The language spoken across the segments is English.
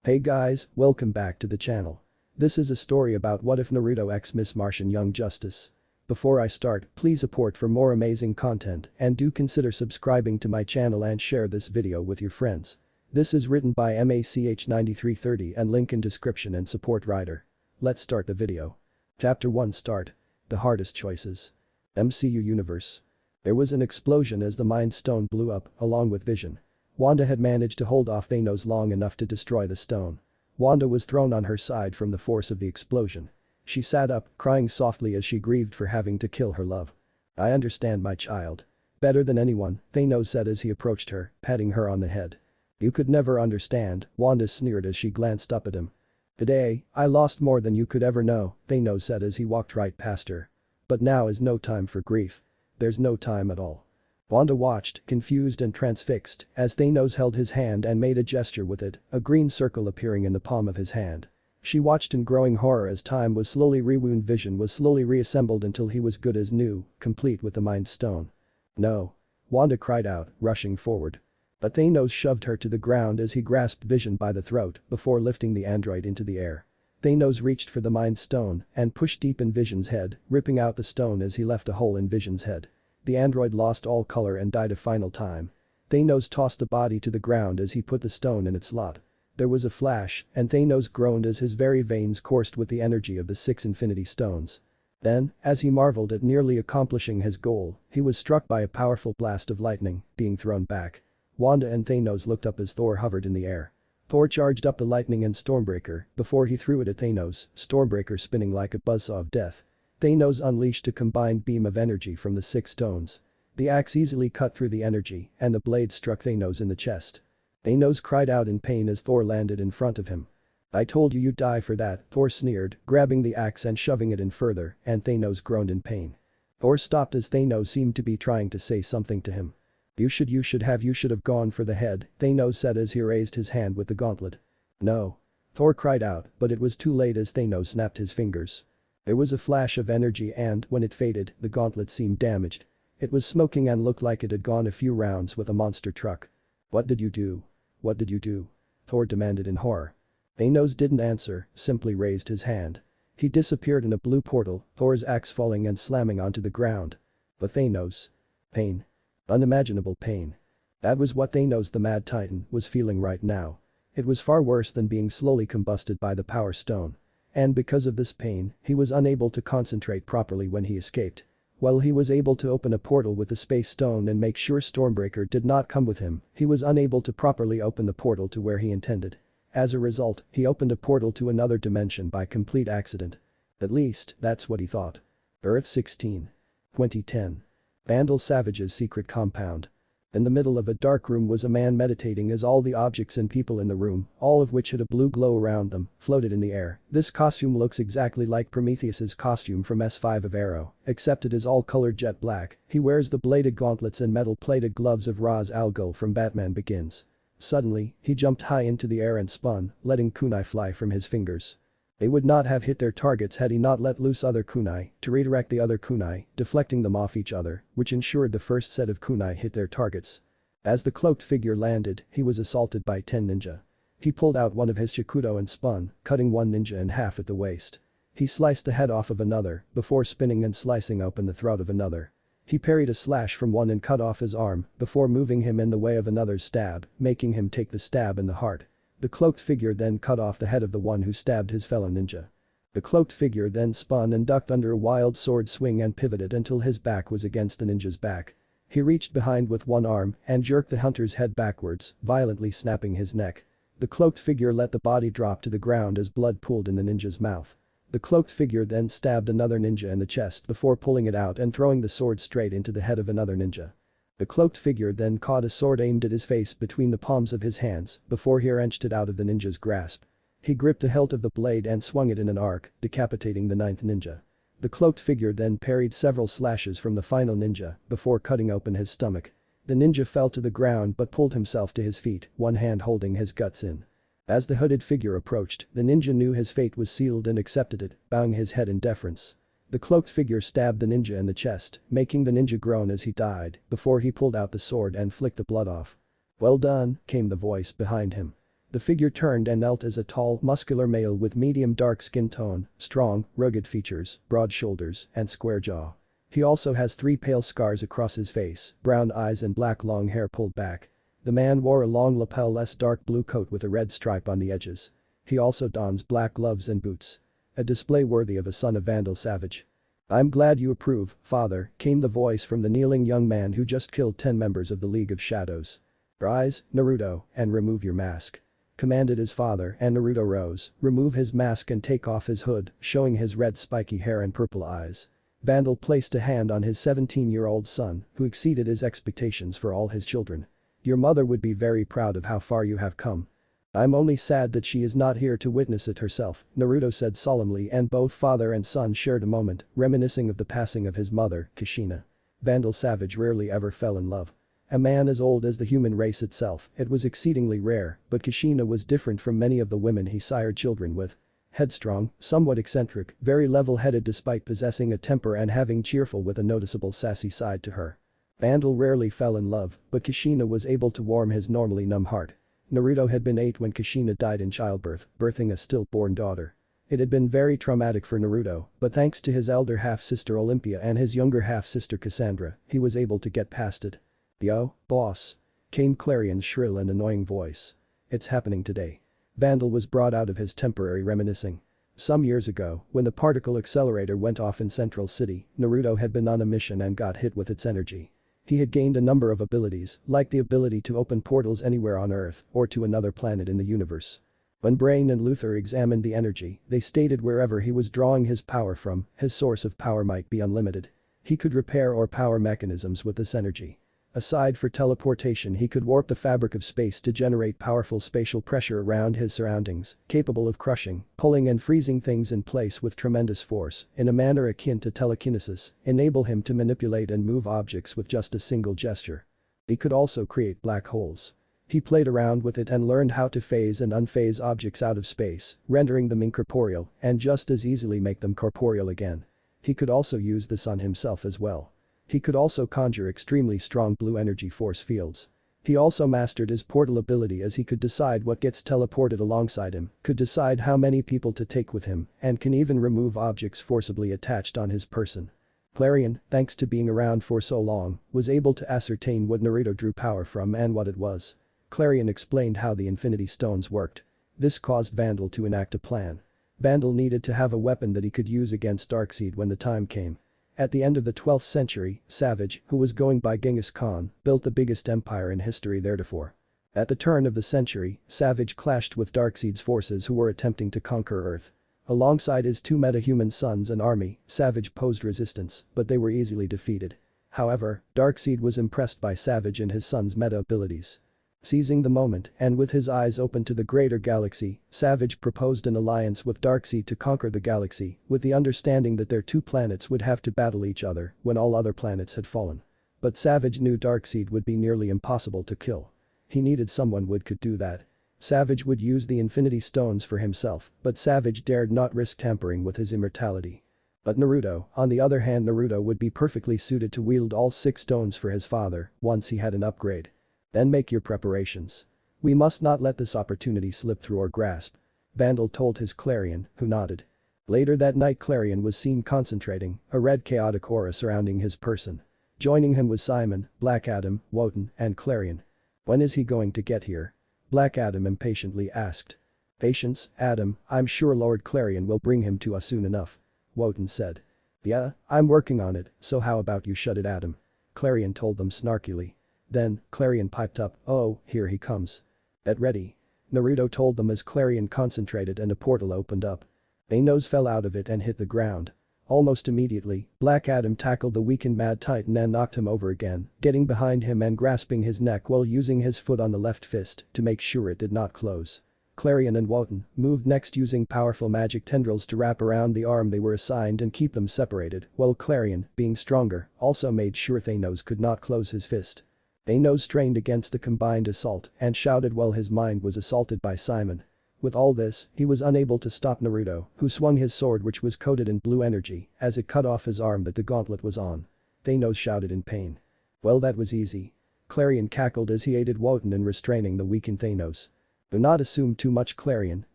Hey guys, welcome back to the channel. This is a story about what if Naruto x Miss Martian Young Justice. Before I start, please support for more amazing content and do consider subscribing to my channel and share this video with your friends. This is written by MACH9330 and link in description and support writer. Let's start the video. Chapter 1 Start. The hardest choices. MCU Universe. There was an explosion as the Mind Stone blew up, along with Vision. Wanda had managed to hold off Thanos long enough to destroy the stone. Wanda was thrown on her side from the force of the explosion. She sat up, crying softly as she grieved for having to kill her love. "I understand, my child. Better than anyone," Thanos said as he approached her, patting her on the head. "You could never understand," Wanda sneered as she glanced up at him. "Today, I lost more than you could ever know," Thanos said as he walked right past her. "But now is no time for grief. There's no time at all." Wanda watched, confused and transfixed, as Thanos held his hand and made a gesture with it, a green circle appearing in the palm of his hand. She watched in growing horror as time was slowly rewound. Vision was slowly reassembled until he was good as new, complete with the Mind Stone. "No." Wanda cried out, rushing forward. But Thanos shoved her to the ground as he grasped Vision by the throat before lifting the android into the air. Thanos reached for the Mind Stone and pushed deep in Vision's head, ripping out the stone as he left a hole in Vision's head. The android lost all color and died a final time. Thanos tossed the body to the ground as he put the stone in its slot. There was a flash, and Thanos groaned as his very veins coursed with the energy of the 6 Infinity Stones. Then, as he marveled at nearly accomplishing his goal, he was struck by a powerful blast of lightning, being thrown back. Wanda and Thanos looked up as Thor hovered in the air. Thor charged up the lightning and Stormbreaker before he threw it at Thanos, Stormbreaker spinning like a buzzsaw of death. Thanos unleashed a combined beam of energy from the 6 stones. The axe easily cut through the energy, and the blade struck Thanos in the chest. Thanos cried out in pain as Thor landed in front of him. "I told you you'd die for that," Thor sneered, grabbing the axe and shoving it in further, and Thanos groaned in pain. Thor stopped as Thanos seemed to be trying to say something to him. You should have gone for the head," Thanos said as he raised his hand with the gauntlet. "No." Thor cried out, but it was too late as Thanos snapped his fingers. There was a flash of energy and, when it faded, the gauntlet seemed damaged. It was smoking and looked like it had gone a few rounds with a monster truck. "What did you do? What did you do?" Thor demanded in horror. Thanos didn't answer, simply raised his hand. He disappeared in a blue portal, Thor's axe falling and slamming onto the ground. But Thanos. Pain. Unimaginable pain. That was what Thanos the Mad Titan was feeling right now. It was far worse than being slowly combusted by the Power Stone. And because of this pain, he was unable to concentrate properly when he escaped. While he was able to open a portal with the Space Stone and make sure Stormbreaker did not come with him, he was unable to properly open the portal to where he intended. As a result, he opened a portal to another dimension by complete accident. At least, that's what he thought. Earth 16. 2010. Vandal Savage's secret compound. In the middle of a dark room was a man meditating as all the objects and people in the room, all of which had a blue glow around them, floated in the air. This costume looks exactly like Prometheus's costume from S5 of Arrow, except it is all colored jet black. He wears the bladed gauntlets and metal-plated gloves of Ra's al Ghul from Batman Begins. Suddenly, he jumped high into the air and spun, letting kunai fly from his fingers. They would not have hit their targets had he not let loose other kunai to redirect the other kunai, deflecting them off each other, which ensured the first set of kunai hit their targets. As the cloaked figure landed, he was assaulted by 10 ninja. He pulled out one of his shakudo and spun, cutting one ninja in half at the waist. He sliced the head off of another, before spinning and slicing open the throat of another. He parried a slash from one and cut off his arm, before moving him in the way of another's stab, making him take the stab in the heart. The cloaked figure then cut off the head of the one who stabbed his fellow ninja. The cloaked figure then spun and ducked under a wild sword swing and pivoted until his back was against the ninja's back. He reached behind with one arm and jerked the hunter's head backwards, violently snapping his neck. The cloaked figure let the body drop to the ground as blood pooled in the ninja's mouth. The cloaked figure then stabbed another ninja in the chest before pulling it out and throwing the sword straight into the head of another ninja. The cloaked figure then caught a sword aimed at his face between the palms of his hands before he wrenched it out of the ninja's grasp. He gripped the hilt of the blade and swung it in an arc, decapitating the 9th ninja. The cloaked figure then parried several slashes from the final ninja before cutting open his stomach. The ninja fell to the ground but pulled himself to his feet, one hand holding his guts in. As the hooded figure approached, the ninja knew his fate was sealed and accepted it, bowing his head in deference. The cloaked figure stabbed the ninja in the chest, making the ninja groan as he died, before he pulled out the sword and flicked the blood off. "Well done," came the voice behind him. The figure turned and knelt as a tall, muscular male with medium dark skin tone, strong, rugged features, broad shoulders, and square jaw. He also has 3 pale scars across his face, brown eyes and black long hair pulled back. The man wore a long lapel-less dark blue coat with a red stripe on the edges. He also dons black gloves and boots. A display worthy of a son of Vandal Savage. "I'm glad you approve, father," came the voice from the kneeling young man who just killed 10 members of the League of Shadows. "Rise, Naruto, and remove your mask," commanded his father, and Naruto rose, remove his mask and take off his hood, showing his red spiky hair and purple eyes. Vandal placed a hand on his 17-year-old son, who exceeded his expectations for all his children. "Your mother would be very proud of how far you have come. I'm only sad that she is not here to witness it herself," Naruto said solemnly, and both father and son shared a moment, reminiscing of the passing of his mother, Kushina. Vandal Savage rarely ever fell in love. A man as old as the human race itself, it was exceedingly rare, but Kushina was different from many of the women he sired children with. Headstrong, somewhat eccentric, very level-headed despite possessing a temper and having cheerful with a noticeable sassy side to her. Vandal rarely fell in love, but Kushina was able to warm his normally numb heart. Naruto had been 8 when Kushina died in childbirth, birthing a stillborn daughter. It had been very traumatic for Naruto, but thanks to his elder half-sister Olympia and his younger half-sister Cassandra, he was able to get past it. "Yo, boss," came Clarion's shrill and annoying voice. "It's happening today." Vandal was brought out of his temporary reminiscing. Some years ago, when the particle accelerator went off in Central City, Naruto had been on a mission and got hit with its energy. He had gained a number of abilities, like the ability to open portals anywhere on Earth or to another planet in the universe. When Brain and Luther examined the energy, they stated wherever he was drawing his power from, his source of power might be unlimited. He could repair or power mechanisms with this energy. Aside for teleportation, he could warp the fabric of space to generate powerful spatial pressure around his surroundings, capable of crushing, pulling and freezing things in place with tremendous force, in a manner akin to telekinesis, enable him to manipulate and move objects with just a single gesture. He could also create black holes. He played around with it and learned how to phase and unphase objects out of space, rendering them incorporeal, and just as easily make them corporeal again. He could also use this on himself as well. He could also conjure extremely strong blue energy force fields. He also mastered his portal ability as he could decide what gets teleported alongside him, could decide how many people to take with him, and can even remove objects forcibly attached on his person. Clarion, thanks to being around for so long, was able to ascertain what Naruto drew power from and what it was. Clarion explained how the Infinity Stones worked. This caused Vandal to enact a plan. Vandal needed to have a weapon that he could use against Darkseid when the time came. At the end of the 12th century, Savage, who was going by Genghis Khan, built the biggest empire in history theretofore. At the turn of the century, Savage clashed with Darkseid's forces who were attempting to conquer Earth. Alongside his 2 metahuman sons and army, Savage posed resistance, but they were easily defeated. However, Darkseid was impressed by Savage and his sons' meta abilities. Seizing the moment, and with his eyes open to the greater galaxy, Savage proposed an alliance with Darkseid to conquer the galaxy, with the understanding that their 2 planets would have to battle each other when all other planets had fallen. But Savage knew Darkseid would be nearly impossible to kill. He needed someone who could do that. Savage would use the Infinity Stones for himself, but Savage dared not risk tampering with his immortality. But Naruto, on the other hand, Naruto would be perfectly suited to wield all 6 stones for his father, once he had an upgrade. Then make your preparations. We must not let this opportunity slip through our grasp. Vandal told his Clarion, who nodded. Later that night Clarion was seen concentrating, a red chaotic aura surrounding his person. Joining him was Simon, Black Adam, Wotan, and Clarion. When is he going to get here? Black Adam impatiently asked. Patience, Adam, I'm sure Lord Clarion will bring him to us soon enough. Wotan said. Yeah, I'm working on it, so how about you shut it, Adam? Clarion told them snarkily. Then, Clarion piped up, oh, here he comes. Get ready. Naruto told them as Clarion concentrated and a portal opened up. Thanos fell out of it and hit the ground. Almost immediately, Black Adam tackled the weakened Mad Titan and knocked him over again, getting behind him and grasping his neck while using his foot on the left fist to make sure it did not close. Clarion and Wotan moved next using powerful magic tendrils to wrap around the arm they were assigned and keep them separated, while Clarion, being stronger, also made sure Thanos could not close his fist. Thanos strained against the combined assault and shouted while his mind was assaulted by Simon. With all this, he was unable to stop Naruto, who swung his sword which was coated in blue energy as it cut off his arm that the gauntlet was on. Thanos shouted in pain. Well, that was easy. Clarion cackled as he aided Wotan in restraining the weakened Thanos. Do not assume too much, Clarion,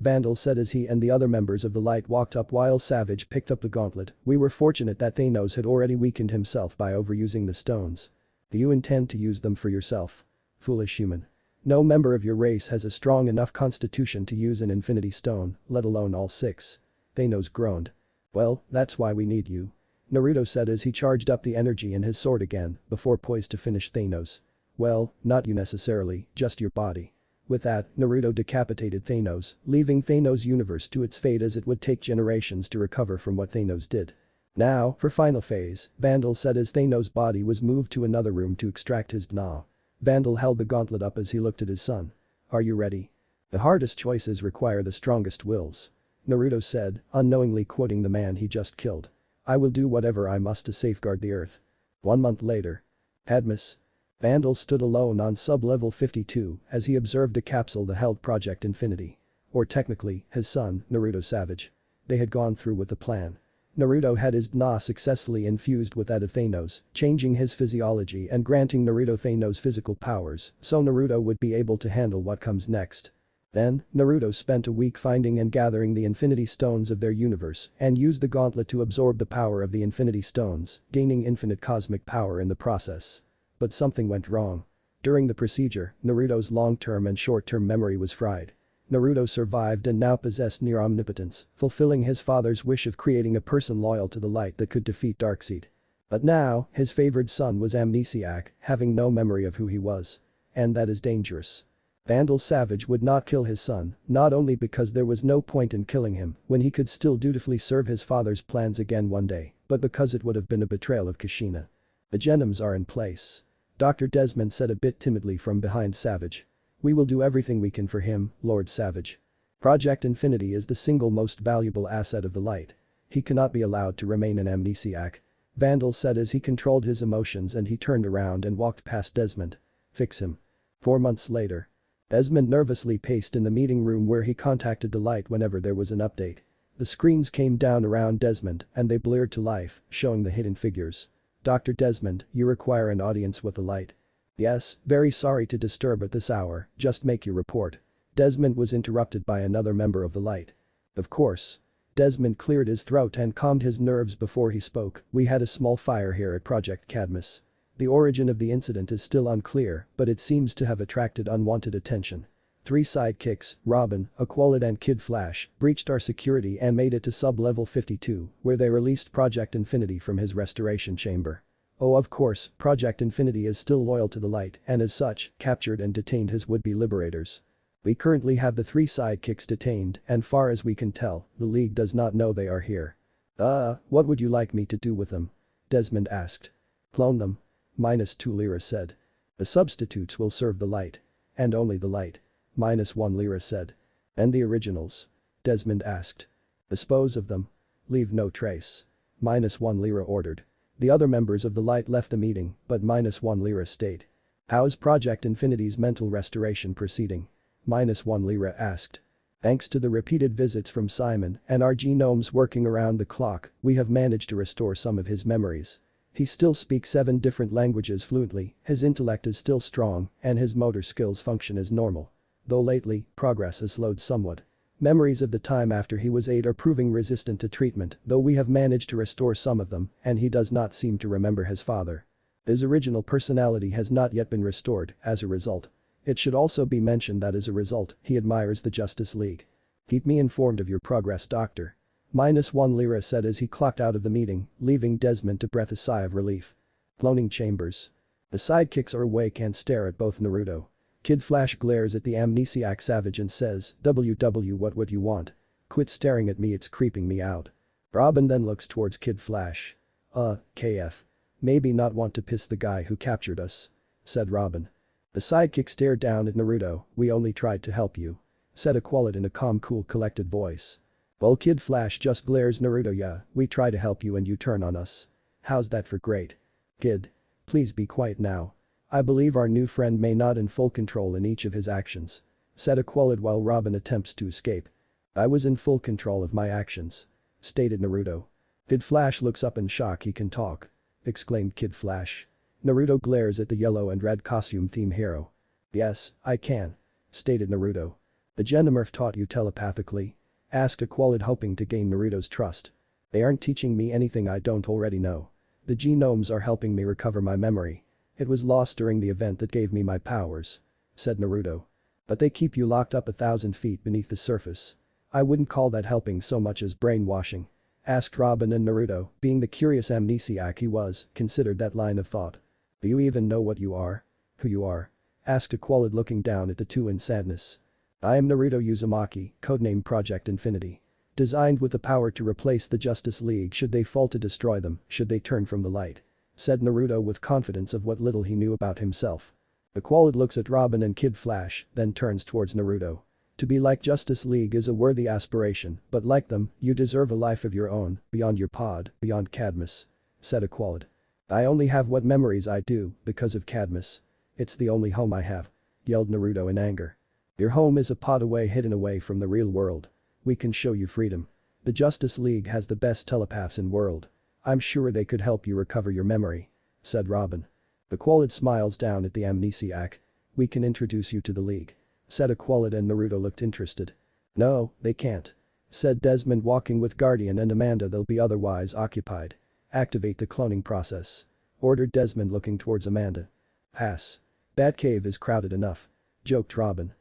Vandal said as he and the other members of the Light walked up while Savage picked up the gauntlet. We were fortunate that Thanos had already weakened himself by overusing the stones. Do you intend to use them for yourself? Foolish human. No member of your race has a strong enough constitution to use an Infinity Stone, let alone all 6. Thanos groaned. Well, that's why we need you. Naruto said as he charged up the energy in his sword again, before poised to finish Thanos. Well, not you necessarily, just your body. With that, Naruto decapitated Thanos, leaving Thanos' universe to its fate as it would take generations to recover from what Thanos did. Now, for final phase, Vandal said as Thanos' body was moved to another room to extract his Dna. Vandal held the gauntlet up as he looked at his son. Are you ready? The hardest choices require the strongest wills. Naruto said, unknowingly quoting the man he just killed. I will do whatever I must to safeguard the earth. 1 month later. Cadmus. Vandal stood alone on sub-level 52 as he observed a capsule that held Project Infinity. Or technically, his son, Naruto Savage. They had gone through with the plan. Naruto had his Dna successfully infused with that of Thanos, changing his physiology and granting Naruto Thanos physical powers, so Naruto would be able to handle what comes next. Then, Naruto spent a week finding and gathering the Infinity Stones of their universe and used the gauntlet to absorb the power of the Infinity Stones, gaining infinite cosmic power in the process. But something went wrong. During the procedure, Naruto's long-term and short-term memory was fried. Naruto survived and now possessed near omnipotence, fulfilling his father's wish of creating a person loyal to the light that could defeat Darkseid. But now, his favored son was amnesiac, having no memory of who he was. And that is dangerous. Vandal Savage would not kill his son, not only because there was no point in killing him when he could still dutifully serve his father's plans again one day, but because it would have been a betrayal of Kushina. The genoms are in place. Dr. Desmond said a bit timidly from behind Savage. We will do everything we can for him, Lord Savage. Project Infinity is the single most valuable asset of the light. He cannot be allowed to remain an amnesiac. Vandal said as he controlled his emotions and he turned around and walked past Desmond. Fix him. 4 months later. Desmond nervously paced in the meeting room where he contacted the light whenever there was an update. The screens came down around Desmond and they blurred to life, showing the hidden figures. Dr. Desmond, you require an audience with the light. Yes, very sorry to disturb at this hour, just make your report. Desmond was interrupted by another member of the light. Of course. Desmond cleared his throat and calmed his nerves before he spoke. We had a small fire here at Project Cadmus. The origin of the incident is still unclear, but it seems to have attracted unwanted attention. 3 sidekicks, Robin, Aqualid and Kid Flash, breached our security and made it to sub-level 52, where they released Project Infinity from his restoration chamber. Oh, of course, Project Infinity is still loyal to the light and as such, captured and detained his would-be liberators. We currently have the 3 sidekicks detained and far as we can tell, the League does not know they are here. What would you like me to do with them? Desmond asked. Clone them. -2 lira said. The substitutes will serve the light. And only the light. -1 lira said. And the originals? Desmond asked. Dispose of them. Leave no trace. -1 lira ordered. The other members of the light left the meeting, but -1 lira stayed. How's Project Infinity's mental restoration proceeding? -1 lira asked. Thanks to the repeated visits from Simon and our genomes working around the clock, we have managed to restore some of his memories. He still speaks 7 different languages fluently, his intellect is still strong, and his motor skills function as normal. Though lately, progress has slowed somewhat. Memories of the time after he was 8 are proving resistant to treatment, though we have managed to restore some of them, and he does not seem to remember his father. His original personality has not yet been restored, as a result. It should also be mentioned that as a result, he admires the Justice League. Keep me informed of your progress, Doctor. -1 lira said as he clocked out of the meeting, leaving Desmond to breathe a sigh of relief. Cloning chambers. The sidekicks are awake and stare at both Naruto. Kid Flash glares at the amnesiac Savage and says, WW, what would you want? Quit staring at me, it's creeping me out. Robin then looks towards Kid Flash. KF. Maybe not want to piss the guy who captured us. Said Robin. The sidekick stared down at Naruto, we only tried to help you. Said Aqualid in a calm, cool, collected voice. Well, Kid Flash just glares Naruto, yeah, we try to help you and you turn on us. How's that for great? Kid. Please be quiet now. I believe our new friend may not in full control in each of his actions. Said Aqualid while Robin attempts to escape. I was in full control of my actions. Stated Naruto. Kid Flash looks up in shock, he can talk. Exclaimed Kid Flash. Naruto glares at the yellow and red costume theme hero. Yes, I can. Stated Naruto. The Genomorph taught you telepathically? Asked Aqualid, hoping to gain Naruto's trust. They aren't teaching me anything I don't already know. The genomes are helping me recover my memory. It was lost during the event that gave me my powers. Said Naruto. But they keep you locked up 1,000 feet beneath the surface. I wouldn't call that helping so much as brainwashing. Asked Robin, and Naruto, being the curious amnesiac he was, considered that line of thought. Do you even know what you are? Who you are? Asked Aqualid, looking down at the two in sadness. I am Naruto Uzumaki, codename Project Infinity. Designed with the power to replace the Justice League should they fall to destroy them, should they turn from the light. Said Naruto with confidence of what little he knew about himself. Aqualid looks at Robin and Kid Flash, then turns towards Naruto. To be like Justice League is a worthy aspiration, but like them, you deserve a life of your own, beyond your pod, beyond Cadmus. Said Aqualid. I only have what memories I do, because of Cadmus. It's the only home I have. Yelled Naruto in anger. Your home is a pod away, hidden away from the real world. We can show you freedom. The Justice League has the best telepaths in world. I'm sure they could help you recover your memory. Said Robin. Aqualid smiles down at the amnesiac. We can introduce you to the League. Said Aqualid, and Naruto looked interested. No, they can't. Said Desmond, walking with Guardian and Amanda. They'll be otherwise occupied. Activate the cloning process. Ordered Desmond, looking towards Amanda. Pass. Batcave is crowded enough. Joked Robin.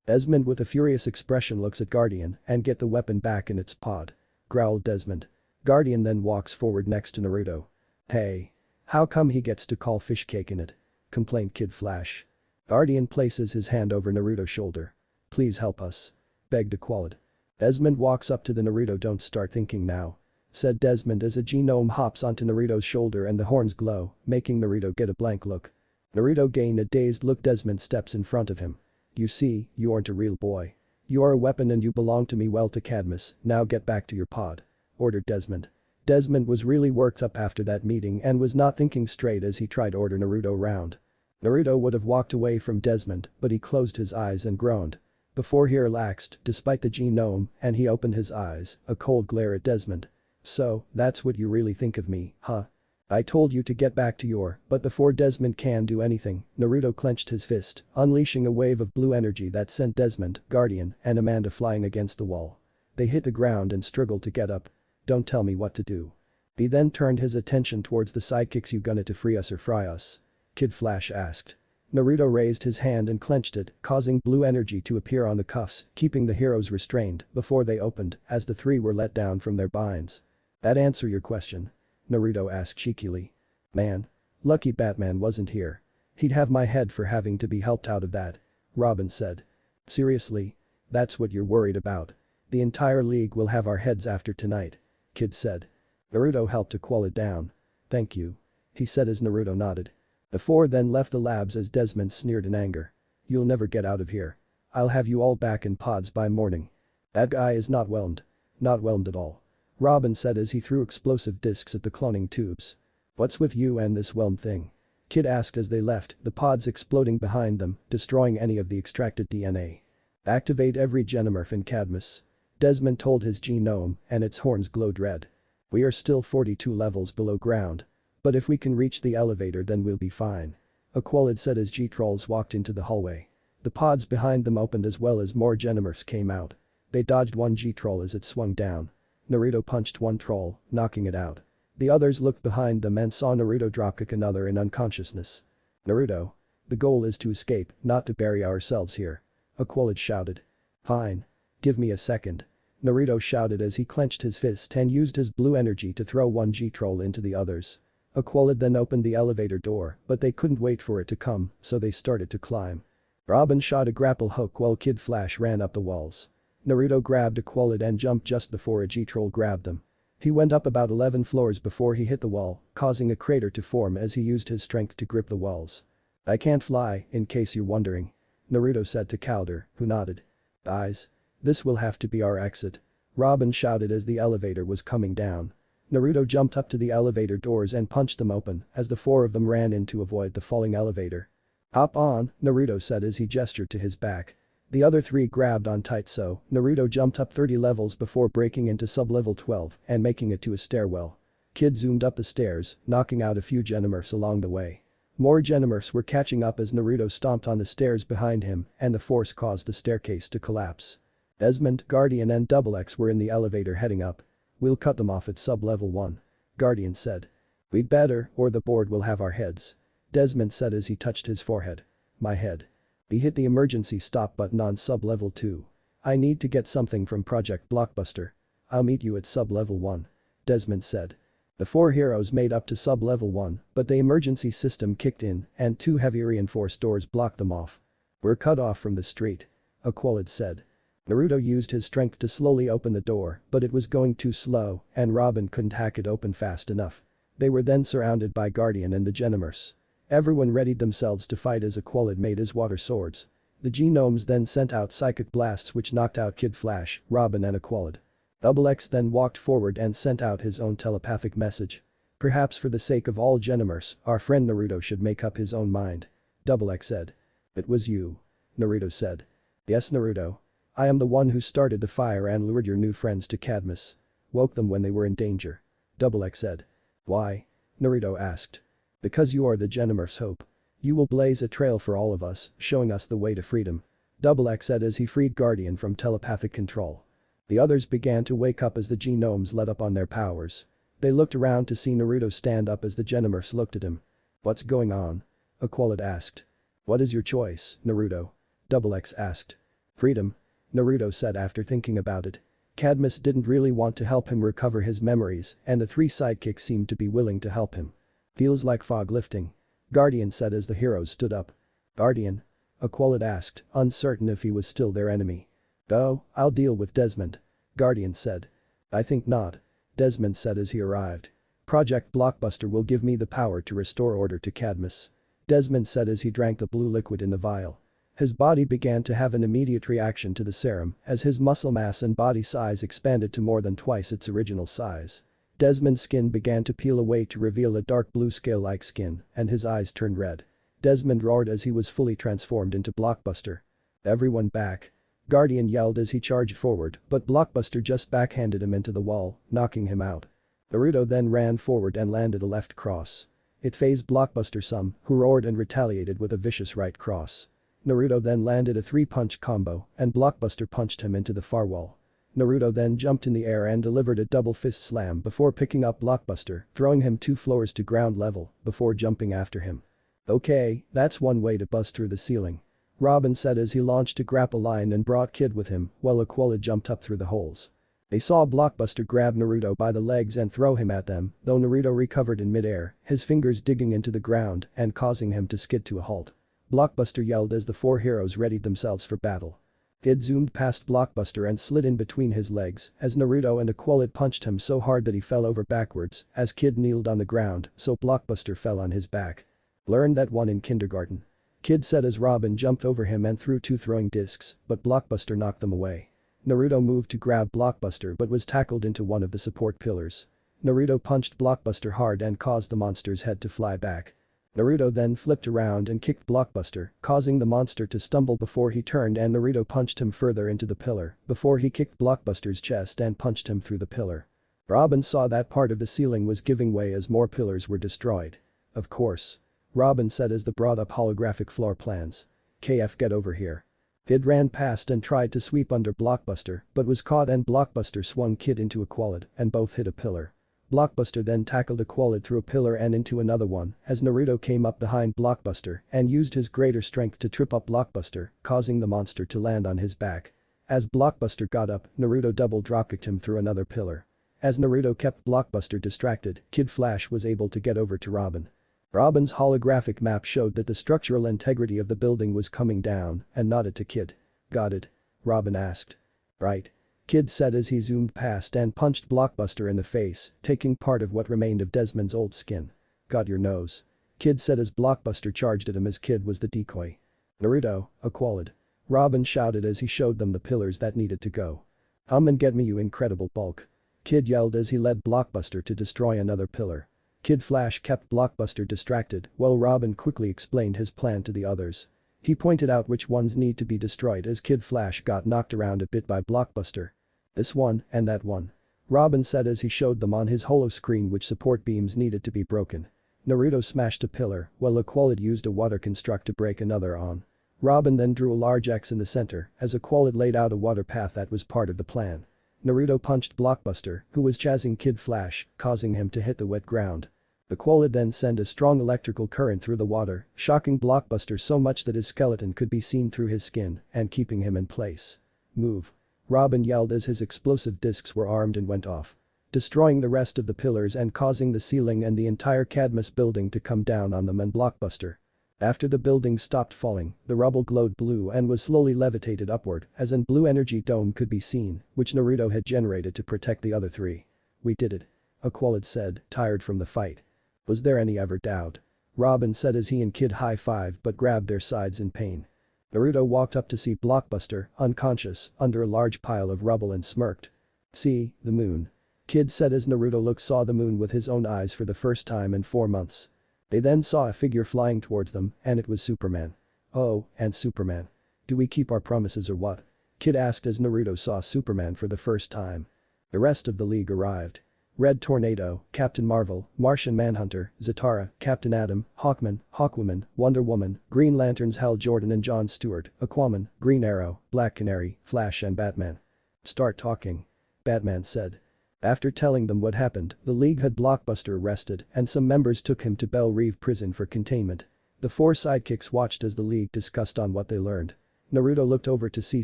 Desmond with a furious expression looks at Guardian and get the weapon back in its pod. Growled Desmond. Guardian then walks forward next to Naruto. Hey. How come he gets to call fish cake in it? Complained Kid Flash. Guardian places his hand over Naruto's shoulder. Please help us. Begged Aqualid. Desmond walks up to the Naruto. Don't start thinking now. Said Desmond as a genome hops onto Naruto's shoulder and the horns glow, making Naruto get a blank look. Naruto gained a dazed look. Desmond steps in front of him. You see, you aren't a real boy. You are a weapon and you belong to me. Well, to Cadmus, now get back to your pod. Ordered Desmond. Desmond was really worked up after that meeting and was not thinking straight as he tried to order Naruto round. Naruto would have walked away from Desmond, but he closed his eyes and groaned. Before he relaxed, despite the genome, and he opened his eyes, a cold glare at Desmond. So, that's what you really think of me, huh? I told you to get back to your, but before Desmond can do anything, Naruto clenched his fist, unleashing a wave of blue energy that sent Desmond, Guardian, and Amanda flying against the wall. They hit the ground and struggled to get up. Don't tell me what to do. He then turned his attention towards the sidekicks. You gonna to free us or fry us? Kid Flash asked. Naruto raised his hand and clenched it, causing blue energy to appear on the cuffs, keeping the heroes restrained before they opened as the three were let down from their binds. That answer your question? Naruto asked cheekily. Man. Lucky Batman wasn't here. He'd have my head for having to be helped out of that. Robin said. Seriously? That's what you're worried about? The entire league will have our heads after tonight. Kid said. Naruto helped to cool it down. Thank you. He said as Naruto nodded. The four then left the labs as Desmond sneered in anger. You'll never get out of here. I'll have you all back in pods by morning. That guy is not whelmed. Not whelmed at all. Robin said as he threw explosive discs at the cloning tubes. What's with you and this whelm thing? Kid asked as they left, the pods exploding behind them, destroying any of the extracted DNA. Activate every Genomorph in Cadmus. Desmond told his genome, and its horns glowed red. We are still 42 levels below ground. But if we can reach the elevator then we'll be fine. Aqualid said as G-Trolls walked into the hallway. The pods behind them opened as well as more Genomorphs came out. They dodged one G-Troll as it swung down. Naruto punched one troll, knocking it out. The others looked behind them and saw Naruto dropkick another in unconsciousness. Naruto. The goal is to escape, not to bury ourselves here. Aqualid shouted. Fine. Give me a second. Naruto shouted as he clenched his fist and used his blue energy to throw one G-Troll into the others. Aqualid then opened the elevator door, but they couldn't wait for it to come, so they started to climb. Robin shot a grapple hook while Kid Flash ran up the walls. Naruto grabbed Aqualid and jumped just before a G-Troll grabbed them. He went up about 11 floors before he hit the wall, causing a crater to form as he used his strength to grip the walls. I can't fly, in case you're wondering. Naruto said to Calder, who nodded. Guys. This will have to be our exit. Robin shouted as the elevator was coming down. Naruto jumped up to the elevator doors and punched them open as the four of them ran in to avoid the falling elevator. Hop on, Naruto said as he gestured to his back. The other three grabbed on tight so Naruto jumped up 30 levels before breaking into sub-level 12 and making it to a stairwell. Kid zoomed up the stairs, knocking out a few Genomorphs along the way. More Genomorphs were catching up as Naruto stomped on the stairs behind him and the force caused the staircase to collapse. Desmond, Guardian and Double X were in the elevator heading up. "We'll cut them off at sub-level 1. Guardian said. "We'd better, or the board will have our heads." Desmond said as he touched his forehead. "My head." He hit the emergency stop button on sub-level 2. "I need to get something from Project Blockbuster. I'll meet you at sub-level 1. Desmond said. The 4 heroes made up to sub-level 1, but the emergency system kicked in and 2 heavy reinforced doors blocked them off. "We're cut off from the street," Aqualid said. Naruto used his strength to slowly open the door, but it was going too slow and Robin couldn't hack it open fast enough. They were then surrounded by Guardian and the Genomorphs. Everyone readied themselves to fight as Aqualid made his water swords. The Genomes then sent out psychic blasts which knocked out Kid Flash, Robin and Aqualid. Double X then walked forward and sent out his own telepathic message. "Perhaps for the sake of all Genomorphs, our friend Naruto should make up his own mind." Double X said. "It was you," Naruto said. "Yes, Naruto. I am the one who started the fire and lured your new friends to Cadmus. Woke them when they were in danger." Double X said. "Why?" Naruto asked. "Because you are the Genomorph's hope. You will blaze a trail for all of us, showing us the way to freedom." Double X said as he freed Guardian from telepathic control. The others began to wake up as the Genomes let up on their powers. They looked around to see Naruto stand up as the Genomorphs looked at him. "What's going on?" Aqualid asked. "What is your choice, Naruto?" Double X asked. "Freedom," Naruto said after thinking about it. Cadmus didn't really want to help him recover his memories and the 3 sidekicks seemed to be willing to help him. "Feels like fog lifting," Guardian said as the heroes stood up. "Guardian?" Aqualid asked, uncertain if he was still their enemy. "Oh, I'll deal with Desmond," Guardian said. "I think not," Desmond said as he arrived. "Project Blockbuster will give me the power to restore order to Cadmus," Desmond said as he drank the blue liquid in the vial. His body began to have an immediate reaction to the serum as his muscle mass and body size expanded to more than twice its original size. Desmond's skin began to peel away to reveal a dark blue scale-like skin and his eyes turned red. Desmond roared as he was fully transformed into Blockbuster. "Everyone back," Guardian yelled as he charged forward, but Blockbuster just backhanded him into the wall, knocking him out. Naruto then ran forward and landed a left cross. It phased Blockbuster some, who roared and retaliated with a vicious right cross. Naruto then landed a 3-punch combo and Blockbuster punched him into the far wall. Naruto then jumped in the air and delivered a double fist slam before picking up Blockbuster, throwing him 2 floors to ground level before jumping after him. "Okay, that's one way to bust through the ceiling," Robin said as he launched a grapple line and brought Kid with him while Aqualid jumped up through the holes. They saw Blockbuster grab Naruto by the legs and throw him at them, though Naruto recovered in midair, his fingers digging into the ground and causing him to skid to a halt. Blockbuster yelled as the 4 heroes readied themselves for battle. Kid zoomed past Blockbuster and slid in between his legs as Naruto and Aqualid punched him so hard that he fell over backwards as Kid kneeled on the ground so Blockbuster fell on his back. "Learned that one in kindergarten," Kid said as Robin jumped over him and threw 2 throwing discs, but Blockbuster knocked them away. Naruto moved to grab Blockbuster but was tackled into one of the support pillars. Naruto punched Blockbuster hard and caused the monster's head to fly back. Naruto then flipped around and kicked Blockbuster, causing the monster to stumble before he turned and Naruto punched him further into the pillar before he kicked Blockbuster's chest and punched him through the pillar. Robin saw that part of the ceiling was giving way as more pillars were destroyed. "Of course," Robin said as they brought up holographic floor plans. "KF, get over here." Kid ran past and tried to sweep under Blockbuster but was caught and Blockbuster swung Kid into Aqualid and both hit a pillar. Blockbuster then tackled Aqualid through a pillar and into another one as Naruto came up behind Blockbuster and used his greater strength to trip up Blockbuster, causing the monster to land on his back. As Blockbuster got up, Naruto double dropkicked him through another pillar. As Naruto kept Blockbuster distracted, Kid Flash was able to get over to Robin. Robin's holographic map showed that the structural integrity of the building was coming down and nodded to Kid. "Got it?" Robin asked. "Right," Kid said as he zoomed past and punched Blockbuster in the face, taking part of what remained of Desmond's old skin. "Got your nose," Kid said as Blockbuster charged at him as Kid was the decoy. "Naruto, Aqualid," Robin shouted as he showed them the pillars that needed to go. "Come and get me, you incredible bulk," Kid yelled as he led Blockbuster to destroy another pillar. Kid Flash kept Blockbuster distracted while Robin quickly explained his plan to the others. He pointed out which ones need to be destroyed as Kid Flash got knocked around a bit by Blockbuster. "This one and that one," Robin said as he showed them on his holo screen which support beams needed to be broken. Naruto smashed a pillar while Aqualid used a water construct to break another on. Robin then drew a large X in the center as Aqualid laid out a water path that was part of the plan. Naruto punched Blockbuster, who was chasing Kid Flash, causing him to hit the wet ground. Aqualid then sent a strong electrical current through the water, shocking Blockbuster so much that his skeleton could be seen through his skin and keeping him in place. Move. Robin yelled as his explosive discs were armed and went off, destroying the rest of the pillars and causing the ceiling and the entire Cadmus building to come down on them and Blockbuster. After the building stopped falling, the rubble glowed blue and was slowly levitated upward as an blue energy dome could be seen, which Naruto had generated to protect the other three. "We did it," Aqualid said, tired from the fight. "Was there any ever doubt?" Robin said as he and Kid high-fived but grabbed their sides in pain. Naruto walked up to see Blockbuster, unconscious, under a large pile of rubble and smirked. "See, the moon," Kid said as Naruto saw the moon with his own eyes for the first time in 4 months. They then saw a figure flying towards them, and it was Superman. "Oh, and Superman. Do we keep our promises or what?" Kid asked as Naruto saw Superman for the first time. The rest of the league arrived. Red Tornado, Captain Marvel, Martian Manhunter, Zatara, Captain Atom, Hawkman, Hawkwoman, Wonder Woman, Green Lanterns Hal Jordan and John Stewart, Aquaman, Green Arrow, Black Canary, Flash and Batman. "Start talking," Batman said. After telling them what happened, the League had Blockbuster arrested and some members took him to Belle Reve prison for containment. The 4 sidekicks watched as the League discussed on what they learned. Naruto looked over to see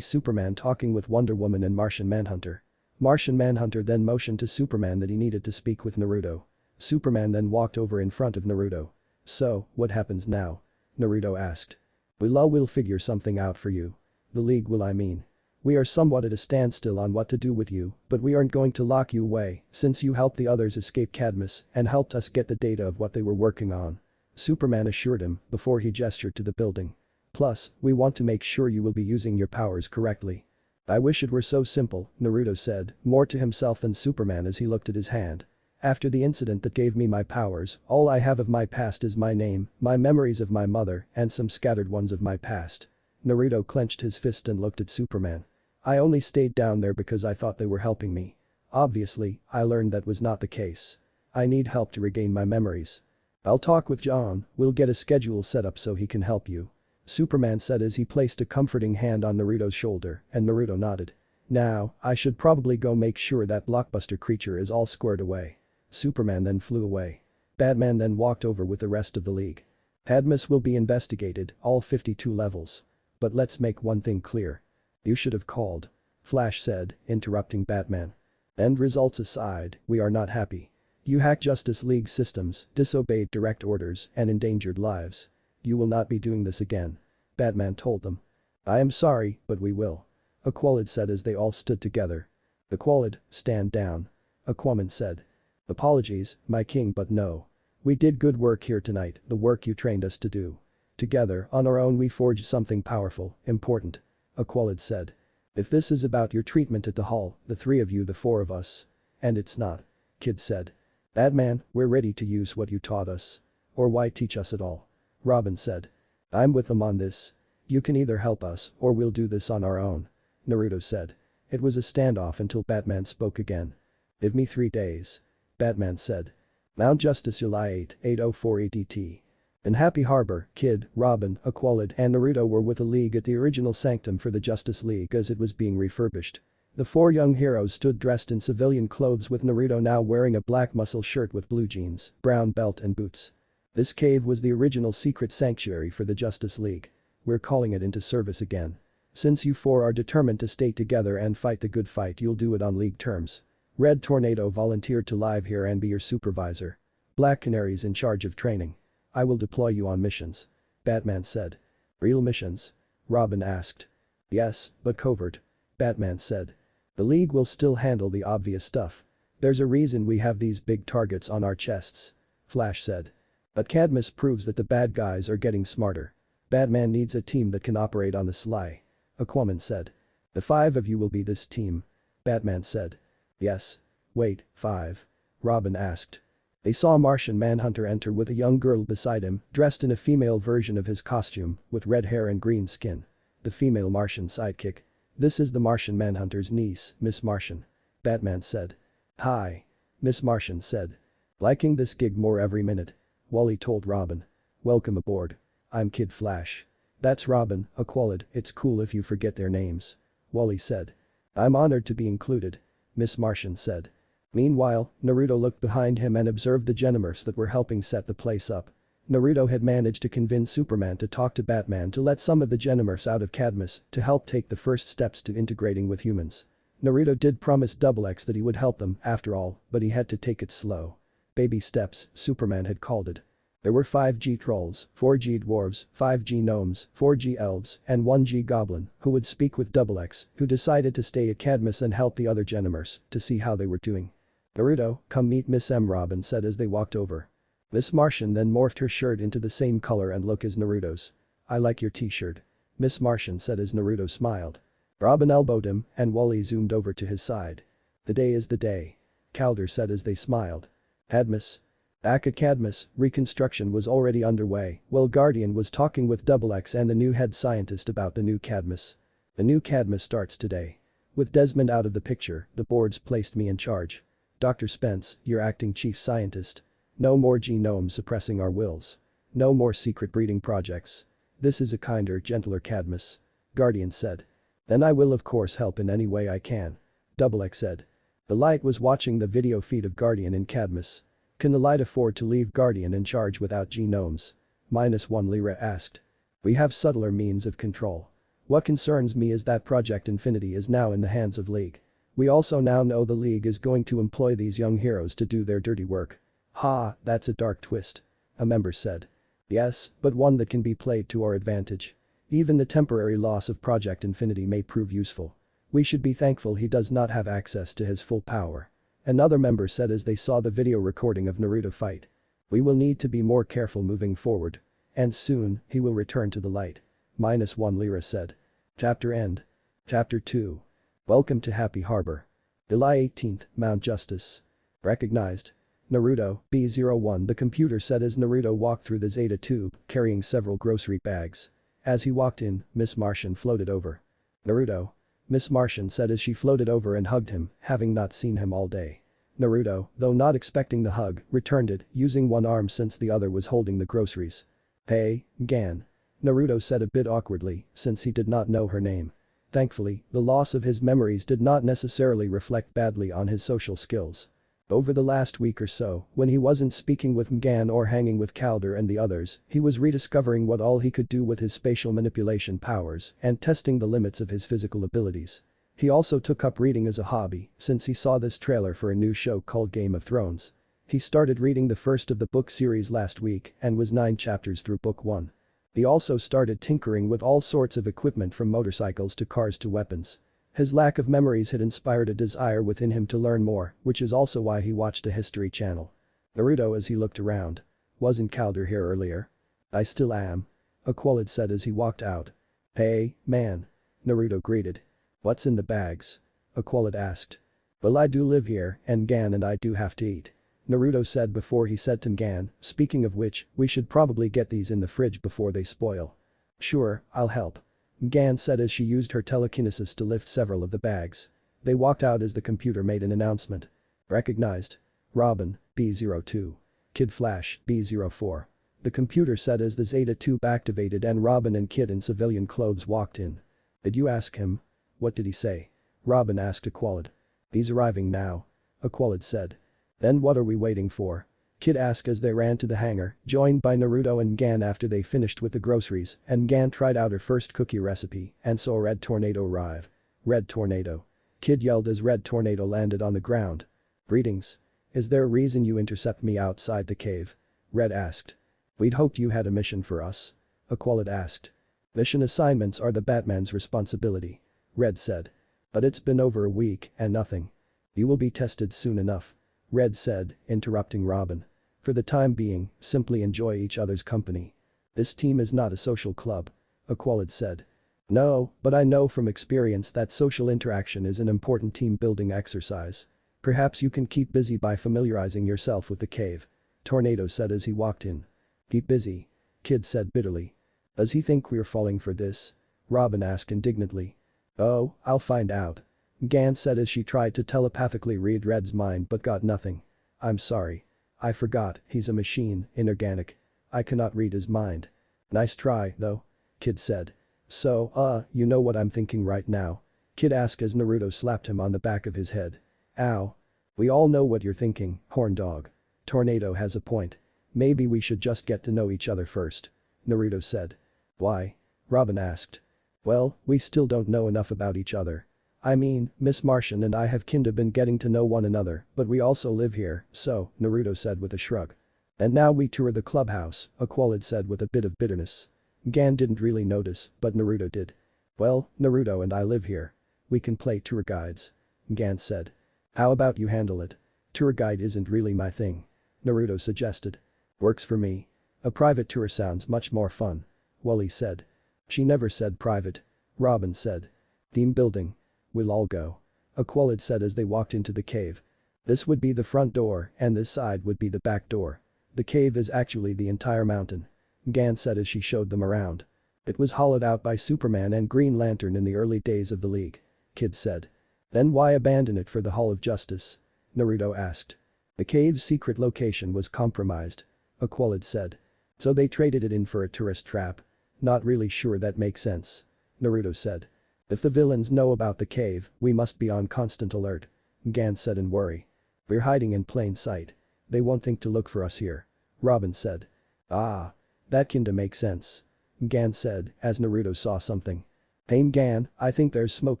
Superman talking with Wonder Woman and Martian Manhunter. Martian Manhunter then motioned to Superman that he needed to speak with Naruto. Superman then walked over in front of Naruto. "So, what happens now?" Naruto asked. We'll figure something out for you. The League will, I mean. We are somewhat at a standstill on what to do with you, but we aren't going to lock you away since you helped the others escape Cadmus and helped us get the data of what they were working on," Superman assured him before he gestured to the building. "Plus, we want to make sure you will be using your powers correctly." "I wish it were so simple," Naruto said, more to himself than Superman as he looked at his hand. "After the incident that gave me my powers, all I have of my past is my name, my memories of my mother, and some scattered ones of my past." Naruto clenched his fist and looked at Superman. "I only stayed down there because I thought they were helping me. Obviously, I learned that was not the case. I need help to regain my memories. I'll talk with John, we'll get a schedule set up so he can help you," Superman said as he placed a comforting hand on Naruto's shoulder, and Naruto nodded. "Now, I should probably go make sure that Blockbuster creature is all squared away." Superman then flew away. Batman then walked over with the rest of the League. "Cadmus will be investigated, all 52 levels. But let's make one thing clear. You should have called," Flash said, interrupting Batman. "End results aside, we are not happy. You hacked Justice League systems, disobeyed direct orders, and endangered lives. You will not be doing this again," Batman told them. "I am sorry, but we will," Aqualid said as they all stood together. "Aqualid, stand down," Aquaman said. "Apologies, my king, but no. We did good work here tonight, the work you trained us to do. Together, on our own we forged something powerful, important," Aqualid said. "If this is about your treatment at the hall, the 3 of you, the 4 of us. And it's not," Kid said. "Batman, we're ready to use what you taught us. Or why teach us at all?" Robin said. "I'm with them on this. You can either help us or we'll do this on our own," Naruto said. It was a standoff until Batman spoke again. "Give me 3 days," Batman said. "Mount Justice July 8, 804 ADT. In Happy Harbor, Kid, Robin, Aqualid and Naruto were with the League at the original sanctum for the Justice League as it was being refurbished. The 4 young heroes stood dressed in civilian clothes with Naruto now wearing a black muscle shirt with blue jeans, brown belt and boots. This cave was the original secret sanctuary for the Justice League. We're calling it into service again. Since you 4 are determined to stay together and fight the good fight, you'll do it on League terms. Red Tornado volunteered to live here and be your supervisor. Black Canary's in charge of training. I will deploy you on missions," Batman said. "Real missions?" Robin asked. "Yes, but covert," Batman said. "The League will still handle the obvious stuff. There's a reason we have these big targets on our chests," Flash said. "But Cadmus proves that the bad guys are getting smarter. Batman needs a team that can operate on the sly," Aquaman said. "The 5 of you will be this team," Batman said. "Yes. Wait, 5?" Robin asked. They saw Martian Manhunter enter with a young girl beside him, dressed in a female version of his costume, with red hair and green skin. The female Martian sidekick. "This is the Martian Manhunter's niece, Miss Martian," Batman said. "Hi," Miss Martian said. "Liking this gig more every minute." Wally told Robin. Welcome aboard. I'm Kid Flash. That's Robin, Aqualid, it's cool if you forget their names. Wally said. I'm honored to be included. Miss Martian said. Meanwhile, Naruto looked behind him and observed the Genomorphs that were helping set the place up. Naruto had managed to convince Superman to talk to Batman to let some of the Genomorphs out of Cadmus to help take the first steps to integrating with humans. Naruto did promise Double X that he would help them, after all, but he had to take it slow. Baby steps, Superman had called it. There were 5G trolls, 4G dwarves, 5G gnomes, 4G elves, and 1G goblin who would speak with Double X, who decided to stay at Cadmus and help the other Genomorphs to see how they were doing. Naruto, come meet Miss M. Robin said as they walked over. Miss Martian then morphed her shirt into the same color and look as Naruto's. I like your t-shirt. Miss Martian said as Naruto smiled. Robin elbowed him and Wally zoomed over to his side. The day is the day. Calder said as they smiled. Cadmus. Back at Cadmus, reconstruction was already underway while Guardian was talking with Double X and the new head scientist about the new Cadmus. The new Cadmus starts today. With Desmond out of the picture, the boards placed me in charge. Dr. Spence, you're acting chief scientist. No more genomes suppressing our wills. No more secret breeding projects. This is a kinder, gentler Cadmus. Guardian said. Then I will of course help in any way I can. Double X said. The Light was watching the video feed of Guardian in Cadmus. Can the Light afford to leave Guardian in charge without genomes? -1 Lyra asked. We have subtler means of control. What concerns me is that Project Infinity is now in the hands of League. We also now know the League is going to employ these young heroes to do their dirty work. Ha, that's a dark twist. A member said. Yes, but one that can be played to our advantage. Even the temporary loss of Project Infinity may prove useful. We should be thankful he does not have access to his full power. Another member said as they saw the video recording of Naruto fight. We will need to be more careful moving forward. And soon, he will return to the light. -1 Lyra said. Chapter end. Chapter 2. Welcome to Happy Harbor. July 18th, Mount Justice. Recognized. Naruto, B01 the computer said as Naruto walked through the Zeta tube, carrying several grocery bags. As he walked in, Miss Martian floated over. Naruto. Miss Martian said as she floated over and hugged him, having not seen him all day. Naruto, though not expecting the hug, returned it, using one arm since the other was holding the groceries. Hey, Gan. Naruto said a bit awkwardly, since he did not know her name. Thankfully, the loss of his memories did not necessarily reflect badly on his social skills. Over the last week or so, when he wasn't speaking with Mgan or hanging with Calder and the others, he was rediscovering what all he could do with his spatial manipulation powers and testing the limits of his physical abilities. He also took up reading as a hobby, since he saw this trailer for a new show called Game of Thrones. He started reading the first of the book series last week and was 9 chapters through book 1. He also started tinkering with all sorts of equipment from motorcycles to cars to weapons. His lack of memories had inspired a desire within him to learn more, which is also why he watched a history channel. Naruto as he looked around. Wasn't Calder here earlier? I still am. Aqualid said as he walked out. Hey, man. Naruto greeted. What's in the bags? Aqualid asked. Well, I do live here and Gan and I do have to eat. Naruto said before he said to Mgan, speaking of which, we should probably get these in the fridge before they spoil. Sure, I'll help. Mgan said as she used her telekinesis to lift several of the bags. They walked out as the computer made an announcement. Recognized. Robin, B02. Kid Flash, B04. The computer said as the Zeta tube activated and Robin and Kid in civilian clothes walked in. Did you ask him? What did he say? Robin asked Aqualid. He's arriving now. Aqualid said. Then what are we waiting for? Kid asked as they ran to the hangar, joined by Naruto and Gan after they finished with the groceries and Gan tried out her first cookie recipe and saw Red Tornado arrive. Red Tornado. Kid yelled as Red Tornado landed on the ground. Greetings. Is there a reason you intercept me outside the cave? Red asked. We'd hoped you had a mission for us. Aqualid asked. Mission assignments are the Batman's responsibility. Red said. But it's been over a week and nothing. You will be tested soon enough. Red said, interrupting Robin. For the time being, simply enjoy each other's company. This team is not a social club. Aqualid said. No, but I know from experience that social interaction is an important team-building exercise. Perhaps you can keep busy by familiarizing yourself with the cave. Tornado said as he walked in. Keep busy. Kid said bitterly. Does he think we're falling for this? Robin asked indignantly. Oh, I'll find out. Gan said as she tried to telepathically read Red's mind but got nothing. I'm sorry. I forgot, he's a machine, inorganic. I cannot read his mind. Nice try, though. Kid said. So, you know what I'm thinking right now? Kid asked as Naruto slapped him on the back of his head. Ow. We all know what you're thinking, horn dog. Tornado has a point. Maybe we should just get to know each other first. Naruto said. Why? Robin asked. Well, we still don't know enough about each other. I mean, Miss Martian and I have kinda been getting to know one another, but we also live here, so, Naruto said with a shrug. And now we tour the clubhouse, Aqualid said with a bit of bitterness. Gan didn't really notice, but Naruto did. Well, Naruto and I live here. We can play tour guides. Gan said. How about you handle it? Tour guide isn't really my thing. Naruto suggested. Works for me. A private tour sounds much more fun. Wally said. She never said private. Robin said. Team building. We'll all go. Aqualid said as they walked into the cave. This would be the front door and this side would be the back door. The cave is actually the entire mountain. Gan said as she showed them around. It was hollowed out by Superman and Green Lantern in the early days of the League. Kid said. Then why abandon it for the Hall of Justice? Naruto asked. The cave's secret location was compromised. Aqualid said. So they traded it in for a tourist trap. Not really sure that makes sense. Naruto said. If the villains know about the cave, we must be on constant alert. Gan said in worry. We're hiding in plain sight. They won't think to look for us here. Robin said. Ah. That kinda makes sense. Gan said as Naruto saw something. Hey Gan, I think there's smoke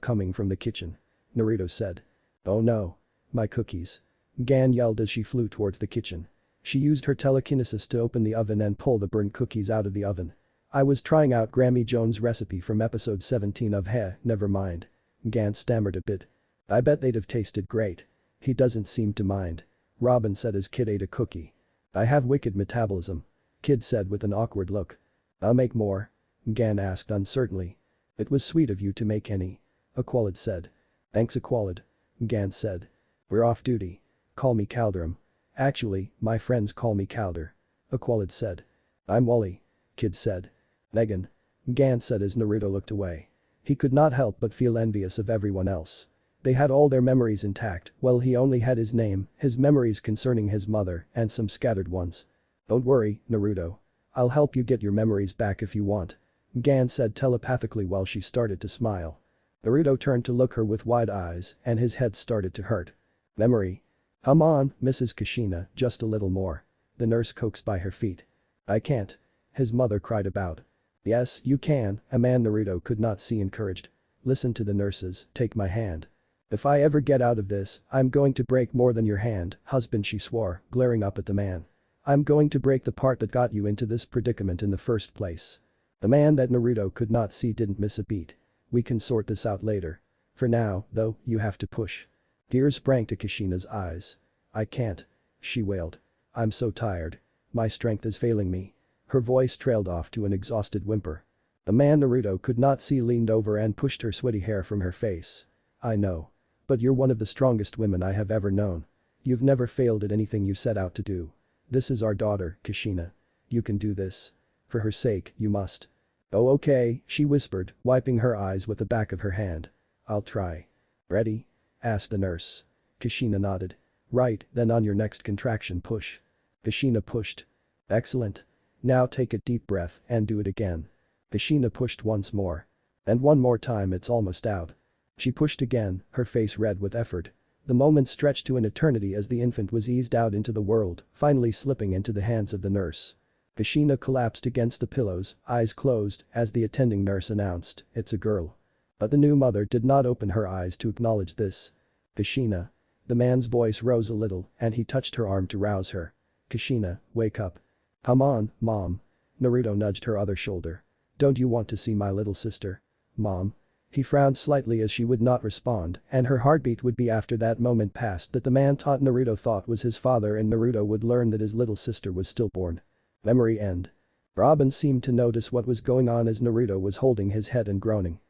coming from the kitchen. Naruto said. Oh no. My cookies. Gan yelled as she flew towards the kitchen. She used her telekinesis to open the oven and pull the burnt cookies out of the oven. I was trying out Grammy Jones' recipe from episode 17 of never mind. Gan stammered a bit. I bet they'd have tasted great. He doesn't seem to mind. Robin said as Kid ate a cookie. I have wicked metabolism. Kid said with an awkward look. I'll make more. Gan asked uncertainly. It was sweet of you to make any. Aqualid said. Thanks Aqualid. Gan said. We're off duty. Call me Calderum. Actually, my friends call me Calder. Aqualid said. I'm Wally. Kid said. Megan. Gan said as Naruto looked away. He could not help but feel envious of everyone else. They had all their memories intact while he only had his name, his memories concerning his mother, and some scattered ones. Don't worry, Naruto. I'll help you get your memories back if you want. Gan said telepathically while she started to smile. Naruto turned to look her with wide eyes and his head started to hurt. Memory. Come on, Mrs. Kushina, just a little more. The nurse coaxed by her feet. I can't. His mother cried about. Yes, you can, a man Naruto could not see encouraged. Listen to the nurses, take my hand. If I ever get out of this, I'm going to break more than your hand, husband she swore, glaring up at the man. I'm going to break the part that got you into this predicament in the first place. The man that Naruto could not see didn't miss a beat. We can sort this out later. For now, though, you have to push. Tears sprang to Kushina's eyes. I can't. She wailed. I'm so tired. My strength is failing me. Her voice trailed off to an exhausted whimper. The man Naruto could not see leaned over and pushed her sweaty hair from her face. I know. But you're one of the strongest women I have ever known. You've never failed at anything you set out to do. This is our daughter, Kushina. You can do this. For her sake, you must. Oh okay, she whispered, wiping her eyes with the back of her hand. I'll try. Ready? Asked the nurse. Kushina nodded. Right, then on your next contraction push. Kushina pushed. Excellent. Now take a deep breath and do it again. Kushina pushed once more. And one more time it's almost out. She pushed again, her face red with effort. The moment stretched to an eternity as the infant was eased out into the world, finally slipping into the hands of the nurse. Kushina collapsed against the pillows, eyes closed, as the attending nurse announced, it's a girl. But the new mother did not open her eyes to acknowledge this. Kushina. The man's voice rose a little and he touched her arm to rouse her. Kushina, wake up. Come on, Mom. Naruto nudged her other shoulder. Don't you want to see my little sister? Mom. He frowned slightly as she would not respond and her heartbeat would be after that moment passed that the man taught Naruto thought was his father and Naruto would learn that his little sister was stillborn. Memory end. Robin seemed to notice what was going on as Naruto was holding his head and groaning.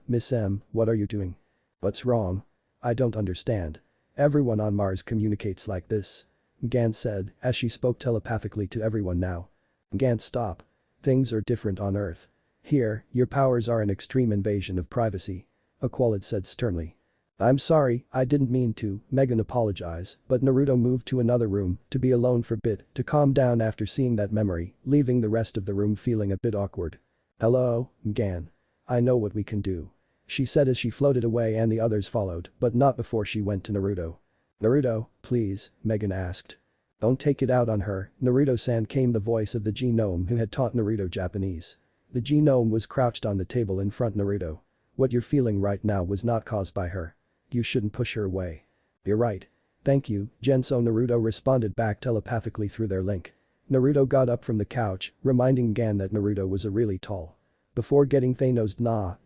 Miss M, what are you doing? What's wrong? I don't understand. Everyone on Mars communicates like this. Gan said as she spoke telepathically to everyone now. Gan stop. Things are different on Earth. Here, your powers are an extreme invasion of privacy. Aqualid said sternly. I'm sorry, I didn't mean to, Megan apologized, but Naruto moved to another room to be alone for a bit to calm down after seeing that memory, leaving the rest of the room feeling a bit awkward. Hello, Gan. I know what we can do. She said as she floated away and the others followed, but not before she went to Naruto. Naruto, please, Megan asked. Don't take it out on her, Naruto-san, came the voice of the G-gnome who had taught Naruto Japanese. The G-gnome was crouched on the table in front Naruto. What you're feeling right now was not caused by her. You shouldn't push her away. You're right. Thank you, Genso, Naruto responded back telepathically through their link. Naruto got up from the couch, reminding Gan that Naruto was a really tall. Before getting Thanos'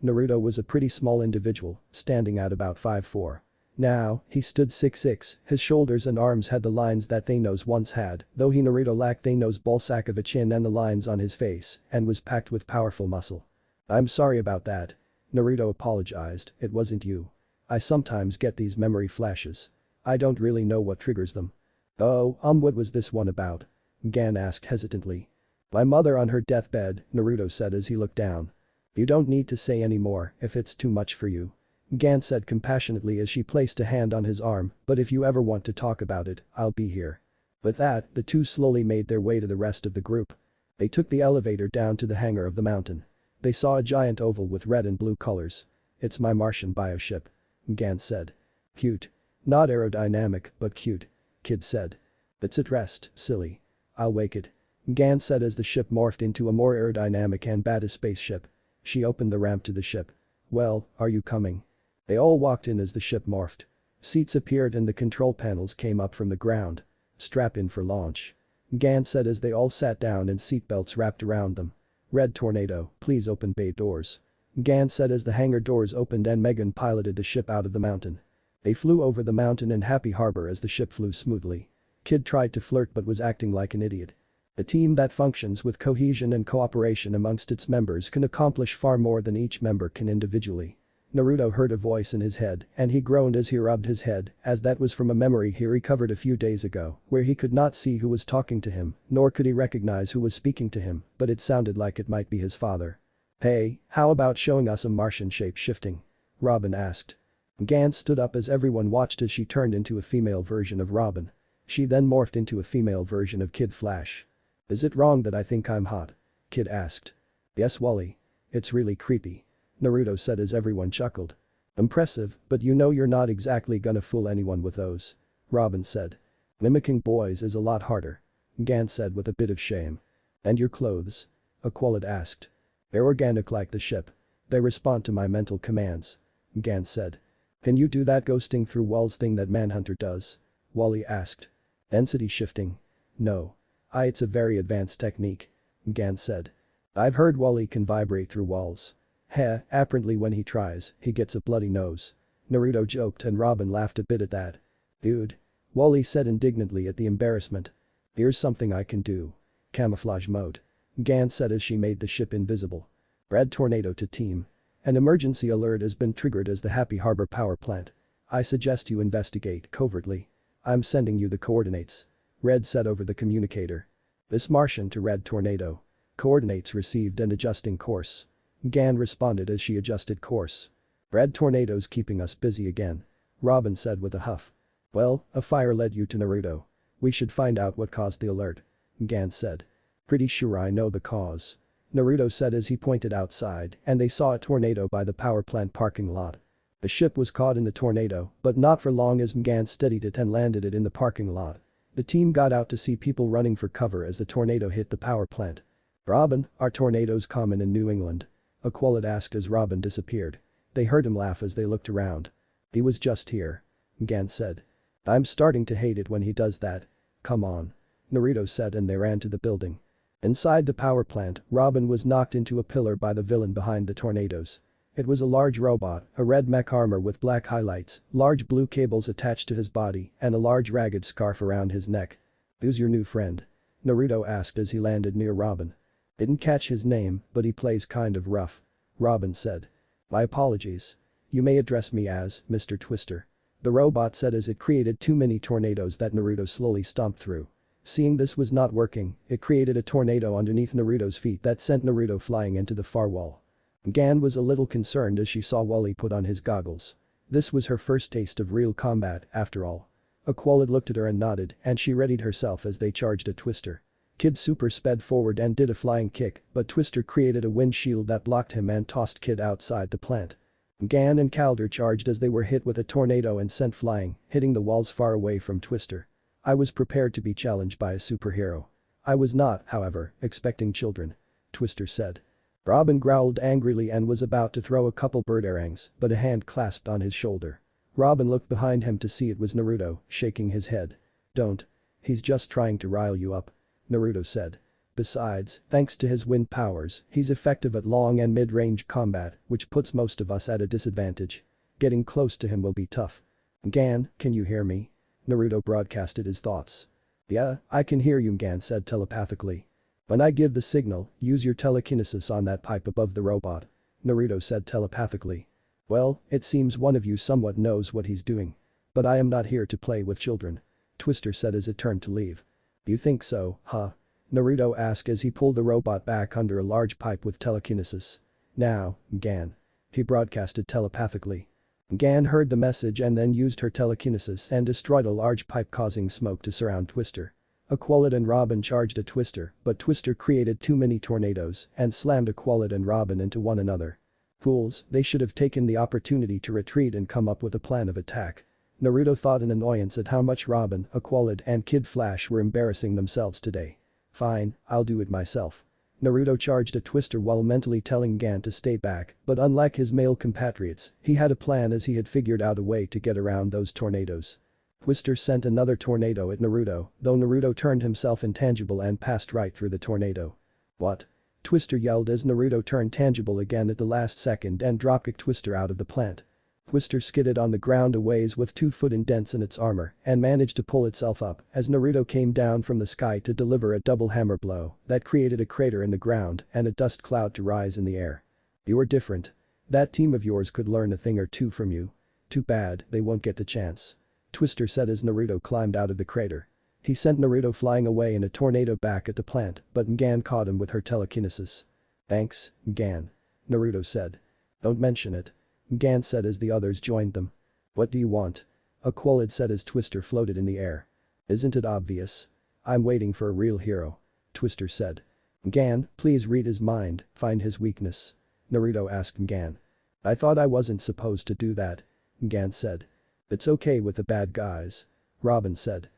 Naruto was a pretty small individual, standing at about 5'4". Now, he stood 6'6", his shoulders and arms had the lines that Thanos once had, though Naruto lacked Thanos' ballsack of a chin and the lines on his face, and was packed with powerful muscle. I'm sorry about that. Naruto apologized, it wasn't you. I sometimes get these memory flashes. I don't really know what triggers them. Oh, what was this one about? Gan asked hesitantly. My mother on her deathbed, Naruto said as he looked down. You don't need to say any more if it's too much for you. Gan said compassionately as she placed a hand on his arm, but if you ever want to talk about it, I'll be here. With that, the two slowly made their way to the rest of the group. They took the elevator down to the hangar of the mountain. They saw a giant oval with red and blue colors. It's my Martian bioship. Gan said. Cute. Not aerodynamic, but cute. Kid said. It's at rest, silly. I'll wake it. Gan said as the ship morphed into a more aerodynamic and badass spaceship. She opened the ramp to the ship. Well, are you coming? They all walked in as the ship morphed. Seats appeared and the control panels came up from the ground. Strap in for launch. Gan said as they all sat down and seatbelts wrapped around them. Red Tornado, please open bay doors. Gan said as the hangar doors opened and Megan piloted the ship out of the mountain. They flew over the mountain and Happy Harbor as the ship flew smoothly. Kid tried to flirt but was acting like an idiot. A team that functions with cohesion and cooperation amongst its members can accomplish far more than each member can individually. Naruto heard a voice in his head and he groaned as he rubbed his head, as that was from a memory he recovered a few days ago, where he could not see who was talking to him, nor could he recognize who was speaking to him, but it sounded like it might be his father. Hey, how about showing us some Martian shape-shifting? Robin asked. Gan stood up as everyone watched as she turned into a female version of Robin. She then morphed into a female version of Kid Flash. Is it wrong that I think I'm hot? Kid asked. Yes, Wally. It's really creepy. Naruto said as everyone chuckled. Impressive, but you know you're not exactly gonna fool anyone with those. Robin said. Mimicking boys is a lot harder. Gan said with a bit of shame. And your clothes? Aqualid asked. They're organic like the ship. They respond to my mental commands. Gan said. Can you do that ghosting through walls thing that Manhunter does? Wally asked. Density shifting? No. It's a very advanced technique. Gan said. I've heard Wally can vibrate through walls. Apparently when he tries, he gets a bloody nose. Naruto joked and Robin laughed a bit at that. Dude. Wally said indignantly at the embarrassment. Here's something I can do. Camouflage mode. Gan said as she made the ship invisible. Red Tornado to team. An emergency alert has been triggered as the Happy Harbor power plant. I suggest you investigate covertly. I'm sending you the coordinates. Red said over the communicator. Miss Martian to Red Tornado. Coordinates received and adjusting course. Gan responded as she adjusted course. Red Tornado's keeping us busy again. Robin said with a huff. Well, a fire led you to Naruto. We should find out what caused the alert. Gan said. Pretty sure I know the cause. Naruto said as he pointed outside and they saw a tornado by the power plant parking lot. The ship was caught in the tornado, but not for long as Gan steadied it and landed it in the parking lot. The team got out to see people running for cover as the tornado hit the power plant. Robin, are tornadoes common in New England? Aqualid asked as Robin disappeared. They heard him laugh as they looked around. He was just here. Gan said. I'm starting to hate it when he does that. Come on. Naruto said and they ran to the building. Inside the power plant, Robin was knocked into a pillar by the villain behind the tornadoes. It was a large robot, a red mech armor with black highlights, large blue cables attached to his body, and a large ragged scarf around his neck. Who's your new friend? Naruto asked as he landed near Robin. Didn't catch his name, but he plays kind of rough. Robin said. My apologies. You may address me as Mr. Twister. The robot said as it created too many tornadoes that Naruto slowly stomped through. Seeing this was not working, it created a tornado underneath Naruto's feet that sent Naruto flying into the far wall. Gan was a little concerned as she saw Wally put on his goggles. This was her first taste of real combat, after all. Aqualid looked at her and nodded, and she readied herself as they charged at Twister. Kid super sped forward and did a flying kick, but Twister created a wind shield that blocked him and tossed Kid outside the plant. Gan and Calder charged as they were hit with a tornado and sent flying, hitting the walls far away from Twister. I was prepared to be challenged by a superhero. I was not, however, expecting children. Twister said. Robin growled angrily and was about to throw a couple bird-earrings, but a hand clasped on his shoulder. Robin looked behind him to see it was Naruto, shaking his head. Don't. He's just trying to rile you up. Naruto said. Besides, thanks to his wind powers, he's effective at long and mid-range combat, which puts most of us at a disadvantage. Getting close to him will be tough. Gan, can you hear me? Naruto broadcasted his thoughts. Yeah, I can hear you, Gan said telepathically. When I give the signal, use your telekinesis on that pipe above the robot. Naruto said telepathically. Well, it seems one of you somewhat knows what he's doing. But I am not here to play with children. Twister said as it turned to leave. You think so, huh? Naruto asked as he pulled the robot back under a large pipe with telekinesis. Now, Gan. He broadcasted telepathically. Gan heard the message and then used her telekinesis and destroyed a large pipe causing smoke to surround Twister. Aqualid and Robin charged at Twister, but Twister created too many tornadoes and slammed Aqualid and Robin into one another. Fools, they should have taken the opportunity to retreat and come up with a plan of attack. Naruto thought in annoyance at how much Robin, Aqualid and Kid Flash were embarrassing themselves today. Fine, I'll do it myself. Naruto charged at Twister while mentally telling Gan to stay back, but unlike his male compatriots, he had a plan as he had figured out a way to get around those tornadoes. Twister sent another tornado at Naruto, though Naruto turned himself intangible and passed right through the tornado. What? Twister yelled as Naruto turned tangible again at the last second and dropkicked Twister out of the plant. Twister skidded on the ground a ways with 2-foot indents in its armor and managed to pull itself up as Naruto came down from the sky to deliver a double hammer blow that created a crater in the ground and a dust cloud to rise in the air. You're different. That team of yours could learn a thing or two from you. Too bad, they won't get the chance. Twister said as Naruto climbed out of the crater. He sent Naruto flying away in a tornado back at the plant, but Gan caught him with her telekinesis. Thanks, Gan. Naruto said. Don't mention it. Gan said as the others joined them. What do you want? Aqualid said as Twister floated in the air. Isn't it obvious? I'm waiting for a real hero. Twister said. Gan, please read his mind, find his weakness. Naruto asked Gan. I thought I wasn't supposed to do that. Gan said. It's okay with the bad guys. Robin said.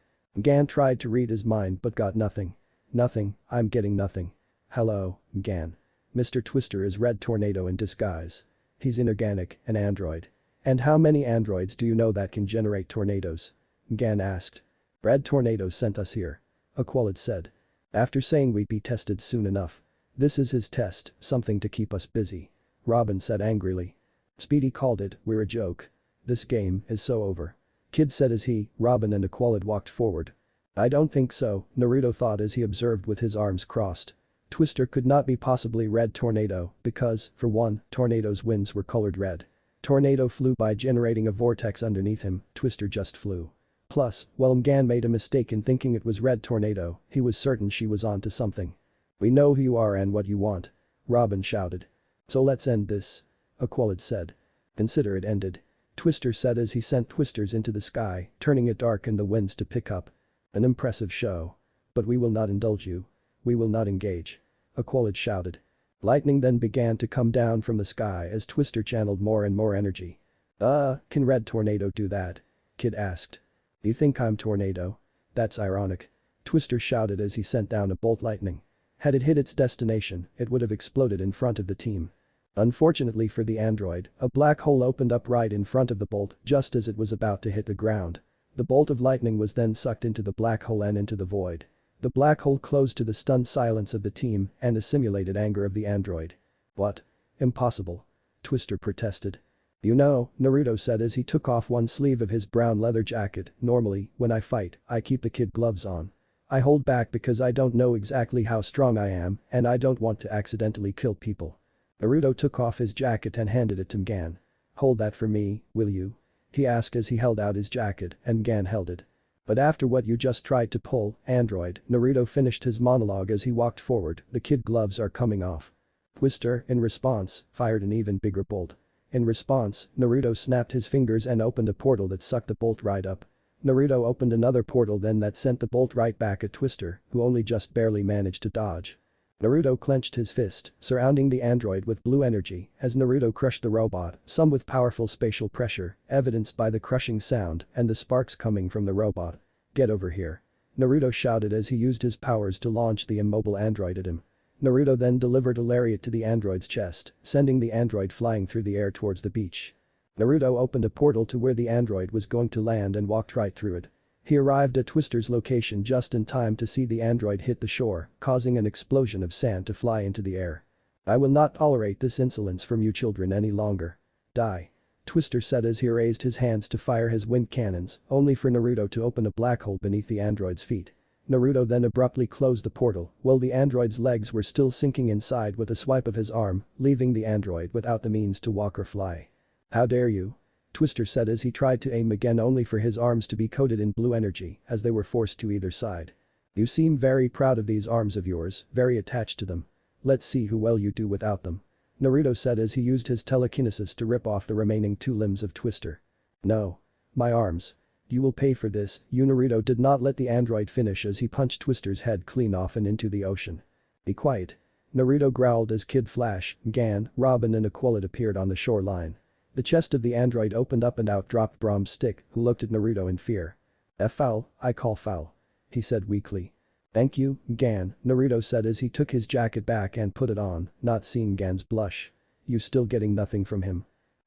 Gan tried to read his mind but got nothing. Nothing, I'm getting nothing. Hello, Gan. Mr. Twister is Red Tornado in disguise. He's inorganic, an android. And how many androids do you know that can generate tornadoes? Gan asked. Red Tornado sent us here. Aqualid said. After saying we'd be tested soon enough. This is his test, something to keep us busy. Robin said angrily. Speedy called it, we're a joke. This game is so over. Kid said as he, Robin and Aqualid walked forward. I don't think so, Naruto thought as he observed with his arms crossed. Twister could not be possibly Red Tornado because, for one, Tornado's winds were colored red. Tornado flew by generating a vortex underneath him, Twister just flew. Plus, while Gan made a mistake in thinking it was Red Tornado, he was certain she was onto something. We know who you are and what you want. Robin shouted. So let's end this. Aqualid said. Consider it ended. Twister said as he sent Twisters into the sky, turning it dark and the winds to pick up. An impressive show. But we will not indulge you. We will not engage. Aqualid shouted. Lightning then began to come down from the sky as Twister channeled more and more energy. Can Red Tornado do that? Kid asked. You think I'm Tornado? That's ironic. Twister shouted as he sent down a bolt lightning. Had it hit its destination, it would have exploded in front of the team. Unfortunately for the android, a black hole opened up right in front of the bolt just as it was about to hit the ground. The bolt of lightning was then sucked into the black hole and into the void. The black hole closed to the stunned silence of the team and the simulated anger of the android. What? Impossible. Twister protested. You know, Naruto said as he took off one sleeve of his brown leather jacket, normally, when I fight, I keep the kid gloves on. I hold back because I don't know exactly how strong I am and I don't want to accidentally kill people. Naruto took off his jacket and handed it to Gan. Hold that for me, will you? He asked as he held out his jacket and Gan held it. But after what you just tried to pull, android, Naruto finished his monologue as he walked forward, the kid gloves are coming off. Twister, in response, fired an even bigger bolt. In response, Naruto snapped his fingers and opened a portal that sucked the bolt right up. Naruto opened another portal then that sent the bolt right back at Twister, who only just barely managed to dodge. Naruto clenched his fist, surrounding the android with blue energy as Naruto crushed the robot, some with powerful spatial pressure, evidenced by the crushing sound and the sparks coming from the robot. "Get over here." Naruto shouted as he used his powers to launch the immobile android at him. Naruto then delivered a lariat to the android's chest, sending the android flying through the air towards the beach. Naruto opened a portal to where the android was going to land and walked right through it. He arrived at Twister's location just in time to see the android hit the shore, causing an explosion of sand to fly into the air. "I will not tolerate this insolence from you children any longer. Die." Twister said as he raised his hands to fire his wind cannons, only for Naruto to open a black hole beneath the android's feet. Naruto then abruptly closed the portal while the android's legs were still sinking inside with a swipe of his arm, leaving the android without the means to walk or fly. "How dare you?" Twister said as he tried to aim again only for his arms to be coated in blue energy as they were forced to either side. "You seem very proud of these arms of yours, very attached to them. Let's see how well you do without them." Naruto said as he used his telekinesis to rip off the remaining two limbs of Twister. "No. My arms. You will pay for this." Naruto did not let the android finish as he punched Twister's head clean off and into the ocean. "Be quiet." Naruto growled as Kid Flash, Gan, Robin and Aqualid appeared on the shoreline. The chest of the android opened up and out dropped Brahm's stick, who looked at Naruto in fear. "Foul, I call foul," he said weakly. "Thank you, Gan," Naruto said as he took his jacket back and put it on, not seeing Gan's blush. "You still getting nothing from him?"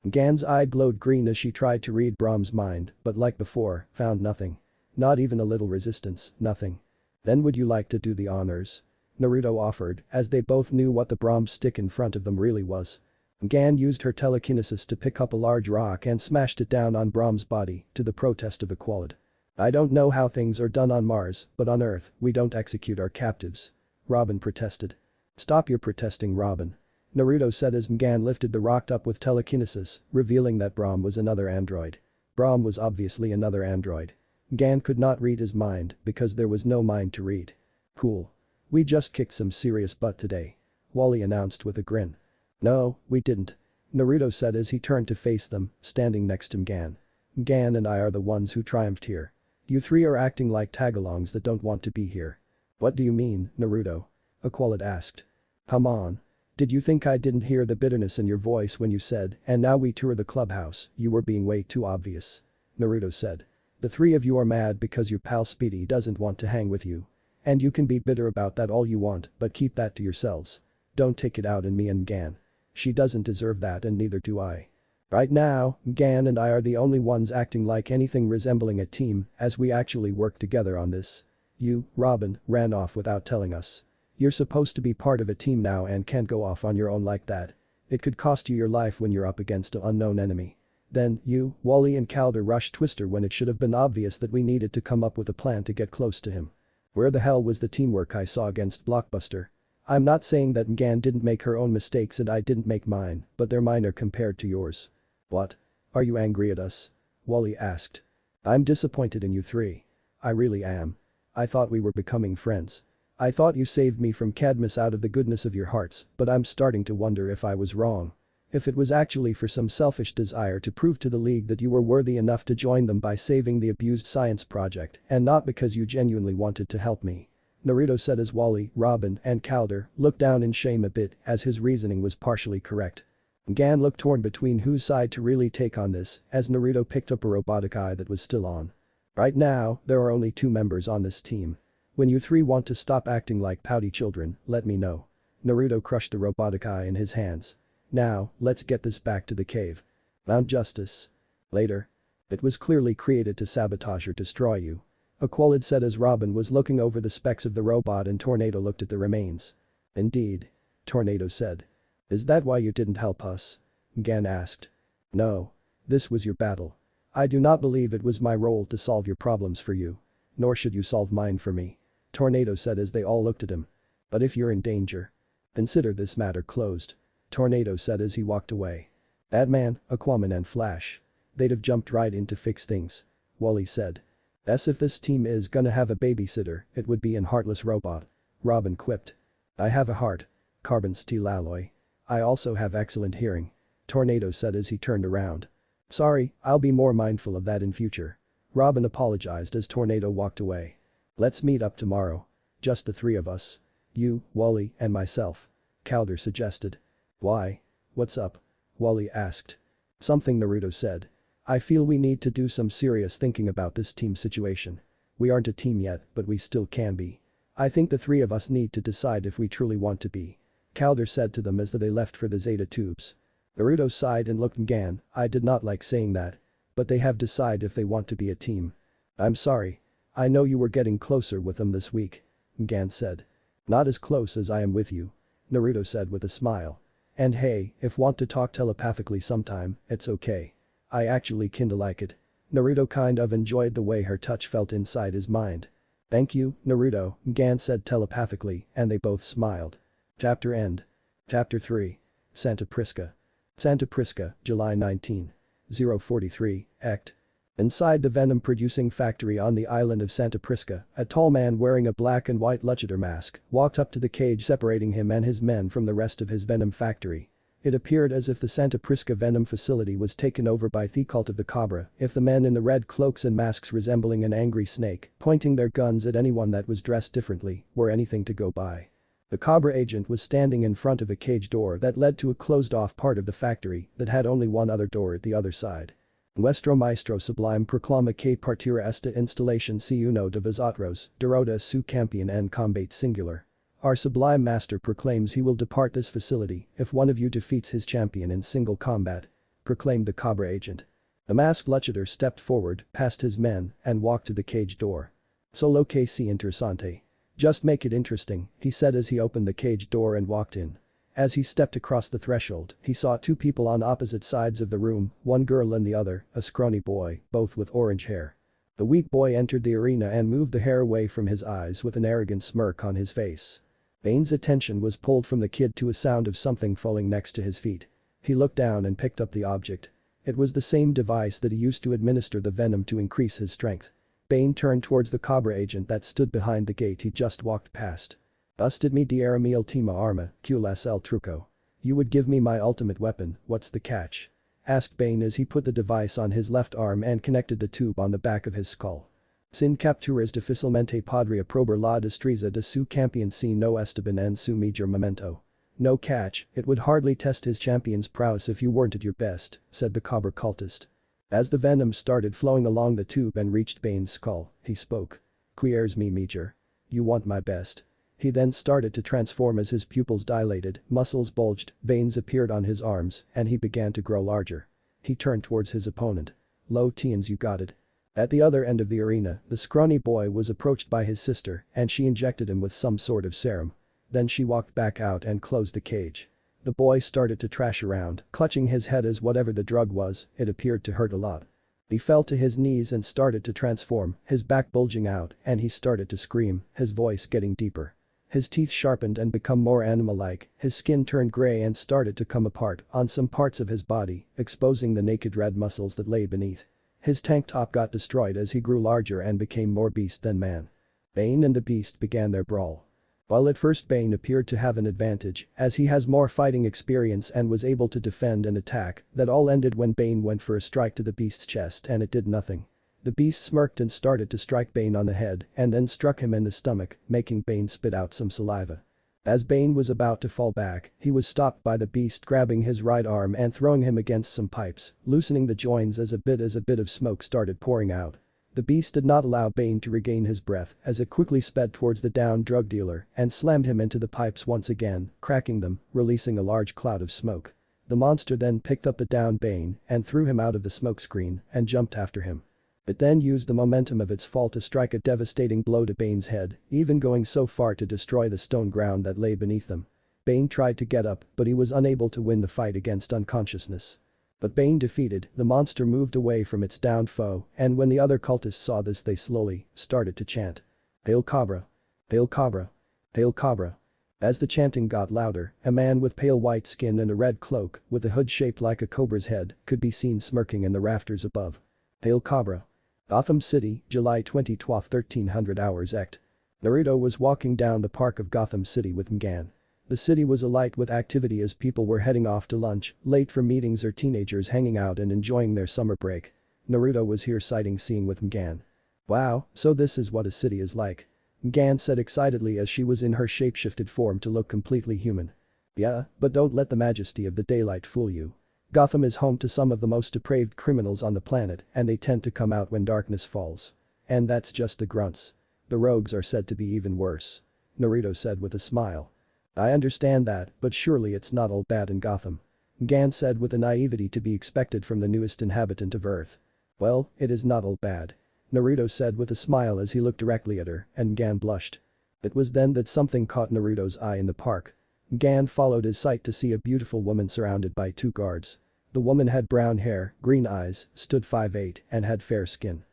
Gan's eye glowed green as she tried to read Brahm's mind, but like before, found nothing. Not even a little resistance, nothing. "Then would you like to do the honors?" Naruto offered, as they both knew what the Brahm stick in front of them really was. Gan used her telekinesis to pick up a large rock and smashed it down on Brahm's body, to the protest of Aqualid. "I don't know how things are done on Mars, but on Earth, we don't execute our captives." Robin protested. "Stop your protesting, Robin," Naruto said as Gan lifted the rock up with telekinesis, revealing that Brahm was another android. Brahm was obviously another android. Gan could not read his mind because there was no mind to read. "Cool. We just kicked some serious butt today," Wally announced with a grin. "No, we didn't," Naruto said as he turned to face them, standing next to Gan. "Gan and I are the ones who triumphed here. You three are acting like tagalongs that don't want to be here." "What do you mean, Naruto?" Aqualid asked. "Come on. Did you think I didn't hear the bitterness in your voice when you said, 'and now we tour the clubhouse'? You were being way too obvious," Naruto said. "The three of you are mad because your pal Speedy doesn't want to hang with you. And you can be bitter about that all you want, but keep that to yourselves. Don't take it out on me and Gan. She doesn't deserve that and neither do I. Right now, Gan and I are the only ones acting like anything resembling a team as we actually work together on this. You, Robin, ran off without telling us. You're supposed to be part of a team now and can't go off on your own like that. It could cost you your life when you're up against an unknown enemy. Then, you, Wally and Calder rushed Twister when it should have been obvious that we needed to come up with a plan to get close to him. Where the hell was the teamwork I saw against Blockbuster? I'm not saying that Gan didn't make her own mistakes and I didn't make mine, but they're minor compared to yours." "What? Are you angry at us?" Wally asked. "I'm disappointed in you three. I really am. I thought we were becoming friends. I thought you saved me from Cadmus out of the goodness of your hearts, but I'm starting to wonder if I was wrong. If it was actually for some selfish desire to prove to the League that you were worthy enough to join them by saving the abused science project and not because you genuinely wanted to help me," Naruto said as Wally, Robin and Calder looked down in shame a bit as his reasoning was partially correct. Gan looked torn between whose side to really take on this as Naruto picked up a robotic eye that was still on. "Right now, there are only 2 members on this team. When you 3 want to stop acting like pouty children, let me know." Naruto crushed the robotic eye in his hands. "Now, let's get this back to the cave. Mount Justice. Later. It was clearly created to sabotage or destroy you," Aqualid said as Robin was looking over the specs of the robot and Tornado looked at the remains. "Indeed," Tornado said. "Is that why you didn't help us?" Gan asked. "No. This was your battle. I do not believe it was my role to solve your problems for you. Nor should you solve mine for me," Tornado said as they all looked at him. "But if you're in danger, consider this matter closed," Tornado said as he walked away. "Batman, Aquaman and Flash. They'd have jumped right in to fix things," Wally said. "As if this team is gonna have a babysitter, it would be an heartless robot," Robin quipped. "I have a heart. Carbon steel alloy. I also have excellent hearing," Tornado said as he turned around. Sorry, I'll be more mindful of that in future. Robin apologized as Tornado walked away. Let's meet up tomorrow. Just the three of us. You, Wally, and myself. Calder suggested. Why? What's up? Wally asked. Something Naruto said. I feel we need to do some serious thinking about this team situation. We aren't a team yet, but we still can be. I think the three of us need to decide if we truly want to be. Calder said to them as they left for the Zeta tubes. Naruto sighed and looked at Gan. I did not like saying that. But they have decided if they want to be a team. I'm sorry. I know you were getting closer with them this week. Gan said. Not as close as I am with you. Naruto said with a smile. And hey, if want to talk telepathically sometime, it's okay. I actually kinda like it. Naruto kind of enjoyed the way her touch felt inside his mind. Thank you, Naruto, Gan said telepathically, and they both smiled. Chapter end. Chapter 3. Santa Prisca. Santa Prisca, July 19. 043, Act. Inside the venom-producing factory on the island of Santa Prisca, a tall man wearing a black and white luchador mask walked up to the cage separating him and his men from the rest of his venom factory. It appeared as if the Santa Prisca venom facility was taken over by the cult of the Cobra, if the men in the red cloaks and masks resembling an angry snake, pointing their guns at anyone that was dressed differently, were anything to go by. The Cobra agent was standing in front of a cage door that led to a closed-off part of the factory that had only one other door at the other side. Nuestro maestro sublime proclama que partira esta instalación si uno de vosotros, derrota su campeón en combate singular. Our sublime master proclaims he will depart this facility if one of you defeats his champion in single combat, proclaimed the Cobra agent. The masked luchador stepped forward, past his men, and walked to the cage door. Solo que si interesante. Just make it interesting, he said as he opened the cage door and walked in. As he stepped across the threshold, he saw two people on opposite sides of the room, one girl and the other, a scrawny boy, both with orange hair. The weak boy entered the arena and moved the hair away from his eyes with an arrogant smirk on his face. Bane's attention was pulled from the kid to a sound of something falling next to his feet. He looked down and picked up the object. It was the same device that he used to administer the venom to increase his strength. Bane turned towards the Cobra agent that stood behind the gate he just walked past. Busted me diera mi ultima arma, culas el truco. You would give me my ultimate weapon, what's the catch? Asked Bane as he put the device on his left arm and connected the tube on the back of his skull. Sin capturas difícilmente podría probar la destreza de su campeón si no estaban en su mejor momento. No catch, it would hardly test his champion's prowess if you weren't at your best, said the Cobra cultist. As the venom started flowing along the tube and reached Bane's skull, he spoke. Quieres mi major? You want my best? He then started to transform as his pupils dilated, muscles bulged, veins appeared on his arms, and he began to grow larger. He turned towards his opponent. Low teens, you got it. At the other end of the arena, the scrawny boy was approached by his sister and she injected him with some sort of serum. Then she walked back out and closed the cage. The boy started to trash around, clutching his head as whatever the drug was, it appeared to hurt a lot. He fell to his knees and started to transform, his back bulging out, and he started to scream, his voice getting deeper. His teeth sharpened and become more animal-like, his skin turned gray and started to come apart on some parts of his body, exposing the naked red muscles that lay beneath. His tank top got destroyed as he grew larger and became more beast than man. Bane and the beast began their brawl. While at first Bane appeared to have an advantage, as he has more fighting experience and was able to defend and attack, that all ended when Bane went for a strike to the beast's chest and it did nothing. The beast smirked and started to strike Bane on the head and then struck him in the stomach, making Bane spit out some saliva. As Bane was about to fall back, he was stopped by the beast grabbing his right arm and throwing him against some pipes, loosening the joints as a bit of smoke started pouring out. The beast did not allow Bane to regain his breath as it quickly sped towards the downed drug dealer and slammed him into the pipes once again, cracking them, releasing a large cloud of smoke. The monster then picked up the downed Bane and threw him out of the smokescreen and jumped after him. It then used the momentum of its fall to strike a devastating blow to Bane's head, even going so far to destroy the stone ground that lay beneath them. Bane tried to get up, but he was unable to win the fight against unconsciousness. But Bane defeated, the monster moved away from its downed foe, and when the other cultists saw this they slowly started to chant. Hail Cobra! Hail Cobra! Hail Cobra! As the chanting got louder, a man with pale white skin and a red cloak, with a hood shaped like a cobra's head, could be seen smirking in the rafters above. Hail Cobra! Gotham City, July 2012 1300 hours Act. Naruto was walking down the park of Gotham City with Mgan. The city was alight with activity as people were heading off to lunch, late for meetings or teenagers hanging out and enjoying their summer break. Naruto was here sightseeing with Mgan. Wow, so this is what a city is like. Mgan said excitedly as she was in her shapeshifted form to look completely human. Yeah, but don't let the majesty of the daylight fool you. Gotham is home to some of the most depraved criminals on the planet and they tend to come out when darkness falls. And that's just the grunts. The rogues are said to be even worse. Naruto said with a smile. I understand that, but surely it's not all bad in Gotham. Mgan said with a naivety to be expected from the newest inhabitant of Earth. Well, it is not all bad. Naruto said with a smile as he looked directly at her, and Mgan blushed. It was then that something caught Naruto's eye in the park. Mgan followed his sight to see a beautiful woman surrounded by 2 guards. The woman had brown hair, green eyes, stood 5'8", and had fair skin.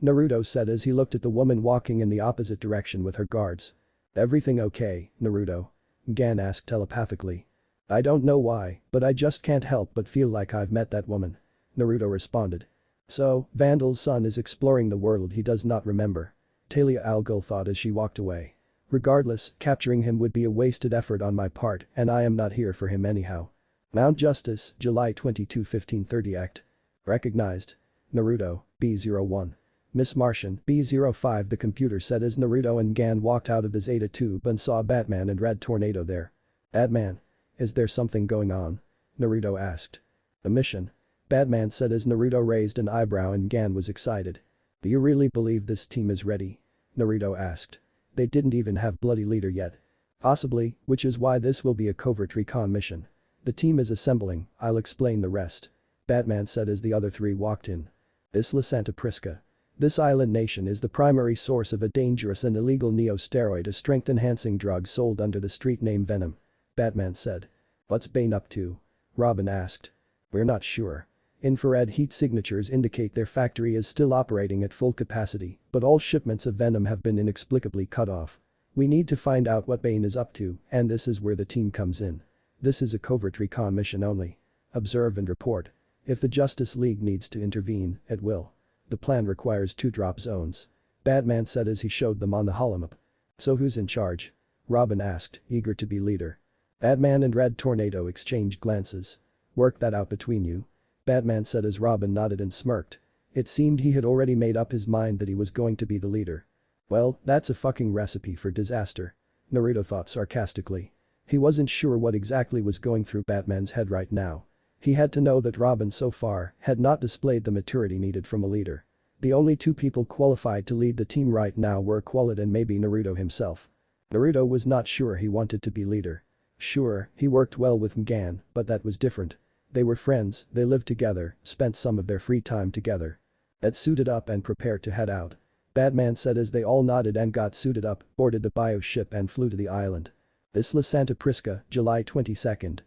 Naruto said as he looked at the woman walking in the opposite direction with her guards. Everything okay, Naruto? Mgan asked telepathically. I don't know why, but I just can't help but feel like I've met that woman. Naruto responded. So, Vandal's son is exploring the world he does not remember. Talia al Ghul thought as she walked away. Regardless, capturing him would be a wasted effort on my part and I am not here for him anyhow. Mount Justice, July 22, 1530 Act. Recognized. Naruto, B01. Miss Martian, B05 the computer said as Naruto and Mgan walked out of the Zeta tube and saw Batman and Red Tornado there. Batman. Is there something going on? Naruto asked. A mission. Batman said as Naruto raised an eyebrow and Mgan was excited. Do you really believe this team is ready? Naruto asked. They didn't even have bloody leader yet. Possibly, which is why this will be a covert recon mission. The team is assembling, I'll explain the rest. Batman said as the other 3 walked in. Isla Santa Prisca. This island nation is the primary source of a dangerous and illegal neo-steroid, a strength-enhancing drug sold under the street name Venom. Batman said. What's Bane up to? Robin asked. We're not sure. Infrared heat signatures indicate their factory is still operating at full capacity, but all shipments of Venom have been inexplicably cut off. We need to find out what Bane is up to, and this is where the team comes in. This is a covert recon mission only. Observe and report. If the Justice League needs to intervene, it will. The plan requires 2 drop zones. Batman said as he showed them on the holomap. So who's in charge? Robin asked, eager to be leader. Batman and Red Tornado exchanged glances. Work that out between you. Batman said as Robin nodded and smirked. It seemed he had already made up his mind that he was going to be the leader. Well, that's a fucking recipe for disaster. Naruto thought sarcastically. He wasn't sure what exactly was going through Batman's head right now. He had to know that Robin so far had not displayed the maturity needed from a leader. The only 2 people qualified to lead the team right now were Qualit and maybe Naruto himself. Naruto was not sure he wanted to be leader. Sure, he worked well with Mgan, but that was different. They were friends, they lived together, spent some of their free time together. Ed suited up and prepared to head out. Batman said as they all nodded and got suited up, boarded the bio ship and flew to the island. Isla Santa Prisca, July 22,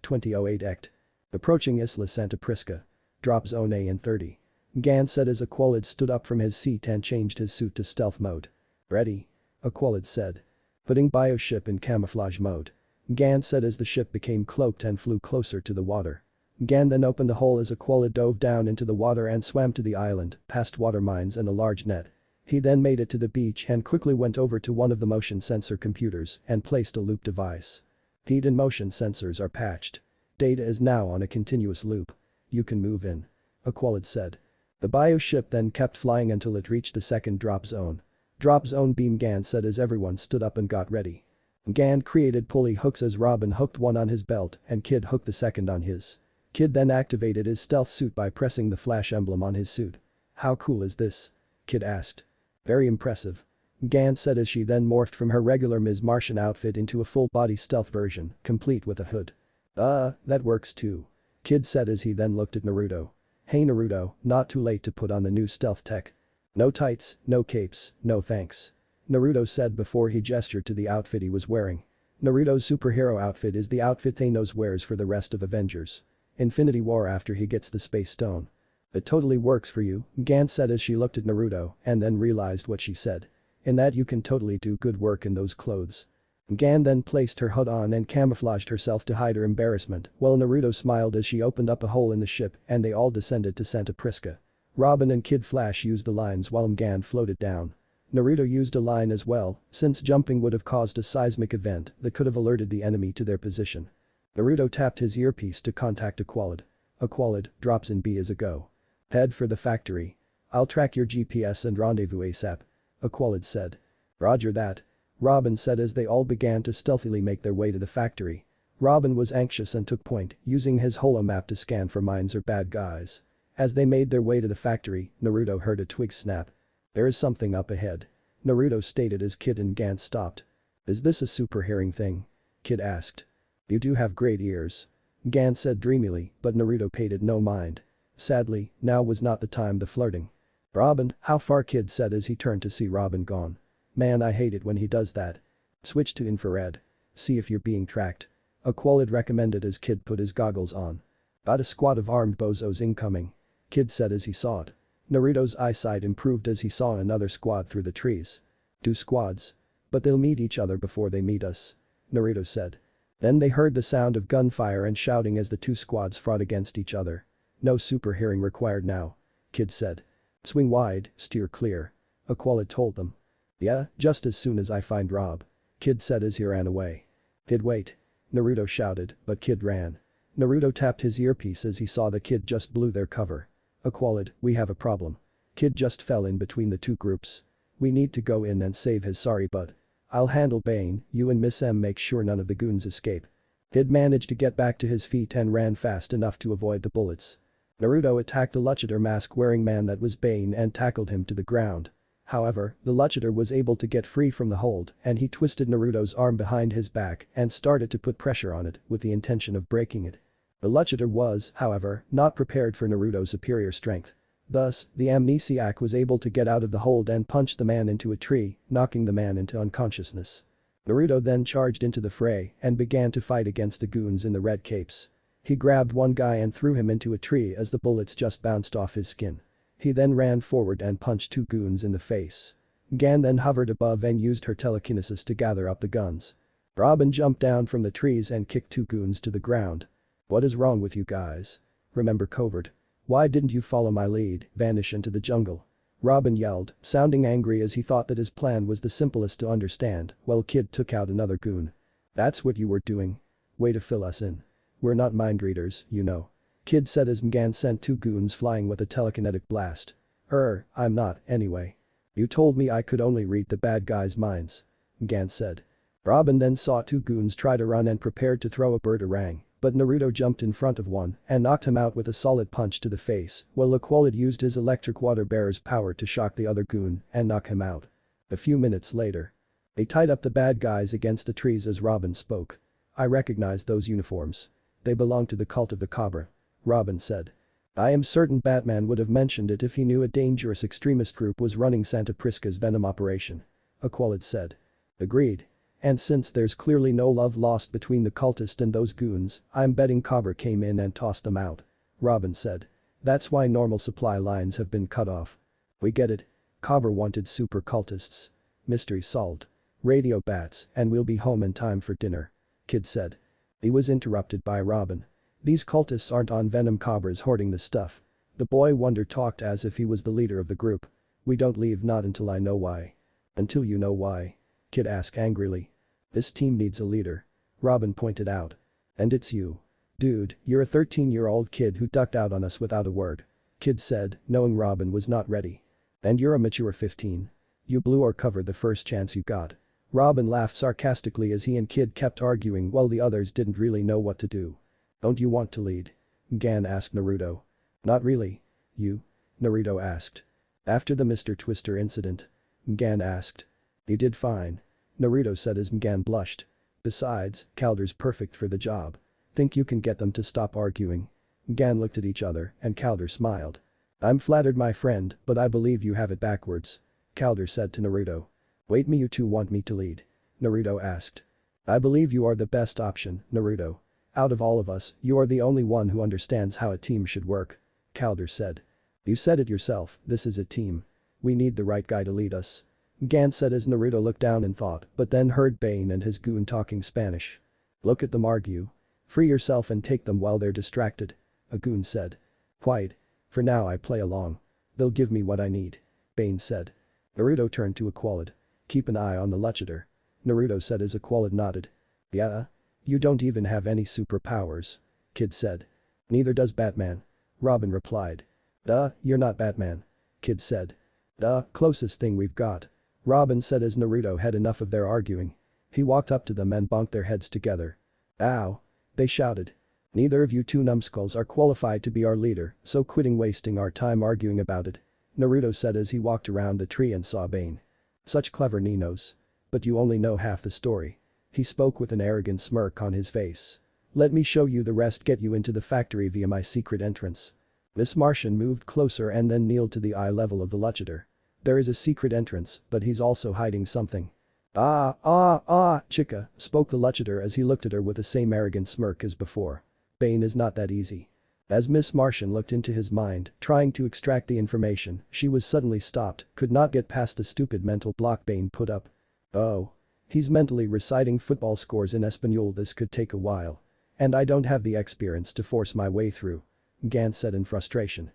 2008 Act. Approaching Isla Santa Prisca. Drop zone A in 30. Mgan said as Aqualid stood up from his seat and changed his suit to stealth mode. Ready? Aqualid said. Putting bioship in camouflage mode. Mgan said as the ship became cloaked and flew closer to the water. Mgan then opened a hole as Aqualid dove down into the water and swam to the island, past water mines and a large net. He then made it to the beach and quickly went over to one of the motion sensor computers and placed a loop device. Heat and motion sensors are patched. Data is now on a continuous loop. You can move in. Aqualid said. The bioship then kept flying until it reached the second drop zone. Drop zone B Mgan said as everyone stood up and got ready. Mgan created pulley hooks as Robin hooked one on his belt and Kid hooked the second on his. Kid then activated his stealth suit by pressing the flash emblem on his suit. How cool is this? Kid asked. Very impressive. Mgan said as she then morphed from her regular Miss Martian outfit into a full-body stealth version, complete with a hood. That works too. Kid said as he then looked at Naruto. Hey Naruto, not too late to put on the new stealth tech. No tights, no capes, no thanks. Naruto said before he gestured to the outfit he was wearing. Naruto's superhero outfit is the outfit Thanos wears for the rest of Avengers. Infinity War after he gets the Space Stone. It totally works for you, Mgan said as she looked at Naruto and then realized what she said. In that you can totally do good work in those clothes. Mgan then placed her hood on and camouflaged herself to hide her embarrassment while Naruto smiled as she opened up a hole in the ship and they all descended to Santa Prisca. Robin and Kid Flash used the lines while Mgan floated down. Naruto used a line as well, since jumping would have caused a seismic event that could have alerted the enemy to their position. Naruto tapped his earpiece to contact Aqualid. Aqualid, drops in B as a go. Head for the factory. I'll track your GPS and rendezvous ASAP. Aqualid said. Roger that. Robin said as they all began to stealthily make their way to the factory. Robin was anxious and took point, using his holo map to scan for mines or bad guys. As they made their way to the factory, Naruto heard a twig snap. There is something up ahead. Naruto stated as Kid and Gan stopped. Is this a super hearing thing? Kid asked. You do have great ears. Gan said dreamily, but Naruto paid it no mind. Sadly, now was not the time the flirting. Robin, how far? Kid said as he turned to see Robin gone. Man, I hate it when he does that. Switch to infrared. See if you're being tracked. Aqualid recommended as Kid put his goggles on. Got a squad of armed bozos incoming. Kid said as he saw it. Naruto's eyesight improved as he saw another squad through the trees. 2 squads. But they'll meet each other before they meet us. Naruto said. Then they heard the sound of gunfire and shouting as the 2 squads fought against each other. No super hearing required now. Kid said. Swing wide, steer clear. Aqualid told them. Yeah, just as soon as I find Rob. Kid said as he ran away. Kid wait. Naruto shouted, but Kid ran. Naruto tapped his earpiece as he saw the Kid just blew their cover. Aqualid, we have a problem. Kid just fell in between the 2 groups. We need to go in and save his sorry butt. I'll handle Bane, you and Miss M make sure none of the goons escape. Kid managed to get back to his feet and ran fast enough to avoid the bullets. Naruto attacked the Luchador mask-wearing man that was Bane and tackled him to the ground. However, the Luchador was able to get free from the hold and he twisted Naruto's arm behind his back and started to put pressure on it with the intention of breaking it. The Luchador was, however, not prepared for Naruto's superior strength. Thus, the amnesiac was able to get out of the hold and punch the man into a tree, knocking the man into unconsciousness. Naruto then charged into the fray and began to fight against the goons in the red capes. He grabbed one guy and threw him into a tree as the bullets just bounced off his skin. He then ran forward and punched 2 goons in the face. Gan then hovered above and used her telekinesis to gather up the guns. Robin jumped down from the trees and kicked 2 goons to the ground. What is wrong with you guys? Remember covert. Why didn't you follow my lead, vanish into the jungle? Robin yelled, sounding angry as he thought that his plan was the simplest to understand, while Kid took out another goon. That's what you were doing. Way to fill us in. We're not mind readers, you know. Kid said as Mgan sent 2 goons flying with a telekinetic blast. I'm not, anyway. You told me I could only read the bad guys' minds. Mgan said. Robin then saw 2 goons try to run and prepared to throw a bird-a-rang, but Naruto jumped in front of one and knocked him out with a solid punch to the face, while Aqualid used his electric water bearer's power to shock the other goon and knock him out. A few minutes later. They tied up the bad guys against the trees as Robin spoke. I recognize those uniforms. They belong to the cult of the Cobra. Robin said. I am certain Batman would have mentioned it if he knew a dangerous extremist group was running Santa Prisca's Venom operation. Aqualid said. Agreed. And since there's clearly no love lost between the cultist and those goons, I'm betting Cobra came in and tossed them out. Robin said. That's why normal supply lines have been cut off. We get it. Cobra wanted super cultists. Mystery solved. Radio bats and we'll be home in time for dinner. Kid said. He was interrupted by Robin. These cultists aren't on Venom. Cobra's hoarding the stuff. The boy wonder talked as if he was the leader of the group. We don't leave not until I know why. Until you know why? Kid asked angrily. This team needs a leader. Robin pointed out. And it's you. Dude, you're a 13-year-old kid who ducked out on us without a word. Kid said, knowing Robin was not ready. And you're a mature 15. You blew our cover the first chance you got. Robin laughed sarcastically as he and Kid kept arguing while the others didn't really know what to do. Don't you want to lead? Gan asked Naruto. Not really. You? Naruto asked. After the Mr. Twister incident? Gan asked. You did fine. Naruto said as Mgan blushed. Besides, Calder's perfect for the job. Think you can get them to stop arguing? Mgan looked at each other and Calder smiled. I'm flattered my friend, but I believe you have it backwards. Calder said to Naruto. Wait me you two want me to lead? Naruto asked. I believe you are the best option, Naruto. Out of all of us, you are the only one who understands how a team should work. Calder said. You said it yourself, this is a team. We need the right guy to lead us. Gan said as Naruto looked down in thought but then heard Bane and his goon talking Spanish. Look at them argue. Free yourself and take them while they're distracted. A goon said. Quite. For now I play along. They'll give me what I need. Bane said. Naruto turned to Aqualid. Keep an eye on the Luchador. Naruto said as Aqualid nodded. Yeah? You don't even have any superpowers. Kid said. Neither does Batman. Robin replied. Duh, you're not Batman. Kid said. Duh, closest thing we've got. Robin said as Naruto had enough of their arguing. He walked up to them and bonked their heads together. Ow! They shouted. Neither of you two numbskulls are qualified to be our leader, so quitting wasting our time arguing about it. Naruto said as he walked around the tree and saw Bane. Such clever Ninos. But you only know half the story. He spoke with an arrogant smirk on his face. Let me show you the rest, get you into the factory via my secret entrance. Miss Martian moved closer and then kneeled to the eye level of the Luchador. There is a secret entrance, but he's also hiding something. Chica, spoke the Luchador as he looked at her with the same arrogant smirk as before. Bane is not that easy. As Miss Martian looked into his mind, trying to extract the information, she was suddenly stopped, could not get past the stupid mental block Bane put up. Oh. He's mentally reciting football scores in Espanol, this could take a while. And I don't have the experience to force my way through. Gan said in frustration.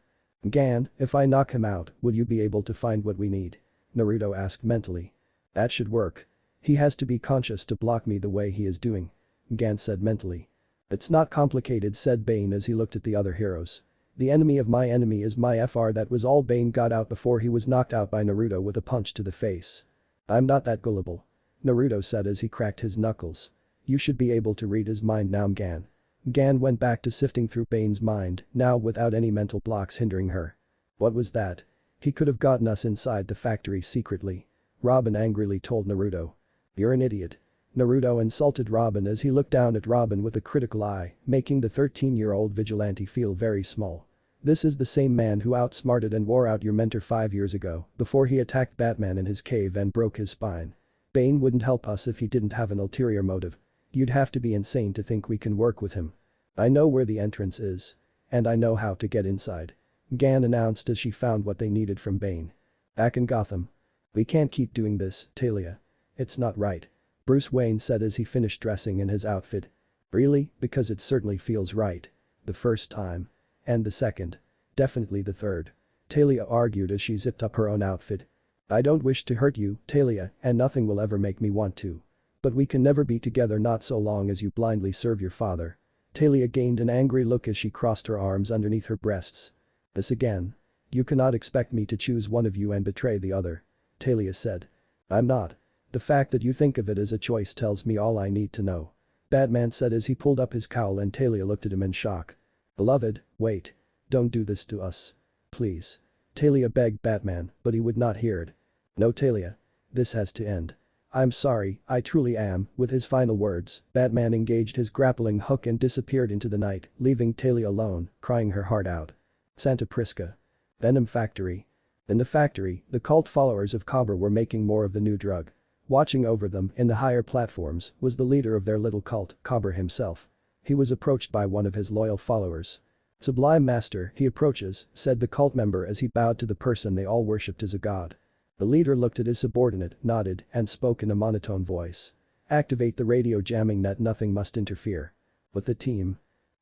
Gan, if I knock him out, will you be able to find what we need? Naruto asked mentally. That should work. He has to be conscious to block me the way he is doing. Gan said mentally. It's not complicated, said Bane as he looked at the other heroes. The enemy of my enemy is my FR. That was all Bane got out before he was knocked out by Naruto with a punch to the face. I'm not that gullible. Naruto said as he cracked his knuckles. You should be able to read his mind now, Gan. Gan went back to sifting through Bane's mind, now without any mental blocks hindering her. What was that? He could have gotten us inside the factory secretly. Robin angrily told Naruto. You're an idiot. Naruto insulted Robin as he looked down at Robin with a critical eye, making the 13-year-old vigilante feel very small. This is the same man who outsmarted and wore out your mentor 5 years ago, before he attacked Batman in his cave and broke his spine. Bane wouldn't help us if he didn't have an ulterior motive. You'd have to be insane to think we can work with him. I know where the entrance is. And I know how to get inside. Gan announced as she found what they needed from Bane. Back in Gotham. We can't keep doing this, Talia. It's not right. Bruce Wayne said as he finished dressing in his outfit. Really? Because it certainly feels right. The first time. And the second. Definitely the third. Talia argued as she zipped up her own outfit. I don't wish to hurt you, Talia, and nothing will ever make me want to. But we can never be together, not so long as you blindly serve your father. Talia gained an angry look as she crossed her arms underneath her breasts. This again. You cannot expect me to choose one of you and betray the other. Talia said. I'm not. The fact that you think of it as a choice tells me all I need to know. Batman said as he pulled up his cowl and Talia looked at him in shock. Beloved, wait. Don't do this to us. Please. Talia begged Batman, but he would not hear it. No, Talia. This has to end. I'm sorry, I truly am. With his final words, Batman engaged his grappling hook and disappeared into the night, leaving Talia alone, crying her heart out. Santa Prisca. Venom Factory. In the factory, the cult followers of Cobra were making more of the new drug. Watching over them in the higher platforms was the leader of their little cult, Cobra himself. He was approached by one of his loyal followers. Sublime Master, he approaches, said the cult member as he bowed to the person they all worshipped as a god. The leader looked at his subordinate, nodded, and spoke in a monotone voice. Activate the radio jamming net, nothing must interfere. With the team.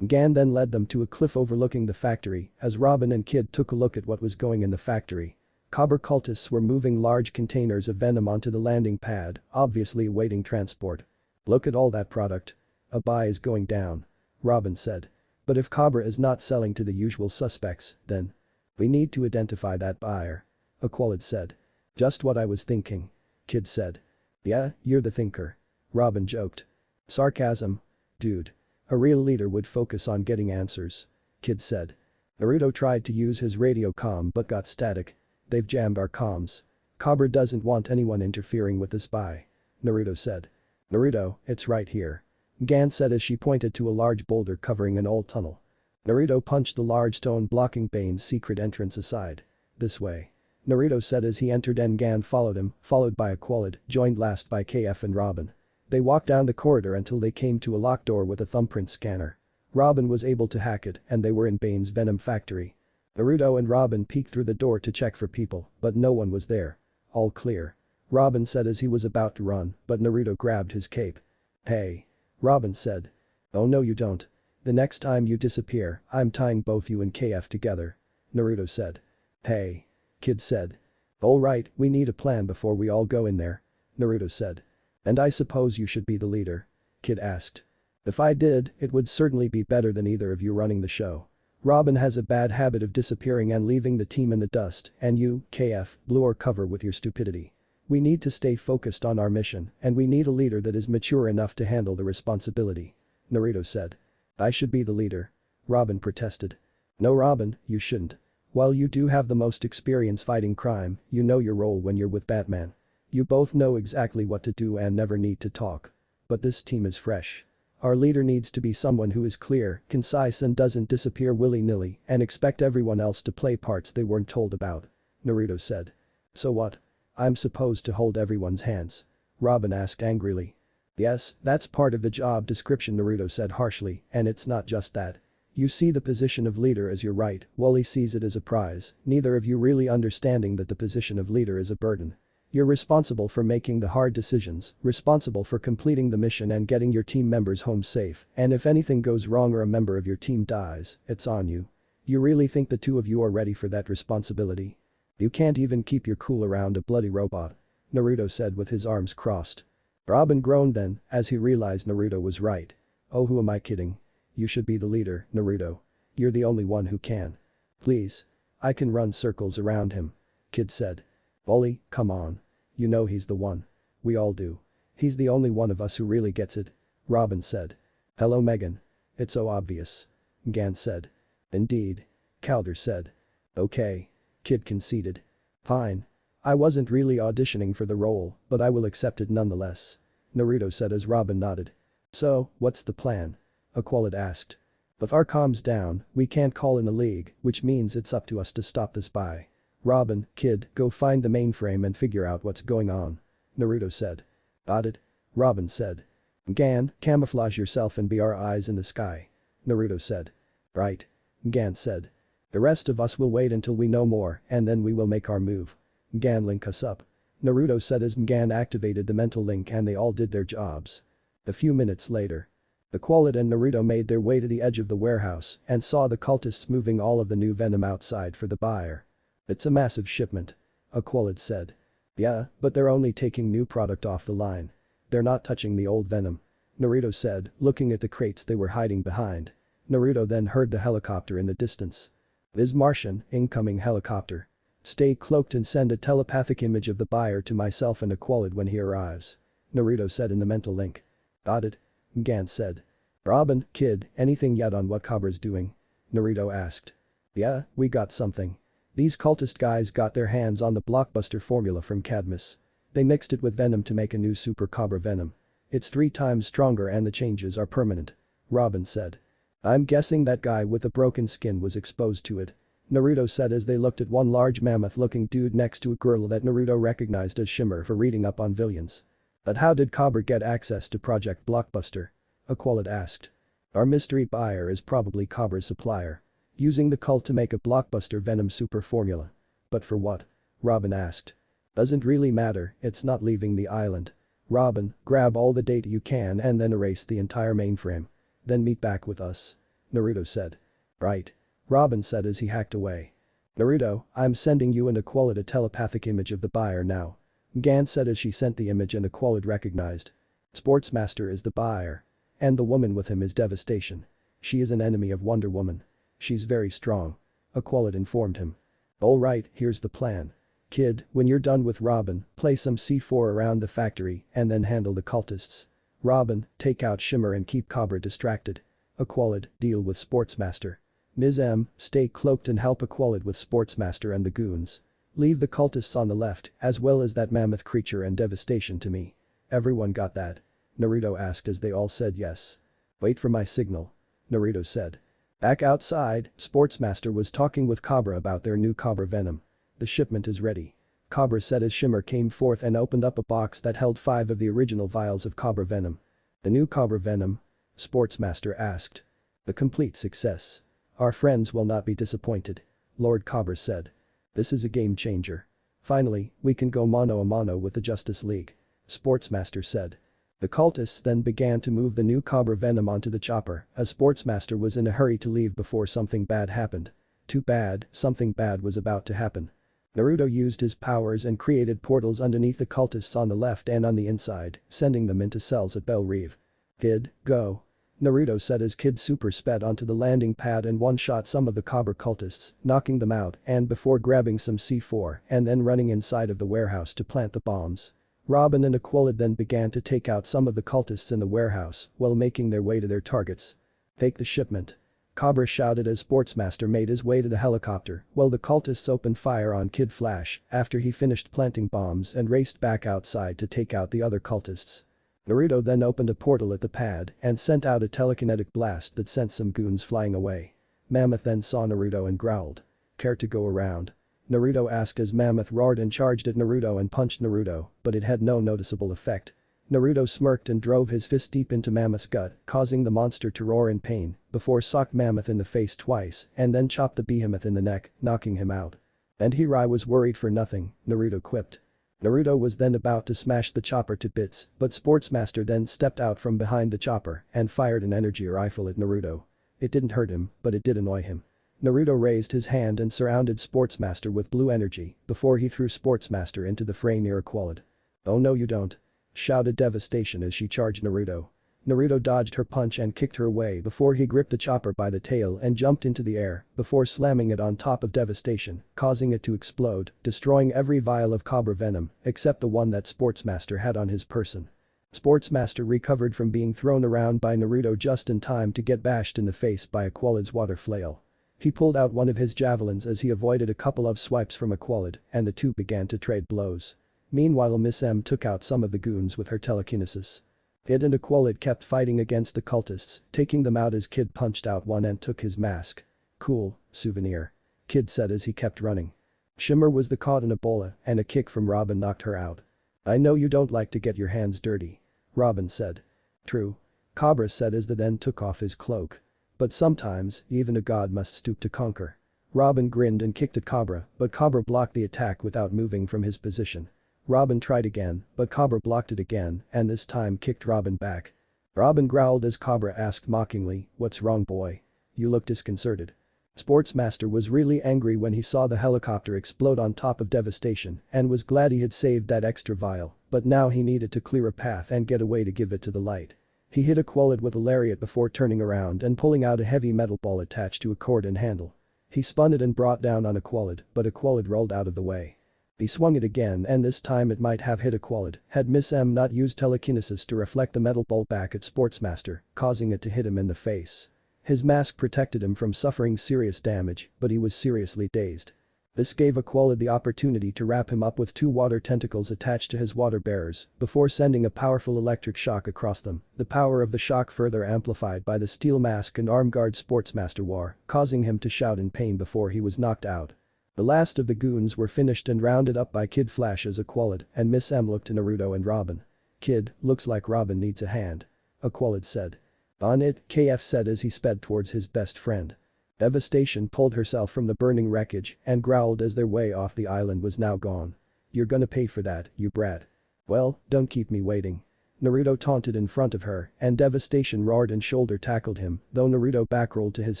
Gan then led them to a cliff overlooking the factory as Robin and Kid took a look at what was going in the factory. Cobra cultists were moving large containers of venom onto the landing pad, obviously awaiting transport. Look at all that product. A buy is going down. Robin said. But if Cobra is not selling to the usual suspects, then we need to identify that buyer. Aqualid said. Just what I was thinking. Kid said. Yeah, you're the thinker. Robin joked. Sarcasm. Dude. A real leader would focus on getting answers. Kid said. Naruto tried to use his radio comm but got static. They've jammed our comms. Cobra doesn't want anyone interfering with this buy. Naruto said. Naruto, it's right here. Gan said as she pointed to a large boulder covering an old tunnel. Naruto punched the large stone blocking Bane's secret entrance aside. This way. Naruto said as he entered and Gan followed him, followed by Aqualid, joined last by KF and Robin. They walked down the corridor until they came to a locked door with a thumbprint scanner. Robin was able to hack it and they were in Bane's Venom factory. Naruto and Robin peeked through the door to check for people, but no one was there. All clear. Robin said as he was about to run, but Naruto grabbed his cape. Hey. Robin said. Oh no you don't. The next time you disappear, I'm tying both you and KF together. Naruto said. Hey. Kid said. Alright, we need a plan before we all go in there, Naruto said. And I suppose you should be the leader? Kid asked. If I did, it would certainly be better than either of you running the show. Robin has a bad habit of disappearing and leaving the team in the dust, and you, KF, blew our cover with your stupidity. We need to stay focused on our mission, and we need a leader that is mature enough to handle the responsibility, Naruto said. I should be the leader. Robin protested. No Robin, you shouldn't. While you do have the most experience fighting crime, you know your role when you're with Batman. You both know exactly what to do and never need to talk. But this team is fresh. Our leader needs to be someone who is clear, concise and doesn't disappear willy-nilly and expect everyone else to play parts they weren't told about, Naruto said. So what? I'm supposed to hold everyone's hands? Robin asked angrily. Yes, that's part of the job description, Naruto said harshly, and it's not just that. You see the position of leader as your right, Wally sees it as a prize, neither of you really understanding that the position of leader is a burden. You're responsible for making the hard decisions, responsible for completing the mission and getting your team members home safe, and if anything goes wrong or a member of your team dies, it's on you. You really think the two of you are ready for that responsibility? You can't even keep your cool around a bloody robot, Naruto said with his arms crossed. Robin groaned then, as he realized Naruto was right. Oh, who am I kidding? You should be the leader, Naruto. You're the only one who can. Please. I can run circles around him. Kid said. Wally, come on. You know he's the one. We all do. He's the only one of us who really gets it. Robin said. Hello Megan. It's so obvious. Gan said. Indeed. Calder said. Okay. Kid conceded. Fine. I wasn't really auditioning for the role, but I will accept it nonetheless. Naruto said as Robin nodded. So, what's the plan? Aqualid asked. With our comms down, we can't call in the league, which means it's up to us to stop the spy. Robin, Kid, go find the mainframe and figure out what's going on. Naruto said. Got it? Robin said. Gan, camouflage yourself and be our eyes in the sky. Naruto said. Right. Gan said. The rest of us will wait until we know more and then we will make our move. Gan, link us up. Naruto said as Gan activated the mental link and they all did their jobs. A few minutes later. Aqualid and Naruto made their way to the edge of the warehouse and saw the cultists moving all of the new venom outside for the buyer. It's a massive shipment. Aqualid said. Yeah, but they're only taking new product off the line. They're not touching the old venom. Naruto said, looking at the crates they were hiding behind. Naruto then heard the helicopter in the distance. Miss Martian, incoming helicopter. Stay cloaked and send a telepathic image of the buyer to myself and Aqualid when he arrives. Naruto said in the mental link. Got it? Gan said. Robin, Kid, anything yet on what Cobra's doing? Naruto asked. Yeah, we got something. These cultist guys got their hands on the blockbuster formula from Cadmus. They mixed it with venom to make a new super Cobra venom. It's 3 times stronger and the changes are permanent. Robin said. I'm guessing that guy with the broken skin was exposed to it. Naruto said as they looked at one large mammoth-looking dude next to a girl that Naruto recognized as Shimmer for reading up on villains. But how did Cobra get access to Project Blockbuster? Aqualid asked. Our mystery buyer is probably Cobra's supplier. Using the cult to make a blockbuster venom super formula. But for what? Robin asked. Doesn't really matter, it's not leaving the island. Robin, grab all the data you can and then erase the entire mainframe. Then meet back with us. Naruto said. Right. Robin said as he hacked away. Naruto, I'm sending you and Aqualid a telepathic image of the buyer now. Gan said as she sent the image and Aqualid recognized. Sportsmaster is the buyer. And the woman with him is Devastation. She is an enemy of Wonder Woman. She's very strong. Aqualid informed him. Alright, here's the plan. Kid, when you're done with Robin, play some C4 around the factory and then handle the cultists. Robin, take out Shimmer and keep Cobra distracted. Aqualid, deal with Sportsmaster. Ms. M, stay cloaked and help Aqualid with Sportsmaster and the goons. Leave the cultists on the left, as well as that mammoth creature and Devastation to me. Everyone got that? Naruto asked as they all said yes. Wait for my signal. Naruto said. Back outside, Sportsmaster was talking with Cobra about their new Cobra venom. The shipment is ready. Cobra said as Shimmer came forth and opened up a box that held 5 of the original vials of Cobra venom. The new Cobra venom? Sportsmaster asked. A complete success. Our friends will not be disappointed. Lord Cobra said. This is a game changer. Finally, we can go mano a mano with the Justice League. Sportsmaster said. The cultists then began to move the new Cobra venom onto the chopper as Sportsmaster was in a hurry to leave before something bad happened. Too bad, something bad was about to happen. Naruto used his powers and created portals underneath the cultists on the left and on the inside, sending them into cells at Belle Reve. "Kid, go." Naruto said as Kid super sped onto the landing pad and one-shot some of the Cobra cultists, knocking them out and before grabbing some C4 and then running inside of the warehouse to plant the bombs. Robin and Aqualid then began to take out some of the cultists in the warehouse while making their way to their targets. "Take the shipment." Cobra shouted as Sportsmaster made his way to the helicopter while the cultists opened fire on Kid Flash after he finished planting bombs and raced back outside to take out the other cultists. Naruto then opened a portal at the pad and sent out a telekinetic blast that sent some goons flying away. Mammoth then saw Naruto and growled. "Care to go around?" Naruto asked as Mammoth roared and charged at Naruto and punched Naruto, but it had no noticeable effect. Naruto smirked and drove his fist deep into Mammoth's gut, causing the monster to roar in pain, before socked Mammoth in the face twice and then chopped the behemoth in the neck, knocking him out. "And Hirai was worried for nothing," Naruto quipped. Naruto was then about to smash the chopper to bits, but Sportsmaster then stepped out from behind the chopper and fired an energy rifle at Naruto. It didn't hurt him, but it did annoy him. Naruto raised his hand and surrounded Sportsmaster with blue energy before he threw Sportsmaster into the fray near Aqualid. "Oh no you don't," shouted Devastation as she charged Naruto. Naruto dodged her punch and kicked her away before he gripped the chopper by the tail and jumped into the air before slamming it on top of Devastation, causing it to explode, destroying every vial of Cobra venom except the one that Sportsmaster had on his person. Sportsmaster recovered from being thrown around by Naruto just in time to get bashed in the face by Aqualid's water flail. He pulled out one of his javelins as he avoided a couple of swipes from Aqualid and the two began to trade blows. Meanwhile Miss M took out some of the goons with her telekinesis. It and Aqualid kept fighting against the cultists, taking them out as Kid punched out one and took his mask. "Cool, souvenir," Kid said as he kept running. Shimmer was the caught in Ebola and a kick from Robin knocked her out. "I know you don't like to get your hands dirty," Robin said. "True," Cobra said as the then took off his cloak. "But sometimes, even a god must stoop to conquer." Robin grinned and kicked at Cobra, but Cobra blocked the attack without moving from his position. Robin tried again, but Cobra blocked it again and this time kicked Robin back. Robin growled as Cobra asked mockingly, "What's wrong boy? You look disconcerted." Sportsmaster was really angry when he saw the helicopter explode on top of Devastation and was glad he had saved that extra vial, but now he needed to clear a path and get away to give it to the light. He hit Aqualid with a lariat before turning around and pulling out a heavy metal ball attached to a cord and handle. He spun it and brought down on Aqualid, but Aqualid rolled out of the way. He swung it again and this time it might have hit Aqualid had Miss M not used telekinesis to reflect the metal ball back at Sportsmaster, causing it to hit him in the face. His mask protected him from suffering serious damage, but he was seriously dazed. This gave Aqualid the opportunity to wrap him up with two water tentacles attached to his water bearers before sending a powerful electric shock across them, the power of the shock further amplified by the steel mask and arm guard Sportsmaster wore, causing him to shout in pain before he was knocked out. The last of the goons were finished and rounded up by Kid Flash as Aqualid and Miss M looked to Naruto and Robin. "Kid, looks like Robin needs a hand," Aqualid said. "On it," KF said as he sped towards his best friend. Devastation pulled herself from the burning wreckage and growled as their way off the island was now gone. "You're gonna pay for that, you brat." "Well, don't keep me waiting." Naruto taunted in front of her and Devastation roared and shoulder tackled him, though Naruto backrolled to his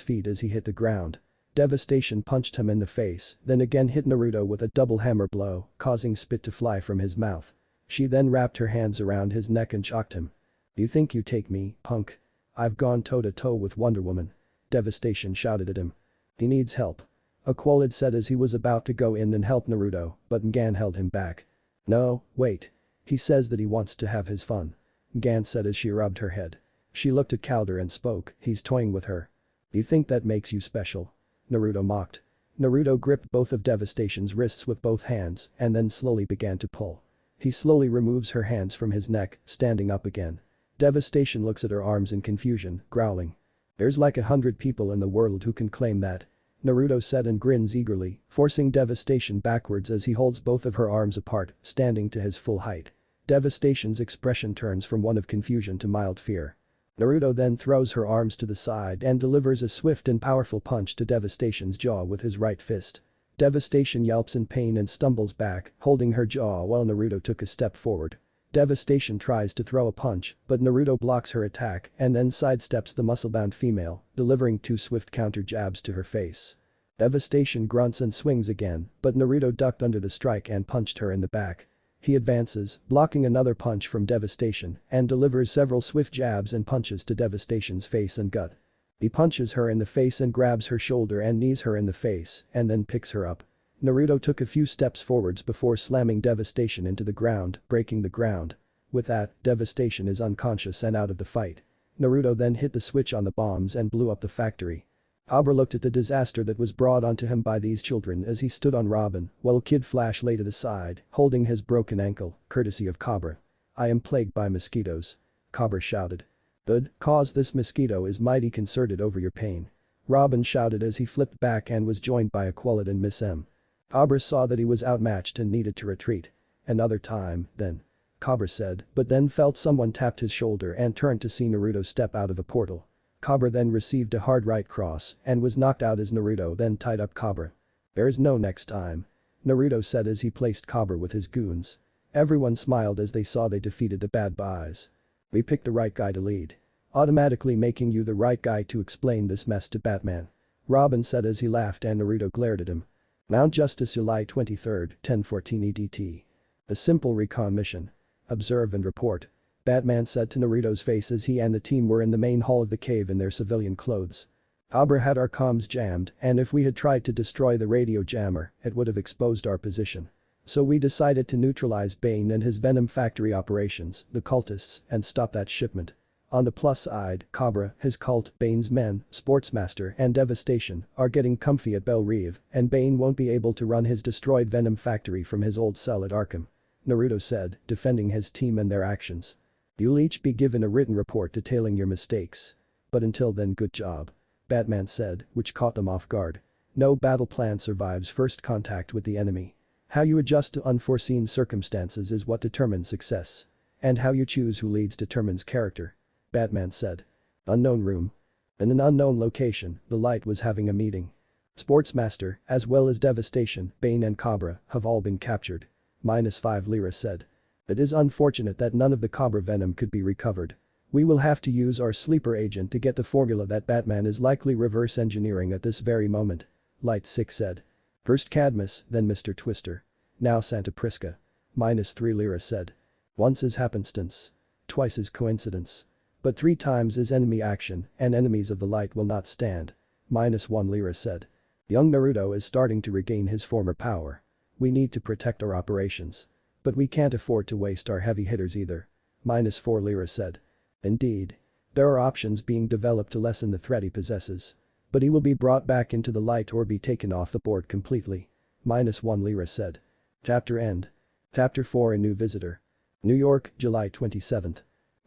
feet as he hit the ground. Devastation punched him in the face, then again hit Naruto with a double hammer blow, causing spit to fly from his mouth. She then wrapped her hands around his neck and shocked him. "You think you take me, punk? I've gone toe-to-toe with Wonder Woman." Devastation shouted at him. "He needs help," Aqualid said as he was about to go in and help Naruto, but Ngan held him back. "No, wait. He says that he wants to have his fun," Ngan said as she rubbed her head. She looked at Calder and spoke, "He's toying with her." "You think that makes you special?" Naruto mocked. Naruto gripped both of Devastation's wrists with both hands and then slowly began to pull. He slowly removes her hands from his neck, standing up again. Devastation looks at her arms in confusion, growling. "There's like 100 people in the world who can claim that," Naruto said and grins eagerly, forcing Devastation backwards as he holds both of her arms apart, standing to his full height. Devastation's expression turns from one of confusion to mild fear. Naruto then throws her arms to the side and delivers a swift and powerful punch to Devastation's jaw with his right fist. Devastation yelps in pain and stumbles back, holding her jaw while Naruto took a step forward. Devastation tries to throw a punch, but Naruto blocks her attack and then sidesteps the muscle-bound female, delivering two swift counter jabs to her face. Devastation grunts and swings again, but Naruto ducked under the strike and punched her in the back. He advances, blocking another punch from Devastation, and delivers several swift jabs and punches to Devastation's face and gut. He punches her in the face and grabs her shoulder and knees her in the face, and then picks her up. Naruto took a few steps forwards before slamming Devastation into the ground, breaking the ground. With that, Devastation is unconscious and out of the fight. Naruto then hit the switch on the bombs and blew up the factory. Abra looked at the disaster that was brought onto him by these children as he stood on Robin, while Kid Flash lay to the side, holding his broken ankle, courtesy of Cobra. "I am plagued by mosquitoes," Cobra shouted. "Good, cause this mosquito is mighty concerted over your pain," Robin shouted as he flipped back and was joined by Aqualad and Miss M. Cobra saw that he was outmatched and needed to retreat. "Another time, then," Cobra said, but then felt someone tapped his shoulder and turned to see Naruto step out of a portal. Cobra then received a hard right cross and was knocked out as Naruto then tied up Cobra. "There's no next time," Naruto said as he placed Cobra with his goons. Everyone smiled as they saw they defeated the bad guys. "We picked the right guy to lead. Automatically making you the right guy to explain this mess to Batman," Robin said as he laughed and Naruto glared at him. Mount Justice, July 23, 1014 EDT. A simple recon mission. Observe and report, Batman said to Naruto's face as he and the team were in the main hall of the cave in their civilian clothes. "Cobra had our comms jammed, and if we had tried to destroy the radio jammer, it would have exposed our position. So we decided to neutralize Bane and his Venom factory operations, the cultists, and stop that shipment. On the plus side, Cobra, his cult, Bane's men, Sportsmaster and Devastation are getting comfy at Belle Reve, and Bane won't be able to run his destroyed Venom factory from his old cell at Arkham," Naruto said, defending his team and their actions. "You'll each be given a written report detailing your mistakes. But until then, good job," Batman said, which caught them off guard. "No battle plan survives first contact with the enemy. How you adjust to unforeseen circumstances is what determines success. And how you choose who leads determines character," Batman said. Unknown room. In an unknown location, the Light was having a meeting. Sportsmaster, as well as Devastation, Bane and Cobra, have all been captured. -5 Lira said. "It is unfortunate that none of the Cobra venom could be recovered. We will have to use our sleeper agent to get the formula that Batman is likely reverse engineering at this very moment," Light 6 said. "First Cadmus, then Mr. Twister. Now Santa Prisca," -3 Lira said. "Once is happenstance. Twice is coincidence. But 3 times is enemy action, and enemies of the light will not stand," -1 Lira said. "Young Naruto is starting to regain his former power. We need to protect our operations. But we can't afford to waste our heavy hitters either," -4 Lira said. "Indeed. There are options being developed to lessen the threat he possesses. But he will be brought back into the light or be taken off the board completely," -1 Lira said. Chapter end. Chapter 4, A New Visitor. New York, July 27.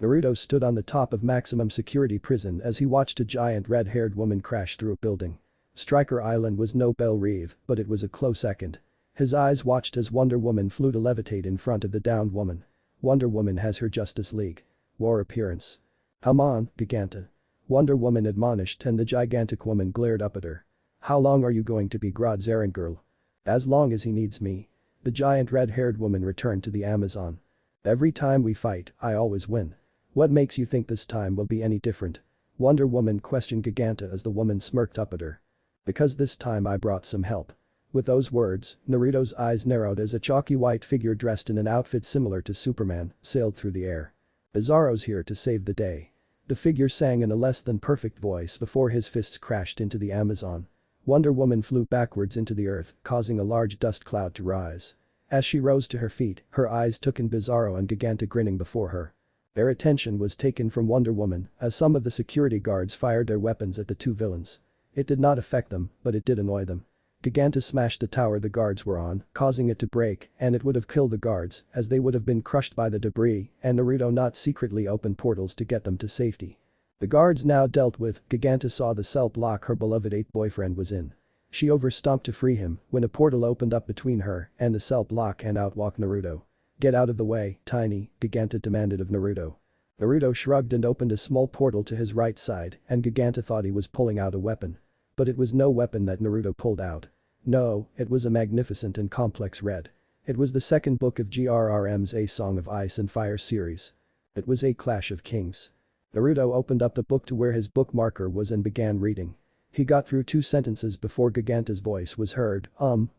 Naruto stood on the top of maximum security prison as he watched a giant red-haired woman crash through a building. Stryker Island was no Belle Reve, but it was a close second. His eyes watched as Wonder Woman flew to levitate in front of the downed woman. Wonder Woman has her Justice League war appearance. "Come on, Giganta," Wonder Woman admonished and the gigantic woman glared up at her. "How long are you going to be Grodd's errand girl?" "As long as he needs me," the giant red-haired woman returned to the Amazon. "Every time we fight, I always win. What makes you think this time will be any different?" Wonder Woman questioned Giganta as the woman smirked up at her. "Because this time I brought some help." With those words, Naruto's eyes narrowed as a chalky white figure dressed in an outfit similar to Superman sailed through the air. "Bizarro's here to save the day." The figure sang in a less than perfect voice before his fists crashed into the Amazon. Wonder Woman flew backwards into the earth, causing a large dust cloud to rise. As she rose to her feet, her eyes took in Bizarro and Giganta grinning before her. Their attention was taken from Wonder Woman as some of the security guards fired their weapons at the two villains. It did not affect them, but it did annoy them. Giganta smashed the tower the guards were on, causing it to break, and it would have killed the guards as they would have been crushed by the debris and Naruto not secretly opened portals to get them to safety. The guards now dealt with, Giganta saw the cell block her beloved 8 boyfriend was in. She overstomped to free him when a portal opened up between her and the cell block and out walked Naruto. "Get out of the way, Tiny," Giganta demanded of Naruto. Naruto shrugged and opened a small portal to his right side and Giganta thought he was pulling out a weapon. But it was no weapon that Naruto pulled out. No, it was a magnificent and complex red. It was the second book of GRRM's A Song of Ice and Fire series. It was A Clash of Kings. Naruto opened up the book to where his bookmarker was and began reading. He got through 2 sentences before Giganta's voice was heard,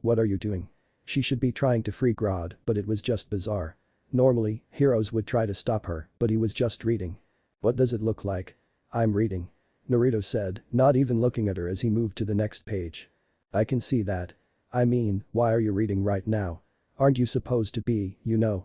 what are you doing? She should be trying to free Grodd, but it was just bizarre. Normally, heroes would try to stop her, but he was just reading. What does it look like? I'm reading. Naruto said, not even looking at her as he moved to the next page. I can see that. I mean, why are you reading right now? Aren't you supposed to be,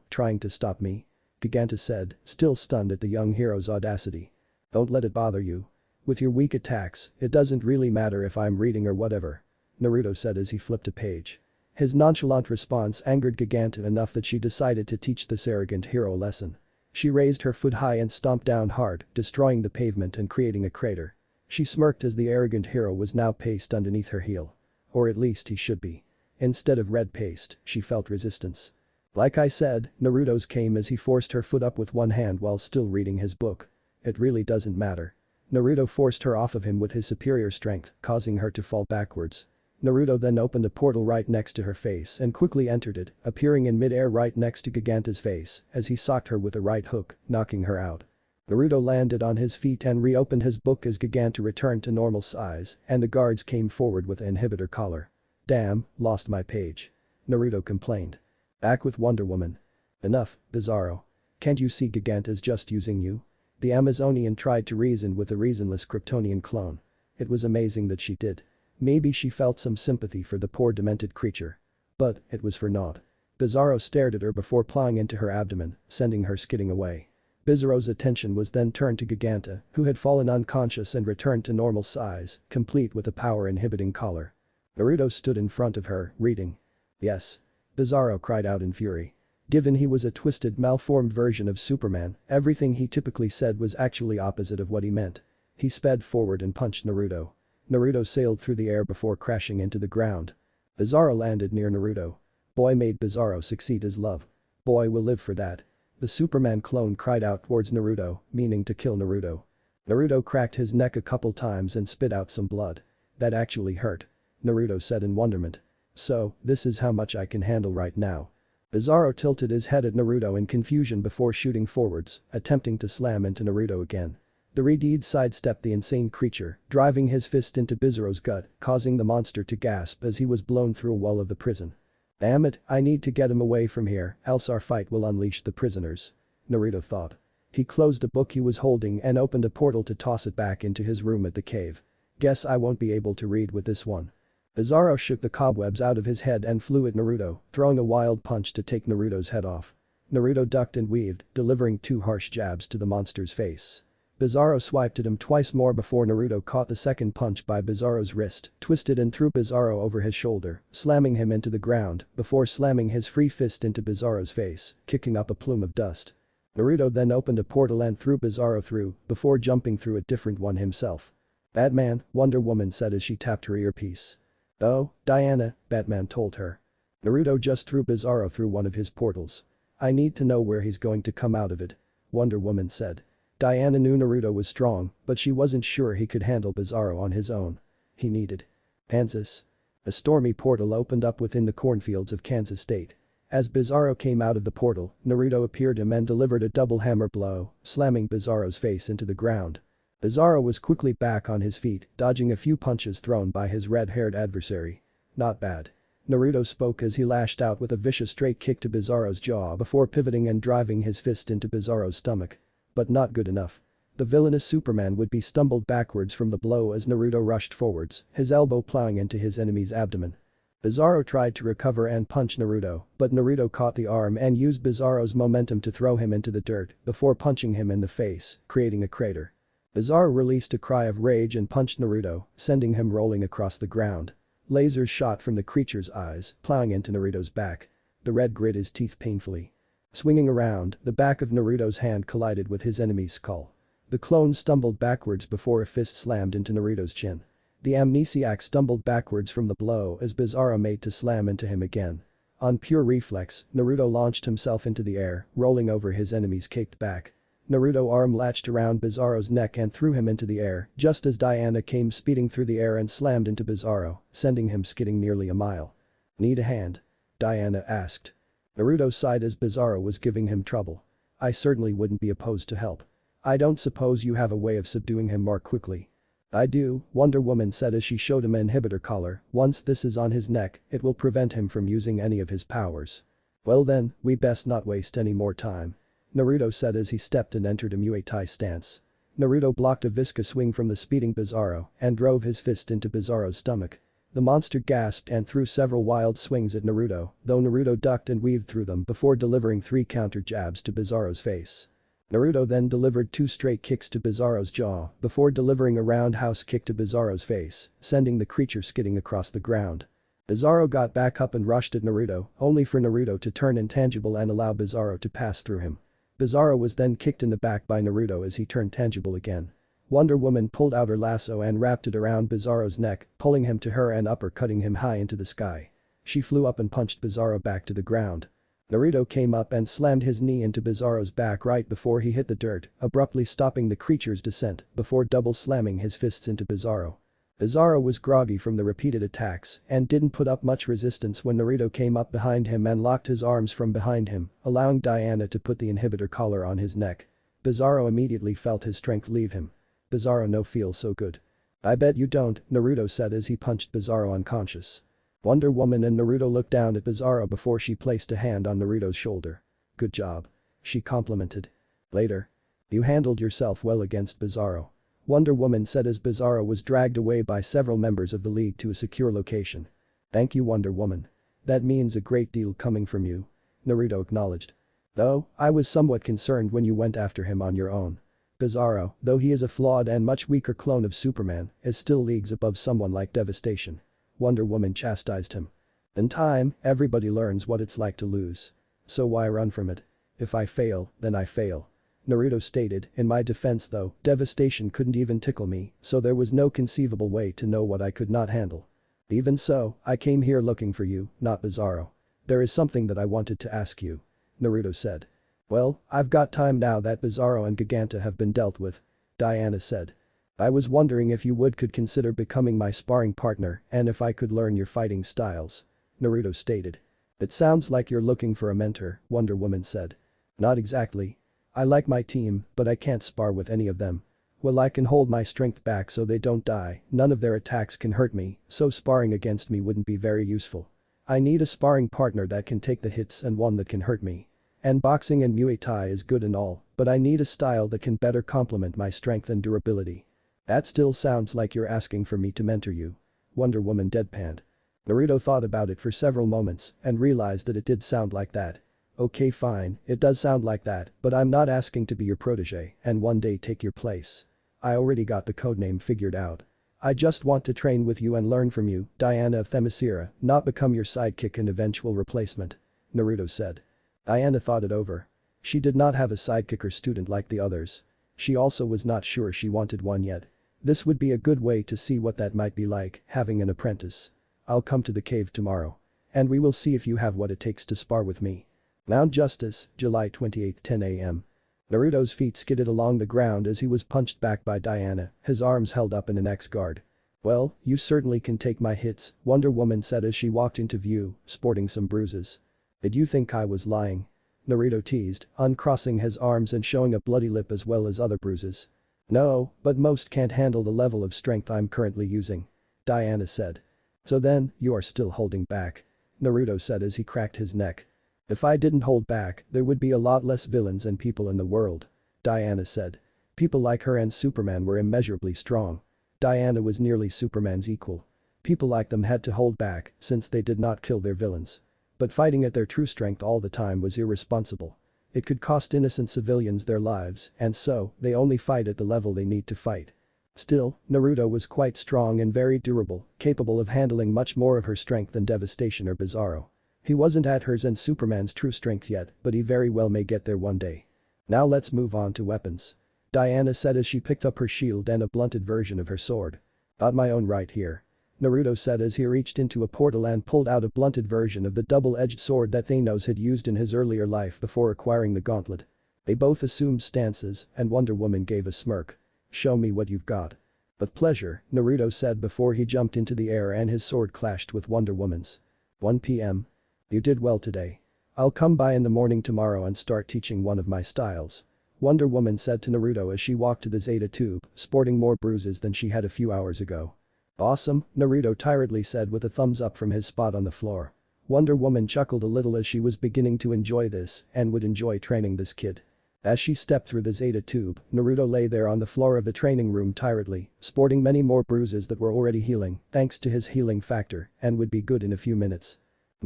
trying to stop me? Giganta said, still stunned at the young hero's audacity. Don't let it bother you. With your weak attacks, it doesn't really matter if I'm reading or whatever. Naruto said as he flipped a page. His nonchalant response angered Giganta enough that she decided to teach this arrogant hero a lesson. She raised her foot high and stomped down hard, destroying the pavement and creating a crater. She smirked as the arrogant hero was now pasted underneath her heel. Or at least he should be. Instead of red paste, she felt resistance. Like I said, Naruto's came as he forced her foot up with one hand while still reading his book. It really doesn't matter. Naruto forced her off of him with his superior strength, causing her to fall backwards. Naruto then opened a portal right next to her face and quickly entered it, appearing in mid-air right next to Giganta's face as he socked her with a right hook, knocking her out. Naruto landed on his feet and reopened his book as Giganta returned to normal size and the guards came forward with an inhibitor collar. Damn, lost my page. Naruto complained. Back with Wonder Woman. Enough, Bizarro. Can't you see Giganta's just using you? The Amazonian tried to reason with a reasonless Kryptonian clone. It was amazing that she did. Maybe she felt some sympathy for the poor demented creature. But, it was for naught. Bizarro stared at her before plowing into her abdomen, sending her skidding away. Bizarro's attention was then turned to Giganta, who had fallen unconscious and returned to normal size, complete with a power-inhibiting collar. Naruto stood in front of her, reading. Yes. Bizarro cried out in fury. Given he was a twisted, malformed version of Superman, everything he typically said was actually opposite of what he meant. He sped forward and punched Naruto. Naruto sailed through the air before crashing into the ground. Bizarro landed near Naruto. Boy made Bizarro succeed his love. Boy will live for that. The Superman clone cried out towards Naruto, meaning to kill Naruto. Naruto cracked his neck a couple times and spit out some blood. That actually hurt. Naruto said in wonderment. So, this is how much I can handle right now. Bizarro tilted his head at Naruto in confusion before shooting forwards, attempting to slam into Naruto again. The Redeed sidestepped the insane creature, driving his fist into Bizarro's gut, causing the monster to gasp as he was blown through a wall of the prison. Damn it, I need to get him away from here, else our fight will unleash the prisoners. Naruto thought. He closed a book he was holding and opened a portal to toss it back into his room at the cave. Guess I won't be able to read with this one. Bizarro shook the cobwebs out of his head and flew at Naruto, throwing a wild punch to take Naruto's head off. Naruto ducked and weaved, delivering 2 harsh jabs to the monster's face. Bizarro swiped at him twice more before Naruto caught the second punch by Bizarro's wrist, twisted and threw Bizarro over his shoulder, slamming him into the ground before slamming his free fist into Bizarro's face, kicking up a plume of dust. Naruto then opened a portal and threw Bizarro through, before jumping through a different one himself. Batman, Wonder Woman said as she tapped her earpiece. Oh, Diana, Batman told her. Naruto just threw Bizarro through one of his portals. I need to know where he's going to come out of it. Wonder Woman said. Diana knew Naruto was strong, but she wasn't sure he could handle Bizarro on his own. He needed Kansas. A stormy portal opened up within the cornfields of Kansas State. As Bizarro came out of the portal, Naruto appeared him and delivered a double hammer blow, slamming Bizarro's face into the ground. Bizarro was quickly back on his feet, dodging a few punches thrown by his red-haired adversary. Not bad. Naruto spoke as he lashed out with a vicious straight kick to Bizarro's jaw before pivoting and driving his fist into Bizarro's stomach. But not good enough. The villainous Superman would be stumbled backwards from the blow as Naruto rushed forwards, his elbow plowing into his enemy's abdomen. Bizarro tried to recover and punch Naruto, but Naruto caught the arm and used Bizarro's momentum to throw him into the dirt before punching him in the face, creating a crater. Bizarro released a cry of rage and punched Naruto, sending him rolling across the ground. Lasers shot from the creature's eyes, plowing into Naruto's back. The red grit his teeth painfully. Swinging around, the back of Naruto's hand collided with his enemy's skull. The clone stumbled backwards before a fist slammed into Naruto's chin. The amnesiac stumbled backwards from the blow as Bizarro made to slam into him again. On pure reflex, Naruto launched himself into the air, rolling over his enemy's caked back. Naruto arm latched around Bizarro's neck and threw him into the air, just as Diana came speeding through the air and slammed into Bizarro, sending him skidding nearly a mile. Need a hand? Diana asked. Naruto sighed as Bizarro was giving him trouble. I certainly wouldn't be opposed to help. I don't suppose you have a way of subduing him more quickly. I do, Wonder Woman said as she showed him an inhibitor collar. Once this is on his neck, it will prevent him from using any of his powers. Well then, we best not waste any more time. Naruto said as he stepped and entered a Muay Thai stance. Naruto blocked a viscous swing from the speeding Bizarro and drove his fist into Bizarro's stomach. The monster gasped and threw several wild swings at Naruto, though Naruto ducked and weaved through them before delivering 3 counter jabs to Bizarro's face. Naruto then delivered 2 straight kicks to Bizarro's jaw before delivering a roundhouse kick to Bizarro's face, sending the creature skidding across the ground. Bizarro got back up and rushed at Naruto, only for Naruto to turn intangible and allow Bizarro to pass through him. Bizarro was then kicked in the back by Naruto as he turned tangible again. Wonder Woman pulled out her lasso and wrapped it around Bizarro's neck, pulling him to her and uppercutting him high into the sky. She flew up and punched Bizarro back to the ground. Naruto came up and slammed his knee into Bizarro's back right before he hit the dirt, abruptly stopping the creature's descent before double slamming his fists into Bizarro. Bizarro was groggy from the repeated attacks and didn't put up much resistance when Naruto came up behind him and locked his arms from behind him, allowing Diana to put the inhibitor collar on his neck. Bizarro immediately felt his strength leave him. Bizarro no feel so good. I bet you don't, Naruto said as he punched Bizarro unconscious. Wonder Woman and Naruto looked down at Bizarro before she placed a hand on Naruto's shoulder. Good job. She complimented. Later. You handled yourself well against Bizarro. Wonder Woman said as Bizarro was dragged away by several members of the League to a secure location. Thank you Wonder Woman. That means a great deal coming from you. Naruto acknowledged. Though, I was somewhat concerned when you went after him on your own. Bizarro, though he is a flawed and much weaker clone of Superman, is still leagues above someone like Devastation. Wonder Woman chastised him. In time, everybody learns what it's like to lose. So why run from it? If I fail, then I fail. Naruto stated, in my defense though, Devastation couldn't even tickle me, so there was no conceivable way to know what I could not handle. Even so, I came here looking for you, not Bizarro. There is something that I wanted to ask you. Naruto said. Well, I've got time now that Bizarro and Giganta have been dealt with. Diana said. I was wondering if you could consider becoming my sparring partner and if I could learn your fighting styles. Naruto stated. It sounds like you're looking for a mentor, Wonder Woman said. Not exactly. I like my team, but I can't spar with any of them. Well, I can hold my strength back so they don't die, none of their attacks can hurt me, so sparring against me wouldn't be very useful. I need a sparring partner that can take the hits and one that can hurt me. And boxing and Muay Thai is good and all, but I need a style that can better complement my strength and durability. That still sounds like you're asking for me to mentor you. Wonder Woman deadpanned. Naruto thought about it for several moments and realized that it did sound like that. Okay fine, it does sound like that, but I'm not asking to be your protege and one day take your place. I already got the codename figured out. I just want to train with you and learn from you, Diana of Themyscira, not become your sidekick and eventual replacement. Naruto said. Diana thought it over. She did not have a sidekick or student like the others. She also was not sure she wanted one yet. This would be a good way to see what that might be like, having an apprentice. I'll come to the cave tomorrow. And we will see if you have what it takes to spar with me. Mount Justice, July 28, 10 a.m. Naruto's feet skidded along the ground as he was punched back by Diana, his arms held up in an X-guard. Well, you certainly can take my hits, Wonder Woman said as she walked into view, sporting some bruises. Did you think I was lying? Naruto teased, uncrossing his arms and showing a bloody lip as well as other bruises. No, but most can't handle the level of strength I'm currently using. Diana said. So then, you are still holding back. Naruto said as he cracked his neck. If I didn't hold back, there would be a lot less villains and people in the world. Diana said. People like her and Superman were immeasurably strong. Diana was nearly Superman's equal. People like them had to hold back since they did not kill their villains. But fighting at their true strength all the time was irresponsible. It could cost innocent civilians their lives and so, they only fight at the level they need to fight. Still, Naruto was quite strong and very durable, capable of handling much more of her strength than Devastation or Bizarro. He wasn't at hers and Superman's true strength yet, but he very well may get there one day. Now let's move on to weapons. Diana said as she picked up her shield and a blunted version of her sword. Got my own right here. Naruto said as he reached into a portal and pulled out a blunted version of the double-edged sword that Thanos had used in his earlier life before acquiring the gauntlet. They both assumed stances and Wonder Woman gave a smirk. Show me what you've got. With pleasure, Naruto said before he jumped into the air and his sword clashed with Wonder Woman's. 1 p.m. You did well today. I'll come by in the morning tomorrow and start teaching one of my styles. Wonder Woman said to Naruto as she walked to the Zeta tube, sporting more bruises than she had a few hours ago. Awesome, Naruto tiredly said with a thumbs up from his spot on the floor. Wonder Woman chuckled a little as she was beginning to enjoy this and would enjoy training this kid. As she stepped through the Zeta tube, Naruto lay there on the floor of the training room tiredly, sporting many more bruises that were already healing thanks to his healing factor and would be good in a few minutes.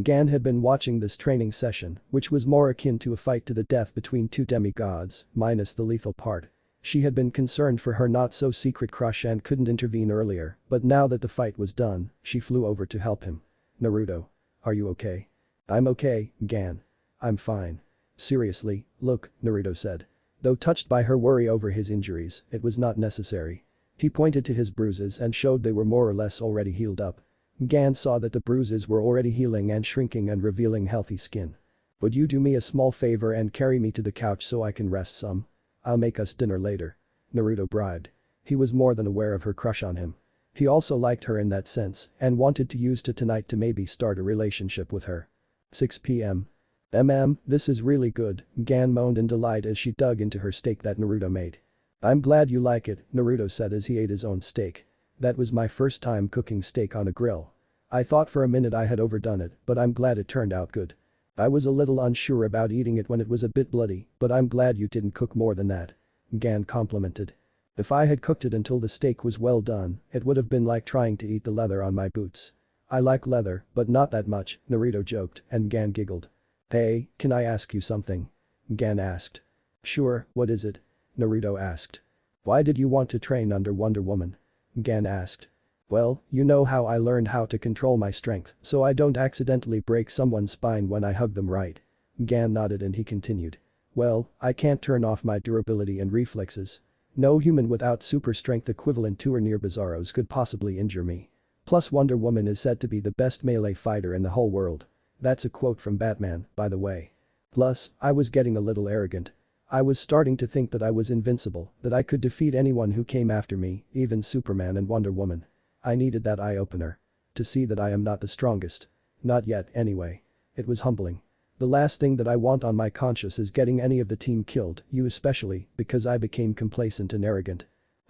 Gan had been watching this training session, which was more akin to a fight to the death between two demigods, minus the lethal part. She had been concerned for her not-so-secret crush and couldn't intervene earlier, but now that the fight was done, she flew over to help him. Naruto. Are you okay? I'm okay, Gan. I'm fine. Seriously, look, Naruto said. Though touched by her worry over his injuries, it was not necessary. He pointed to his bruises and showed they were more or less already healed up. Gan saw that the bruises were already healing and shrinking and revealing healthy skin. Would you do me a small favor and carry me to the couch so I can rest some? I'll make us dinner later. Naruto bribed. He was more than aware of her crush on him. He also liked her in that sense and wanted to use tonight to maybe start a relationship with her. 6 p.m. This is really good, Gan moaned in delight as she dug into her steak that Naruto made. I'm glad you like it, Naruto said as he ate his own steak. That was my first time cooking steak on a grill. I thought for a minute I had overdone it, but I'm glad it turned out good. I was a little unsure about eating it when it was a bit bloody, but I'm glad you didn't cook more than that. Gan complimented. If I had cooked it until the steak was well done, it would have been like trying to eat the leather on my boots. I like leather, but not that much, Naruto joked, and Gan giggled. Hey, can I ask you something? Gan asked. Sure, what is it? Naruto asked. Why did you want to train under Wonder Woman? Gan asked. Well, you know how I learned how to control my strength so I don't accidentally break someone's spine when I hug them, right? Gan nodded and he continued. Well, I can't turn off my durability and reflexes. No human without super strength equivalent to or near Bizarro's could possibly injure me. Plus Wonder Woman is said to be the best melee fighter in the whole world. That's a quote from Batman, by the way. Plus, I was getting a little arrogant. I was starting to think that I was invincible, that I could defeat anyone who came after me, even Superman and Wonder Woman. I needed that eye-opener. To see that I am not the strongest. Not yet, anyway. It was humbling. The last thing that I want on my conscience is getting any of the team killed, you especially, because I became complacent and arrogant.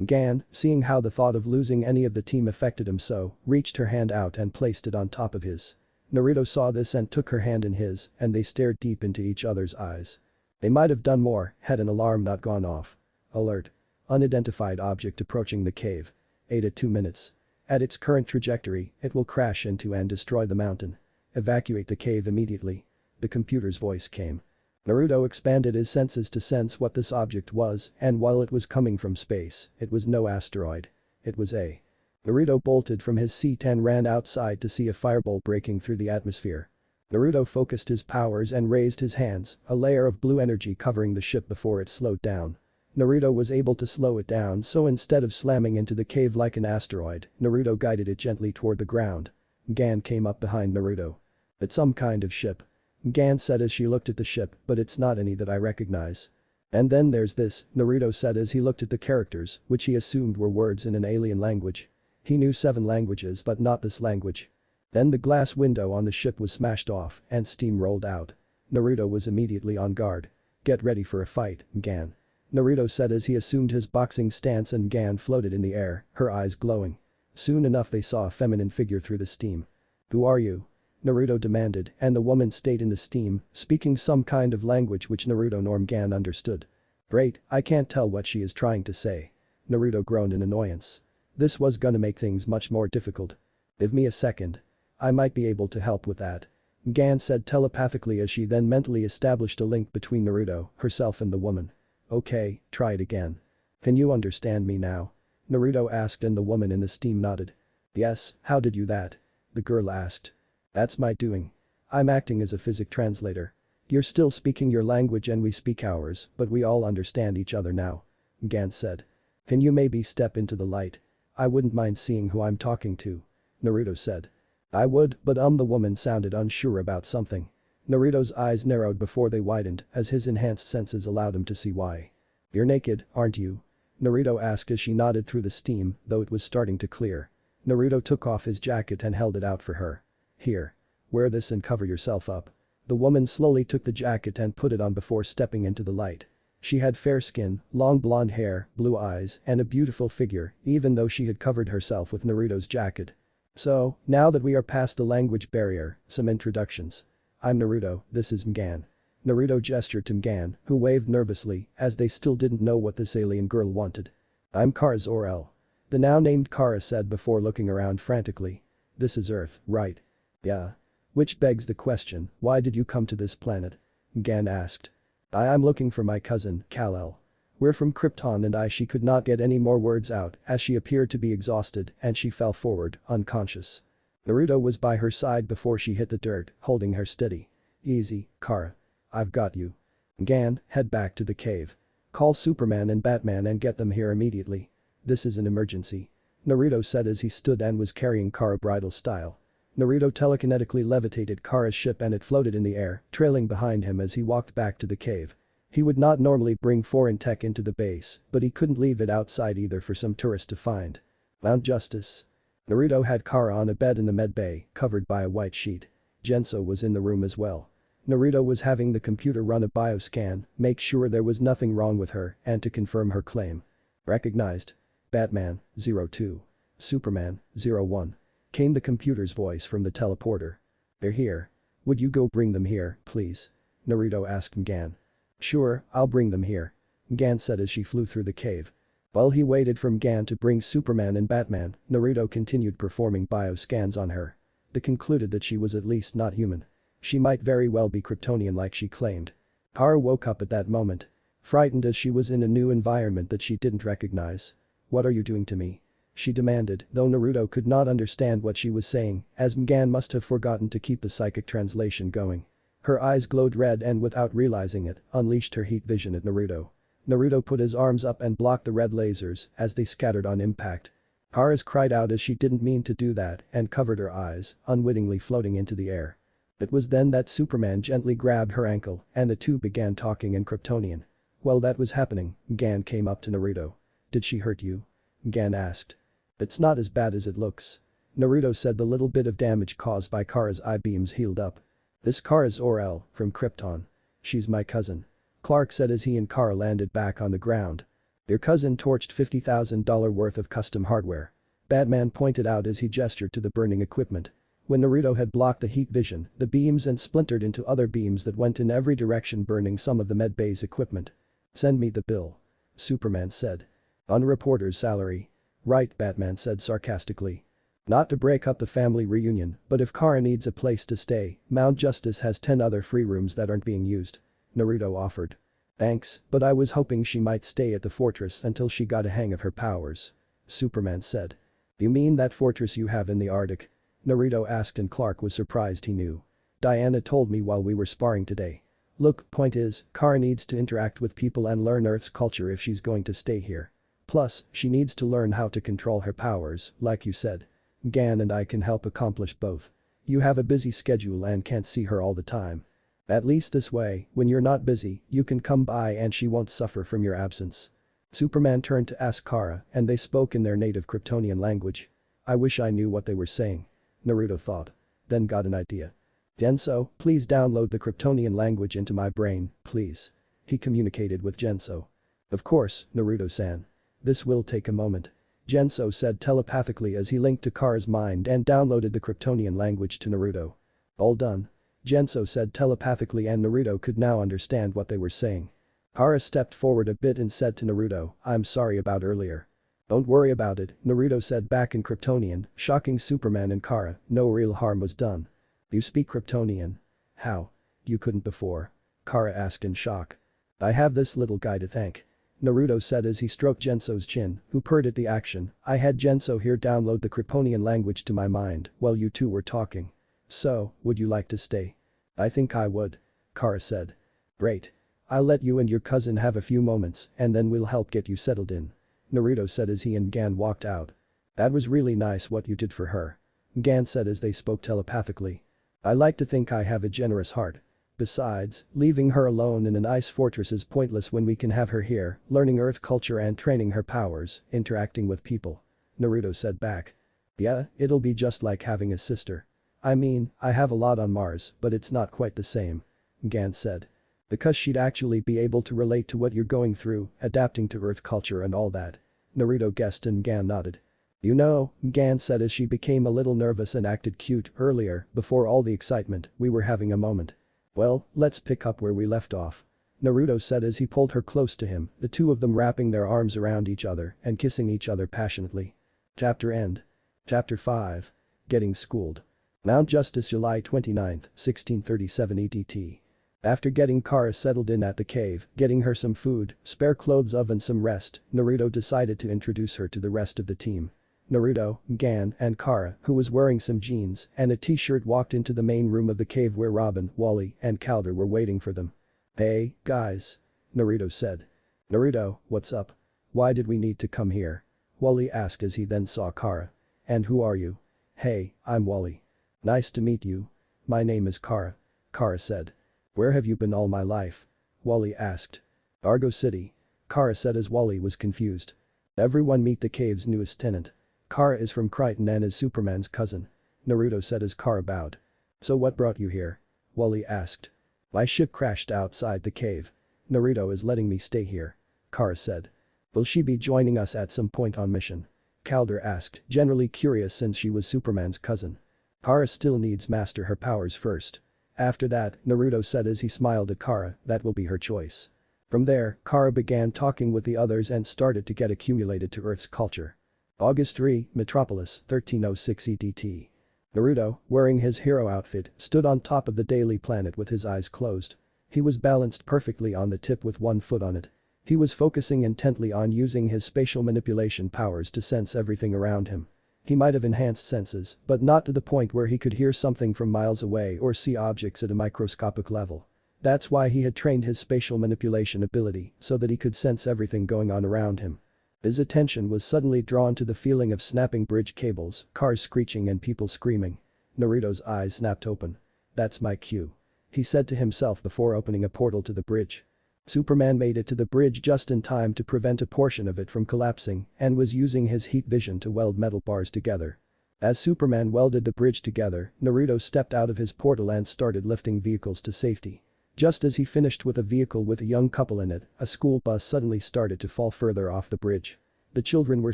Gan, seeing how the thought of losing any of the team affected him so, reached her hand out and placed it on top of his. Naruto saw this and took her hand in his, and they stared deep into each other's eyes. They might have done more had an alarm not gone off. Alert. Unidentified object approaching the cave. 8 at 2 minutes. At its current trajectory, it will crash into and destroy the mountain. Evacuate the cave immediately. The computer's voice came. Naruto expanded his senses to sense what this object was, and while it was coming from space, it was no asteroid. It was a. Naruto bolted from his seat and ran outside to see a fireball breaking through the atmosphere. Naruto focused his powers and raised his hands, a layer of blue energy covering the ship before it slowed down. Naruto was able to slow it down so instead of slamming into the cave like an asteroid, Naruto guided it gently toward the ground. Gan came up behind Naruto. It's some kind of ship. Gan said as she looked at the ship, but it's not any that I recognize. And then there's this, Naruto said as he looked at the characters, which he assumed were words in an alien language. He knew 7 languages but not this language. Then the glass window on the ship was smashed off and steam rolled out. Naruto was immediately on guard. Get ready for a fight, Gan. Naruto said as he assumed his boxing stance and Gan floated in the air, her eyes glowing. Soon enough they saw a feminine figure through the steam. Who are you? Naruto demanded and the woman stayed in the steam, speaking some kind of language which Naruto nor Gan understood. Great, I can't tell what she is trying to say. Naruto groaned in annoyance. This was gonna make things much more difficult. Give me a second. I might be able to help with that. Gan said telepathically as she then mentally established a link between Naruto, herself and the woman. Okay, try it again. Can you understand me now? Naruto asked and the woman in the steam nodded. Yes, how did you that? The girl asked. That's my doing. I'm acting as a physic translator. You're still speaking your language and we speak ours, but we all understand each other now. Gan said. Can you maybe step into the light? I wouldn't mind seeing who I'm talking to. Naruto said. I would, but the woman sounded unsure about something. Naruto's eyes narrowed before they widened as his enhanced senses allowed him to see why. You're naked, aren't you? Naruto asked as she nodded through the steam, though it was starting to clear. Naruto took off his jacket and held it out for her. Here. Wear this and cover yourself up. The woman slowly took the jacket and put it on before stepping into the light. She had fair skin, long blonde hair, blue eyes, and a beautiful figure, even though she had covered herself with Naruto's jacket. So, now that we are past the language barrier, some introductions. I'm Naruto, this is Mgan. Naruto gestured to Mgan, who waved nervously, as they still didn't know what this alien girl wanted. I'm Kara's Orel. The now named Kara said before looking around frantically. This is Earth, right? Yeah. Which begs the question, why did you come to this planet? Mgan asked. I'm looking for my cousin, Kal-El. We're from Krypton and she could not get any more words out as she appeared to be exhausted and she fell forward, unconscious. Naruto was by her side before she hit the dirt, holding her steady. Easy, Kara. I've got you. Mgan, head back to the cave. Call Superman and Batman and get them here immediately. This is an emergency. Naruto said as he stood and was carrying Kara bridal style. Naruto telekinetically levitated Kara's ship and it floated in the air, trailing behind him as he walked back to the cave. He would not normally bring foreign tech into the base, but he couldn't leave it outside either for some tourist to find. Mount Justice. Naruto had Kara on a bed in the med bay, covered by a white sheet. Genso was in the room as well. Naruto was having the computer run a bioscan, make sure there was nothing wrong with her, and to confirm her claim. Recognized. Batman, 02. Superman, 01. Came the computer's voice from the teleporter. They're here. Would you go bring them here, please? Naruto asked Mgan. Sure, I'll bring them here. Mgan said as she flew through the cave. While he waited for Mgan to bring Superman and Batman, Naruto continued performing bioscans on her. They concluded that she was at least not human. She might very well be Kryptonian like she claimed. Kara woke up at that moment. Frightened as she was in a new environment that she didn't recognize. What are you doing to me? She demanded, though Naruto could not understand what she was saying, as Mgan must have forgotten to keep the psychic translation going. Her eyes glowed red and without realizing it, unleashed her heat vision at Naruto. Naruto put his arms up and blocked the red lasers as they scattered on impact. Kara cried out as she didn't mean to do that and covered her eyes, unwittingly floating into the air. It was then that Superman gently grabbed her ankle and the two began talking in Kryptonian. While that was happening, Mgan came up to Naruto. Did she hurt you? Mgan asked. It's not as bad as it looks. Naruto said the little bit of damage caused by Kara's eye beams healed up. This Kara's Orel, from Krypton. She's my cousin. Clark said as he and Kara landed back on the ground. Your cousin torched $50,000 worth of custom hardware. Batman pointed out as he gestured to the burning equipment. When Naruto had blocked the heat vision, the beams and splintered into other beams that went in every direction burning some of the medbay's equipment. Send me the bill. Superman said. On a reporter's salary. Right, Batman said sarcastically. Not to break up the family reunion, but if Kara needs a place to stay, Mount Justice has 10 other free rooms that aren't being used. Naruto offered. Thanks, but I was hoping she might stay at the fortress until she got a hang of her powers. Superman said. You mean that fortress you have in the Arctic? Naruto asked and Clark was surprised he knew. Diana told me while we were sparring today. Look, point is, Kara needs to interact with people and learn Earth's culture if she's going to stay here. Plus, she needs to learn how to control her powers, like you said. Mgan and I can help accomplish both. You have a busy schedule and can't see her all the time. At least this way, when you're not busy, you can come by and she won't suffer from your absence. Superman turned to ask Kara and they spoke in their native Kryptonian language. I wish I knew what they were saying. Naruto thought. Then got an idea. Genso, please download the Kryptonian language into my brain, please. He communicated with Genso. Of course, Naruto-san. This will take a moment. Genso said telepathically as he linked to Kara's mind and downloaded the Kryptonian language to Naruto. All done. Genso said telepathically and Naruto could now understand what they were saying. Kara stepped forward a bit and said to Naruto, I'm sorry about earlier. Don't worry about it, Naruto said back in Kryptonian, shocking Superman and Kara, no real harm was done. You speak Kryptonian? How? You couldn't before? Kara asked in shock. I have this little guy to thank. Naruto said as he stroked Genso's chin, who purred at the action. I had Genso here download the Kryptonian language to my mind while you two were talking. So, would you like to stay? I think I would. Kara said. Great. I'll let you and your cousin have a few moments and then we'll help get you settled in. Naruto said as he and Mgan walked out. That was really nice what you did for her. Mgan said as they spoke telepathically. I like to think I have a generous heart. Besides, leaving her alone in an ice fortress is pointless when we can have her here, learning Earth culture and training her powers, interacting with people. Naruto said back. Yeah, it'll be just like having a sister. I mean, I have a lot on Mars, but it's not quite the same. Mgan said. Because she'd actually be able to relate to what you're going through, adapting to Earth culture and all that. Naruto guessed and Gan nodded. You know, Gan said as she became a little nervous and acted cute earlier, before all the excitement, we were having a moment. Well, let's pick up where we left off. Naruto said as he pulled her close to him, the two of them wrapping their arms around each other and kissing each other passionately. Chapter end. Chapter 5. Getting Schooled. Mount Justice, July 29, 1637 EDT. After getting Kara settled in at the cave, getting her some food, spare clothes and some rest, Naruto decided to introduce her to the rest of the team. Naruto, Gan, and Kara, who was wearing some jeans and a t-shirt, walked into the main room of the cave where Robin, Wally, and Calder were waiting for them. Hey, guys. Naruto said. Naruto, what's up? Why did we need to come here? Wally asked as he then saw Kara. And who are you? Hey, I'm Wally. Nice to meet you. My name is Kara. Kara said. Where have you been all my life? Wally asked. Argo City. Kara said as Wally was confused. Everyone meet the cave's newest tenant. Kara is from Crichton and is Superman's cousin. Naruto said as Kara bowed. So what brought you here? Wally asked. My ship crashed outside the cave. Naruto is letting me stay here. Kara said. Will she be joining us at some point on mission? Calder asked, generally curious since she was Superman's cousin. Kara still needs master her powers first. After that, Naruto said as he smiled at Kara, that will be her choice. From there, Kara began talking with the others and started to get accumulated to Earth's culture. August 3, Metropolis, 1306 EDT. Naruto, wearing his hero outfit, stood on top of the daily planet with his eyes closed. He was balanced perfectly on the tip with one foot on it. He was focusing intently on using his spatial manipulation powers to sense everything around him. He might have enhanced senses, but not to the point where he could hear something from miles away or see objects at a microscopic level. That's why he had trained his spatial manipulation ability, so that he could sense everything going on around him. His attention was suddenly drawn to the feeling of snapping bridge cables, cars screeching and people screaming. Naruto's eyes snapped open. That's my cue. He said to himself before opening a portal to the bridge. Superman made it to the bridge just in time to prevent a portion of it from collapsing and was using his heat vision to weld metal bars together. As Superman welded the bridge together, Naruto stepped out of his portal and started lifting vehicles to safety. Just as he finished with a vehicle with a young couple in it, a school bus suddenly started to fall further off the bridge. The children were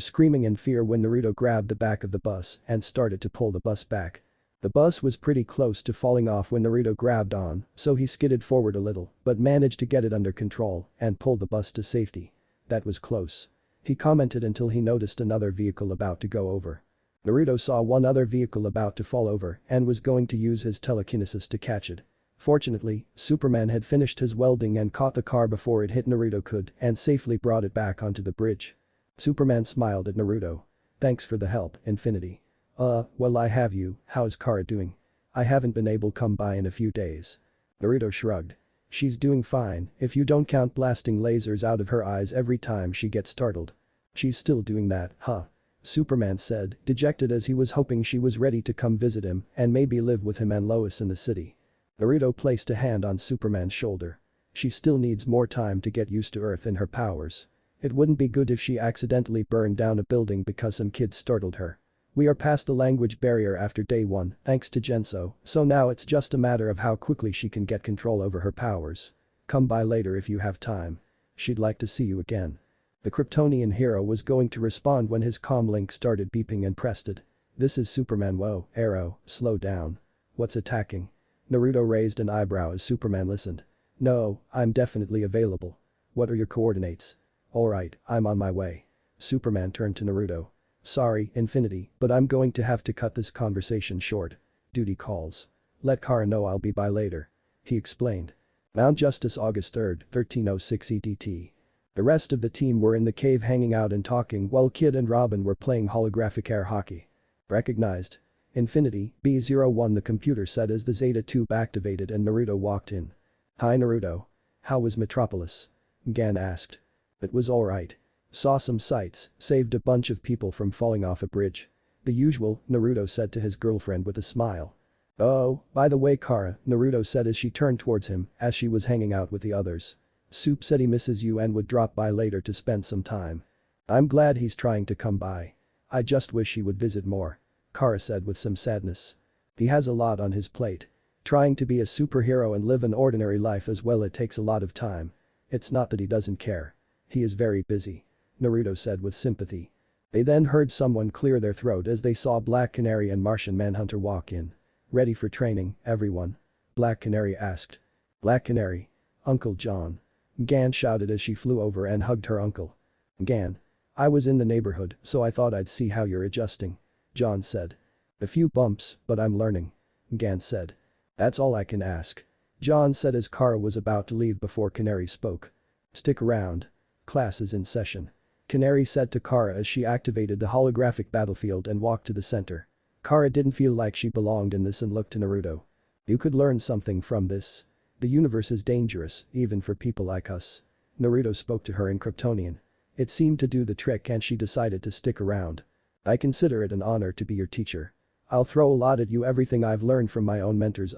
screaming in fear when Naruto grabbed the back of the bus and started to pull the bus back. The bus was pretty close to falling off when Naruto grabbed on, so he skidded forward a little, but managed to get it under control and pulled the bus to safety. That was close. He commented until he noticed another vehicle about to go over. Naruto saw one other vehicle about to fall over and was going to use his telekinesis to catch it. Fortunately, Superman had finished his welding and caught the car before it hit Naruto could and safely brought it back onto the bridge. Superman smiled at Naruto. Thanks for the help, Infinity. Well I have you, how's Kara doing? I haven't been able to come by in a few days. Naruto shrugged. She's doing fine, if you don't count blasting lasers out of her eyes every time she gets startled. She's still doing that, huh? Superman said, dejected as he was hoping she was ready to come visit him and maybe live with him and Lois in the city. Naruto placed a hand on Superman's shoulder. She still needs more time to get used to Earth and her powers. It wouldn't be good if she accidentally burned down a building because some kids startled her. We are past the language barrier after day 1, thanks to Genso, so now it's just a matter of how quickly she can get control over her powers. Come by later if you have time. She'd like to see you again. The Kryptonian hero was going to respond when his comm link started beeping and pressed it. This is Superman. Whoa, Arrow, slow down. What's attacking? Naruto raised an eyebrow as Superman listened. No, I'm definitely available. What are your coordinates? Alright, I'm on my way. Superman turned to Naruto. Sorry, Infinity, but I'm going to have to cut this conversation short. Duty calls. Let Kara know I'll be by later. He explained. Mount Justice, August 3, 1306 EDT. The rest of the team were in the cave hanging out and talking while Kid and Robin were playing holographic air hockey. Recognized. Infinity, B01 the computer said as the Zeta tube activated and Naruto walked in. Hi Naruto. How was Metropolis? Gan asked. It was alright. Saw some sights, saved a bunch of people from falling off a bridge. The usual, Naruto said to his girlfriend with a smile. Oh, by the way Kara, Naruto said as she turned towards him as she was hanging out with the others. Soup said he misses you and would drop by later to spend some time. I'm glad he's trying to come by. I just wish he would visit more. Kara said with some sadness. He has a lot on his plate. Trying to be a superhero and live an ordinary life as well, it takes a lot of time. It's not that he doesn't care. He is very busy. Naruto said with sympathy. They then heard someone clear their throat as they saw Black Canary and Martian Manhunter walk in. Ready for training, everyone? Black Canary asked. Black Canary. Uncle John. Gan shouted as she flew over and hugged her uncle. Gan. I was in the neighborhood, so I thought I'd see how you're adjusting. John said. A few bumps, but I'm learning. Gan said. That's all I can ask. John said as Kara was about to leave before Canary spoke. Stick around. Class is in session. Canary said to Kara as she activated the holographic battlefield and walked to the center. Kara didn't feel like she belonged in this and looked to Naruto. You could learn something from this. The universe is dangerous, even for people like us. Naruto spoke to her in Kryptonian. It seemed to do the trick and she decided to stick around. I consider it an honor to be your teacher. I'll throw a lot at you, everything I've learned from my own mentors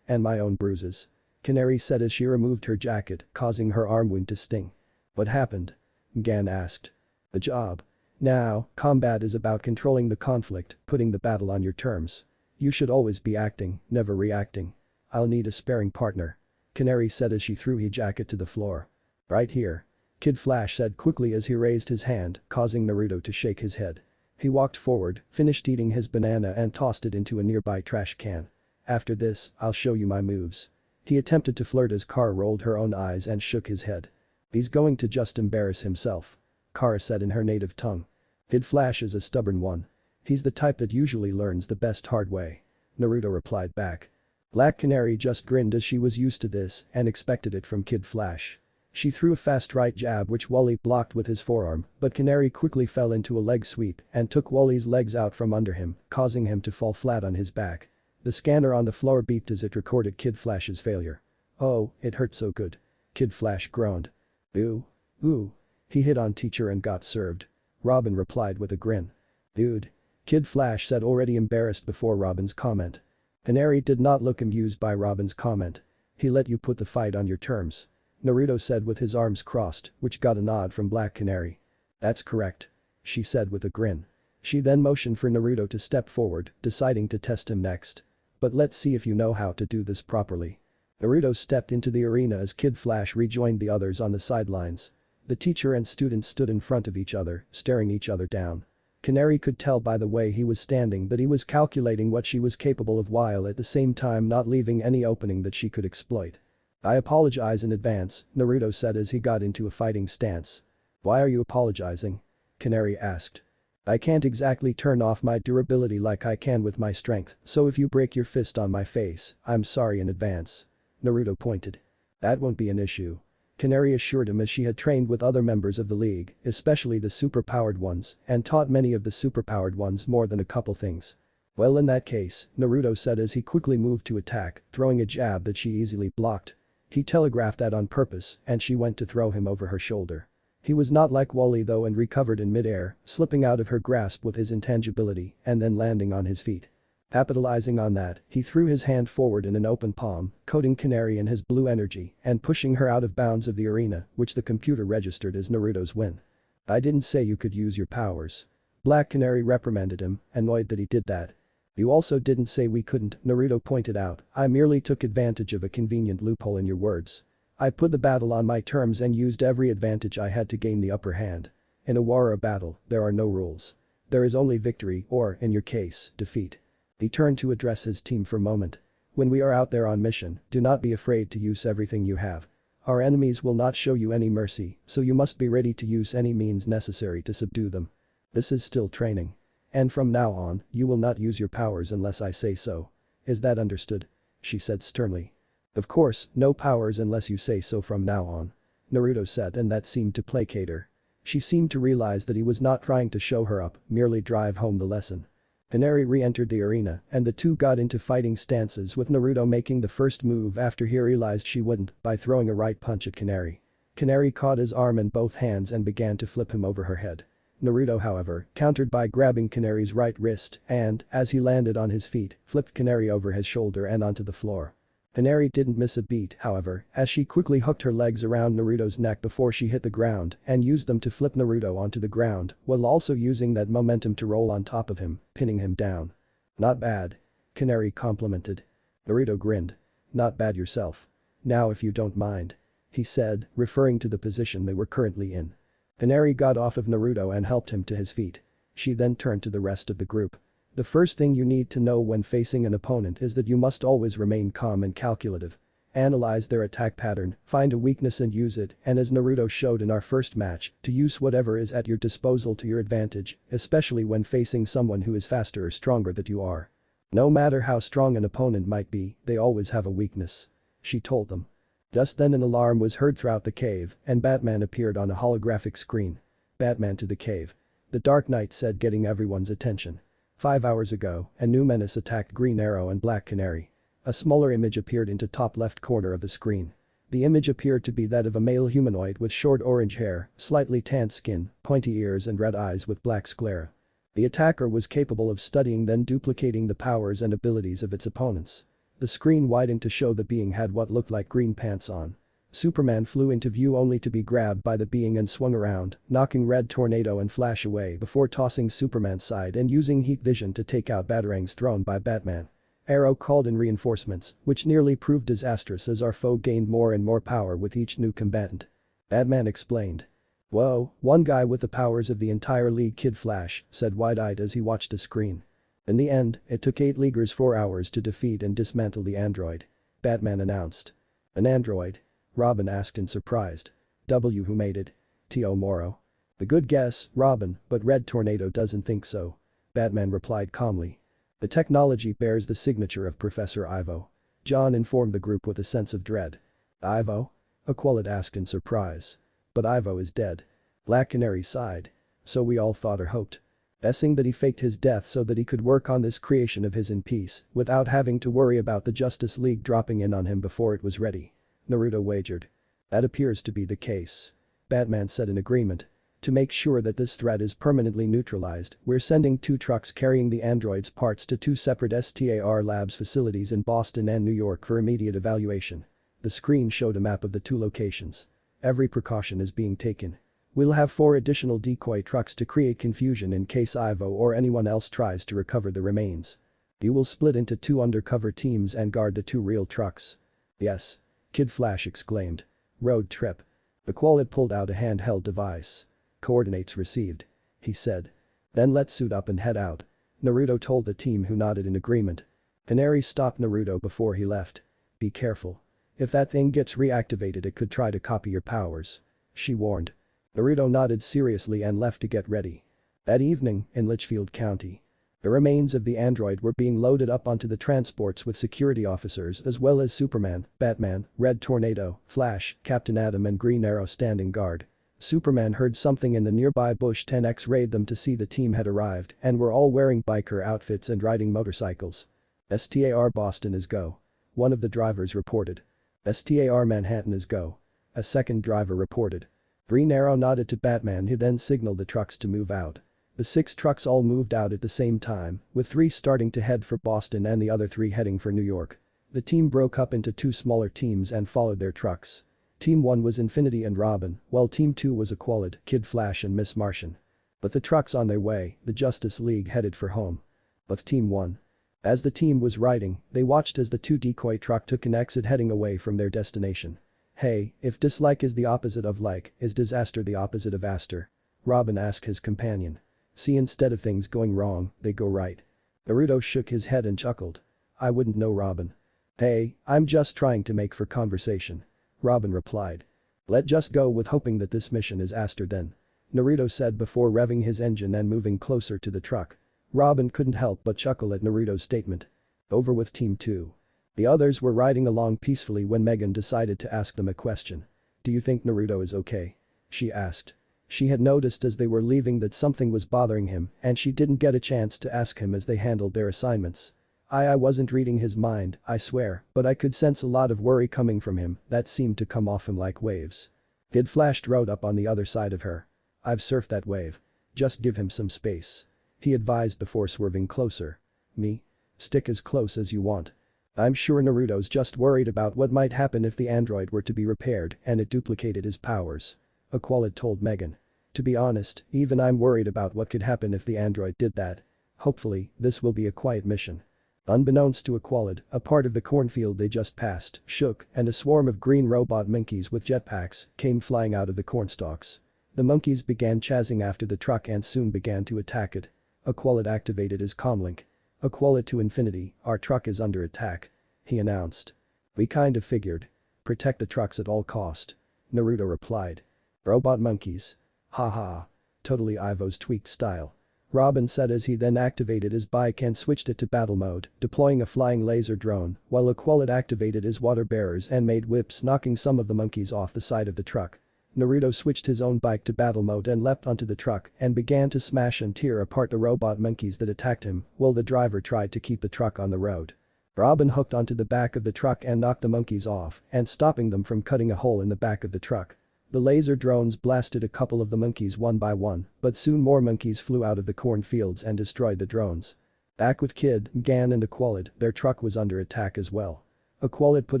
and my own bruises. Canary said as she removed her jacket, causing her arm wound to sting. What happened? Gan asked. The job. Now, combat is about controlling the conflict, putting the battle on your terms. You should always be acting, never reacting. I'll need a sparring partner. Canary said as she threw his jacket to the floor. Right here. Kid Flash said quickly as he raised his hand, causing Naruto to shake his head. He walked forward, finished eating his banana and tossed it into a nearby trash can. After this, I'll show you my moves. He attempted to flirt as Kara rolled her own eyes and shook his head. He's going to just embarrass himself. Kara said in her native tongue. Kid Flash is a stubborn one. He's the type that usually learns the best hard way. Naruto replied back. Black Canary just grinned as she was used to this and expected it from Kid Flash. She threw a fast right jab which Wally blocked with his forearm, but Canary quickly fell into a leg sweep and took Wally's legs out from under him, causing him to fall flat on his back. The scanner on the floor beeped as it recorded Kid Flash's failure. Oh, it hurt so good. Kid Flash groaned. Ooh. Ooh. He hit on teacher and got served. Robin replied with a grin. Dude. Kid Flash said, already embarrassed before Robin's comment. Canary did not look amused by Robin's comment. He let you put the fight on your terms. Naruto said with his arms crossed, which got a nod from Black Canary. That's correct. She said with a grin. She then motioned for Naruto to step forward, deciding to test him next. But let's see if you know how to do this properly. Naruto stepped into the arena as Kid Flash rejoined the others on the sidelines. The teacher and students stood in front of each other, staring each other down. Canary could tell by the way he was standing that he was calculating what she was capable of while at the same time not leaving any opening that she could exploit. I apologize in advance, Naruto said as he got into a fighting stance. Why are you apologizing? Canary asked. I can't exactly turn off my durability like I can with my strength, so if you break your fist on my face, I'm sorry in advance. Naruto pointed. That won't be an issue. Canary assured him as she had trained with other members of the league, especially the superpowered ones, and taught many of the superpowered ones more than a couple things. Well, in that case, Naruto said as he quickly moved to attack, throwing a jab that she easily blocked. He telegraphed that on purpose and she went to throw him over her shoulder. He was not like Wally though and recovered in midair, slipping out of her grasp with his intangibility and then landing on his feet. Capitalizing on that, he threw his hand forward in an open palm, coating Canary in his blue energy and pushing her out of bounds of the arena, which the computer registered as Naruto's win. I didn't say you could use your powers. Black Canary reprimanded him, annoyed that he did that. You also didn't say we couldn't, Naruto pointed out. I merely took advantage of a convenient loophole in your words. I put the battle on my terms and used every advantage I had to gain the upper hand. In a war or battle, there are no rules. There is only victory or, in your case, defeat. He turned to address his team for a moment. When we are out there on mission, do not be afraid to use everything you have. Our enemies will not show you any mercy, so you must be ready to use any means necessary to subdue them. This is still training. And from now on, you will not use your powers unless I say so. Is that understood? She said sternly. Of course, no powers unless you say so from now on. Naruto said, and that seemed to placate her. She seemed to realize that he was not trying to show her up, merely drive home the lesson. Canary re-entered the arena and the two got into fighting stances with Naruto making the first move after he realized she wouldn't by throwing a right punch at Canary. Canary caught his arm in both hands and began to flip him over her head. Naruto, however, countered by grabbing Canary's right wrist and, as he landed on his feet, flipped Canary over his shoulder and onto the floor. Canary didn't miss a beat, however, as she quickly hooked her legs around Naruto's neck before she hit the ground and used them to flip Naruto onto the ground while also using that momentum to roll on top of him, pinning him down. Not bad. Canary complimented. Naruto grinned. Not bad yourself. Now if you don't mind. He said, referring to the position they were currently in. Hinari got off of Naruto and helped him to his feet. She then turned to the rest of the group. The first thing you need to know when facing an opponent is that you must always remain calm and calculative. Analyze their attack pattern, find a weakness and use it, and as Naruto showed in our first match, to use whatever is at your disposal to your advantage, especially when facing someone who is faster or stronger than you are. No matter how strong an opponent might be, they always have a weakness. She told them. Just then an alarm was heard throughout the cave, and Batman appeared on a holographic screen. Batman to the cave. The Dark Knight said, getting everyone's attention. 5 hours ago, a new menace attacked Green Arrow and Black Canary. A smaller image appeared into top left corner of the screen. The image appeared to be that of a male humanoid with short orange hair, slightly tanned skin, pointy ears and red eyes with black sclera. The attacker was capable of studying then duplicating the powers and abilities of its opponents. The screen widened to show the being had what looked like green pants on. Superman flew into view only to be grabbed by the being and swung around, knocking Red Tornado and Flash away before tossing Superman's side and using heat vision to take out batarangs thrown by Batman. Arrow called in reinforcements, which nearly proved disastrous as our foe gained more and more power with each new combatant. Batman explained. Whoa, one guy with the powers of the entire league, Kid Flash, said wide-eyed as he watched the screen. In the end, it took 8 Leaguers 4 hours to defeat and dismantle the android. Batman announced. An android? Robin asked in surprise. Who made it? T.O. Morrow. The good guess, Robin, but Red Tornado doesn't think so. Batman replied calmly. The technology bears the signature of Professor Ivo. John informed the group with a sense of dread. Ivo? Aqualid asked in surprise. But Ivo is dead. Black Canary sighed. So we all thought or hoped. Guessing that he faked his death so that he could work on this creation of his in peace, without having to worry about the Justice League dropping in on him before it was ready. Naruto wagered. That appears to be the case. Batman said in agreement. To make sure that this threat is permanently neutralized, we're sending 2 trucks carrying the android's parts to 2 separate STAR Labs facilities in Boston and New York for immediate evaluation. The screen showed a map of the 2 locations. Every precaution is being taken. We'll have 4 additional decoy trucks to create confusion in case Ivo or anyone else tries to recover the remains. You will split into 2 undercover teams and guard the 2 real trucks. Yes. Kid Flash exclaimed. Road trip. Aqualid pulled out a handheld device. Coordinates received. He said. Then let's suit up and head out. Naruto told the team, who nodded in agreement. Hinari stopped Naruto before he left. Be careful. If that thing gets reactivated it could try to copy your powers. She warned. Naruto nodded seriously and left to get ready. That evening, in Litchfield County. The remains of the android were being loaded up onto the transports with security officers as well as Superman, Batman, Red Tornado, Flash, Captain Atom and Green Arrow standing guard. Superman heard something in the nearby bush 10x rayed them to see the team had arrived and were all wearing biker outfits and riding motorcycles. STAR Boston is go. One of the drivers reported. STAR Manhattan is go. A second driver reported. Green Arrow nodded to Batman, who then signaled the trucks to move out. The 6 trucks all moved out at the same time, with 3 starting to head for Boston and the other 3 heading for New York. The team broke up into 2 smaller teams and followed their trucks. Team 1 was Infinity and Robin, while Team 2 was Aqualid, Kid Flash and Miss Martian. With the trucks on their way, the Justice League headed for home. But Team 1. As the team was riding, they watched as the 2 decoy truck took an exit heading away from their destination. Hey, if dislike is the opposite of like, is disaster the opposite of aster? Robin asked his companion. See, instead of things going wrong, they go right. Naruto shook his head and chuckled. I wouldn't know, Robin. Hey, I'm just trying to make for conversation. Robin replied. Let just go with hoping that this mission is aster then. Naruto said before revving his engine and moving closer to the truck. Robin couldn't help but chuckle at Naruto's statement. Over with Team 2. The others were riding along peacefully when Megan decided to ask them a question. Do you think Naruto is okay? She asked. She had noticed as they were leaving that something was bothering him and she didn't get a chance to ask him as they handled their assignments. I wasn't reading his mind, I swear, but I could sense a lot of worry coming from him that seemed to come off him like waves. Kid Flash rode up on the other side of her. I've surfed that wave. Just give him some space. He advised before swerving closer. Me? Stick as close as you want. I'm sure Naruto's just worried about what might happen if the android were to be repaired and it duplicated his powers. Aqualid told Megan. To be honest, even I'm worried about what could happen if the android did that. Hopefully, this will be a quiet mission. Unbeknownst to Aqualid, a part of the cornfield they just passed shook and a swarm of green robot monkeys with jetpacks came flying out of the cornstalks. The monkeys began chasing after the truck and soon began to attack it. Aqualid activated his comlink. "Aqualid to infinity, our truck is under attack," he announced. "We kind of figured. Protect the trucks at all cost," Naruto replied. "Robot monkeys. Haha. Totally Ivo's tweaked style," Robin said as he then activated his bike and switched it to battle mode, deploying a flying laser drone, while Aqualid activated his water bearers and made whips knocking some of the monkeys off the side of the truck. Naruto switched his own bike to battle mode and leapt onto the truck and began to smash and tear apart the robot monkeys that attacked him, while the driver tried to keep the truck on the road. Robin hooked onto the back of the truck and knocked the monkeys off and stopping them from cutting a hole in the back of the truck. The laser drones blasted a couple of the monkeys one by one, but soon more monkeys flew out of the cornfields and destroyed the drones. Back with Kid, Gan and Aqualid, their truck was under attack as well. Aqualid put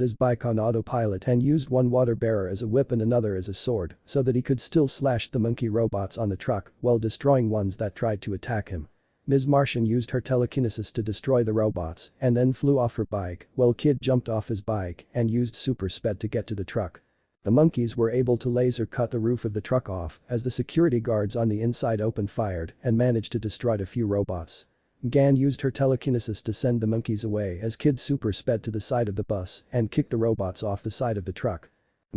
his bike on autopilot and used one water bearer as a whip and another as a sword so that he could still slash the monkey robots on the truck while destroying ones that tried to attack him. Miss Martian used her telekinesis to destroy the robots and then flew off her bike while Kid jumped off his bike and used super sped to get to the truck. The monkeys were able to laser cut the roof of the truck off as the security guards on the inside opened fired and managed to destroy a few robots. Gan used her telekinesis to send the monkeys away as Kid super sped to the side of the bus and kicked the robots off the side of the truck.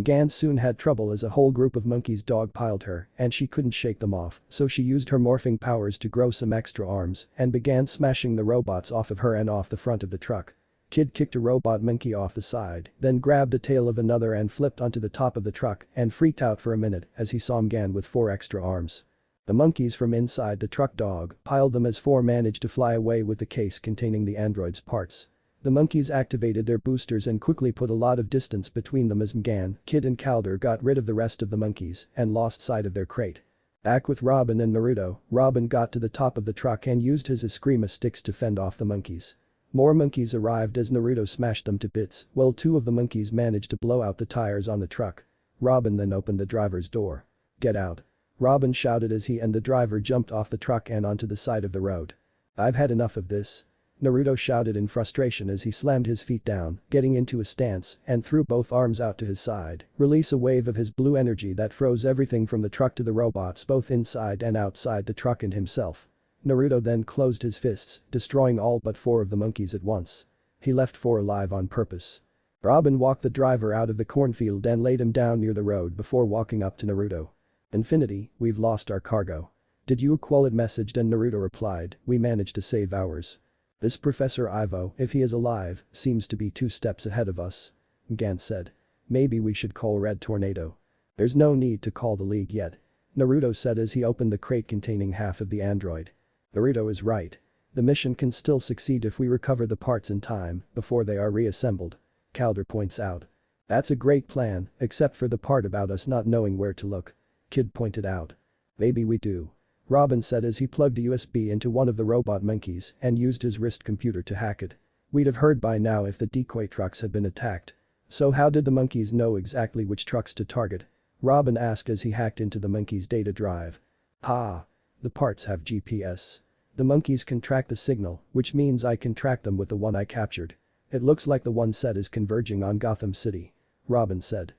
Gan soon had trouble as a whole group of monkeys dogpiled her and she couldn't shake them off, so she used her morphing powers to grow some extra arms and began smashing the robots off of her and off the front of the truck. Kid kicked a robot monkey off the side, then grabbed the tail of another and flipped onto the top of the truck and freaked out for a minute as he saw Gan with 4 extra arms. The monkeys from inside the truck piled them as 4 managed to fly away with the case containing the android's parts. The monkeys activated their boosters and quickly put a lot of distance between them as Gan, Kid and Calder got rid of the rest of the monkeys and lost sight of their crate. Back with Robin and Naruto, Robin got to the top of the truck and used his Eskrima sticks to fend off the monkeys. More monkeys arrived as Naruto smashed them to bits, while 2 of the monkeys managed to blow out the tires on the truck. Robin then opened the driver's door. "Get out," Robin shouted as he and the driver jumped off the truck and onto the side of the road. "I've had enough of this," Naruto shouted in frustration as he slammed his feet down, getting into a stance and threw both arms out to his side, release a wave of his blue energy that froze everything from the truck to the robots both inside and outside the truck and himself. Naruto then closed his fists, destroying all but 4 of the monkeys at once. He left 4 alive on purpose. Robin walked the driver out of the cornfield and laid him down near the road before walking up to Naruto. "Infinity, we've lost our cargo. Did you?" Aqualid messaged and Naruto replied, "We managed to save ours. This Professor Ivo, if he is alive, seems to be 2 steps ahead of us," Gan said. "Maybe we should call Red Tornado." "There's no need to call the League yet," Naruto said as he opened the crate containing half of the android. Naruto is right. The mission can still succeed if we recover the parts in time before they are reassembled, Calder points out. "That's a great plan, except for the part about us not knowing where to look," Kid pointed out. "Maybe we do," Robin said as he plugged a USB into one of the robot monkeys and used his wrist computer to hack it. "We'd have heard by now if the decoy trucks had been attacked." "So how did the monkeys know exactly which trucks to target?" Robin asked as he hacked into the monkey's data drive. "Ha! The parts have GPS. The monkeys can track the signal, which means I can track them with the one I captured. It looks like the one set is converging on Gotham City," Robin said.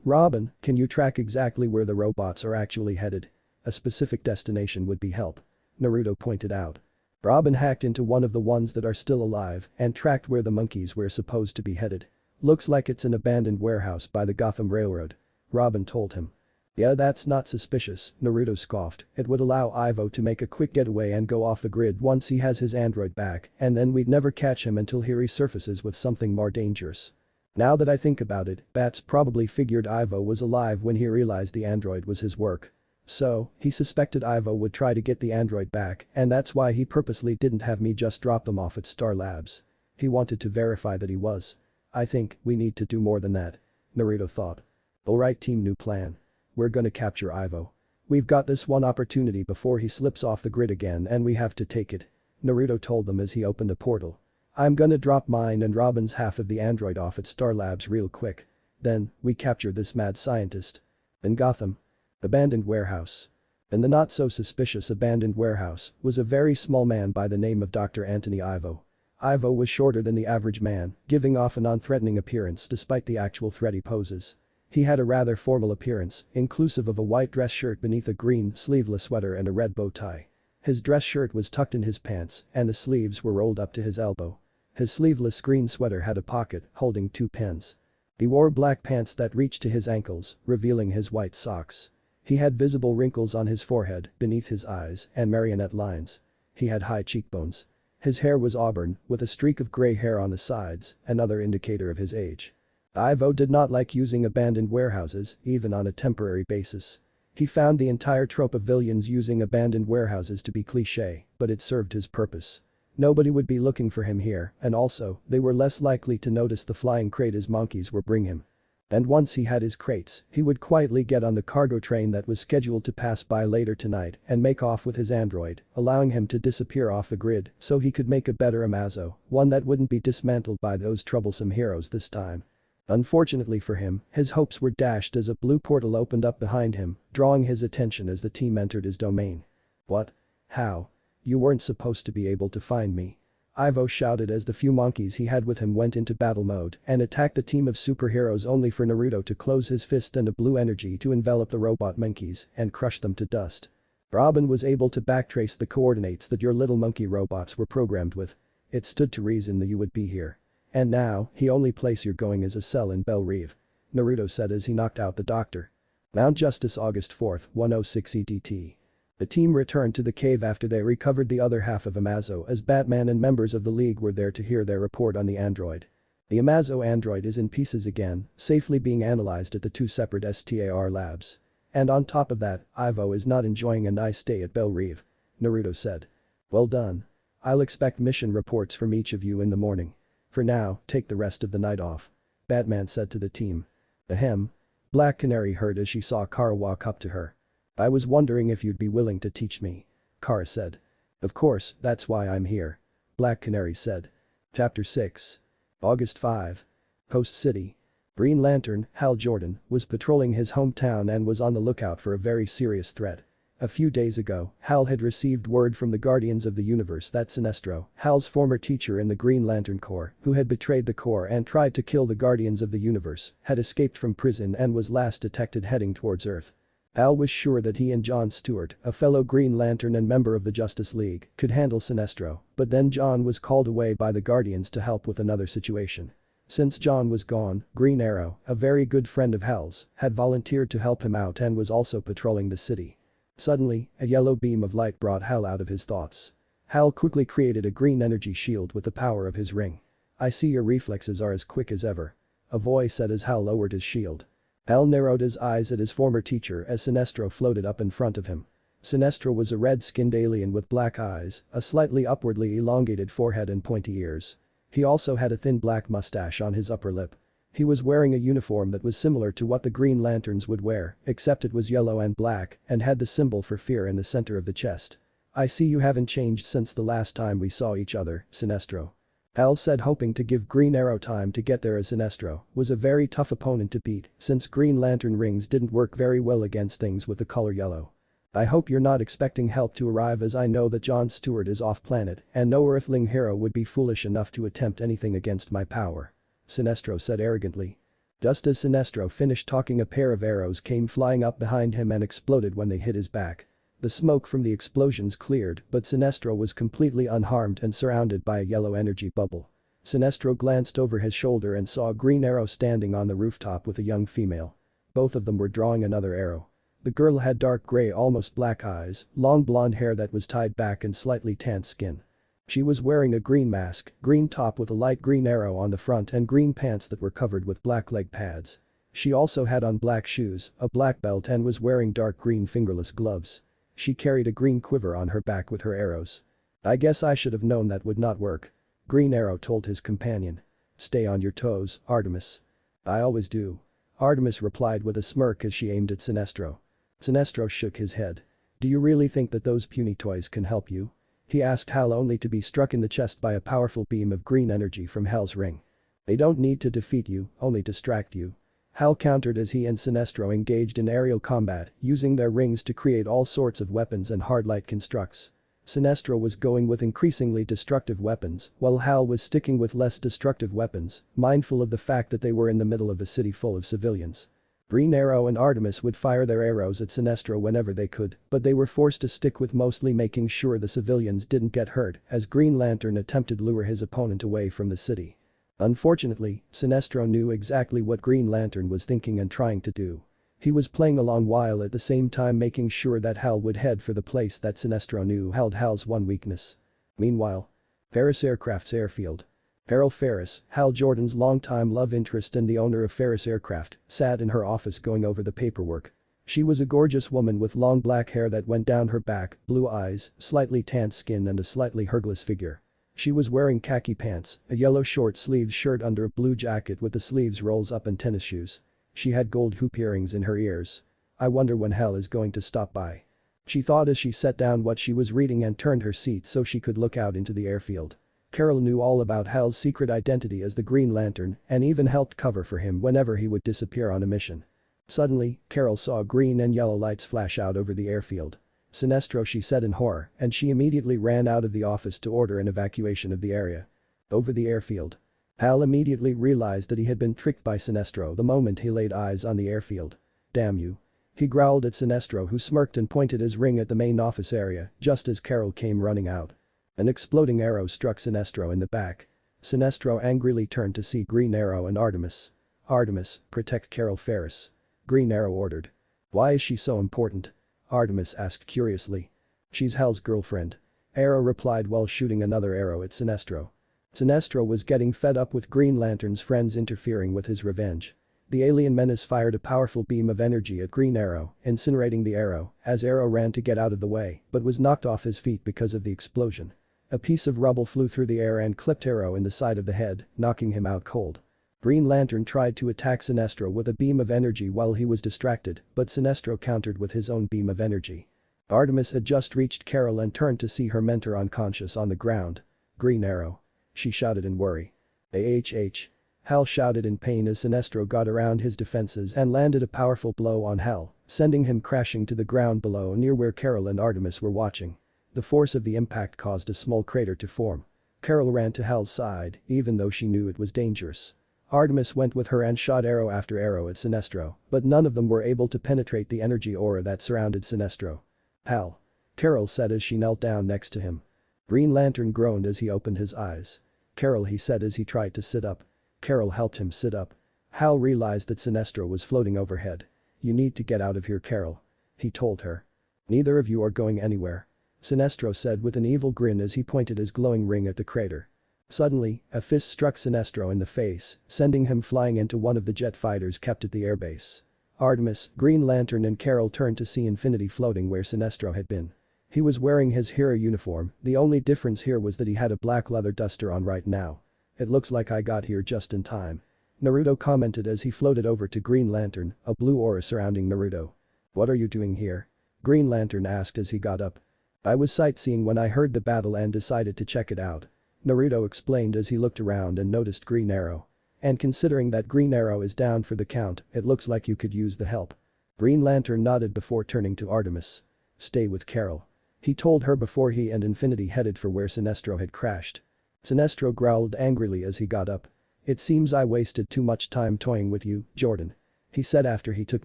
Robin, can you track exactly where the robots are actually headed? A specific destination would be help," Naruto pointed out. Robin hacked into one of the ones that are still alive and tracked where the monkeys were supposed to be headed. "Looks like it's an abandoned warehouse by the Gotham Railroad," Robin told him. "Yeah, that's not suspicious," Naruto scoffed. "It would allow Ivo to make a quick getaway and go off the grid once he has his android back and then we'd never catch him until he resurfaces with something more dangerous." Now that I think about it, Bats probably figured Ivo was alive when he realized the android was his work. So, he suspected Ivo would try to get the android back and that's why he purposely didn't have me just drop them off at Star Labs. He wanted to verify that he was. "I think we need to do more than that," Naruto thought. "Alright team, new plan. We're gonna capture Ivo. We've got this one opportunity before he slips off the grid again and we have to take it," Naruto told them as he opened the portal. "I'm gonna drop mine and Robin's half of the android off at Star Labs real quick. Then, we capture this mad scientist. In Gotham. Abandoned warehouse." In the not so suspicious abandoned warehouse was a very small man by the name of Dr. Anthony Ivo. Ivo was shorter than the average man, giving off a non-threatening appearance despite the actual threat he poses. He had a rather formal appearance, inclusive of a white dress shirt beneath a green, sleeveless sweater and a red bow tie. His dress shirt was tucked in his pants, and the sleeves were rolled up to his elbow. His sleeveless green sweater had a pocket holding 2 pens. He wore black pants that reached to his ankles, revealing his white socks. He had visible wrinkles on his forehead, beneath his eyes, and marionette lines. He had high cheekbones. His hair was auburn, with a streak of gray hair on the sides, another indicator of his age. Ivo did not like using abandoned warehouses, even on a temporary basis. He found the entire trope of villains using abandoned warehouses to be cliché, but it served his purpose. Nobody would be looking for him here, and also, they were less likely to notice the flying crate his monkeys were bringing him. And once he had his crates, he would quietly get on the cargo train that was scheduled to pass by later tonight and make off with his android, allowing him to disappear off the grid so he could make a better Amazo, one that wouldn't be dismantled by those troublesome heroes this time. Unfortunately for him, his hopes were dashed as a blue portal opened up behind him, drawing his attention as the team entered his domain. What? How? You weren't supposed to be able to find me. Ivo shouted as the few monkeys he had with him went into battle mode and attacked the team of superheroes only for Naruto to close his fist and a blue energy to envelop the robot monkeys and crush them to dust. Robin was able to backtrace the coordinates that your little monkey robots were programmed with. It stood to reason that you would be here. And now, the only place you're going is a cell in Belle Reve. Naruto said as he knocked out the doctor. Mount Justice August 4, 106 EDT. The team returned to the cave after they recovered the other half of Amazo as Batman and members of the League were there to hear their report on the android. The Amazo android is in pieces again, safely being analyzed at the 2 separate STAR labs. And on top of that, Ivo is not enjoying a nice day at Belle Reve. Naruto said. Well done. I'll expect mission reports from each of you in the morning. For now, take the rest of the night off. Batman said to the team. Ahem. Black Canary heard as she saw Kara walk up to her. I was wondering if you'd be willing to teach me. Kara said. Of course, that's why I'm here. Black Canary said. Chapter 6. August 5. Coast City. Green Lantern, Hal Jordan, was patrolling his hometown and was on the lookout for a very serious threat. A few days ago, Hal had received word from the Guardians of the Universe that Sinestro, Hal's former teacher in the Green Lantern Corps, who had betrayed the Corps and tried to kill the Guardians of the Universe, had escaped from prison and was last detected heading towards Earth. Hal was sure that he and John Stewart, a fellow Green Lantern and member of the Justice League, could handle Sinestro, but then John was called away by the Guardians to help with another situation. Since John was gone, Green Arrow, a very good friend of Hal's, had volunteered to help him out and was also patrolling the city. Suddenly, a yellow beam of light brought Hal out of his thoughts. Hal quickly created a green energy shield with the power of his ring. I see your reflexes are as quick as ever. A voice said as Hal lowered his shield. Hal narrowed his eyes at his former teacher as Sinestro floated up in front of him. Sinestro was a red-skinned alien with black eyes, a slightly upwardly elongated forehead and pointy ears. He also had a thin black mustache on his upper lip. He was wearing a uniform that was similar to what the Green Lanterns would wear, except it was yellow and black and had the symbol for fear in the center of the chest. I see you haven't changed since the last time we saw each other, Sinestro. Hal said, hoping to give Green Arrow time to get there as Sinestro was a very tough opponent to beat since Green Lantern rings didn't work very well against things with the color yellow. I hope you're not expecting help to arrive as I know that John Stewart is off planet and no Earthling hero would be foolish enough to attempt anything against my power. Sinestro said arrogantly. Just as Sinestro finished talking, a pair of arrows came flying up behind him and exploded when they hit his back. The smoke from the explosions cleared, but Sinestro was completely unharmed and surrounded by a yellow energy bubble. Sinestro glanced over his shoulder and saw a Green Arrow standing on the rooftop with a young female. Both of them were drawing another arrow. The girl had dark gray, almost black eyes, long blonde hair that was tied back and slightly tanned skin. She was wearing a green mask, green top with a light green arrow on the front and green pants that were covered with black leg pads. She also had on black shoes, a black belt and was wearing dark green fingerless gloves. She carried a green quiver on her back with her arrows. I guess I should have known that would not work. Green Arrow told his companion. Stay on your toes, Artemis. I always do. Artemis replied with a smirk as she aimed at Sinestro. Sinestro shook his head. Do you really think that those puny toys can help you? He asked Hal, only to be struck in the chest by a powerful beam of green energy from Hal's ring. They don't need to defeat you, only distract you. Hal countered as he and Sinestro engaged in aerial combat, using their rings to create all sorts of weapons and hard light constructs. Sinestro was going with increasingly destructive weapons, while Hal was sticking with less destructive weapons, mindful of the fact that they were in the middle of a city full of civilians. Green Arrow and Artemis would fire their arrows at Sinestro whenever they could, but they were forced to stick with mostly making sure the civilians didn't get hurt as Green Lantern attempted to lure his opponent away from the city. Unfortunately, Sinestro knew exactly what Green Lantern was thinking and trying to do. He was playing along while at the same time making sure that Hal would head for the place that Sinestro knew held Hal's one weakness. Meanwhile, Ferris Aircraft's airfield. Carol Ferris, Hal Jordan's longtime love interest and the owner of Ferris Aircraft, sat in her office going over the paperwork. She was a gorgeous woman with long black hair that went down her back, blue eyes, slightly tanned skin and a slightly hurgless figure. She was wearing khaki pants, a yellow short-sleeved shirt under a blue jacket with the sleeves rolls up and tennis shoes. She had gold hoop earrings in her ears. I wonder when Hal is going to stop by. She thought as she set down what she was reading and turned her seat so she could look out into the airfield. Carol knew all about Hal's secret identity as the Green Lantern and even helped cover for him whenever he would disappear on a mission. Suddenly, Carol saw green and yellow lights flash out over the airfield. Sinestro, she said in horror, and she immediately ran out of the office to order an evacuation of the area. Over the airfield. Hal immediately realized that he had been tricked by Sinestro the moment he laid eyes on the airfield. Damn you. He growled at Sinestro, who smirked and pointed his ring at the main office area just as Carol came running out. An exploding arrow struck Sinestro in the back. Sinestro angrily turned to see Green Arrow and Artemis. Artemis, protect Carol Ferris. Green Arrow ordered. Why is she so important? Artemis asked curiously. She's Hal's girlfriend. Arrow replied while shooting another arrow at Sinestro. Sinestro was getting fed up with Green Lantern's friends interfering with his revenge. The alien menace fired a powerful beam of energy at Green Arrow, incinerating the arrow as Arrow ran to get out of the way but was knocked off his feet because of the explosion. A piece of rubble flew through the air and clipped Arrow in the side of the head, knocking him out cold. Green Lantern tried to attack Sinestro with a beam of energy while he was distracted, but Sinestro countered with his own beam of energy. Artemis had just reached Carol and turned to see her mentor unconscious on the ground. Green Arrow. She shouted in worry. AHH. Hal shouted in pain as Sinestro got around his defenses and landed a powerful blow on Hal, sending him crashing to the ground below near where Carol and Artemis were watching. The force of the impact caused a small crater to form. Carol ran to Hal's side, even though she knew it was dangerous. Artemis went with her and shot arrow after arrow at Sinestro, but none of them were able to penetrate the energy aura that surrounded Sinestro. Hal. Carol said as she knelt down next to him. Green Lantern groaned as he opened his eyes. Carol, he said as he tried to sit up. Carol helped him sit up. Hal realized that Sinestro was floating overhead. You need to get out of here, Carol. He told her. Neither of you are going anywhere. Sinestro said with an evil grin as he pointed his glowing ring at the crater. Suddenly, a fist struck Sinestro in the face, sending him flying into one of the jet fighters kept at the airbase. Artemis, Green Lantern and Carol turned to see Infinity floating where Sinestro had been. He was wearing his hero uniform, the only difference here was that he had a black leather duster on right now. It looks like I got here just in time. Naruto commented as he floated over to Green Lantern, a blue aura surrounding Naruto. What are you doing here? Green Lantern asked as he got up. I was sightseeing when I heard the battle and decided to check it out. Naruto explained as he looked around and noticed Green Arrow. And considering that Green Arrow is down for the count, it looks like you could use the help. Green Lantern nodded before turning to Artemis. Stay with Carol. He told her before he and Infinity headed for where Sinestro had crashed. Sinestro growled angrily as he got up. It seems I wasted too much time toying with you, Jordan. He said after he took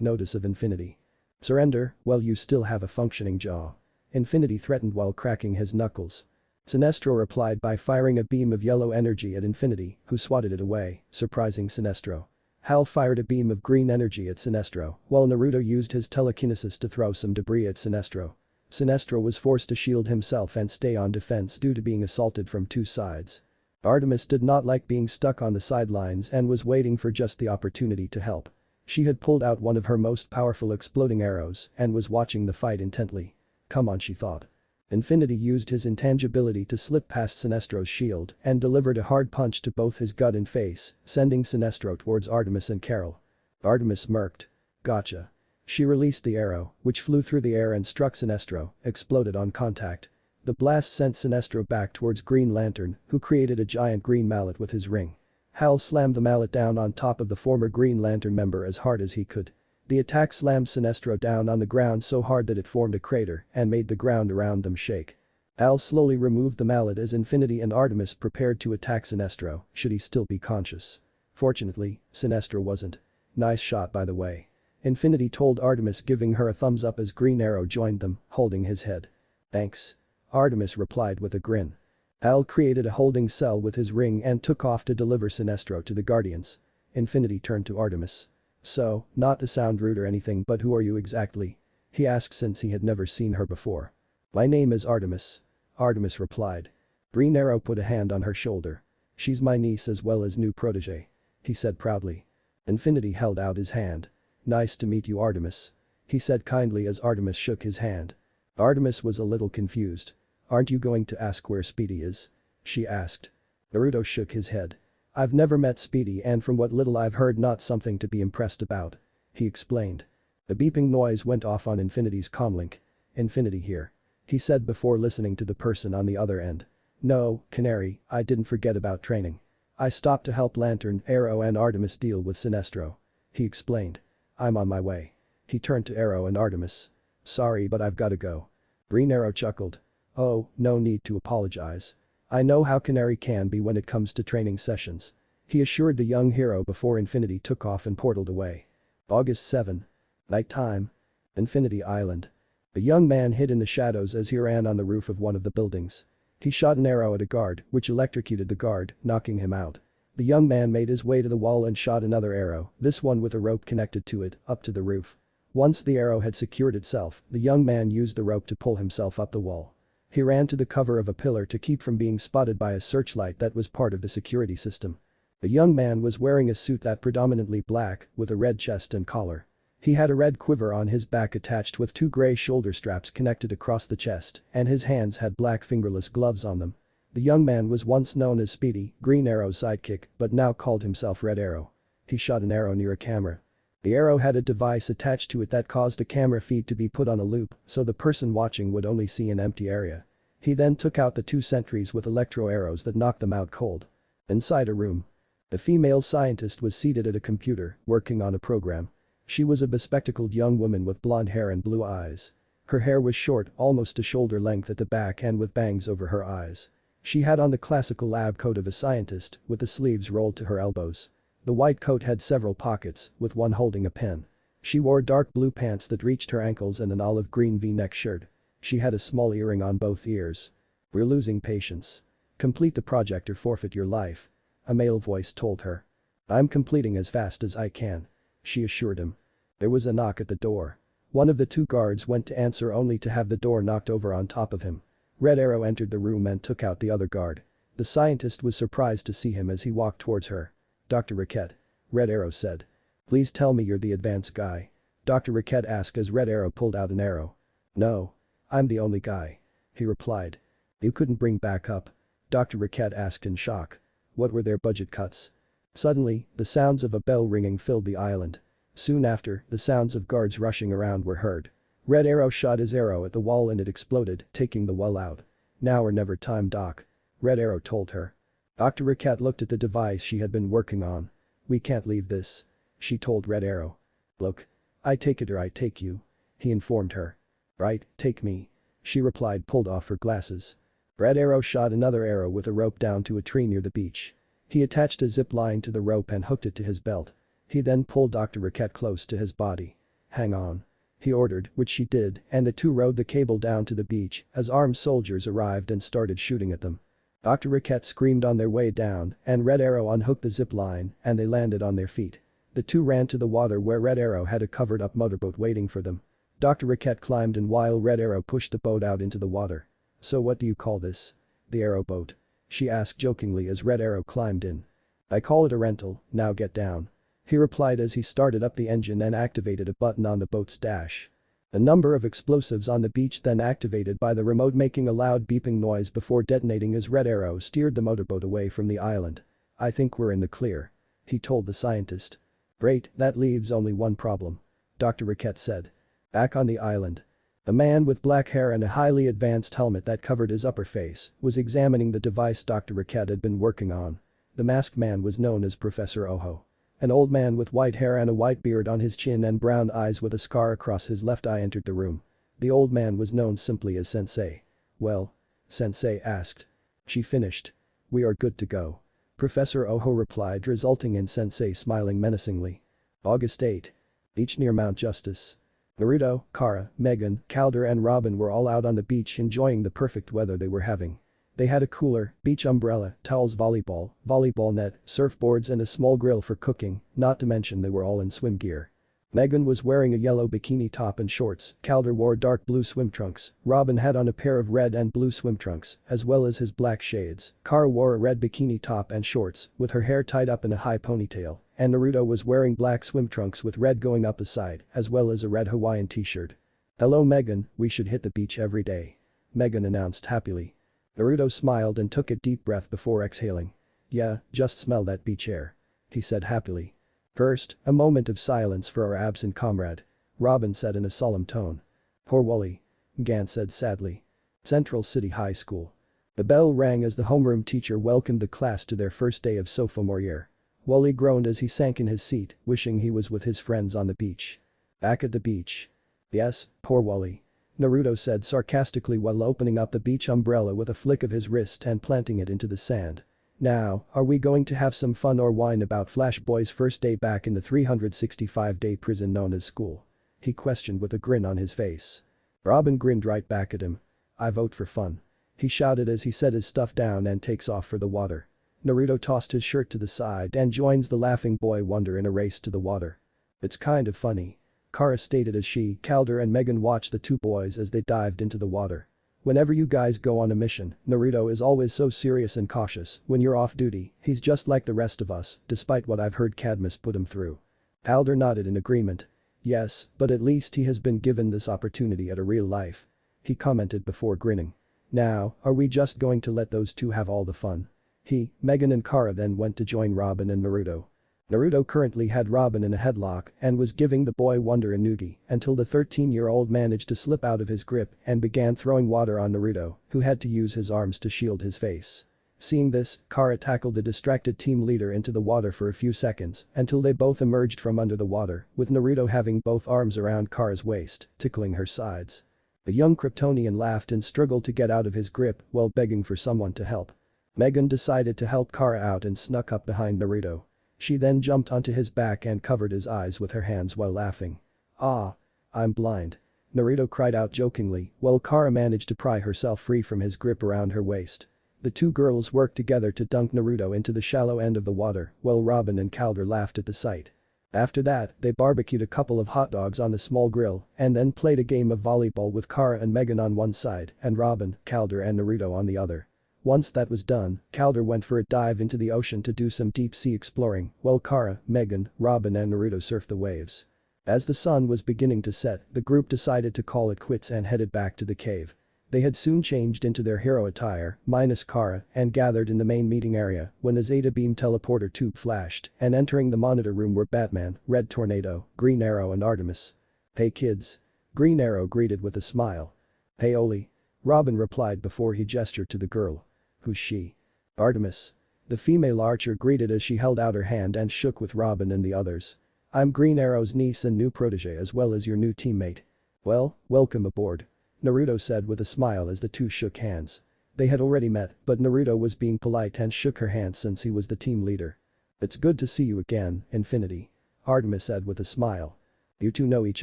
notice of Infinity. Surrender, well you still have a functioning jaw. Infinity threatened while cracking his knuckles. Sinestro replied by firing a beam of yellow energy at Infinity, who swatted it away, surprising Sinestro. Hal fired a beam of green energy at Sinestro, while Naruto used his telekinesis to throw some debris at Sinestro. Sinestro was forced to shield himself and stay on defense due to being assaulted from two sides. Artemis did not like being stuck on the sidelines and was waiting for just the opportunity to help. She had pulled out one of her most powerful exploding arrows and was watching the fight intently. Come on, she thought. Infinity used his intangibility to slip past Sinestro's shield and delivered a hard punch to both his gut and face, sending Sinestro towards Artemis and Carol. Artemis smirked. Gotcha. She released the arrow, which flew through the air and struck Sinestro, exploded on contact. The blast sent Sinestro back towards Green Lantern, who created a giant green mallet with his ring. Hal slammed the mallet down on top of the former Green Lantern member as hard as he could. The attack slammed Sinestro down on the ground so hard that it formed a crater and made the ground around them shake. Al slowly removed the mallet as Infinity and Artemis prepared to attack Sinestro, should he still be conscious. Fortunately, Sinestro wasn't. Nice shot by the way. Infinity told Artemis, giving her a thumbs up as Green Arrow joined them, holding his head. Thanks. Artemis replied with a grin. Al created a holding cell with his ring and took off to deliver Sinestro to the Guardians. Infinity turned to Artemis. So, not to sound rude or anything, but who are you exactly? He asked since he had never seen her before. My name is Artemis. Artemis replied. Green Arrow put a hand on her shoulder. She's my niece as well as new protege. He said proudly. Infinity held out his hand. Nice to meet you, Artemis. He said kindly as Artemis shook his hand. Artemis was a little confused. Aren't you going to ask where Speedy is? She asked. Naruto shook his head. I've never met Speedy and from what little I've heard not something to be impressed about. He explained. The beeping noise went off on Infinity's comlink. Infinity here. He said before listening to the person on the other end. No, Canary, I didn't forget about training. I stopped to help Lantern, Arrow and Artemis deal with Sinestro. He explained. I'm on my way. He turned to Arrow and Artemis. Sorry but I've gotta go. Green Arrow chuckled. Oh, no need to apologize. I know how Canary can be when it comes to training sessions. He assured the young hero before Infinity took off and portaled away. August 7. Nighttime. Infinity Island. A young man hid in the shadows as he ran on the roof of one of the buildings. He shot an arrow at a guard, which electrocuted the guard, knocking him out. The young man made his way to the wall and shot another arrow, this one with a rope connected to it, up to the roof. Once the arrow had secured itself, the young man used the rope to pull himself up the wall. He ran to the cover of a pillar to keep from being spotted by a searchlight that was part of the security system. The young man was wearing a suit that predominantly black, with a red chest and collar. He had a red quiver on his back attached with two gray shoulder straps connected across the chest, and his hands had black fingerless gloves on them. The young man was once known as Speedy, Green Arrow's sidekick, but now called himself Red Arrow. He shot an arrow near a camera. The arrow had a device attached to it that caused a camera feed to be put on a loop, so the person watching would only see an empty area. He then took out the two sentries with electro arrows that knocked them out cold. Inside a room. The female scientist was seated at a computer, working on a program. She was a bespectacled young woman with blonde hair and blue eyes. Her hair was short, almost to shoulder length at the back and with bangs over her eyes. She had on the classical lab coat of a scientist, with the sleeves rolled to her elbows. The white coat had several pockets, with one holding a pen. She wore dark blue pants that reached her ankles and an olive green V-neck shirt. She had a small earring on both ears. We're losing patience. Complete the project or forfeit your life. A male voice told her. I'm completing as fast as I can. She assured him. There was a knock at the door. One of the two guards went to answer only to have the door knocked over on top of him. Red Arrow entered the room and took out the other guard. The scientist was surprised to see him as he walked towards her. Dr. Raquette. Red Arrow said. Please tell me you're the advanced guy. Dr. Raquette asked as Red Arrow pulled out an arrow. No. I'm the only guy. He replied. You couldn't bring back up? Dr. Raquette asked in shock. What were their budget cuts? Suddenly, the sounds of a bell ringing filled the island. Soon after, the sounds of guards rushing around were heard. Red Arrow shot his arrow at the wall and it exploded, taking the wall out. Now or never time, Doc. Red Arrow told her. Dr. Raquette looked at the device she had been working on. We can't leave this. She told Red Arrow. Look. I take it or I take you. He informed her. Right, take me. She replied, pulled off her glasses. Red Arrow shot another arrow with a rope down to a tree near the beach. He attached a zip line to the rope and hooked it to his belt. He then pulled Dr. Raquette close to his body. Hang on. He ordered, which she did, and the two rode the cable down to the beach as armed soldiers arrived and started shooting at them. Dr. Raquette screamed on their way down and Red Arrow unhooked the zip line and they landed on their feet. The two ran to the water where Red Arrow had a covered-up motorboat waiting for them. Dr. Raquette climbed in while Red Arrow pushed the boat out into the water. So what do you call this? The arrow boat. She asked jokingly as Red Arrow climbed in. I call it a rental, now get down. He replied as he started up the engine and activated a button on the boat's dash. A number of explosives on the beach then activated by the remote making a loud beeping noise before detonating as Red Arrow steered the motorboat away from the island. I think we're in the clear. He told the scientist. Great, that leaves only one problem. Dr. Raquette said. Back on the island. A man with black hair and a highly advanced helmet that covered his upper face was examining the device Dr. Raquette had been working on. The masked man was known as Professor Oho. An old man with white hair and a white beard on his chin and brown eyes with a scar across his left eye entered the room. The old man was known simply as Sensei. Well. Sensei asked. She finished. We are good to go. Professor Oho replied, resulting in Sensei smiling menacingly. August 8. Beach near Mount Justice. Naruto, Kara, Megan, Calder and Robin were all out on the beach enjoying the perfect weather they were having. They had a cooler, beach umbrella, towels, volleyball net, surfboards and a small grill for cooking, not to mention they were all in swim gear. Megan was wearing a yellow bikini top and shorts, Calder wore dark blue swim trunks, Robin had on a pair of red and blue swim trunks, as well as his black shades, Kara wore a red bikini top and shorts, with her hair tied up in a high ponytail, and Naruto was wearing black swim trunks with red going up the side, as well as a red Hawaiian t-shirt. Hello Megan, we should hit the beach every day. Megan announced happily. Naruto smiled and took a deep breath before exhaling. Yeah, just smell that beach air. He said happily. First, a moment of silence for our absent comrade. Robin said in a solemn tone. Poor Wally. Gan said sadly. Central City High School. The bell rang as the homeroom teacher welcomed the class to their first day of sophomore year. Wally groaned as he sank in his seat, wishing he was with his friends on the beach. Back at the beach. Yes, poor Wally. Naruto said sarcastically while opening up the beach umbrella with a flick of his wrist and planting it into the sand. Now, are we going to have some fun or whine about Flash Boy's first day back in the 365-day prison known as school? He questioned with a grin on his face. Robin grinned right back at him. I vote for fun. He shouted as he set his stuff down and takes off for the water. Naruto tossed his shirt to the side and joins the laughing boy wonder in a race to the water. It's kind of funny. Kara stated as she, Calder and Megan watched the two boys as they dived into the water. Whenever you guys go on a mission, Naruto is always so serious and cautious. When you're off duty, he's just like the rest of us, despite what I've heard Cadmus put him through. Calder nodded in agreement. Yes, but at least he has been given this opportunity at a real life. He commented before grinning. Now, are we just going to let those two have all the fun? He, Megan and Kara then went to join Robin and Naruto. Naruto currently had Robin in a headlock and was giving the boy wonder a noogie until the 13-year-old managed to slip out of his grip and began throwing water on Naruto, who had to use his arms to shield his face. Seeing this, Kara tackled the distracted team leader into the water for a few seconds until they both emerged from under the water, with Naruto having both arms around Kara's waist, tickling her sides. The young Kryptonian laughed and struggled to get out of his grip while begging for someone to help. Megan decided to help Kara out and snuck up behind Naruto. She then jumped onto his back and covered his eyes with her hands while laughing. Ah. I'm blind. Naruto cried out jokingly while Kara managed to pry herself free from his grip around her waist. The two girls worked together to dunk Naruto into the shallow end of the water while Robin and Calder laughed at the sight. After that, they barbecued a couple of hot dogs on the small grill and then played a game of volleyball with Kara and Megan on one side and Robin, Calder and Naruto on the other. Once that was done, Calder went for a dive into the ocean to do some deep-sea exploring, while Kara, Megan, Robin and Naruto surfed the waves. As the sun was beginning to set, the group decided to call it quits and headed back to the cave. They had soon changed into their hero attire, minus Kara, and gathered in the main meeting area when the Zeta Beam teleporter tube flashed, and entering the monitor room were Batman, Red Tornado, Green Arrow and Artemis. Hey kids. Green Arrow greeted with a smile. Hey Oli. Robin replied before he gestured to the girl. Who's she? Artemis. The female archer greeted as she held out her hand and shook with Robin and the others. I'm Green Arrow's niece and new protege as well as your new teammate. Well, welcome aboard. Naruto said with a smile as the two shook hands. They had already met, but Naruto was being polite and shook her hand since he was the team leader. It's good to see you again, Infinity. Artemis said with a smile. You two know each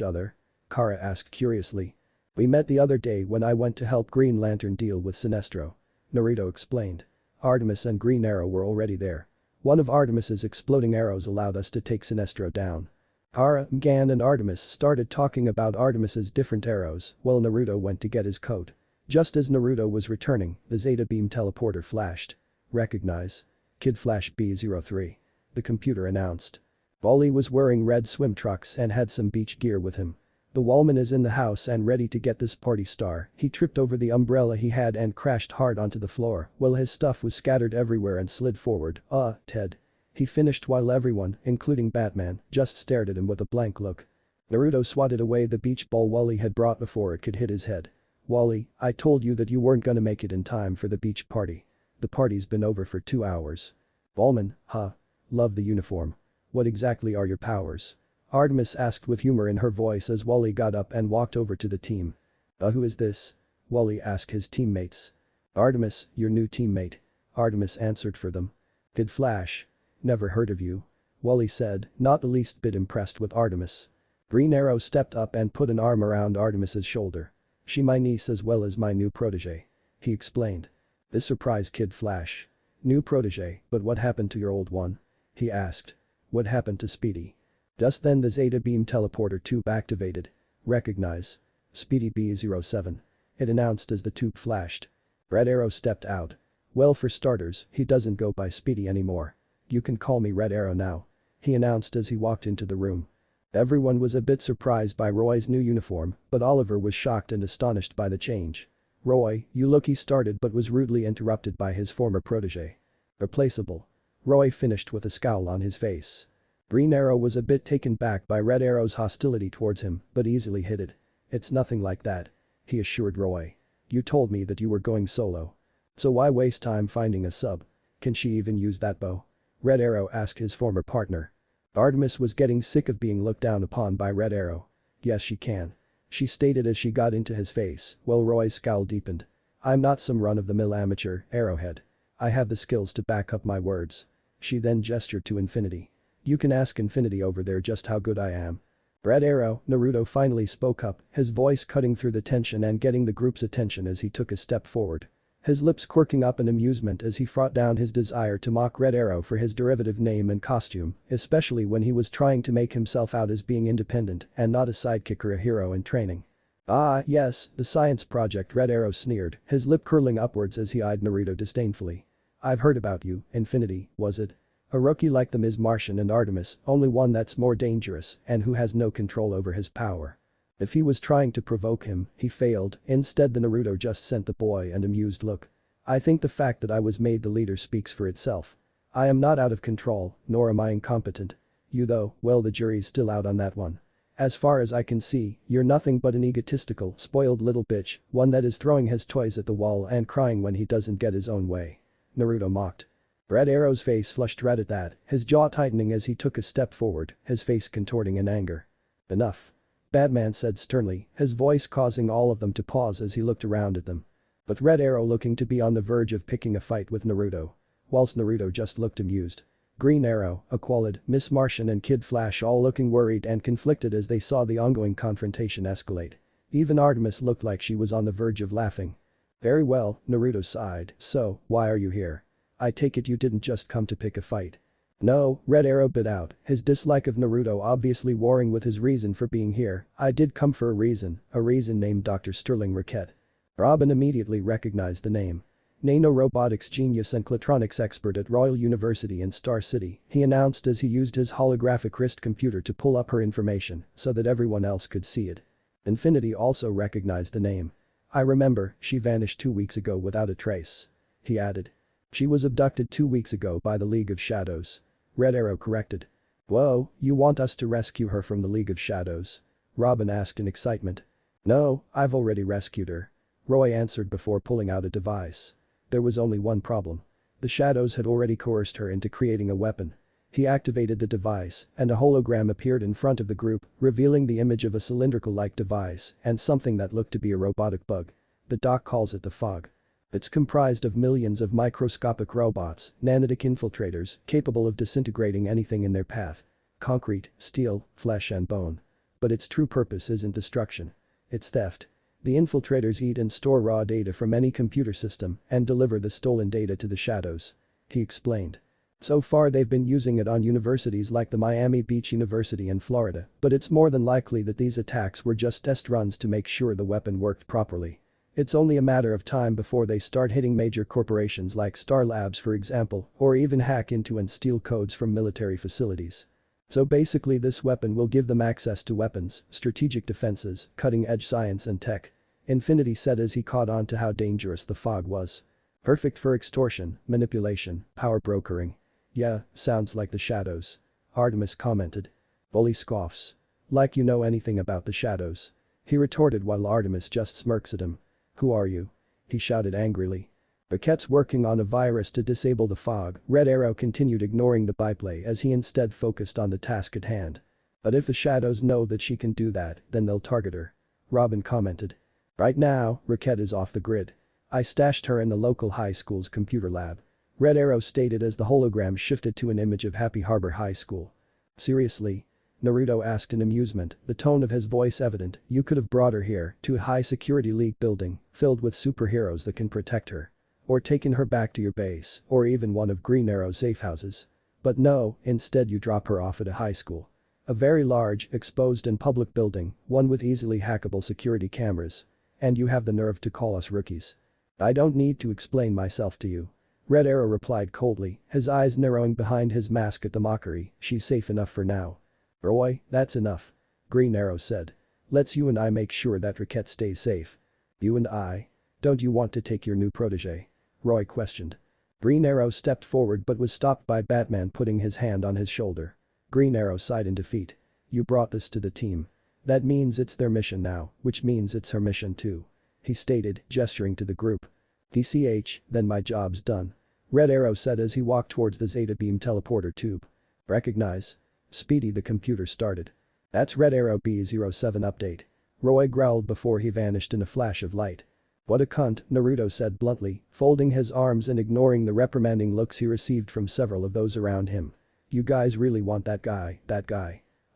other? Kara asked curiously. We met the other day when I went to help Green Lantern deal with Sinestro. Naruto explained. Artemis and Green Arrow were already there. One of Artemis's exploding arrows allowed us to take Sinestro down. Kara, Gan and Artemis started talking about Artemis's different arrows while Naruto went to get his coat. Just as Naruto was returning, the Zeta Beam teleporter flashed. Recognize. Kid Flash B03. The computer announced. Wally was wearing red swim trunks and had some beach gear with him. The wallman is in the house and ready to get this party star. He tripped over the umbrella he had and crashed hard onto the floor while his stuff was scattered everywhere and slid forward. Ted. He finished while everyone, including Batman, just stared at him with a blank look. Naruto swatted away the beach ball Wally had brought before it could hit his head. Wally, I told you that you weren't gonna make it in time for the beach party. The party's been over for 2 hours. Wallman, huh? Love the uniform. What exactly are your powers? Artemis asked with humor in her voice as Wally got up and walked over to the team. Who is this? Wally asked his teammates. Artemis, your new teammate. Artemis answered for them. Kid Flash. Never heard of you. Wally said, not the least bit impressed with Artemis. Green Arrow stepped up and put an arm around Artemis's shoulder. She my niece as well as my new protege. He explained. This surprised Kid Flash. New protege, but what happened to your old one? He asked. What happened to Speedy? Just then the Zeta Beam teleporter tube activated. Recognize. Speedy B07. It announced as the tube flashed. Red Arrow stepped out. Well, for starters, he doesn't go by Speedy anymore. You can call me Red Arrow now. He announced as he walked into the room. Everyone was a bit surprised by Roy's new uniform, but Oliver was shocked and astonished by the change. Roy, you look, he started but was rudely interrupted by his former protege. Replaceable. Roy finished with a scowl on his face. Green Arrow was a bit taken back by Red Arrow's hostility towards him, but easily hid it. It's nothing like that. He assured Roy. You told me that you were going solo. So why waste time finding a sub? Can she even use that bow? Red Arrow asked his former partner. Artemis was getting sick of being looked down upon by Red Arrow. Yes, she can. She stated as she got into his face, while Roy's scowl deepened. I'm not some run-of-the-mill amateur, Arrowhead. I have the skills to back up my words. She then gestured to Infinity. You can ask Infinity over there just how good I am. Red Arrow, Naruto finally spoke up, his voice cutting through the tension and getting the group's attention as he took a step forward. His lips quirking up in amusement as he fought down his desire to mock Red Arrow for his derivative name and costume, especially when he was trying to make himself out as being independent and not a sidekick or a hero in training. Ah, yes, the science project, Red Arrow sneered, his lip curling upwards as he eyed Naruto disdainfully. I've heard about you, Infinity, was it? A rookie like the Miss Martian and Artemis, only one that's more dangerous and who has no control over his power. If he was trying to provoke him, he failed, instead the Naruto just sent the boy an amused look. I think the fact that I was made the leader speaks for itself. I am not out of control, nor am I incompetent. You though, well, the jury's still out on that one. As far as I can see, you're nothing but an egotistical, spoiled little bitch, one that is throwing his toys at the wall and crying when he doesn't get his own way. Naruto mocked. Red Arrow's face flushed red at that, his jaw tightening as he took a step forward, his face contorting in anger. Enough. Batman said sternly, his voice causing all of them to pause as he looked around at them. With Red Arrow looking to be on the verge of picking a fight with Naruto. Whilst Naruto just looked amused. Green Arrow, Aqualid, Miss Martian and Kid Flash all looking worried and conflicted as they saw the ongoing confrontation escalate. Even Artemis looked like she was on the verge of laughing. Very well, Naruto sighed, so, why are you here? I take it you didn't just come to pick a fight. No, Red Arrow bit out, his dislike of Naruto obviously warring with his reason for being here. I did come for a reason named Dr. Sterling Riquette. Robin immediately recognized the name. Nano-robotics genius and Clatronics expert at Royal University in Star City, he announced as he used his holographic wrist computer to pull up her information so that everyone else could see it. Infinity also recognized the name. I remember, she vanished 2 weeks ago without a trace. He added. She was abducted 2 weeks ago by the League of Shadows. Red Arrow corrected. Whoa, you want us to rescue her from the League of Shadows? Robin asked in excitement. No, I've already rescued her. Roy answered before pulling out a device. There was only one problem. The Shadows had already coerced her into creating a weapon. He activated the device, and a hologram appeared in front of the group, revealing the image of a cylindrical-like device and something that looked to be a robotic bug. The doc calls it the Fog. It's comprised of millions of microscopic robots, nanotic infiltrators, capable of disintegrating anything in their path. Concrete, steel, flesh and bone. But its true purpose isn't destruction. It's theft. The infiltrators eat and store raw data from any computer system and deliver the stolen data to the Shadows. He explained. So far they've been using it on universities like the Miami Beach University in Florida, but it's more than likely that these attacks were just test runs to make sure the weapon worked properly. It's only a matter of time before they start hitting major corporations like Star Labs for example, or even hack into and steal codes from military facilities. So basically this weapon will give them access to weapons, strategic defenses, cutting-edge science and tech. Infinity said as he caught on to how dangerous the Fog was. Perfect for extortion, manipulation, power brokering. Yeah, sounds like the Shadows. Artemis commented. Bully scoffs. Like you know anything about the Shadows. He retorted while Artemis just smirks at him. Who are you? He shouted angrily. Riquette's working on a virus to disable the Fog. Red Arrow continued ignoring the byplay as he instead focused on the task at hand. But if the Shadows know that she can do that, then they'll target her. Robin commented. Right now, Riquette is off the grid. I stashed her in the local high school's computer lab. Red Arrow stated as the hologram shifted to an image of Happy Harbor High School. Seriously? Naruto asked in amusement, the tone of his voice evident. You could have brought her here to a high-security league building filled with superheroes that can protect her. Or taken her back to your base, or even one of Green Arrow's safe houses. But no, instead you drop her off at a high school. A very large, exposed and public building, one with easily hackable security cameras. And you have the nerve to call us rookies. I don't need to explain myself to you. Red Arrow replied coldly, his eyes narrowing behind his mask at the mockery. She's safe enough for now. Roy, that's enough. Green Arrow said. Let's you and I make sure that Rocket stays safe. You and I? Don't you want to take your new protege? Roy questioned. Green Arrow stepped forward but was stopped by Batman putting his hand on his shoulder. Green Arrow sighed in defeat. You brought this to the team. That means it's their mission now, which means it's her mission too. He stated, gesturing to the group. DCH, then my job's done. Red Arrow said as he walked towards the Zeta Beam teleporter tube. Recognize? Speedy, the computer started. That's Red Arrow B07 update. Roy growled before he vanished in a flash of light. What a cunt, Naruto said bluntly, folding his arms and ignoring the reprimanding looks he received from several of those around him. You guys really want that guy,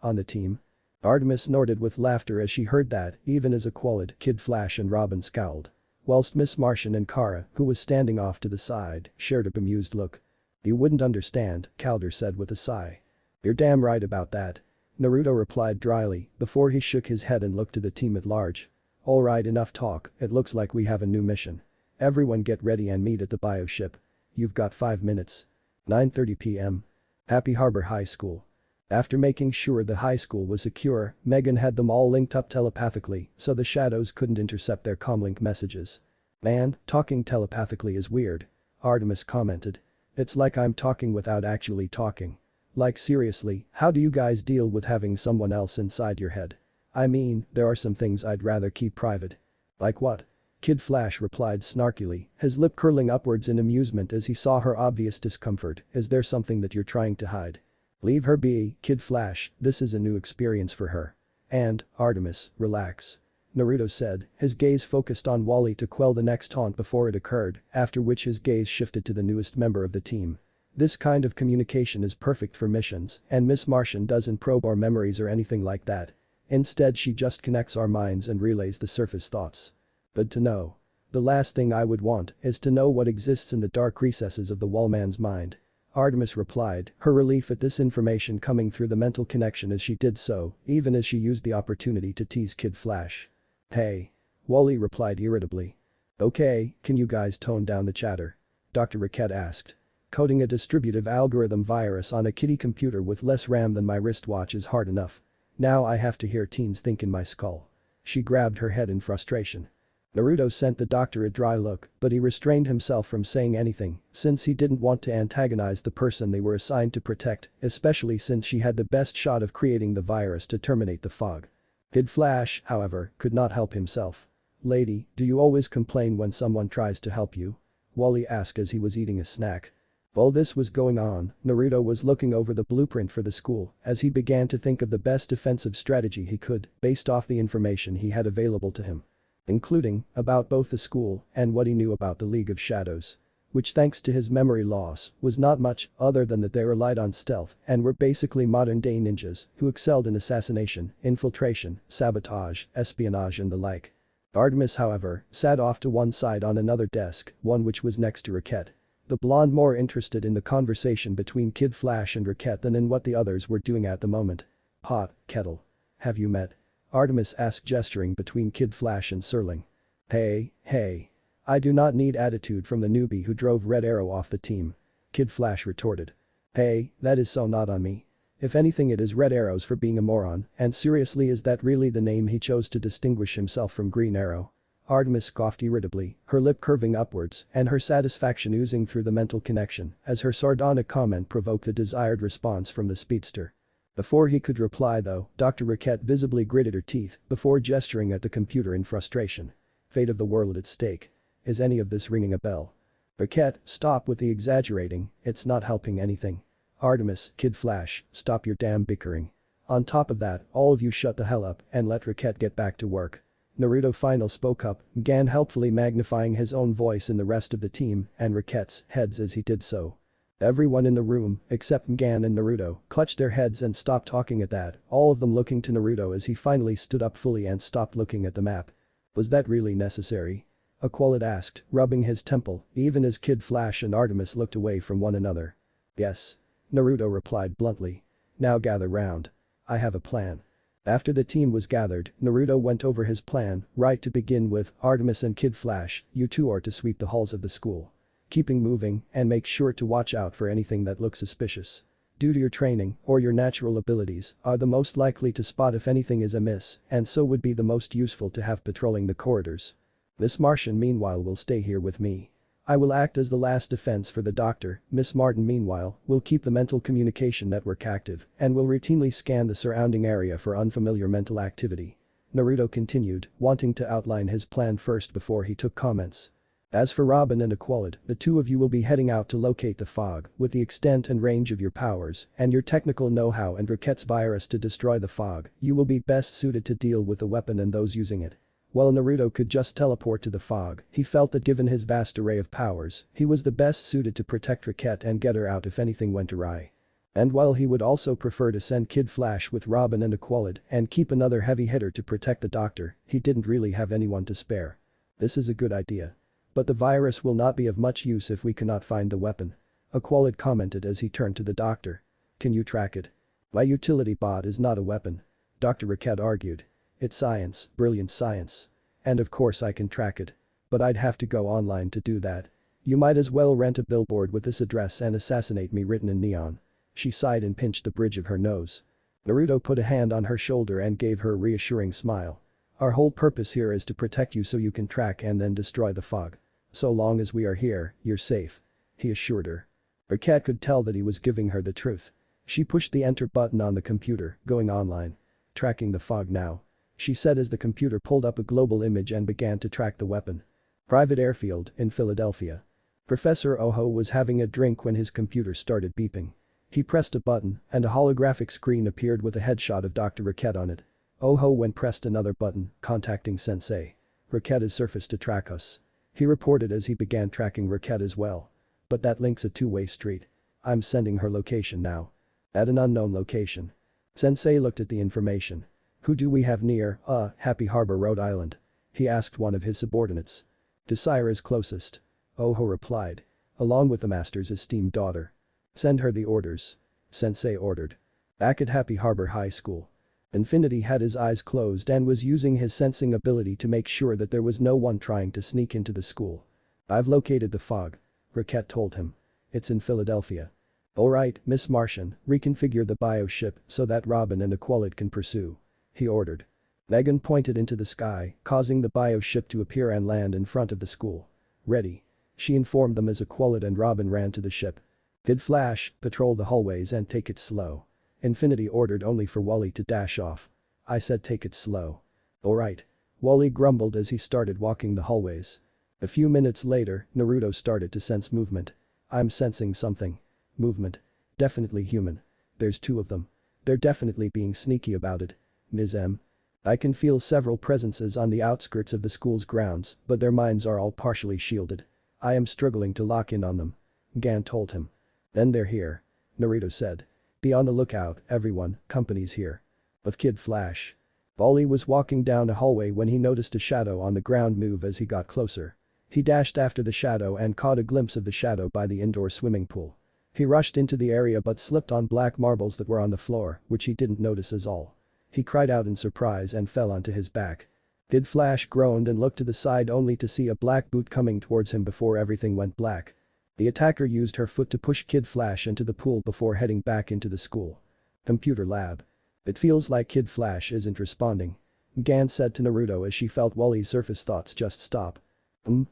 on the team? Artemis snorted with laughter as she heard that, even as Aqualid, Kid Flash and Robin scowled. Whilst Miss Martian and Kara, who was standing off to the side, shared a bemused look. You wouldn't understand, Calder said with a sigh. You're damn right about that. Naruto replied dryly, before he shook his head and looked to the team at large. Alright, enough talk, it looks like we have a new mission. Everyone get ready and meet at the bioship. You've got 5 minutes. 9:30 p.m. Happy Harbor High School. After making sure the high school was secure, Megan had them all linked up telepathically so the shadows couldn't intercept their comlink messages. Man, talking telepathically is weird. Artemis commented. It's like I'm talking without actually talking. Like seriously, how do you guys deal with having someone else inside your head? I mean, there are some things I'd rather keep private. Like what? Kid Flash replied snarkily, his lip curling upwards in amusement as he saw her obvious discomfort. Is there something that you're trying to hide? Leave her be, Kid Flash, this is a new experience for her. And, Artemis, relax. Naruto said, his gaze focused on Wally to quell the next taunt before it occurred, after which his gaze shifted to the newest member of the team. This kind of communication is perfect for missions, and Miss Martian doesn't probe our memories or anything like that. Instead she just connects our minds and relays the surface thoughts. Good to know. The last thing I would want is to know what exists in the dark recesses of the wallman's mind. Artemis replied, her relief at this information coming through the mental connection as she did so, even as she used the opportunity to tease Kid Flash. Hey. Wally replied irritably. Okay, can you guys tone down the chatter? Dr. Rocket asked. Coding a distributive algorithm virus on a kiddie computer with less RAM than my wristwatch is hard enough. Now I have to hear teens think in my skull. She grabbed her head in frustration. Naruto sent the doctor a dry look, but he restrained himself from saying anything, since he didn't want to antagonize the person they were assigned to protect, especially since she had the best shot of creating the virus to terminate the fog. Kid Flash, however, could not help himself. Lady, do you always complain when someone tries to help you? Wally asked as he was eating a snack. While this was going on, Naruto was looking over the blueprint for the school as he began to think of the best defensive strategy he could based off the information he had available to him. Including about both the school and what he knew about the League of Shadows. Which thanks to his memory loss was not much other than that they relied on stealth and were basically modern-day ninjas who excelled in assassination, infiltration, sabotage, espionage and the like. Artemis, however, sat off to one side on another desk, one which was next to Rocket. The blonde more interested in the conversation between Kid Flash and Rocket than in what the others were doing at the moment. Pot, kettle. Have you met? Artemis asked gesturing between Kid Flash and Serling. Hey. I do not need attitude from the newbie who drove Red Arrow off the team. Kid Flash retorted. Hey, that is so not on me. If anything it is Red Arrow's for being a moron, and seriously is that really the name he chose to distinguish himself from Green Arrow? Artemis scoffed irritably, her lip curving upwards and her satisfaction oozing through the mental connection as her sardonic comment provoked the desired response from the speedster. Before he could reply though, Dr. Rocket visibly gritted her teeth before gesturing at the computer in frustration. Fate of the world at stake. Is any of this ringing a bell? Rocket, stop with the exaggerating, it's not helping anything. Artemis, Kid Flash, stop your damn bickering. On top of that, all of you shut the hell up and let Rocket get back to work. Naruto finally spoke up, Gan helpfully magnifying his own voice in the rest of the team and Riket's heads as he did so. Everyone in the room, except Gan and Naruto, clutched their heads and stopped talking at that, all of them looking to Naruto as he finally stood up fully and stopped looking at the map. Was that really necessary? Aqualid asked, rubbing his temple, even as Kid Flash and Artemis looked away from one another. Yes. Naruto replied bluntly. Now gather round. I have a plan. After the team was gathered, Naruto went over his plan, right to begin with, Artemis and Kid Flash, you two are to sweep the halls of the school. Keeping moving and make sure to watch out for anything that looks suspicious. Due to your training, or your natural abilities, are the most likely to spot if anything is amiss, and so would be the most useful to have patrolling the corridors. Miss Martian meanwhile will stay here with me. I will act as the last defense for the doctor, Miss Martin meanwhile will keep the mental communication network active and will routinely scan the surrounding area for unfamiliar mental activity. Naruto continued, wanting to outline his plan first before he took comments. As for Robin and Aqualid, the two of you will be heading out to locate the fog with the extent and range of your powers and your technical know-how and Riket's virus to destroy the fog, you will be best suited to deal with the weapon and those using it. While Naruto could just teleport to the fog, he felt that given his vast array of powers, he was the best suited to protect Riket and get her out if anything went awry. And while he would also prefer to send Kid Flash with Robin and Aqualid and keep another heavy hitter to protect the doctor, he didn't really have anyone to spare. This is a good idea. But the virus will not be of much use if we cannot find the weapon. Aqualid commented as he turned to the doctor. Can you track it? My utility bot is not a weapon. Dr. Riket argued. It's science, brilliant science. And of course I can track it. But I'd have to go online to do that. You might as well rent a billboard with this address and assassinate me written in neon. She sighed and pinched the bridge of her nose. Naruto put a hand on her shoulder and gave her a reassuring smile. Our whole purpose here is to protect you so you can track and then destroy the fog. So long as we are here, you're safe. He assured her. Riket could tell that he was giving her the truth. She pushed the enter button on the computer, going online. Tracking the fog now. She said as the computer pulled up a global image and began to track the weapon. Private airfield in Philadelphia. Professor Oho was having a drink when his computer started beeping. He pressed a button and a holographic screen appeared with a headshot of Dr. Riket on it. Oho went pressed another button, contacting Sensei. Riket has surfaced to track us. He reported as he began tracking Riket as well. But that link's a two-way street. I'm sending her location now. At an unknown location. Sensei looked at the information. Who do we have near, Happy Harbor, Rhode Island? He asked one of his subordinates. Desire is closest. Oho replied. Along with the master's esteemed daughter. Send her the orders. Sensei ordered. Back at Happy Harbor High School. Infinity had his eyes closed and was using his sensing ability to make sure that there was no one trying to sneak into the school. I've located the fog. Riket told him. It's in Philadelphia. Alright, Miss Martian, reconfigure the bioship so that Robin and Aqualid can pursue. He ordered. Megan pointed into the sky, causing the bioship to appear and land in front of the school. Ready. She informed them as Aqualid and Robin ran to the ship. Kid Flash, patrol the hallways and take it slow. Infinity ordered only for Wally to dash off. I said take it slow. Alright. Wally grumbled as he started walking the hallways. A few minutes later, Naruto started to sense movement. I'm sensing something. Movement. Definitely human. There's two of them. They're definitely being sneaky about it. Ms. M. I can feel several presences on the outskirts of the school's grounds, but their minds are all partially shielded. I am struggling to lock in on them. Gan told him. Then they're here. Naruto said. Be on the lookout, everyone, company's here. Of Kid Flash. Wally was walking down a hallway when he noticed a shadow on the ground move as he got closer. He dashed after the shadow and caught a glimpse of the shadow by the indoor swimming pool. He rushed into the area but slipped on black marbles that were on the floor, which he didn't notice at all. He cried out in surprise and fell onto his back. Kid Flash groaned and looked to the side only to see a black boot coming towards him before everything went black. The attacker used her foot to push Kid Flash into the pool before heading back into the school. Computer lab. It feels like Kid Flash isn't responding. Gan said to Naruto as she felt Wally's surface thoughts just stop.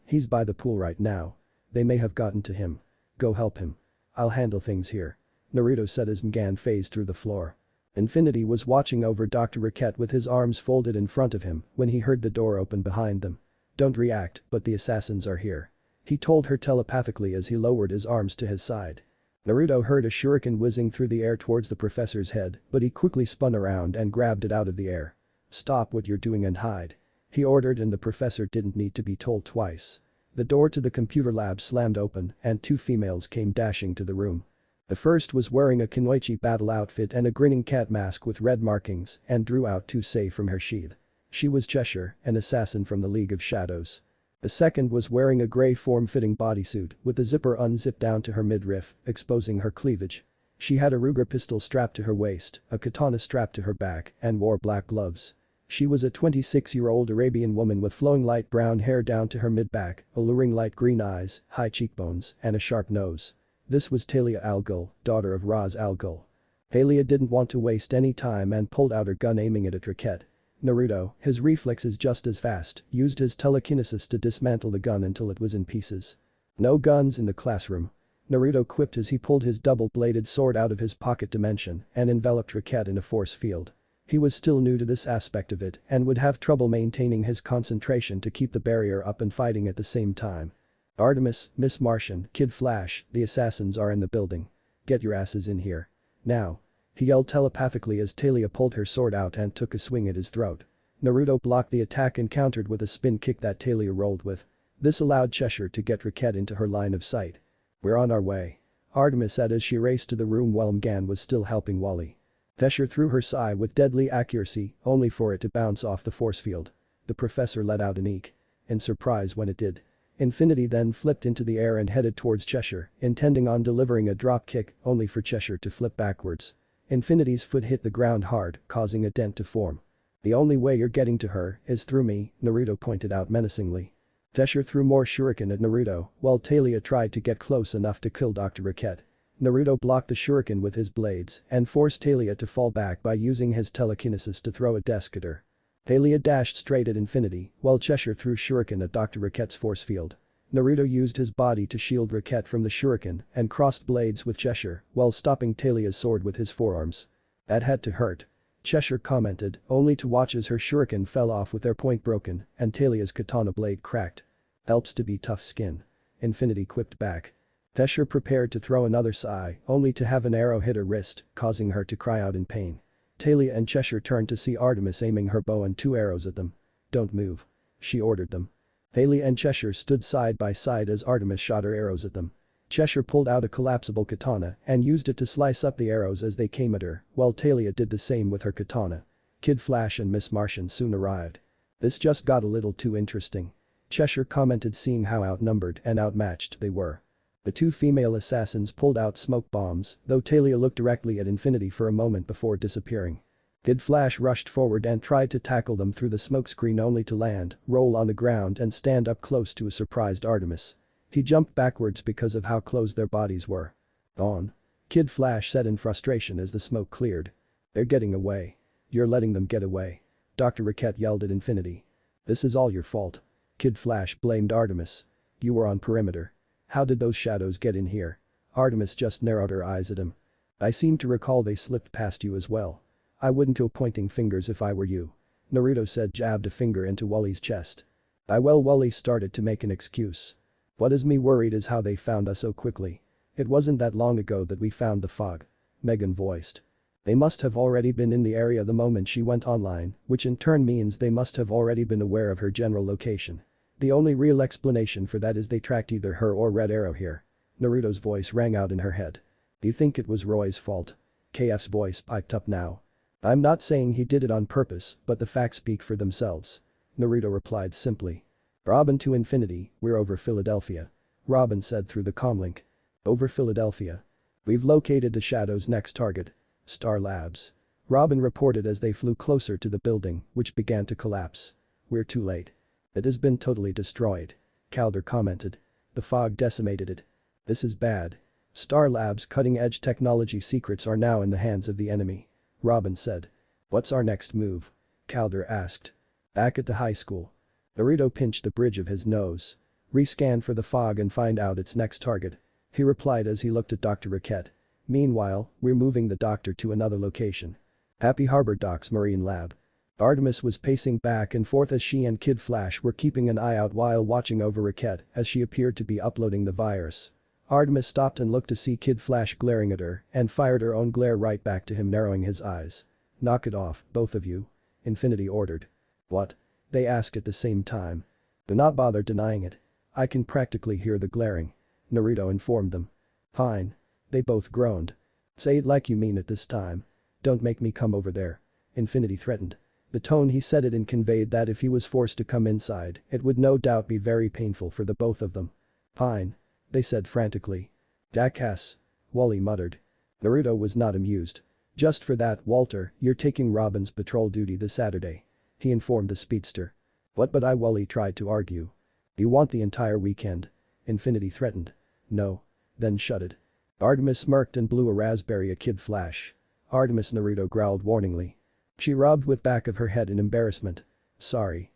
He's by the pool right now. They may have gotten to him. Go help him. I'll handle things here. Naruto said as Gan phased through the floor. Infinity was watching over Dr. Riket with his arms folded in front of him when he heard the door open behind them. Don't react, but the assassins are here. He told her telepathically as he lowered his arms to his side. Naruto heard a shuriken whizzing through the air towards the professor's head, but he quickly spun around and grabbed it out of the air. Stop what you're doing and hide. He ordered and the professor didn't need to be told twice. The door to the computer lab slammed open and two females came dashing to the room. The first was wearing a Kunoichi battle outfit and a grinning cat mask with red markings and drew out two sei from her sheath. She was Cheshire, an assassin from the League of Shadows. The second was wearing a grey form-fitting bodysuit with the zipper unzipped down to her midriff, exposing her cleavage. She had a Ruger pistol strapped to her waist, a katana strapped to her back, and wore black gloves. She was a 26-year-old Arabian woman with flowing light brown hair down to her mid-back, alluring light green eyes, high cheekbones, and a sharp nose. This was Talia Al Ghul, daughter of Raz Al Ghul. Talia didn't want to waste any time and pulled out her gun aiming it at Riquette. Naruto, his reflexes just as fast, used his telekinesis to dismantle the gun until it was in pieces. No guns in the classroom. Naruto quipped as he pulled his double-bladed sword out of his pocket dimension and enveloped Riquette in a force field. He was still new to this aspect of it and would have trouble maintaining his concentration to keep the barrier up and fighting at the same time. Artemis, Miss Martian, Kid Flash, the assassins are in the building. Get your asses in here. Now. He yelled telepathically as Talia pulled her sword out and took a swing at his throat. Naruto blocked the attack and countered with a spin kick that Talia rolled with. This allowed Cheshire to get Riquette into her line of sight. We're on our way. Artemis said as she raced to the room while Mgan was still helping Wally. Cheshire threw her sai with deadly accuracy, only for it to bounce off the force field. The professor let out an eek. In surprise when it did. Infinity then flipped into the air and headed towards Cheshire, intending on delivering a drop kick, only for Cheshire to flip backwards. Infinity's foot hit the ground hard, causing a dent to form. The only way you're getting to her is through me, Naruto pointed out menacingly. Cheshire threw more shuriken at Naruto, while Talia tried to get close enough to kill Dr. Riquette. Naruto blocked the shuriken with his blades and forced Talia to fall back by using his telekinesis to throw a desk at her. Talia dashed straight at Infinity, while Cheshire threw shuriken at Dr. Riquette's force field. Naruto used his body to shield Riquette from the shuriken and crossed blades with Cheshire while stopping Talia's sword with his forearms. That had to hurt. Cheshire commented, only to watch as her shuriken fell off with their point broken and Talia's katana blade cracked. Helps to be tough skin. Infinity quipped back. Cheshire prepared to throw another sai, only to have an arrow hit her wrist, causing her to cry out in pain. Talia and Cheshire turned to see Artemis aiming her bow and two arrows at them. Don't move. She ordered them. Talia and Cheshire stood side by side as Artemis shot her arrows at them. Cheshire pulled out a collapsible katana and used it to slice up the arrows as they came at her, while Talia did the same with her katana. Kid Flash and Miss Martian soon arrived. This just got a little too interesting. Cheshire commented seeing how outnumbered and outmatched they were. The two female assassins pulled out smoke bombs, though Talia looked directly at Infinity for a moment before disappearing. Kid Flash rushed forward and tried to tackle them through the smokescreen only to land, roll on the ground and stand up close to a surprised Artemis. He jumped backwards because of how close their bodies were. Gone. Kid Flash said in frustration as the smoke cleared. They're getting away. You're letting them get away. Dr. Riquette yelled at Infinity. This is all your fault. Kid Flash blamed Artemis. You were on perimeter. How did those shadows get in here? Artemis just narrowed her eyes at him. I seem to recall they slipped past you as well. I wouldn't go pointing fingers if I were you. Naruto said, jabbed a finger into Wally's chest. Wally started to make an excuse. What has me worried is how they found us so quickly. It wasn't that long ago that we found the fog. Megan voiced. They must have already been in the area the moment she went online, which in turn means they must have already been aware of her general location. The only real explanation for that is they tracked either her or Red Arrow here. Naruto's voice rang out in her head. Do you think it was Roy's fault? KF's voice piped up now. I'm not saying he did it on purpose, but the facts speak for themselves. Naruto replied simply. Robin to Infinity, we're over Philadelphia. Robin said through the comlink. Over Philadelphia. We've located the Shadow's next target. Star Labs. Robin reported as they flew closer to the building, which began to collapse. We're too late. It has been totally destroyed. Calder commented. The fog decimated it. This is bad. Star Labs' cutting-edge technology secrets are now in the hands of the enemy. Robin said. What's our next move? Calder asked. Back at the high school. Naruto pinched the bridge of his nose. Rescan for the fog and find out its next target. He replied as he looked at Dr. Riquette. Meanwhile, we're moving the doctor to another location. Happy Harbor Docks Marine Lab. Artemis was pacing back and forth as she and Kid Flash were keeping an eye out while watching over Riquette as she appeared to be uploading the virus. Artemis stopped and looked to see Kid Flash glaring at her and fired her own glare right back to him, narrowing his eyes. Knock it off, both of you. Infinity ordered. What? They asked at the same time. Do not bother denying it. I can practically hear the glaring. Naruto informed them. Fine. They both groaned. Say it like you mean it this time. Don't make me come over there. Infinity threatened. The tone he said it in conveyed that if he was forced to come inside, it would no doubt be very painful for the both of them. Fine. They said frantically. Jackass. Wally muttered. Naruto was not amused. Just for that, Walter, you're taking Robin's patrol duty this Saturday. He informed the speedster. What but Wally tried to argue. You want the entire weekend? Infinity threatened. No. Then shut it. Artemis smirked and blew a raspberry at Kid Flash. Artemis, Naruto growled warningly. She rubbed with back of her head in embarrassment. Sorry.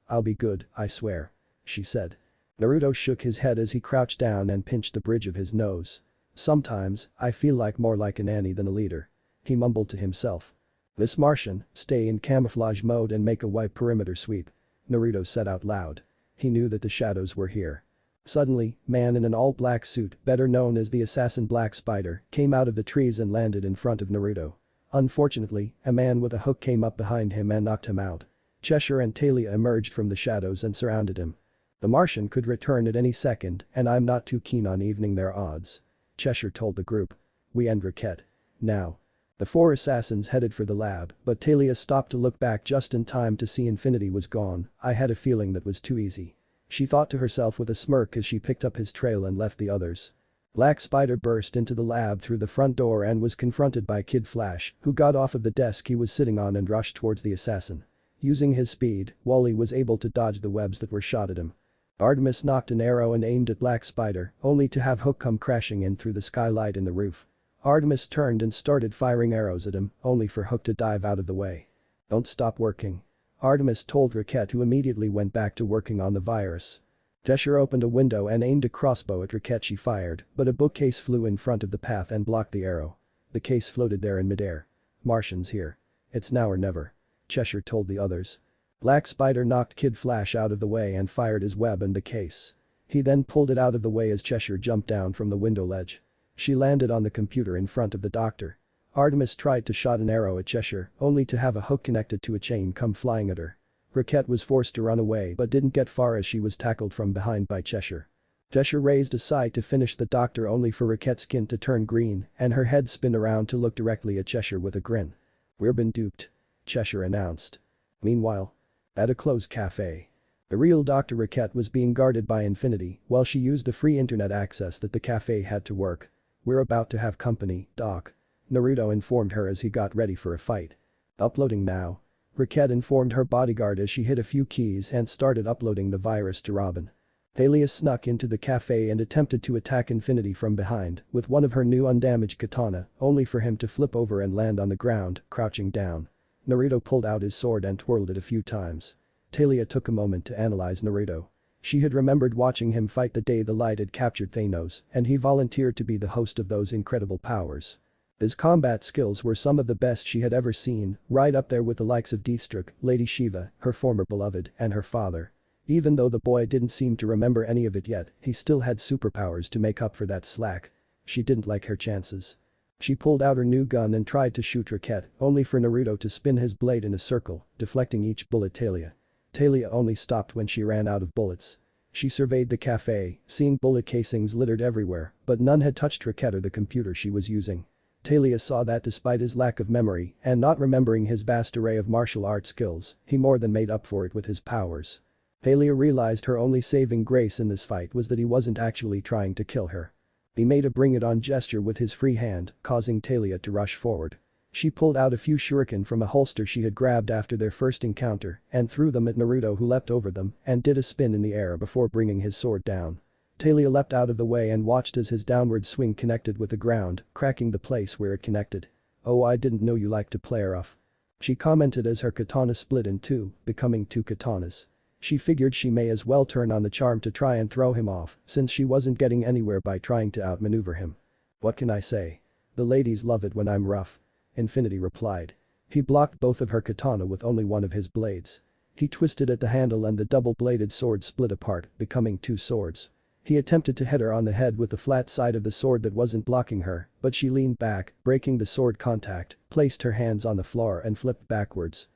I'll be good, I swear. She said. Naruto shook his head as he crouched down and pinched the bridge of his nose. Sometimes, I feel like more like a nanny than a leader. He mumbled to himself. Miss Martian, stay in camouflage mode and make a wide perimeter sweep. Naruto said out loud. He knew that the shadows were here. Suddenly, man in an all-black suit, better known as the assassin Black Spider, came out of the trees and landed in front of Naruto. Unfortunately, a man with a hook came up behind him and knocked him out. Cheshire and Talia emerged from the shadows and surrounded him. The Martian could return at any second, and I'm not too keen on evening their odds. Cheshire told the group. We and Riquette. Now. The four assassins headed for the lab, but Talia stopped to look back just in time to see Infinity was gone. I had a feeling that was too easy. She thought to herself with a smirk as she picked up his trail and left the others. Black Spider burst into the lab through the front door and was confronted by Kid Flash, who got off of the desk he was sitting on and rushed towards the assassin. Using his speed, Wally was able to dodge the webs that were shot at him. Artemis knocked an arrow and aimed at Black Spider, only to have Hook come crashing in through the skylight in the roof. Artemis turned and started firing arrows at him, only for Hook to dive out of the way. Don't stop working. Artemis told Riquette, who immediately went back to working on the virus. Cheshire opened a window and aimed a crossbow at Riquette. She fired, but a bookcase flew in front of the path and blocked the arrow. The case floated there in midair. Martians here. It's now or never. Cheshire told the others. Black Spider knocked Kid Flash out of the way and fired his web in the case. He then pulled it out of the way as Cheshire jumped down from the window ledge. She landed on the computer in front of the doctor. Artemis tried to shot an arrow at Cheshire, only to have a hook connected to a chain come flying at her. Riquette was forced to run away but didn't get far as she was tackled from behind by Cheshire. Cheshire raised a sigh to finish the doctor only for Riquette's skin to turn green and her head spin around to look directly at Cheshire with a grin. We've been duped. Cheshire announced. Meanwhile. At a closed cafe. The real Dr. Riquette was being guarded by Infinity while she used the free internet access that the cafe had to work. We're about to have company, Doc. Naruto informed her as he got ready for a fight. Uploading now. Riquette informed her bodyguard as she hit a few keys and started uploading the virus to Robin. Talia snuck into the cafe and attempted to attack Infinity from behind with one of her new undamaged katana, only for him to flip over and land on the ground, crouching down. Naruto pulled out his sword and twirled it a few times. Talia took a moment to analyze Naruto. She had remembered watching him fight the day the light had captured Thanos, and he volunteered to be the host of those incredible powers. His combat skills were some of the best she had ever seen, right up there with the likes of Deathstroke, Lady Shiva, her former beloved, and her father. Even though the boy didn't seem to remember any of it yet, he still had superpowers to make up for that slack. She didn't like her chances. She pulled out her new gun and tried to shoot Riquette, only for Naruto to spin his blade in a circle, deflecting each bullet Talia. Talia only stopped when she ran out of bullets. She surveyed the cafe, seeing bullet casings littered everywhere, but none had touched Riquette or the computer she was using. Talia saw that despite his lack of memory and not remembering his vast array of martial arts skills, he more than made up for it with his powers. Talia realized her only saving grace in this fight was that he wasn't actually trying to kill her. He made a bring-it-on gesture with his free hand, causing Talia to rush forward. She pulled out a few shuriken from a holster she had grabbed after their first encounter and threw them at Naruto, who leapt over them and did a spin in the air before bringing his sword down. Talia leapt out of the way and watched as his downward swing connected with the ground, cracking the place where it connected. "Oh, I didn't know you liked to play rough," she commented as her katana split in two, becoming two katanas. She figured she may as well turn on the charm to try and throw him off, since she wasn't getting anywhere by trying to outmaneuver him. "What can I say? The ladies love it when I'm rough," Infinity replied. He blocked both of her katana with only one of his blades. He twisted at the handle and the double-bladed sword split apart, becoming two swords. He attempted to hit her on the head with the flat side of the sword that wasn't blocking her, but she leaned back, breaking the sword contact, placed her hands on the floor and flipped backwards.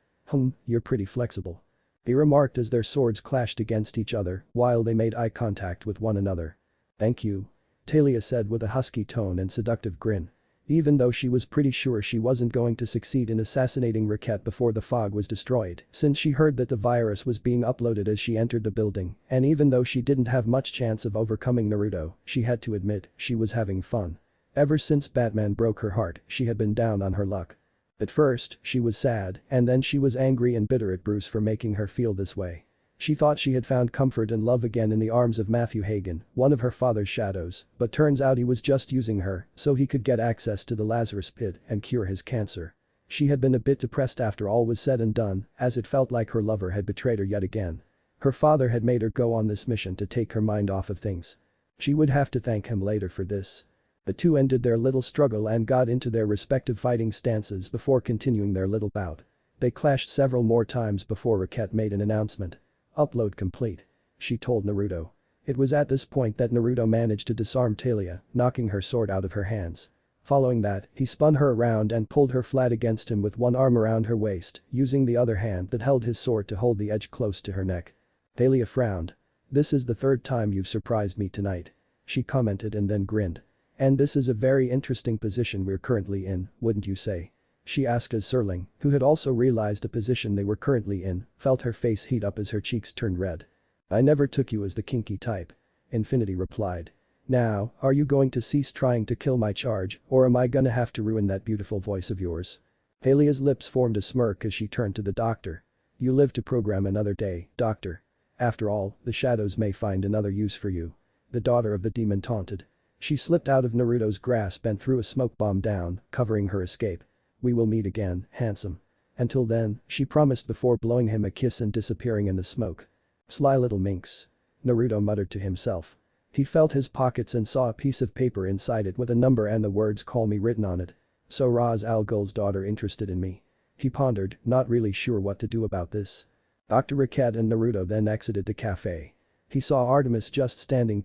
You're pretty flexible." he remarked as their swords clashed against each other while they made eye contact with one another. "Thank you," Talia said with a husky tone and seductive grin. Even though she was pretty sure she wasn't going to succeed in assassinating Raquette before the fog was destroyed, since she heard that the virus was being uploaded as she entered the building, and even though she didn't have much chance of overcoming Naruto, she had to admit she was having fun. Ever since Batman broke her heart, she had been down on her luck. At first, she was sad, and then she was angry and bitter at Bruce for making her feel this way. She thought she had found comfort and love again in the arms of Matthew Hagen, one of her father's shadows, but turns out he was just using her so he could get access to the Lazarus pit and cure his cancer. She had been a bit depressed after all was said and done, as it felt like her lover had betrayed her yet again. Her father had made her go on this mission to take her mind off of things. She would have to thank him later for this. The two ended their little struggle and got into their respective fighting stances before continuing their little bout. They clashed several more times before Raquette made an announcement. "Upload complete," she told Naruto. It was at this point that Naruto managed to disarm Talia, knocking her sword out of her hands. Following that, he spun her around and pulled her flat against him with one arm around her waist, using the other hand that held his sword to hold the edge close to her neck. Talia frowned. "This is the third time you've surprised me tonight," she commented and then grinned. "And this is a very interesting position we're currently in, wouldn't you say?" she asked as Serling, who had also realized the position they were currently in, felt her face heat up as her cheeks turned red. "I never took you as the kinky type," Infinity replied. "Now, are you going to cease trying to kill my charge, or am I gonna have to ruin that beautiful voice of yours?" Talia's lips formed a smirk as she turned to the doctor. "You live to program another day, doctor. After all, the shadows may find another use for you," the daughter of the demon taunted. She slipped out of Naruto's grasp and threw a smoke bomb down, covering her escape. "We will meet again, handsome. Until then," she promised before blowing him a kiss and disappearing in the smoke. "Sly little minx," Naruto muttered to himself. He felt his pockets and saw a piece of paper inside it with a number and the words "call me" written on it. So Ra's al Ghul's daughter interested in me. He pondered, not really sure what to do about this. Dr. Raquette and Naruto then exited the cafe. He saw Artemis just standing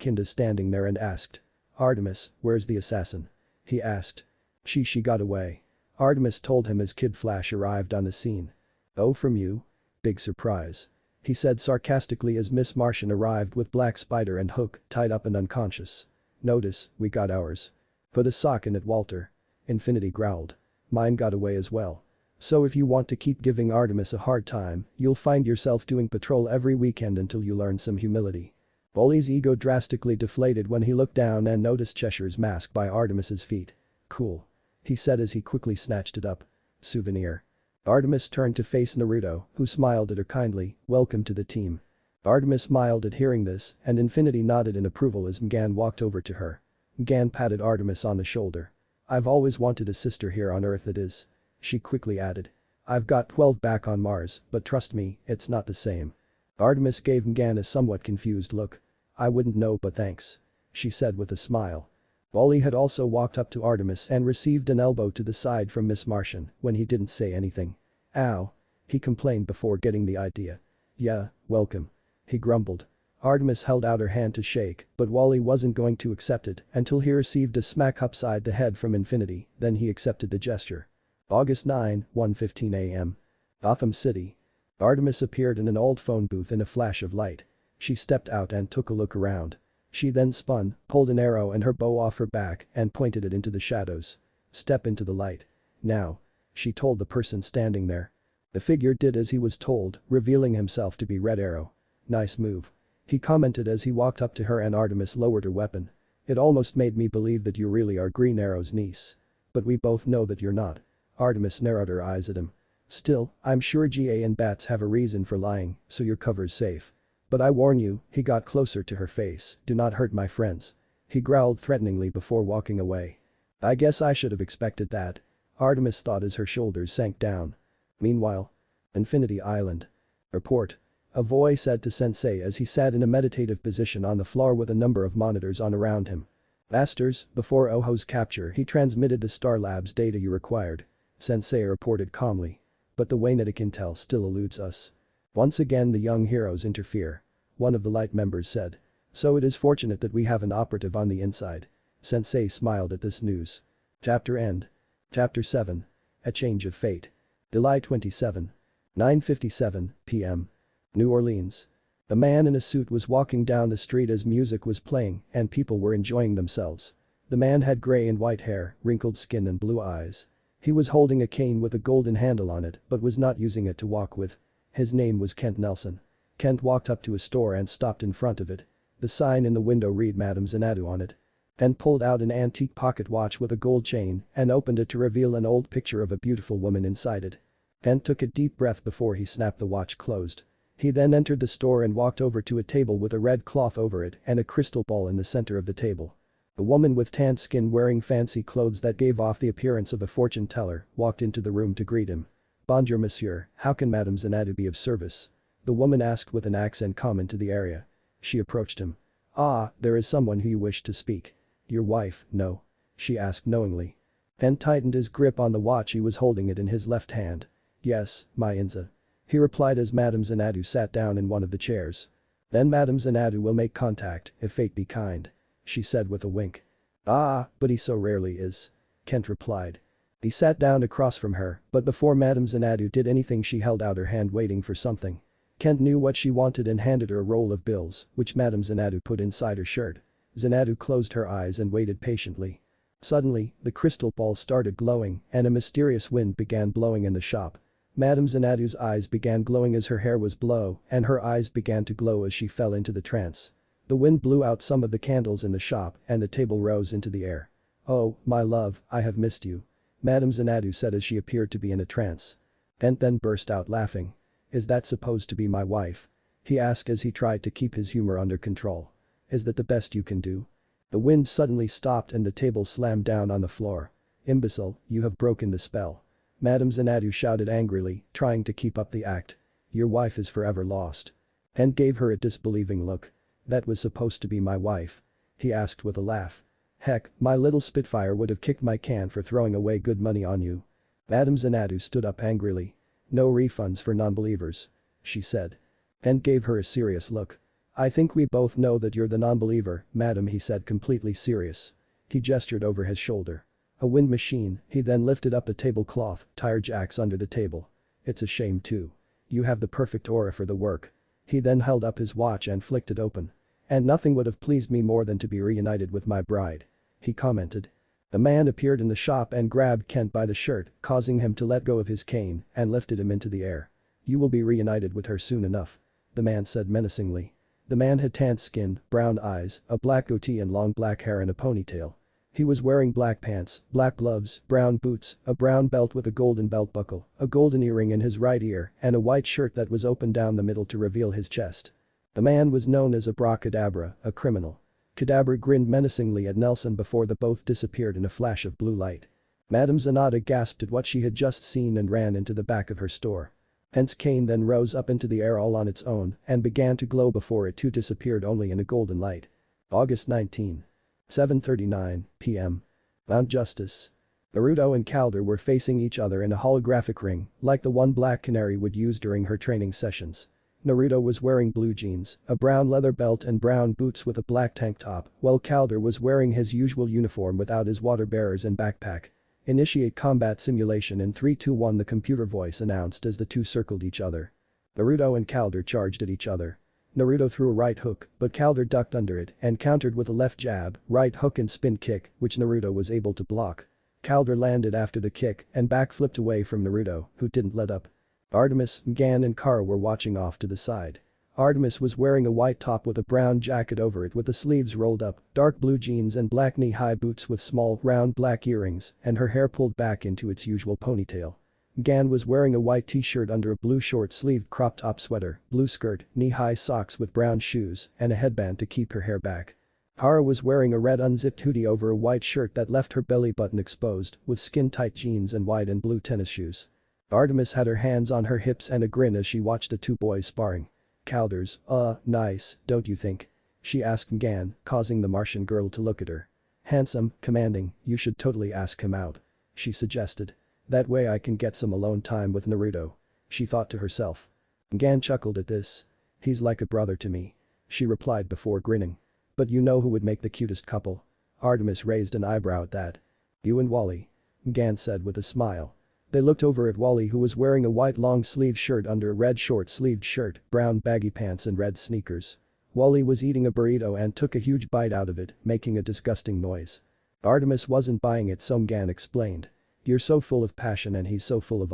there and asked. "Artemis, where's the assassin?" he asked. She got away." Artemis told him as Kid Flash arrived on the scene. "Oh, from you? Big surprise," he said sarcastically as Miss Martian arrived with Black Spider and Hook tied up and unconscious. "Notice, we got ours. Put a sock in it, Walter," Infinity growled. "Mine got away as well. So if you want to keep giving Artemis a hard time, you'll find yourself doing patrol every weekend until you learn some humility." Bully's ego drastically deflated when he looked down and noticed Cheshire's mask by Artemis's feet. "Cool," he said as he quickly snatched it up. "Souvenir." Artemis turned to face Naruto, who smiled at her kindly. "Welcome to the team." Artemis smiled at hearing this, and Infinity nodded in approval as Mgan walked over to her. Mgan patted Artemis on the shoulder. "I've always wanted a sister here on Earth, it is," she quickly added. "I've got 12 back on Mars, but trust me, it's not the same." Artemis gave Mgan a somewhat confused look. "I wouldn't know, but thanks," she said with a smile. Wally had also walked up to Artemis and received an elbow to the side from Miss Martian when he didn't say anything. "Ow," he complained before getting the idea. "Yeah, welcome," he grumbled. Artemis held out her hand to shake, but Wally wasn't going to accept it until he received a smack upside the head from Infinity, then he accepted the gesture. August 9, 1:15 a.m. Gotham City. Artemis appeared in an old phone booth in a flash of light. She stepped out and took a look around. She then spun, pulled an arrow and her bow off her back and pointed it into the shadows. "Step into the light. Now," she told the person standing there. The figure did as he was told, revealing himself to be Red Arrow. "Nice move," he commented as he walked up to her and Artemis lowered her weapon. "It almost made me believe that you really are Green Arrow's niece. But we both know that you're not." Artemis narrowed her eyes at him. "Still, I'm sure GA and Bats have a reason for lying, so your cover's safe. But I warn you," he got closer to her face, "do not hurt my friends." He growled threateningly before walking away. "I guess I should have expected that," Artemis thought as her shoulders sank down. Meanwhile, Infinity Island. "Report," a voice said to Sensei as he sat in a meditative position on the floor with a number of monitors on around him. "Masters, before Oho's capture he transmitted the Star Labs data you required," Sensei reported calmly. "But the Waynetic intel still eludes us." Once again the young heroes interfere, one of the Light members said. "So it is fortunate that we have an operative on the inside." Sensei smiled at this news. Chapter end. Chapter 7. A Change of Fate. July 27. 9:57 p.m. New Orleans. A man in a suit was walking down the street as music was playing and people were enjoying themselves. The man had gray and white hair, wrinkled skin and blue eyes. He was holding a cane with a golden handle on it but was not using it to walk with. His name was Kent Nelson. Kent walked up to a store and stopped in front of it. The sign in the window read Madame Xanadu on it. Kent pulled out an antique pocket watch with a gold chain and opened it to reveal an old picture of a beautiful woman inside it. Kent took a deep breath before he snapped the watch closed. He then entered the store and walked over to a table with a red cloth over it and a crystal ball in the center of the table. A woman with tanned skin wearing fancy clothes that gave off the appearance of a fortune teller walked into the room to greet him. "Bonjour monsieur, how can Madame Xanadu be of service?" The woman asked with an accent common to the area. She approached him. "Ah, there is someone who you wish to speak. Your wife, no?" she asked knowingly. Kent tightened his grip on the watch, he was holding it in his left hand. "Yes, my Inza," he replied as Madame Xanadu sat down in one of the chairs. "Then Madame Xanadu will make contact, if fate be kind," she said with a wink. "Ah, but he so rarely is," Kent replied. He sat down across from her, but before Madame Xanadu did anything she held out her hand waiting for something. Kent knew what she wanted and handed her a roll of bills, which Madame Xanadu put inside her shirt. Xanadu closed her eyes and waited patiently. Suddenly, the crystal ball started glowing and a mysterious wind began blowing in the shop. Madame Xanadu's eyes began glowing as her hair was blow and her eyes began to glow as she fell into the trance. The wind blew out some of the candles in the shop and the table rose into the air. "Oh, my love, I have missed you," Madame Xanadu said as she appeared to be in a trance. Kent then burst out laughing. "Is that supposed to be my wife?" he asked as he tried to keep his humor under control. "Is that the best you can do?" The wind suddenly stopped and the table slammed down on the floor. "Imbecile, you have broken the spell," Madame Xanadu shouted angrily, trying to keep up the act. "Your wife is forever lost." Kent gave her a disbelieving look. "That was supposed to be my wife?" he asked with a laugh. "Heck, my little Spitfire would have kicked my can for throwing away good money on you." Madame Xanadu stood up angrily. "No refunds for non-believers," she said. Kent gave her a serious look. "I think we both know that you're the non-believer, madam," he said completely serious. He gestured over his shoulder. "A wind machine," he then lifted up the tablecloth, tire jacks under the table. "It's a shame too. You have the perfect aura for the work." He then held up his watch and flicked it open. "And nothing would have pleased me more than to be reunited with my bride," he commented. A man appeared in the shop and grabbed Kent by the shirt, causing him to let go of his cane and lifted him into the air. "You will be reunited with her soon enough," the man said menacingly. The man had tanned skin, brown eyes, a black goatee and long black hair in a ponytail. He was wearing black pants, black gloves, brown boots, a brown belt with a golden belt buckle, a golden earring in his right ear and a white shirt that was open down the middle to reveal his chest. The man was known as Abracadabra, a criminal. Kadabra grinned menacingly at Nelson before the both disappeared in a flash of blue light. Madame Xanadu gasped at what she had just seen and ran into the back of her store. Kent's cane then rose up into the air all on its own and began to glow before it too disappeared only in a golden light. August 19. 7:39 p.m. Mount Justice. Naruto and Calder were facing each other in a holographic ring, like the one Black Canary would use during her training sessions. Naruto was wearing blue jeans, a brown leather belt and brown boots with a black tank top, while Calder was wearing his usual uniform without his water bearers and backpack. "Initiate combat simulation in 3 2 1," the computer voice announced as the two circled each other. Naruto and Calder charged at each other. Naruto threw a right hook, but Calder ducked under it and countered with a left jab, right hook and spin kick, which Naruto was able to block. Calder landed after the kick and backflipped away from Naruto, who didn't let up. Artemis, Gan and Kara were watching off to the side. Artemis was wearing a white top with a brown jacket over it with the sleeves rolled up, dark blue jeans and black knee-high boots with small, round black earrings, and her hair pulled back into its usual ponytail. Gan was wearing a white t-shirt under a blue short-sleeved crop top sweater, blue skirt, knee-high socks with brown shoes, and a headband to keep her hair back. Kara was wearing a red unzipped hoodie over a white shirt that left her belly button exposed, with skin-tight jeans and white and blue tennis shoes. Artemis had her hands on her hips and a grin as she watched the two boys sparring. "Calder's, nice, don't you think?" she asked Gan, causing the Martian girl to look at her. "Handsome, commanding, you should totally ask him out," she suggested. "That way I can get some alone time with Naruto," she thought to herself. Gan chuckled at this. "He's like a brother to me," she replied before grinning. "But you know who would make the cutest couple?" Artemis raised an eyebrow at that. "You and Wally," Gan said with a smile. They looked over at Wally, who was wearing a white long-sleeved shirt under a red short-sleeved shirt, brown baggy pants and red sneakers. Wally was eating a burrito and took a huge bite out of it, making a disgusting noise. Artemis wasn't buying it, so Gan explained. "You're so full of passion and he's so full of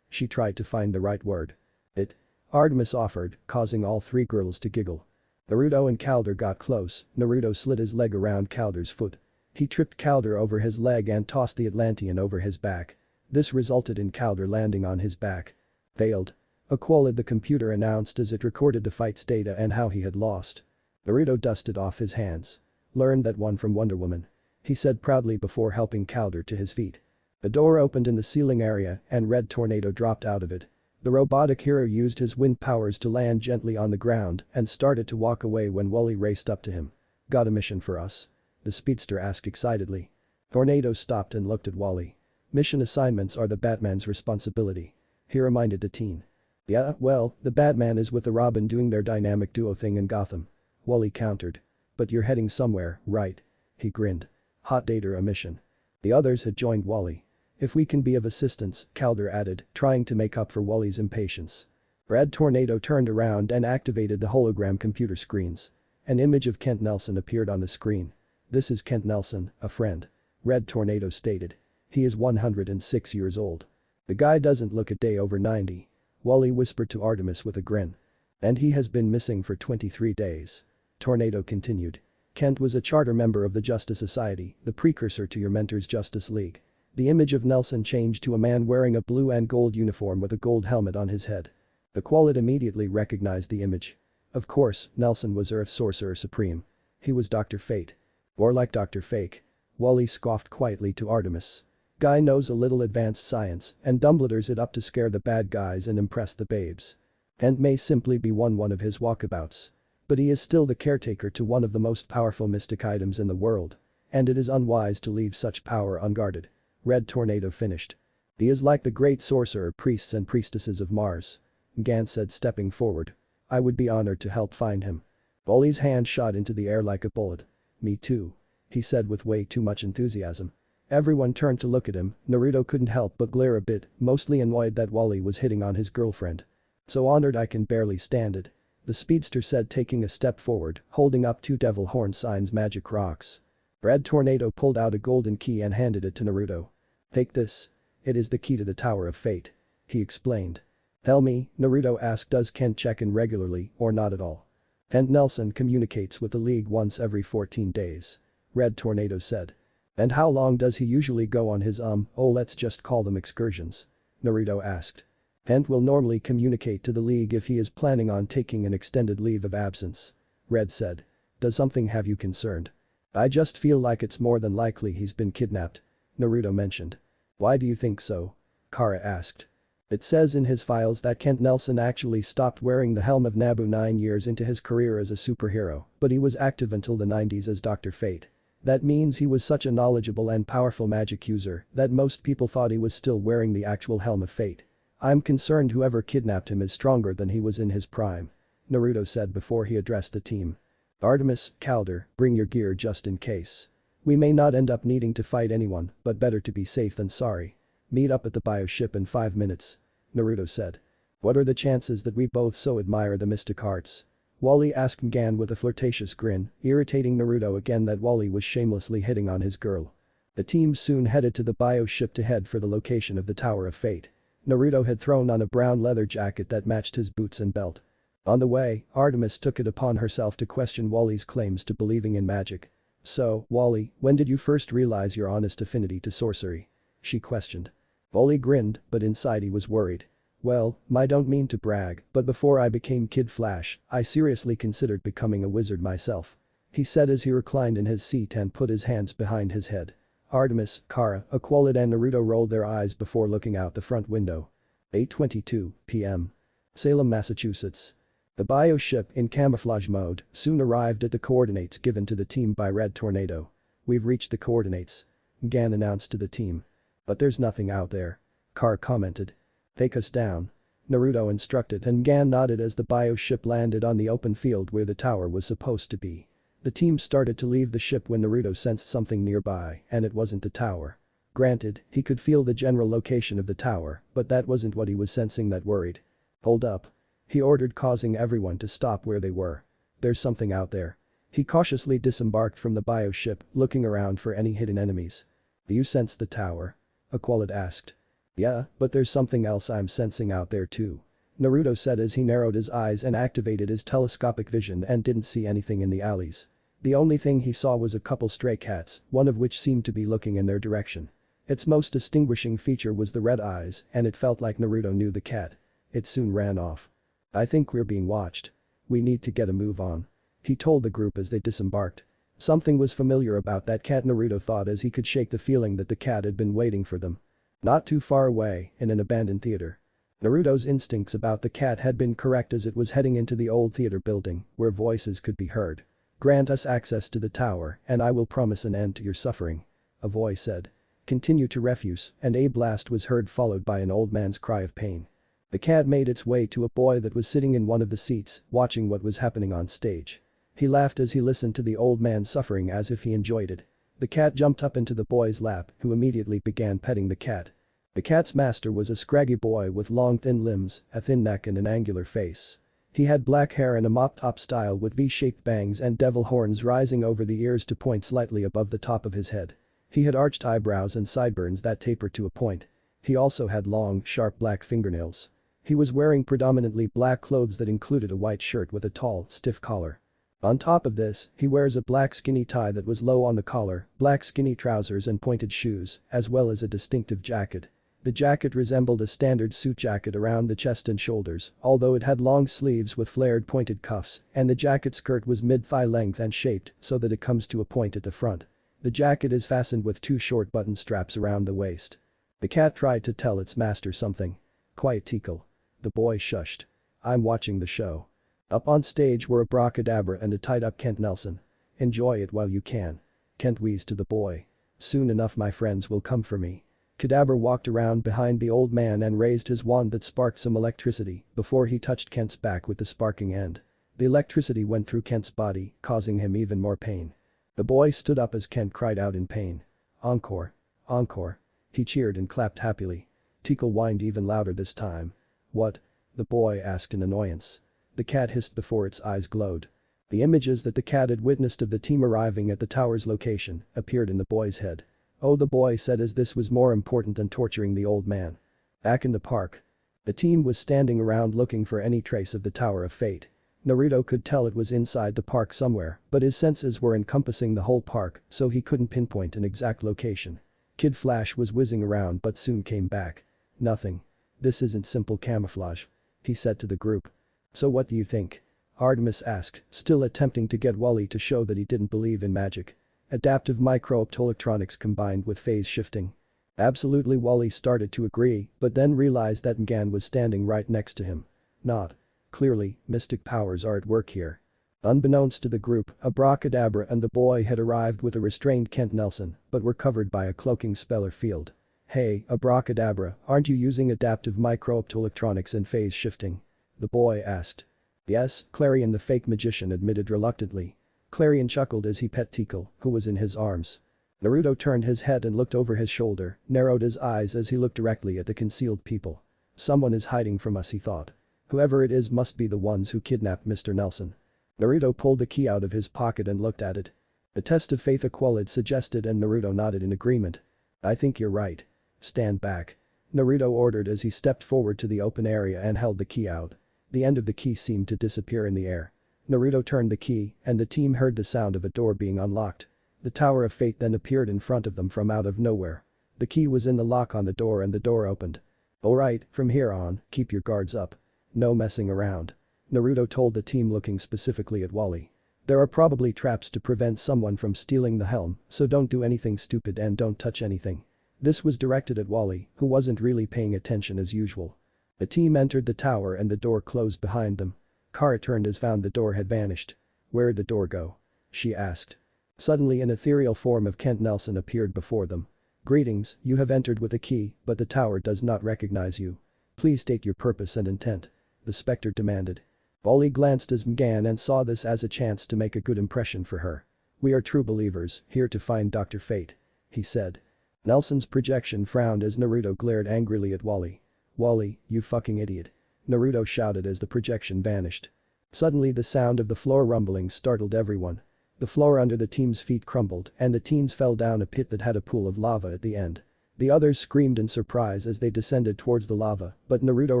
She tried to find the right word. "It?" Artemis offered, causing all three girls to giggle. Naruto and Calder got close. Naruto slid his leg around Calder's foot. He tripped Calder over his leg and tossed the Atlantean over his back. This resulted in Calder landing on his back. "Failed." Aqualid, the computer, announced as it recorded the fight's data and how he had lost. Naruto dusted off his hands. "Learned that one from Wonder Woman," he said proudly before helping Calder to his feet. A door opened in the ceiling area and Red Tornado dropped out of it. The robotic hero used his wind powers to land gently on the ground and started to walk away when Wally raced up to him. "Got a mission for us?" the speedster asked excitedly. Tornado stopped and looked at Wally. "Mission assignments are the Batman's responsibility," he reminded the teen. "Yeah, well, the Batman is with the Robin doing their dynamic duo thing in Gotham," Wally countered. "But you're heading somewhere, right?" he grinned. "Hot date or a mission?" The others had joined Wally. "If we can be of assistance," Calder added, trying to make up for Wally's impatience. Red Tornado turned around and activated the hologram computer screens. An image of Kent Nelson appeared on the screen. "This is Kent Nelson, a friend," Red Tornado stated. "He is 106 years old. The guy doesn't look a day over 90. Wally whispered to Artemis with a grin. "And he has been missing for 23 days. Tornado continued. "Kent was a charter member of the Justice Society, the precursor to your mentor's Justice League." The image of Nelson changed to a man wearing a blue and gold uniform with a gold helmet on his head. The Qualid immediately recognized the image. Of course, Nelson was Earth's Sorcerer Supreme. He was Dr. Fate. Or like Dr. Fake. Wally scoffed quietly to Artemis. "Guy knows a little advanced science and Dumbledore's it up to scare the bad guys and impress the babes. And may simply be one of his walkabouts. But he is still the caretaker to one of the most powerful mystic items in the world. And it is unwise to leave such power unguarded." Red Tornado finished. "He is like the great sorcerer priests and priestesses of Mars," Gan said, stepping forward. "I would be honored to help find him." Wally's hand shot into the air like a bullet. "Me too," he said with way too much enthusiasm. Everyone turned to look at him. Naruto couldn't help but glare a bit, mostly annoyed that Wally was hitting on his girlfriend. "So honored I can barely stand it," the speedster said, taking a step forward, holding up two devil horn signs, magic rocks. Red Tornado pulled out a golden key and handed it to Naruto. "Take this. It is the key to the Tower of Fate," he explained. "Tell me," Naruto asked, "does Kent check in regularly or not at all?" "Kent Nelson communicates with the League once every 14 days," Red Tornado said. "And how long does he usually go on his let's just call them excursions?" Naruto asked. "Kent will normally communicate to the League if he is planning on taking an extended leave of absence," Red said. "Does something have you concerned?" "I just feel like it's more than likely he's been kidnapped," Naruto mentioned. "Why do you think so?" Kara asked. "It says in his files that Kent Nelson actually stopped wearing the helm of Nabu 9 years into his career as a superhero, but he was active until the 90s as Dr. Fate. That means he was such a knowledgeable and powerful magic user that most people thought he was still wearing the actual helm of fate. I'm concerned whoever kidnapped him is stronger than he was in his prime," Naruto said before he addressed the team. "Artemis, Calder, bring your gear just in case. We may not end up needing to fight anyone, but better to be safe than sorry. Meet up at the bioship in 5 minutes," Naruto said. "What are the chances that we both so admire the mystic arts?" Wally asked Gan with a flirtatious grin, irritating Naruto again that Wally was shamelessly hitting on his girl. The team soon headed to the bioship to head for the location of the Tower of Fate. Naruto had thrown on a brown leather jacket that matched his boots and belt. On the way, Artemis took it upon herself to question Wally's claims to believing in magic. "So, Wally, when did you first realize your honest affinity to sorcery?" she questioned. Wally grinned, but inside he was worried. "Well, I don't mean to brag, but before I became Kid Flash, I seriously considered becoming a wizard myself," he said as he reclined in his seat and put his hands behind his head. Artemis, Kara, Aqualid and Naruto rolled their eyes before looking out the front window. 8:22 p.m. Salem, Massachusetts. The bioship, in camouflage mode, soon arrived at the coordinates given to the team by Red Tornado. "We've reached the coordinates," Gan announced to the team. "But there's nothing out there," Kara commented. "Take us down," Naruto instructed, and Gan nodded as the bioship landed on the open field where the tower was supposed to be. The team started to leave the ship when Naruto sensed something nearby, and it wasn't the tower. Granted, he could feel the general location of the tower, but that wasn't what he was sensing that worried. "Hold up." He ordered, causing everyone to stop where they were. "There's something out there." He cautiously disembarked from the bioship, looking around for any hidden enemies. "Do you sense the tower?" Aqualad asked. "Yeah, but there's something else I'm sensing out there too," Naruto said as he narrowed his eyes and activated his telescopic vision and didn't see anything in the alleys. The only thing he saw was a couple stray cats, one of which seemed to be looking in their direction. Its most distinguishing feature was the red eyes, and it felt like Naruto knew the cat. It soon ran off. "I think we're being watched. We need to get a move on," he told the group as they disembarked. Something was familiar about that cat, Naruto thought as he could shake the feeling that the cat had been waiting for them. Not too far away, in an abandoned theater. Naruto's instincts about the cat had been correct as it was heading into the old theater building, where voices could be heard. "Grant us access to the tower, and I will promise an end to your suffering," a voice said. "Continue to refuse," and a blast was heard, followed by an old man's cry of pain. The cat made its way to a boy that was sitting in one of the seats, watching what was happening on stage. He laughed as he listened to the old man suffering as if he enjoyed it. The cat jumped up into the boy's lap, who immediately began petting the cat. The cat's master was a scraggy boy with long thin limbs, a thin neck and an angular face. He had black hair and a mop-top style with V-shaped bangs and devil horns rising over the ears to point slightly above the top of his head. He had arched eyebrows and sideburns that tapered to a point. He also had long, sharp black fingernails. He was wearing predominantly black clothes that included a white shirt with a tall, stiff collar. On top of this, he wears a black skinny tie that was low on the collar, black skinny trousers and pointed shoes, as well as a distinctive jacket. The jacket resembled a standard suit jacket around the chest and shoulders, although it had long sleeves with flared pointed cuffs, and the jacket skirt was mid-thigh length and shaped so that it comes to a point at the front. The jacket is fastened with two short button straps around the waist. The cat tried to tell its master something. "Quiet, Tikal." The boy shushed. "I'm watching the show." Up on stage were Abracadabra and a tied-up Kent Nelson. "Enjoy it while you can." Kent wheezed to the boy. "Soon enough my friends will come for me." Kadabra walked around behind the old man and raised his wand that sparked some electricity before he touched Kent's back with the sparking end. The electricity went through Kent's body, causing him even more pain. The boy stood up as Kent cried out in pain. "Encore. Encore." He cheered and clapped happily. Tikal whined even louder this time. "What?" the boy asked in annoyance. The cat hissed before its eyes glowed. The images that the cat had witnessed of the team arriving at the tower's location appeared in the boy's head. "Oh," the boy said as this was more important than torturing the old man. Back in the park. The team was standing around looking for any trace of the Tower of Fate. Naruto could tell it was inside the park somewhere, but his senses were encompassing the whole park, so he couldn't pinpoint an exact location. Kid Flash was whizzing around but soon came back. "Nothing. This isn't simple camouflage," he said to the group. "So what do you think?" Artemis asked, still attempting to get Wally to show that he didn't believe in magic. Adaptive micro-optoelectronics combined with phase shifting. Absolutely, Wally started to agree, but then realized that Mgan was standing right next to him. Not. Clearly, mystic powers are at work here. Unbeknownst to the group, Abracadabra and the boy had arrived with a restrained Kent Nelson, but were covered by a cloaking speller field. "Hey, Abracadabra, aren't you using adaptive micro-optoelectronics and phase shifting?" the boy asked. "Yes," Clarion the fake magician admitted reluctantly. Clarion chuckled as he pet Tikal, who was in his arms. Naruto turned his head and looked over his shoulder, narrowed his eyes as he looked directly at the concealed people. "Someone is hiding from us," he thought. "Whoever it is must be the ones who kidnapped Mr. Nelson." Naruto pulled the key out of his pocket and looked at it. "A test of faith," Aqualid suggested, and Naruto nodded in agreement. "I think you're right. Stand back," Naruto ordered as he stepped forward to the open area and held the key out. The end of the key seemed to disappear in the air. Naruto turned the key, and the team heard the sound of a door being unlocked. The Tower of Fate then appeared in front of them from out of nowhere. The key was in the lock on the door and the door opened. "Alright, from here on, keep your guards up. No messing around," Naruto told the team, looking specifically at Wally. "There are probably traps to prevent someone from stealing the helm, so don't do anything stupid and don't touch anything." This was directed at Wally, who wasn't really paying attention as usual. The team entered the tower and the door closed behind them. Kara turned as found the door had vanished. "Where'd the door go?" she asked. Suddenly an ethereal form of Kent Nelson appeared before them. "Greetings, you have entered with a key, but the tower does not recognize you. Please state your purpose and intent," the specter demanded. Wally glanced as Mgan and saw this as a chance to make a good impression for her. "We are true believers, here to find Dr. Fate," he said. Nelson's projection frowned as Naruto glared angrily at Wally. "Wally, you fucking idiot." Naruto shouted as the projection vanished. Suddenly the sound of the floor rumbling startled everyone. The floor under the team's feet crumbled and the teens fell down a pit that had a pool of lava at the end. The others screamed in surprise as they descended towards the lava, but Naruto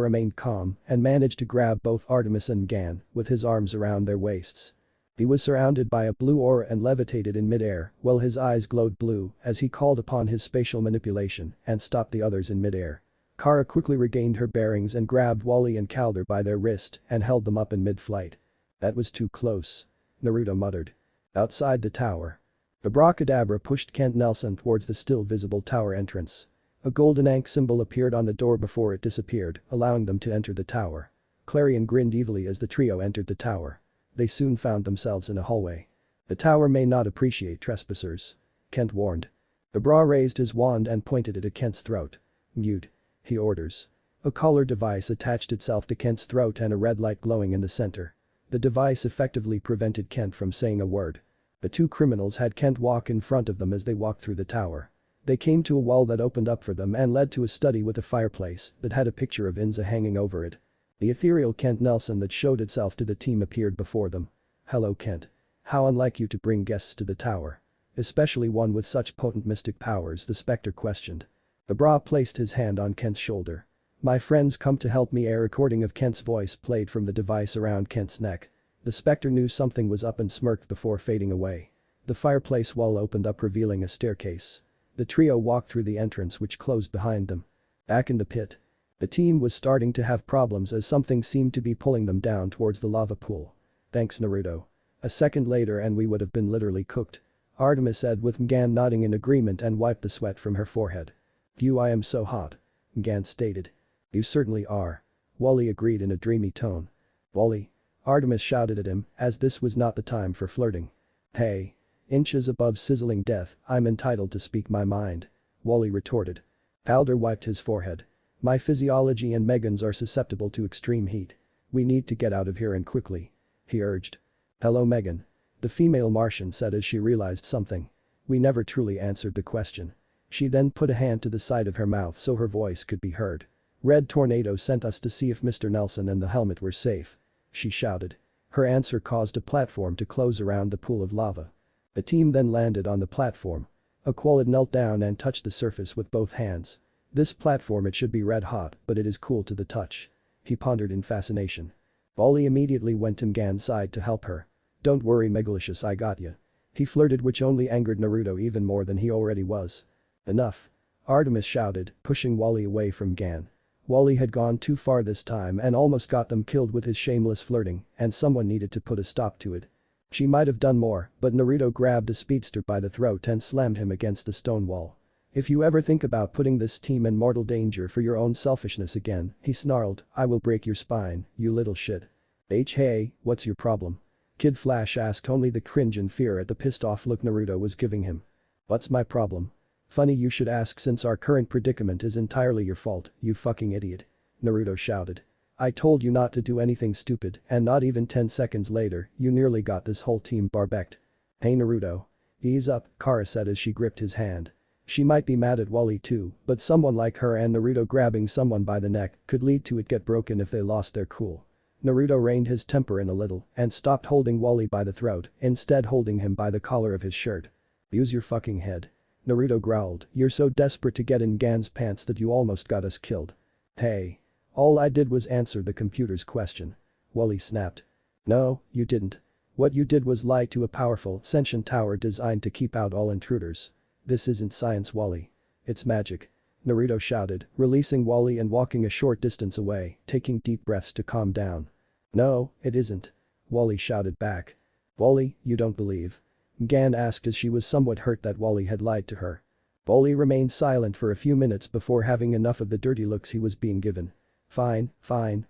remained calm and managed to grab both Artemis and Gan with his arms around their waists. He was surrounded by a blue aura and levitated in midair while his eyes glowed blue as he called upon his spatial manipulation and stopped the others in midair. Kara quickly regained her bearings and grabbed Wally and Calder by their wrist and held them up in mid-flight. "That was too close," Naruto muttered. Outside the tower. Abracadabra pushed Kent Nelson towards the still visible tower entrance. A golden ankh symbol appeared on the door before it disappeared, allowing them to enter the tower. Clarion grinned evilly as the trio entered the tower. They soon found themselves in a hallway. "The tower may not appreciate trespassers," Kent warned. Abra raised his wand and pointed it at Kent's throat. "Mute," he orders. A collar device attached itself to Kent's throat and a red light glowing in the center. The device effectively prevented Kent from saying a word. The two criminals had Kent walk in front of them as they walked through the tower. They came to a wall that opened up for them and led to a study with a fireplace that had a picture of Inza hanging over it. The ethereal Kent Nelson that showed itself to the team appeared before them. "Hello Kent. How unlike you to bring guests to the tower. Especially one with such potent mystic powers," the specter questioned. Abra placed his hand on Kent's shoulder. "My friends come to help me." A recording of Kent's voice played from the device around Kent's neck. The specter knew something was up and smirked before fading away. The fireplace wall opened up revealing a staircase. The trio walked through the entrance which closed behind them. Back in the pit. The team was starting to have problems as something seemed to be pulling them down towards the lava pool. "Thanks Naruto. A second later and we would have been literally cooked," Artemis said with Mgan nodding in agreement and wiped the sweat from her forehead. "Phew, I am so hot," Mgan stated. "You certainly are," Wally agreed in a dreamy tone. "Wally," Artemis shouted at him as this was not the time for flirting. "Hey. Inches above sizzling death, I'm entitled to speak my mind," Wally retorted. Calder wiped his forehead. "My physiology and Megan's are susceptible to extreme heat. We need to get out of here and quickly," he urged. "Hello Megan," the female Martian said as she realized something. We never truly answered the question. She then put a hand to the side of her mouth so her voice could be heard. "Red Tornado sent us to see if Mr. Nelson and the helmet were safe," she shouted. Her answer caused a platform to close around the pool of lava. The team then landed on the platform. Aqualid knelt down and touched the surface with both hands. "This platform, it should be red hot, but it is cool to the touch," he pondered in fascination. Wally immediately went to Mgan's side to help her. "Don't worry Megalicious, I got ya," he flirted, which only angered Naruto even more than he already was. "Enough," Artemis shouted, pushing Wally away from Mgan. Wally had gone too far this time and almost got them killed with his shameless flirting, and someone needed to put a stop to it. She might have done more, but Naruto grabbed a speedster by the throat and slammed him against the stone wall. "If you ever think about putting this team in mortal danger for your own selfishness again," he snarled, "I will break your spine, you little shit." Hey, what's your problem?" Kid Flash asked, only the cringe and fear at the pissed off look Naruto was giving him. "What's my problem?" "Funny you should ask since our current predicament is entirely your fault, you fucking idiot," Naruto shouted. "I told you not to do anything stupid and not even 10 seconds later you nearly got this whole team barbecked." "Hey Naruto. Ease up," Kara said as she gripped his hand. She might be mad at Wally too, but someone like her and Naruto grabbing someone by the neck could lead to it get broken if they lost their cool. Naruto reined his temper in a little and stopped holding Wally by the throat, instead holding him by the collar of his shirt. "Use your fucking head," Naruto growled. "You're so desperate to get in Gan's pants that you almost got us killed." "Hey. All I did was answer the computer's question," Wally snapped. "No, you didn't. What you did was lie to a powerful, sentient tower designed to keep out all intruders. This isn't science, Wally. It's magic," Naruto shouted, releasing Wally and walking a short distance away, taking deep breaths to calm down. "No, it isn't," Wally shouted back. "Wally, you don't believe?" Gan asked as she was somewhat hurt that Wally had lied to her. Wally remained silent for a few minutes before having enough of the dirty looks he was being given. Fine,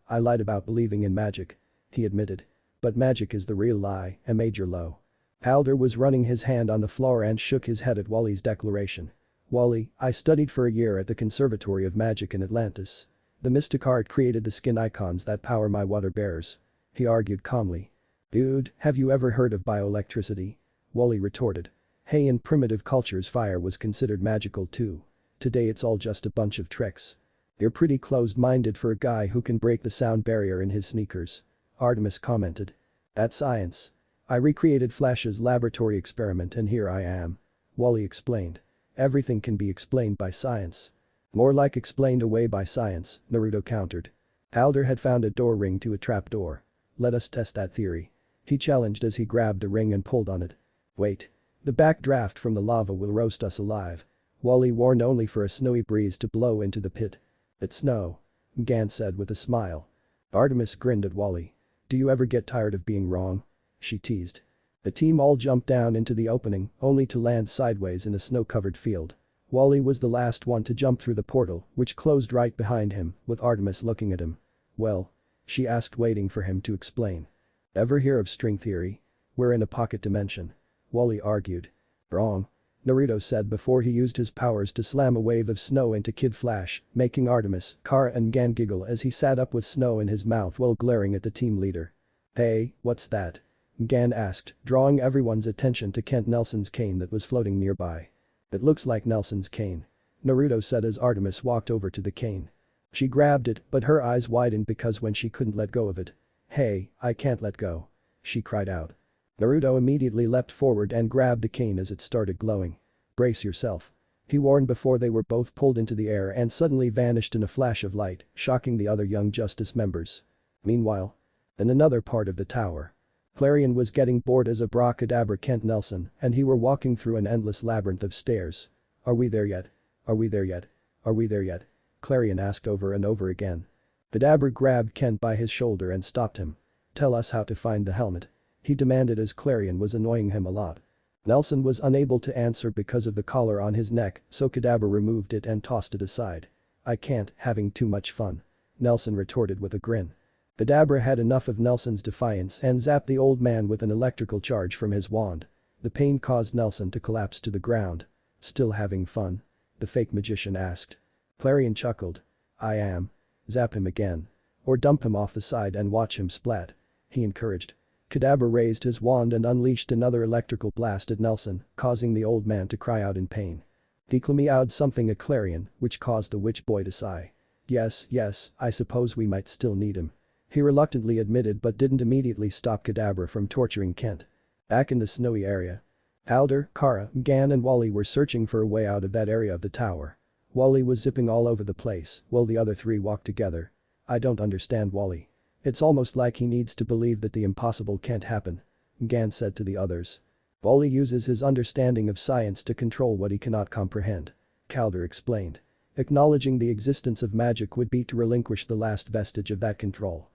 I lied about believing in magic," he admitted. "But magic is the real lie, a major low." Calder was running his hand on the floor and shook his head at Wally's declaration. "Wally, I studied for a year at the Conservatory of Magic in Atlantis. The mystic art created the skin icons that power my water bearers," he argued calmly. "Dude, have you ever heard of bioelectricity?" Wally retorted. Hey, in primitive cultures fire was considered magical too. Today it's all just a bunch of tricks. You're pretty closed-minded for a guy who can break the sound barrier in his sneakers. Artemis commented. That's science. I recreated Flash's laboratory experiment and here I am. Wally explained. Everything can be explained by science. More like explained away by science, Naruto countered. Alder had found a door ring to a trapdoor. Let us test that theory. He challenged as he grabbed the ring and pulled on it. Wait. The backdraft from the lava will roast us alive. Wally warned only for a snowy breeze to blow into the pit. It's snow. Gan said with a smile. Artemis grinned at Wally. Do you ever get tired of being wrong? She teased. The team all jumped down into the opening, only to land sideways in a snow-covered field. Wally was the last one to jump through the portal, which closed right behind him, with Artemis looking at him. Well? She asked, waiting for him to explain. Ever hear of string theory? We're in a pocket dimension. Wally argued. Wrong. Naruto said before he used his powers to slam a wave of snow into Kid Flash, making Artemis, Kara and Gan giggle as he sat up with snow in his mouth while glaring at the team leader. Hey, what's that? Gan asked, drawing everyone's attention to Kent Nelson's cane that was floating nearby. It looks like Nelson's cane. Naruto said as Artemis walked over to the cane. She grabbed it, but her eyes widened because when she couldn't let go of it. Hey, I can't let go. She cried out. Naruto immediately leapt forward and grabbed the cane as it started glowing. Brace yourself. He warned before they were both pulled into the air and suddenly vanished in a flash of light, shocking the other Young Justice members. Meanwhile, in another part of the tower, Clarion was getting bored as abracadabra Kent Nelson and he were walking through an endless labyrinth of stairs. Are we there yet? Are we there yet? Are we there yet? Clarion asked over and over again. Kadabra grabbed Kent by his shoulder and stopped him. Tell us how to find the helmet. He demanded as Clarion was annoying him a lot. Nelson was unable to answer because of the collar on his neck, so Kadabra removed it and tossed it aside. I can't, having too much fun. Nelson retorted with a grin. Kadabra had enough of Nelson's defiance and zapped the old man with an electrical charge from his wand. The pain caused Nelson to collapse to the ground. Still having fun? The fake magician asked. Clarion chuckled. I am. Zap him again. Or dump him off the side and watch him splat. He encouraged. Kadabra raised his wand and unleashed another electrical blast at Nelson, causing the old man to cry out in pain. He meowed something at Clarion, which caused the witch boy to sigh. Yes, I suppose we might still need him. He reluctantly admitted but didn't immediately stop Kadabra from torturing Kent. Back in the snowy area. Alder, Kara, Gan and Wally were searching for a way out of that area of the tower. Wally was zipping all over the place while the other three walked together. I don't understand Wally. It's almost like he needs to believe that the impossible can't happen. Gan said to the others. Wally uses his understanding of science to control what he cannot comprehend. Calder explained. Acknowledging the existence of magic would be to relinquish the last vestige of that control.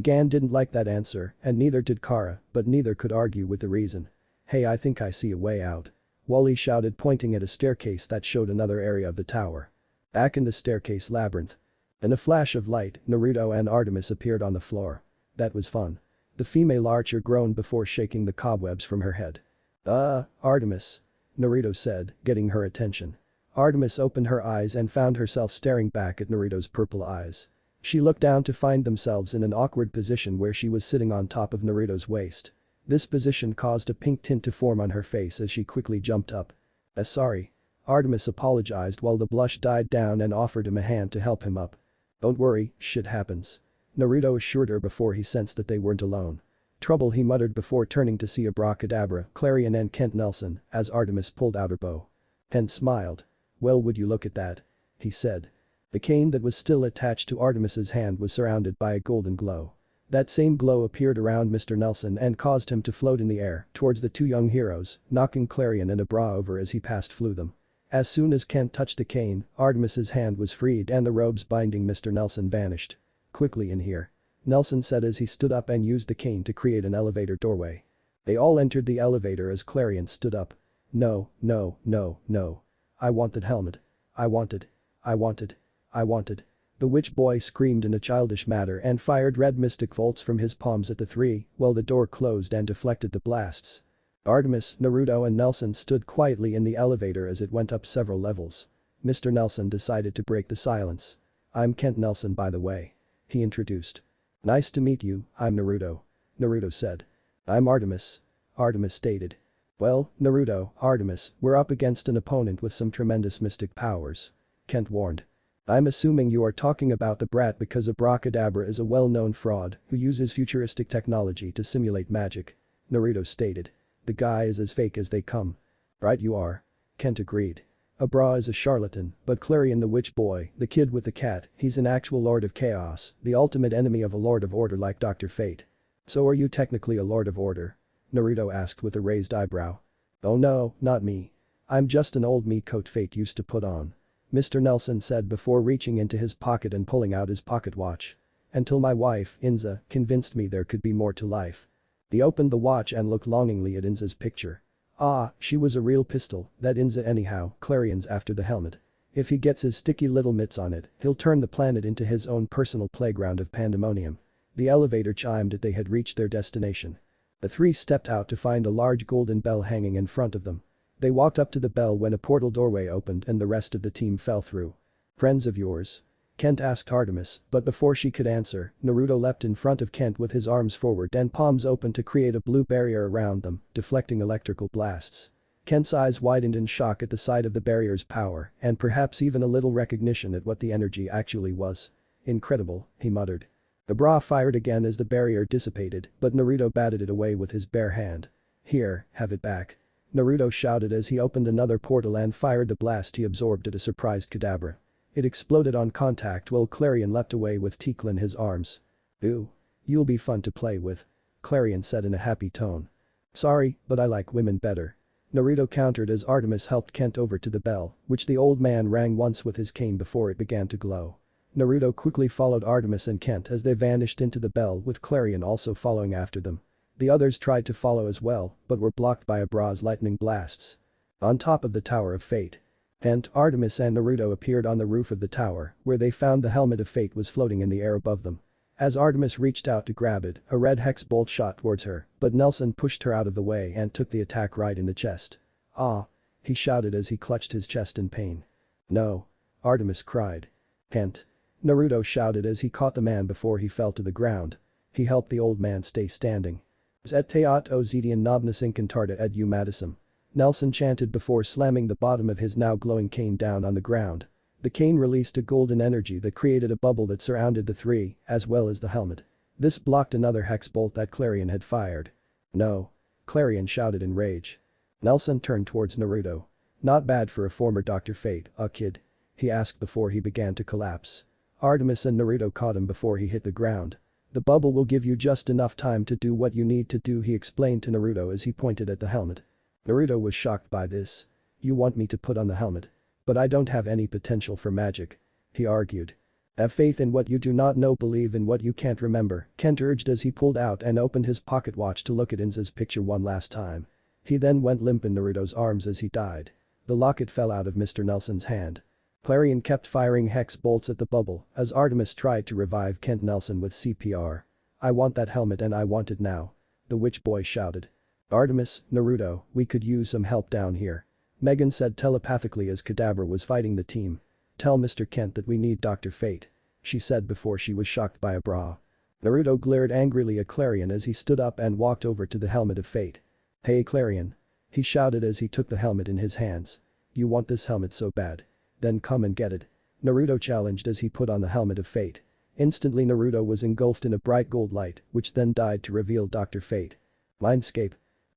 Gan didn't like that answer and neither did Kara, but neither could argue with the reason. Hey, I think I see a way out. Wally shouted, pointing at a staircase that showed another area of the tower. Back in the staircase labyrinth. In a flash of light, Naruto and Artemis appeared on the floor. That was fun. The female archer groaned before shaking the cobwebs from her head. Artemis. Naruto said, getting her attention. Artemis opened her eyes and found herself staring back at Naruto's purple eyes. She looked down to find themselves in an awkward position where she was sitting on top of Naruto's waist. This position caused a pink tint to form on her face as she quickly jumped up. Sorry. Artemis apologized while the blush died down and offered him a hand to help him up. Don't worry, shit happens. Naruto assured her before he sensed that they weren't alone. Trouble, he muttered before turning to see abracadabra, Clarion and Kent Nelson as Artemis pulled out her bow. Kent smiled. Well, would you look at that? He said. The cane that was still attached to Artemis's hand was surrounded by a golden glow. That same glow appeared around Mr. Nelson and caused him to float in the air towards the two young heroes, knocking Clarion and Abra over as he passed through them. As soon as Kent touched the cane, Artemis's hand was freed and the robes binding Mr. Nelson vanished. Quickly in here. Nelson said as he stood up and used the cane to create an elevator doorway. They all entered the elevator as Clarion stood up. No. I want that helmet. I want it. The witch boy screamed in a childish manner and fired red mystic bolts from his palms at the three while the door closed and deflected the blasts. Artemis, Naruto and Nelson stood quietly in the elevator as it went up several levels. Mr. Nelson decided to break the silence. I'm Kent Nelson, by the way. He introduced. Nice to meet you, I'm Naruto. Naruto said. I'm Artemis. Artemis stated. Well, Naruto, Artemis, we're up against an opponent with some tremendous mystic powers. Kent warned. I'm assuming you are talking about the brat because Abracadabra is a well-known fraud who uses futuristic technology to simulate magic. Naruto stated. The guy is as fake as they come. Right you are. Kent agreed. Abra is a charlatan, but Clarion the witch boy, the kid with the cat, he's an actual Lord of Chaos, the ultimate enemy of a Lord of Order like Dr. Fate. So are you technically a Lord of Order? Naruto asked with a raised eyebrow. Oh no, not me. I'm just an old meat coat Fate used to put on. Mr. Nelson said before reaching into his pocket and pulling out his pocket watch. Until my wife, Inza, convinced me there could be more to life. He opened the watch and looked longingly at Inza's picture. Ah, she was a real pistol, that Inza anyhow, Clarion's after the helmet. If he gets his sticky little mitts on it, he'll turn the planet into his own personal playground of pandemonium. The elevator chimed that they had reached their destination. The three stepped out to find a large golden bell hanging in front of them. They walked up to the bell when a portal doorway opened and the rest of the team fell through. Friends of yours? Kent asked Artemis, but before she could answer, Naruto leapt in front of Kent with his arms forward and palms open to create a blue barrier around them, deflecting electrical blasts. Kent's eyes widened in shock at the sight of the barrier's power and perhaps even a little recognition at what the energy actually was. Incredible, he muttered. The bra fired again as the barrier dissipated, but Naruto batted it away with his bare hand. Here, have it back. Naruto shouted as he opened another portal and fired the blast he absorbed at a surprised Kadabra. It exploded on contact while Clarion leapt away with Tikla in his arms. Ooh. You'll be fun to play with. Clarion said in a happy tone. Sorry, but I like women better. Naruto countered as Artemis helped Kent over to the bell, which the old man rang once with his cane before it began to glow. Naruto quickly followed Artemis and Kent as they vanished into the bell with Clarion also following after them. The others tried to follow as well, but were blocked by Abra's lightning blasts. On top of the Tower of Fate. Kent, Artemis and Naruto appeared on the roof of the tower, where they found the helmet of fate was floating in the air above them. As Artemis reached out to grab it, a red hex bolt shot towards her, but Nelson pushed her out of the way and took the attack right in the chest. Ah! He shouted as he clutched his chest in pain. No! Artemis cried. Kent! Naruto shouted as he caught the man before he fell to the ground. He helped the old man stay standing. Zet teat o zedian nobnus incantarta ed madisum. Nelson chanted before slamming the bottom of his now glowing cane down on the ground. The cane released a golden energy that created a bubble that surrounded the three, as well as the helmet. This blocked another hex bolt that Clarion had fired. No! Clarion shouted in rage. Nelson turned towards Naruto. Not bad for a former Dr. Fate, kid? He asked before he began to collapse. Artemis and Naruto caught him before he hit the ground. The bubble will give you just enough time to do what you need to do, he explained to Naruto as he pointed at the helmet. Naruto was shocked by this. You want me to put on the helmet? But I don't have any potential for magic. He argued. Have faith in what you do not know, believe in what you can't remember, Kent urged as he pulled out and opened his pocket watch to look at Inza's picture one last time. He then went limp in Naruto's arms as he died. The locket fell out of Mr. Nelson's hand. Clarion kept firing hex bolts at the bubble as Artemis tried to revive Kent Nelson with CPR. I want that helmet and I want it now. The witch boy shouted. Artemis, Naruto, we could use some help down here. Megan said telepathically as Kadabra was fighting the team. Tell Mr. Kent that we need Dr. Fate. She said before she was shocked by Abra. Naruto glared angrily at Clarion as he stood up and walked over to the helmet of fate. Hey Clarion. He shouted as he took the helmet in his hands. You want this helmet so bad. Then come and get it. Naruto challenged as he put on the helmet of fate. Instantly Naruto was engulfed in a bright gold light, which then died to reveal Dr. Fate. Mindscape.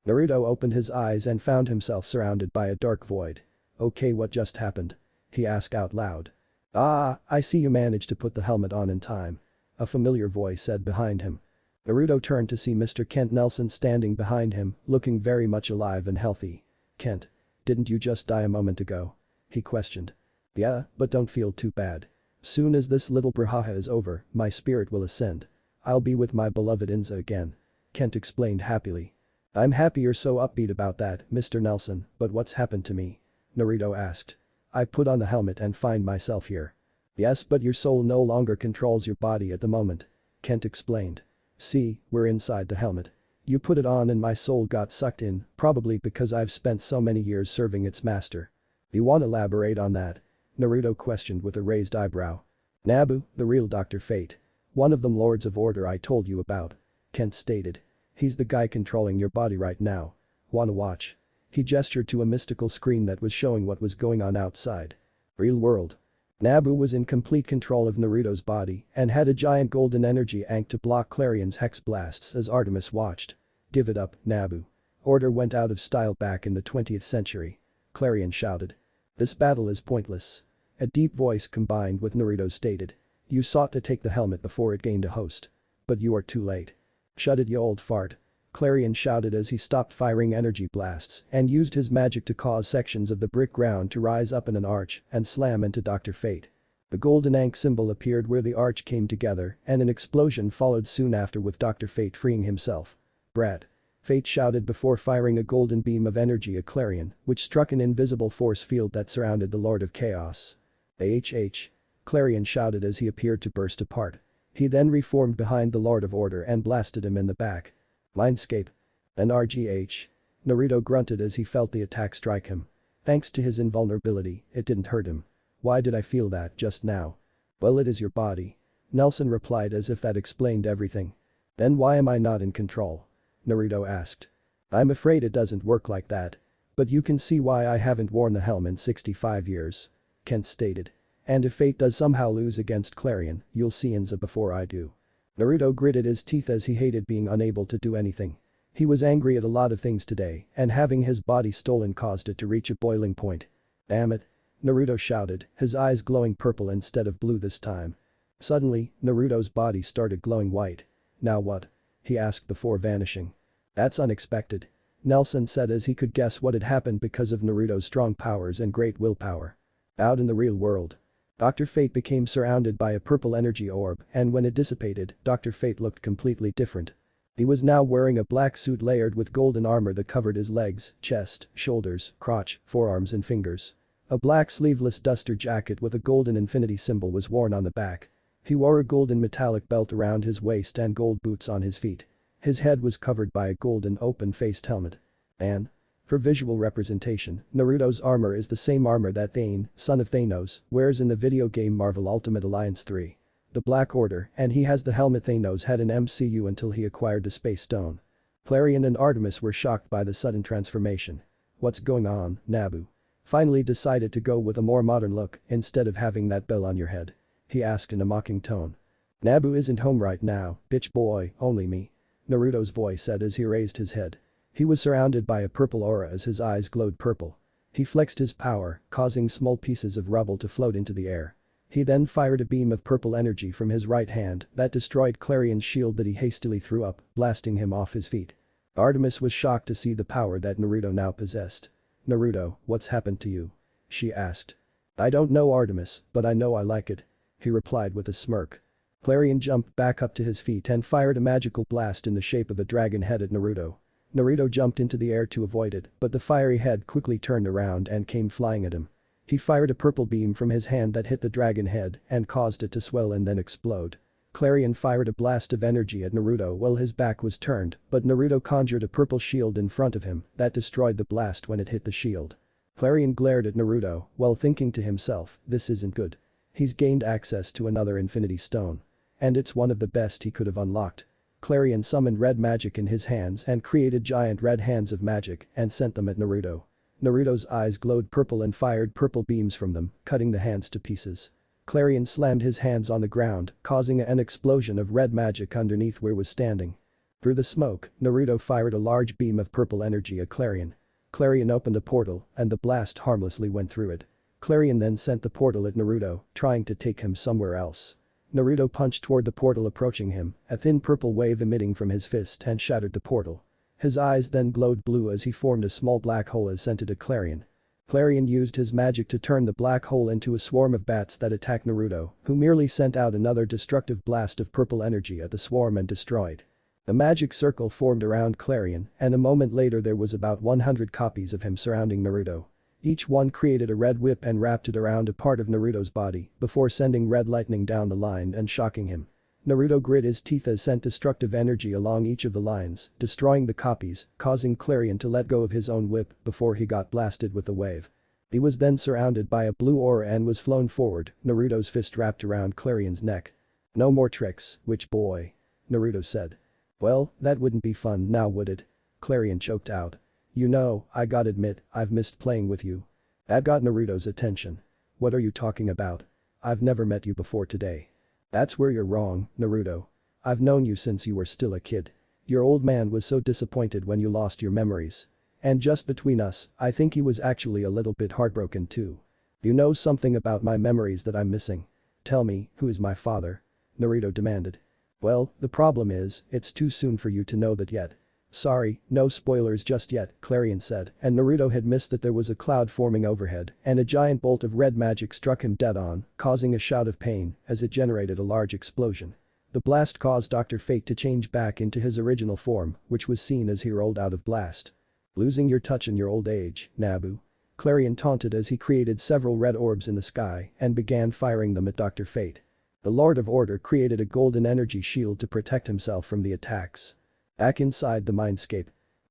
Naruto opened his eyes and found himself surrounded by a dark void. Okay, what just happened? He asked out loud. Ah, I see you managed to put the helmet on in time. A familiar voice said behind him. Naruto turned to see Mr. Kent Nelson standing behind him, looking very much alive and healthy. Kent. Didn't you just die a moment ago? He questioned. Yeah, but don't feel too bad. Soon as this little brouhaha is over, my spirit will ascend. I'll be with my beloved Inza again. Kent explained happily. I'm happy you're so upbeat about that, Mr. Nelson, but what's happened to me? Naruto asked. I put on the helmet and find myself here. Yes, but your soul no longer controls your body at the moment. Kent explained. See, we're inside the helmet. You put it on and my soul got sucked in, probably because I've spent so many years serving its master. You want to elaborate on that? Naruto questioned with a raised eyebrow. Nabu, the real Dr. Fate. One of them Lords of Order I told you about. Kent stated. He's the guy controlling your body right now. Wanna watch? He gestured to a mystical screen that was showing what was going on outside. Real world. Nabu was in complete control of Naruto's body and had a giant golden energy ankh to block Clarion's hex blasts as Artemis watched. "Give it up, Nabu. Order went out of style back in the 20th century." Clarion shouted. "This battle is pointless." A deep voice combined with Naruto's stated. "You sought to take the helmet before it gained a host. But you are too late. Shut it, you old fart." Clarion shouted as he stopped firing energy blasts and used his magic to cause sections of the brick ground to rise up in an arch and slam into Dr. Fate. The golden ankh symbol appeared where the arch came together and an explosion followed soon after with Dr. Fate freeing himself. "Brat." Fate shouted before firing a golden beam of energy at Clarion, which struck an invisible force field that surrounded the Lord of Chaos. "HH." Clarion shouted as he appeared to burst apart. He then reformed behind the Lord of Order and blasted him in the back. "Mindscape." "NRGH." Naruto grunted as he felt the attack strike him. Thanks to his invulnerability, it didn't hurt him. "Why did I feel that just now?" "Well, it is your body." Nelson replied as if that explained everything. "Then why am I not in control?" Naruto asked. "I'm afraid it doesn't work like that. But you can see why I haven't worn the helm in 65 years. Kent stated. "And if Fate does somehow lose against Clarion, you'll see Inza before I do." Naruto gritted his teeth as he hated being unable to do anything. He was angry at a lot of things today, and having his body stolen caused it to reach a boiling point. "Damn it." Naruto shouted, his eyes glowing purple instead of blue this time. Suddenly, Naruto's body started glowing white. "Now what?" he asked before vanishing. "That's unexpected." Nelson said as he could guess what had happened because of Naruto's strong powers and great willpower. Out in the real world. Dr. Fate became surrounded by a purple energy orb and when it dissipated, Dr. Fate looked completely different. He was now wearing a black suit layered with golden armor that covered his legs, chest, shoulders, crotch, forearms and fingers. A black sleeveless duster jacket with a golden infinity symbol was worn on the back. He wore a golden metallic belt around his waist and gold boots on his feet. His head was covered by a golden open-faced helmet. And for visual representation, Naruto's armor is the same armor that Thane, son of Thanos, wears in the video game Marvel Ultimate Alliance 3. The Black Order, and he has the helmet Thanos had in MCU until he acquired the Space Stone. Clarion and Artemis were shocked by the sudden transformation. "What's going on, Nabu? Finally decided to go with a more modern look instead of having that bell on your head?" he asked in a mocking tone. "Nabu isn't home right now, bitch boy, only me," Naruto's voice said as he raised his head. He was surrounded by a purple aura as his eyes glowed purple. He flexed his power, causing small pieces of rubble to float into the air. He then fired a beam of purple energy from his right hand that destroyed Clarion's shield that he hastily threw up, blasting him off his feet. Artemis was shocked to see the power that Naruto now possessed. "Naruto, what's happened to you?" she asked. "I don't know, Artemis, but I know I like it," he replied with a smirk. Clarion jumped back up to his feet and fired a magical blast in the shape of a dragon head at Naruto. Naruto jumped into the air to avoid it, but the fiery head quickly turned around and came flying at him. He fired a purple beam from his hand that hit the dragon head and caused it to swell and then explode. Clarion fired a blast of energy at Naruto while his back was turned, but Naruto conjured a purple shield in front of him that destroyed the blast when it hit the shield. Clarion glared at Naruto while thinking to himself, this isn't good. He's gained access to another Infinity Stone. And it's one of the best he could have unlocked. Clarion summoned red magic in his hands and created giant red hands of magic and sent them at Naruto. Naruto's eyes glowed purple and fired purple beams from them, cutting the hands to pieces. Clarion slammed his hands on the ground, causing an explosion of red magic underneath where was standing. Through the smoke, Naruto fired a large beam of purple energy at Clarion. Clarion opened a portal and the blast harmlessly went through it. Clarion then sent the portal at Naruto, trying to take him somewhere else. Naruto punched toward the portal approaching him, a thin purple wave emitting from his fist and shattered the portal. His eyes then glowed blue as he formed a small black hole as sent it at Clarion. Clarion used his magic to turn the black hole into a swarm of bats that attacked Naruto, who merely sent out another destructive blast of purple energy at the swarm and destroyed. A magic circle formed around Clarion, and a moment later there was about 100 copies of him surrounding Naruto. Each one created a red whip and wrapped it around a part of Naruto's body before sending red lightning down the line and shocking him. Naruto grit his teeth as sent destructive energy along each of the lines, destroying the copies, causing Clarion to let go of his own whip before he got blasted with the wave. He was then surrounded by a blue aura and was flown forward, Naruto's fist wrapped around Clarion's neck. "No more tricks, witch boy," Naruto said. "Well, that wouldn't be fun now would it?" Clarion choked out. You know, I gotta admit, I've missed playing with you. That got Naruto's attention. What are you talking about? I've never met you before today. That's where you're wrong, Naruto. I've known you since you were still a kid. Your old man was so disappointed when you lost your memories. And just between us, I think he was actually a little bit heartbroken too. You know something about my memories that I'm missing. Tell me, who is my father? Naruto demanded. Well, the problem is, it's too soon for you to know that yet. Sorry, no spoilers just yet, Clarion said, and Naruto had missed that there was a cloud forming overhead and a giant bolt of red magic struck him dead on, causing a shout of pain as it generated a large explosion. The blast caused Dr. Fate to change back into his original form, which was seen as he rolled out of blast. Losing your touch in your old age, Nabu. Clarion taunted as he created several red orbs in the sky and began firing them at Dr. Fate. The Lord of Order created a golden energy shield to protect himself from the attacks. Back inside the mindscape.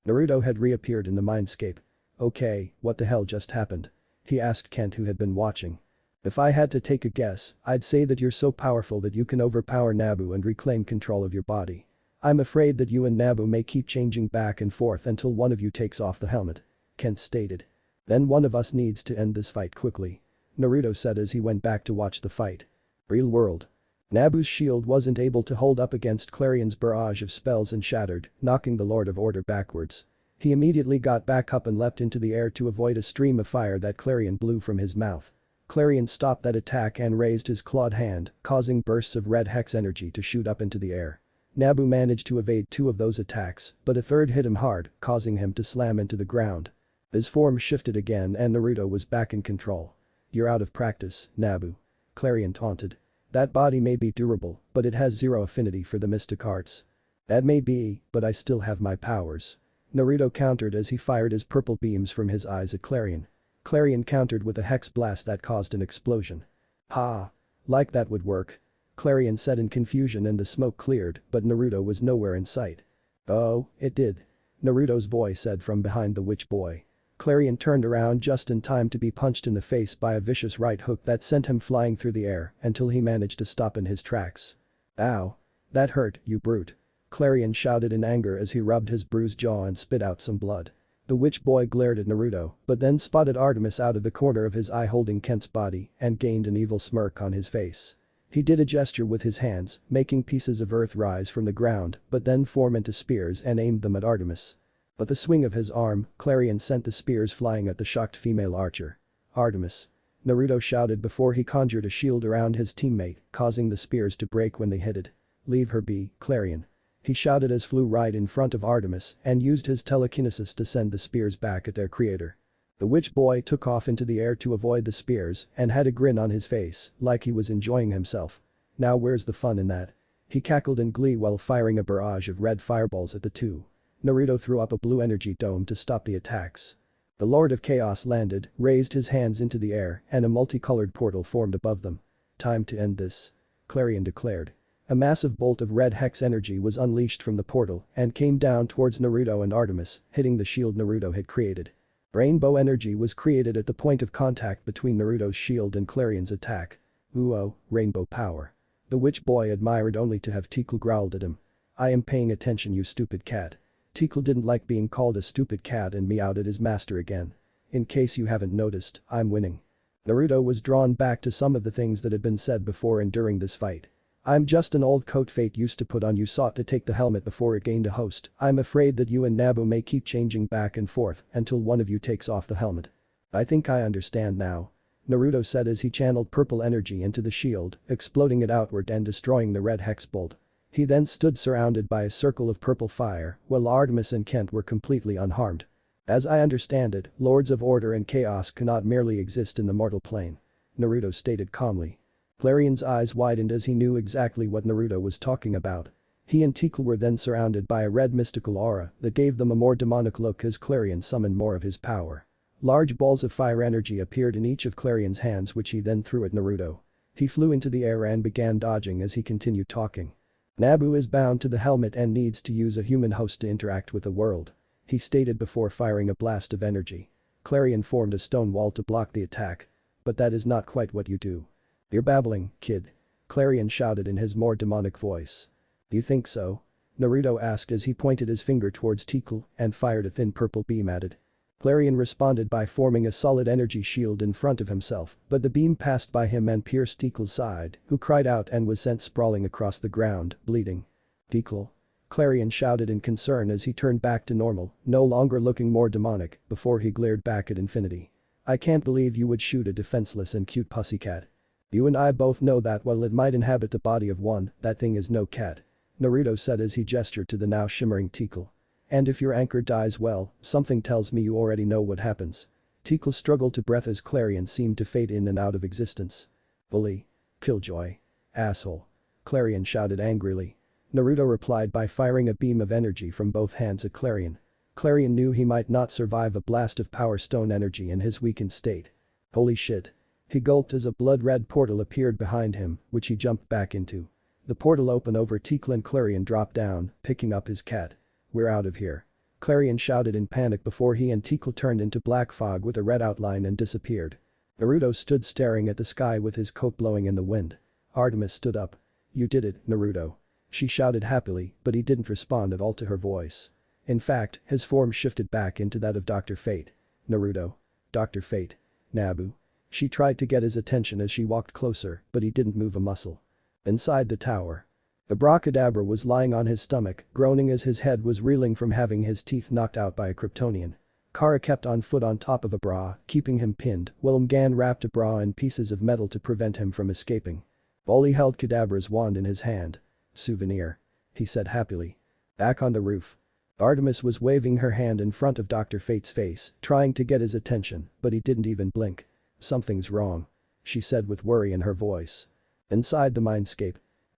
Naruto had reappeared in the mindscape. Okay, what the hell just happened? He asked Kent, who had been watching. If I had to take a guess, I'd say that you're so powerful that you can overpower Nabu and reclaim control of your body. I'm afraid that you and Nabu may keep changing back and forth until one of you takes off the helmet. Kent stated. Then one of us needs to end this fight quickly. Naruto said as he went back to watch the fight. Real world. Nabu's shield wasn't able to hold up against Clarion's barrage of spells and shattered, knocking the Lord of Order backwards. He immediately got back up and leapt into the air to avoid a stream of fire that Clarion blew from his mouth. Clarion stopped that attack and raised his clawed hand, causing bursts of red hex energy to shoot up into the air. Nabu managed to evade 2 of those attacks, but a third hit him hard, causing him to slam into the ground. His form shifted again and Naruto was back in control. You're out of practice, Nabu. Clarion taunted. That body may be durable, but it has zero affinity for the mystic arts. That may be, but I still have my powers. Naruto countered as he fired his purple beams from his eyes at Clarion. Clarion countered with a hex blast that caused an explosion. Ha! Like that would work. Clarion said in confusion and the smoke cleared, but Naruto was nowhere in sight. Oh, it did. Naruto's voice said from behind the witch boy. Clarion turned around just in time to be punched in the face by a vicious right hook that sent him flying through the air until he managed to stop in his tracks. Ow. That hurt, you brute. Clarion shouted in anger as he rubbed his bruised jaw and spit out some blood. The witch boy glared at Naruto, but then spotted Artemis out of the corner of his eye holding Kent's body and gained an evil smirk on his face. He did a gesture with his hands, making pieces of earth rise from the ground, but then form into spears and aimed them at Artemis. With a swing of his arm, Clarion sent the spears flying at the shocked female archer. Artemis. Naruto shouted before he conjured a shield around his teammate, causing the spears to break when they hit it. Leave her be, Clarion. He shouted as flew right in front of Artemis and used his telekinesis to send the spears back at their creator. The witch boy took off into the air to avoid the spears and had a grin on his face, like he was enjoying himself. Now where's the fun in that? He cackled in glee while firing a barrage of red fireballs at the two. Naruto threw up a blue energy dome to stop the attacks. The Lord of Chaos landed, raised his hands into the air and a multicolored portal formed above them. Time to end this. Clarion declared. A massive bolt of red hex energy was unleashed from the portal and came down towards Naruto and Artemis, hitting the shield Naruto had created. Rainbow energy was created at the point of contact between Naruto's shield and Clarion's attack. Ooh, rainbow power. The witch boy admired only to have Tikal growled at him. I am paying attention, you stupid cat. Tikal didn't like being called a stupid cat and meowed at his master again. In case you haven't noticed, I'm winning. Naruto was drawn back to some of the things that had been said before and during this fight. I'm just an old coat Fate used to put on. You sought to take the helmet before it gained a host. I'm afraid that you and Nabu may keep changing back and forth until one of you takes off the helmet. I think I understand now. Naruto said as he channeled purple energy into the shield, exploding it outward and destroying the red hex bolt. He then stood surrounded by a circle of purple fire, while Artemis and Kent were completely unharmed. As I understand it, Lords of Order and Chaos cannot merely exist in the mortal plane. Naruto stated calmly. Clarion's eyes widened as he knew exactly what Naruto was talking about. He and Tikal were then surrounded by a red mystical aura that gave them a more demonic look as Clarion summoned more of his power. Large balls of fire energy appeared in each of Clarion's hands, which he then threw at Naruto. He flew into the air and began dodging as he continued talking. Nabu is bound to the helmet and needs to use a human host to interact with the world. He stated before firing a blast of energy. Clarion formed a stone wall to block the attack. But that is not quite what you do. You're babbling, kid. Clarion shouted in his more demonic voice. You think so? Naruto asked as he pointed his finger towards Tikal and fired a thin purple beam at it. Clarion responded by forming a solid energy shield in front of himself, but the beam passed by him and pierced Tikal's side, who cried out and was sent sprawling across the ground, bleeding. Tikal. Clarion shouted in concern as he turned back to normal, no longer looking more demonic, before he glared back at infinity. I can't believe you would shoot a defenseless and cute pussycat. You and I both know that while it might inhabit the body of one, that thing is no cat. Naruto said as he gestured to the now shimmering Tikal. And if your anchor dies, well, something tells me you already know what happens. Tikal struggled to breath as Clarion seemed to fade in and out of existence. Bully. Killjoy. Asshole. Clarion shouted angrily. Naruto replied by firing a beam of energy from both hands at Clarion. Clarion knew he might not survive a blast of Power Stone energy in his weakened state. Holy shit. He gulped as a blood-red portal appeared behind him, which he jumped back into. The portal opened over Tikal and Clarion dropped down, picking up his cat. We're out of here. Clarion shouted in panic before he and Tikal turned into black fog with a red outline and disappeared. Naruto stood staring at the sky with his coat blowing in the wind. Artemis stood up. You did it, Naruto. She shouted happily, but he didn't respond at all to her voice. In fact, his form shifted back into that of Dr. Fate. Naruto. Dr. Fate. Nabu. She tried to get his attention as she walked closer, but he didn't move a muscle. Inside the tower. Abracadabra was lying on his stomach, groaning as his head was reeling from having his teeth knocked out by a Kryptonian. Kara kept on foot on top of Abra, keeping him pinned, while Mgan wrapped Abra in pieces of metal to prevent him from escaping. Oli held Kadabra's wand in his hand. Souvenir. He said happily. Back on the roof. Artemis was waving her hand in front of Dr. Fate's face, trying to get his attention, but he didn't even blink. Something's wrong. She said with worry in her voice. Inside the mindscape.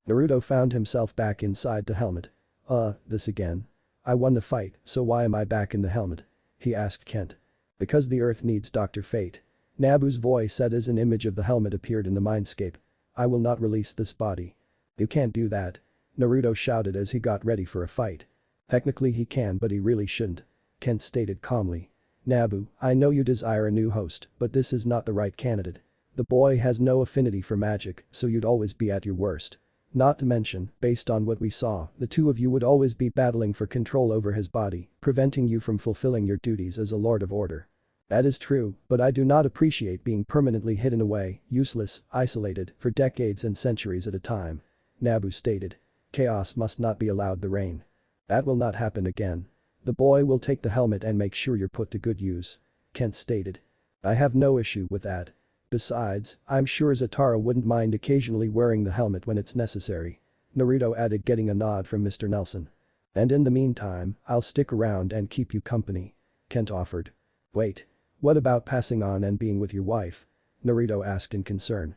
Naruto found himself back inside the helmet. This again. I won the fight, so why am I back in the helmet? He asked Kent. Because the Earth needs Dr. Fate. Nabu's voice said as an image of the helmet appeared in the mindscape. I will not release this body. You can't do that. Naruto shouted as he got ready for a fight. Technically he can, but he really shouldn't. Kent stated calmly. Nabu, I know you desire a new host, but this is not the right candidate. The boy has no affinity for magic, so you'd always be at your worst. Not to mention, based on what we saw, the two of you would always be battling for control over his body, preventing you from fulfilling your duties as a Lord of Order. That is true, but I do not appreciate being permanently hidden away, useless, isolated, for decades and centuries at a time. Nabu stated. Chaos must not be allowed to reign. That will not happen again. The boy will take the helmet and make sure you're put to good use. Kent stated. I have no issue with that. Besides, I'm sure Zatara wouldn't mind occasionally wearing the helmet when it's necessary. Naruto added, getting a nod from Mr. Nelson. And in the meantime, I'll stick around and keep you company. Kent offered. Wait. What about passing on and being with your wife? Naruto asked in concern.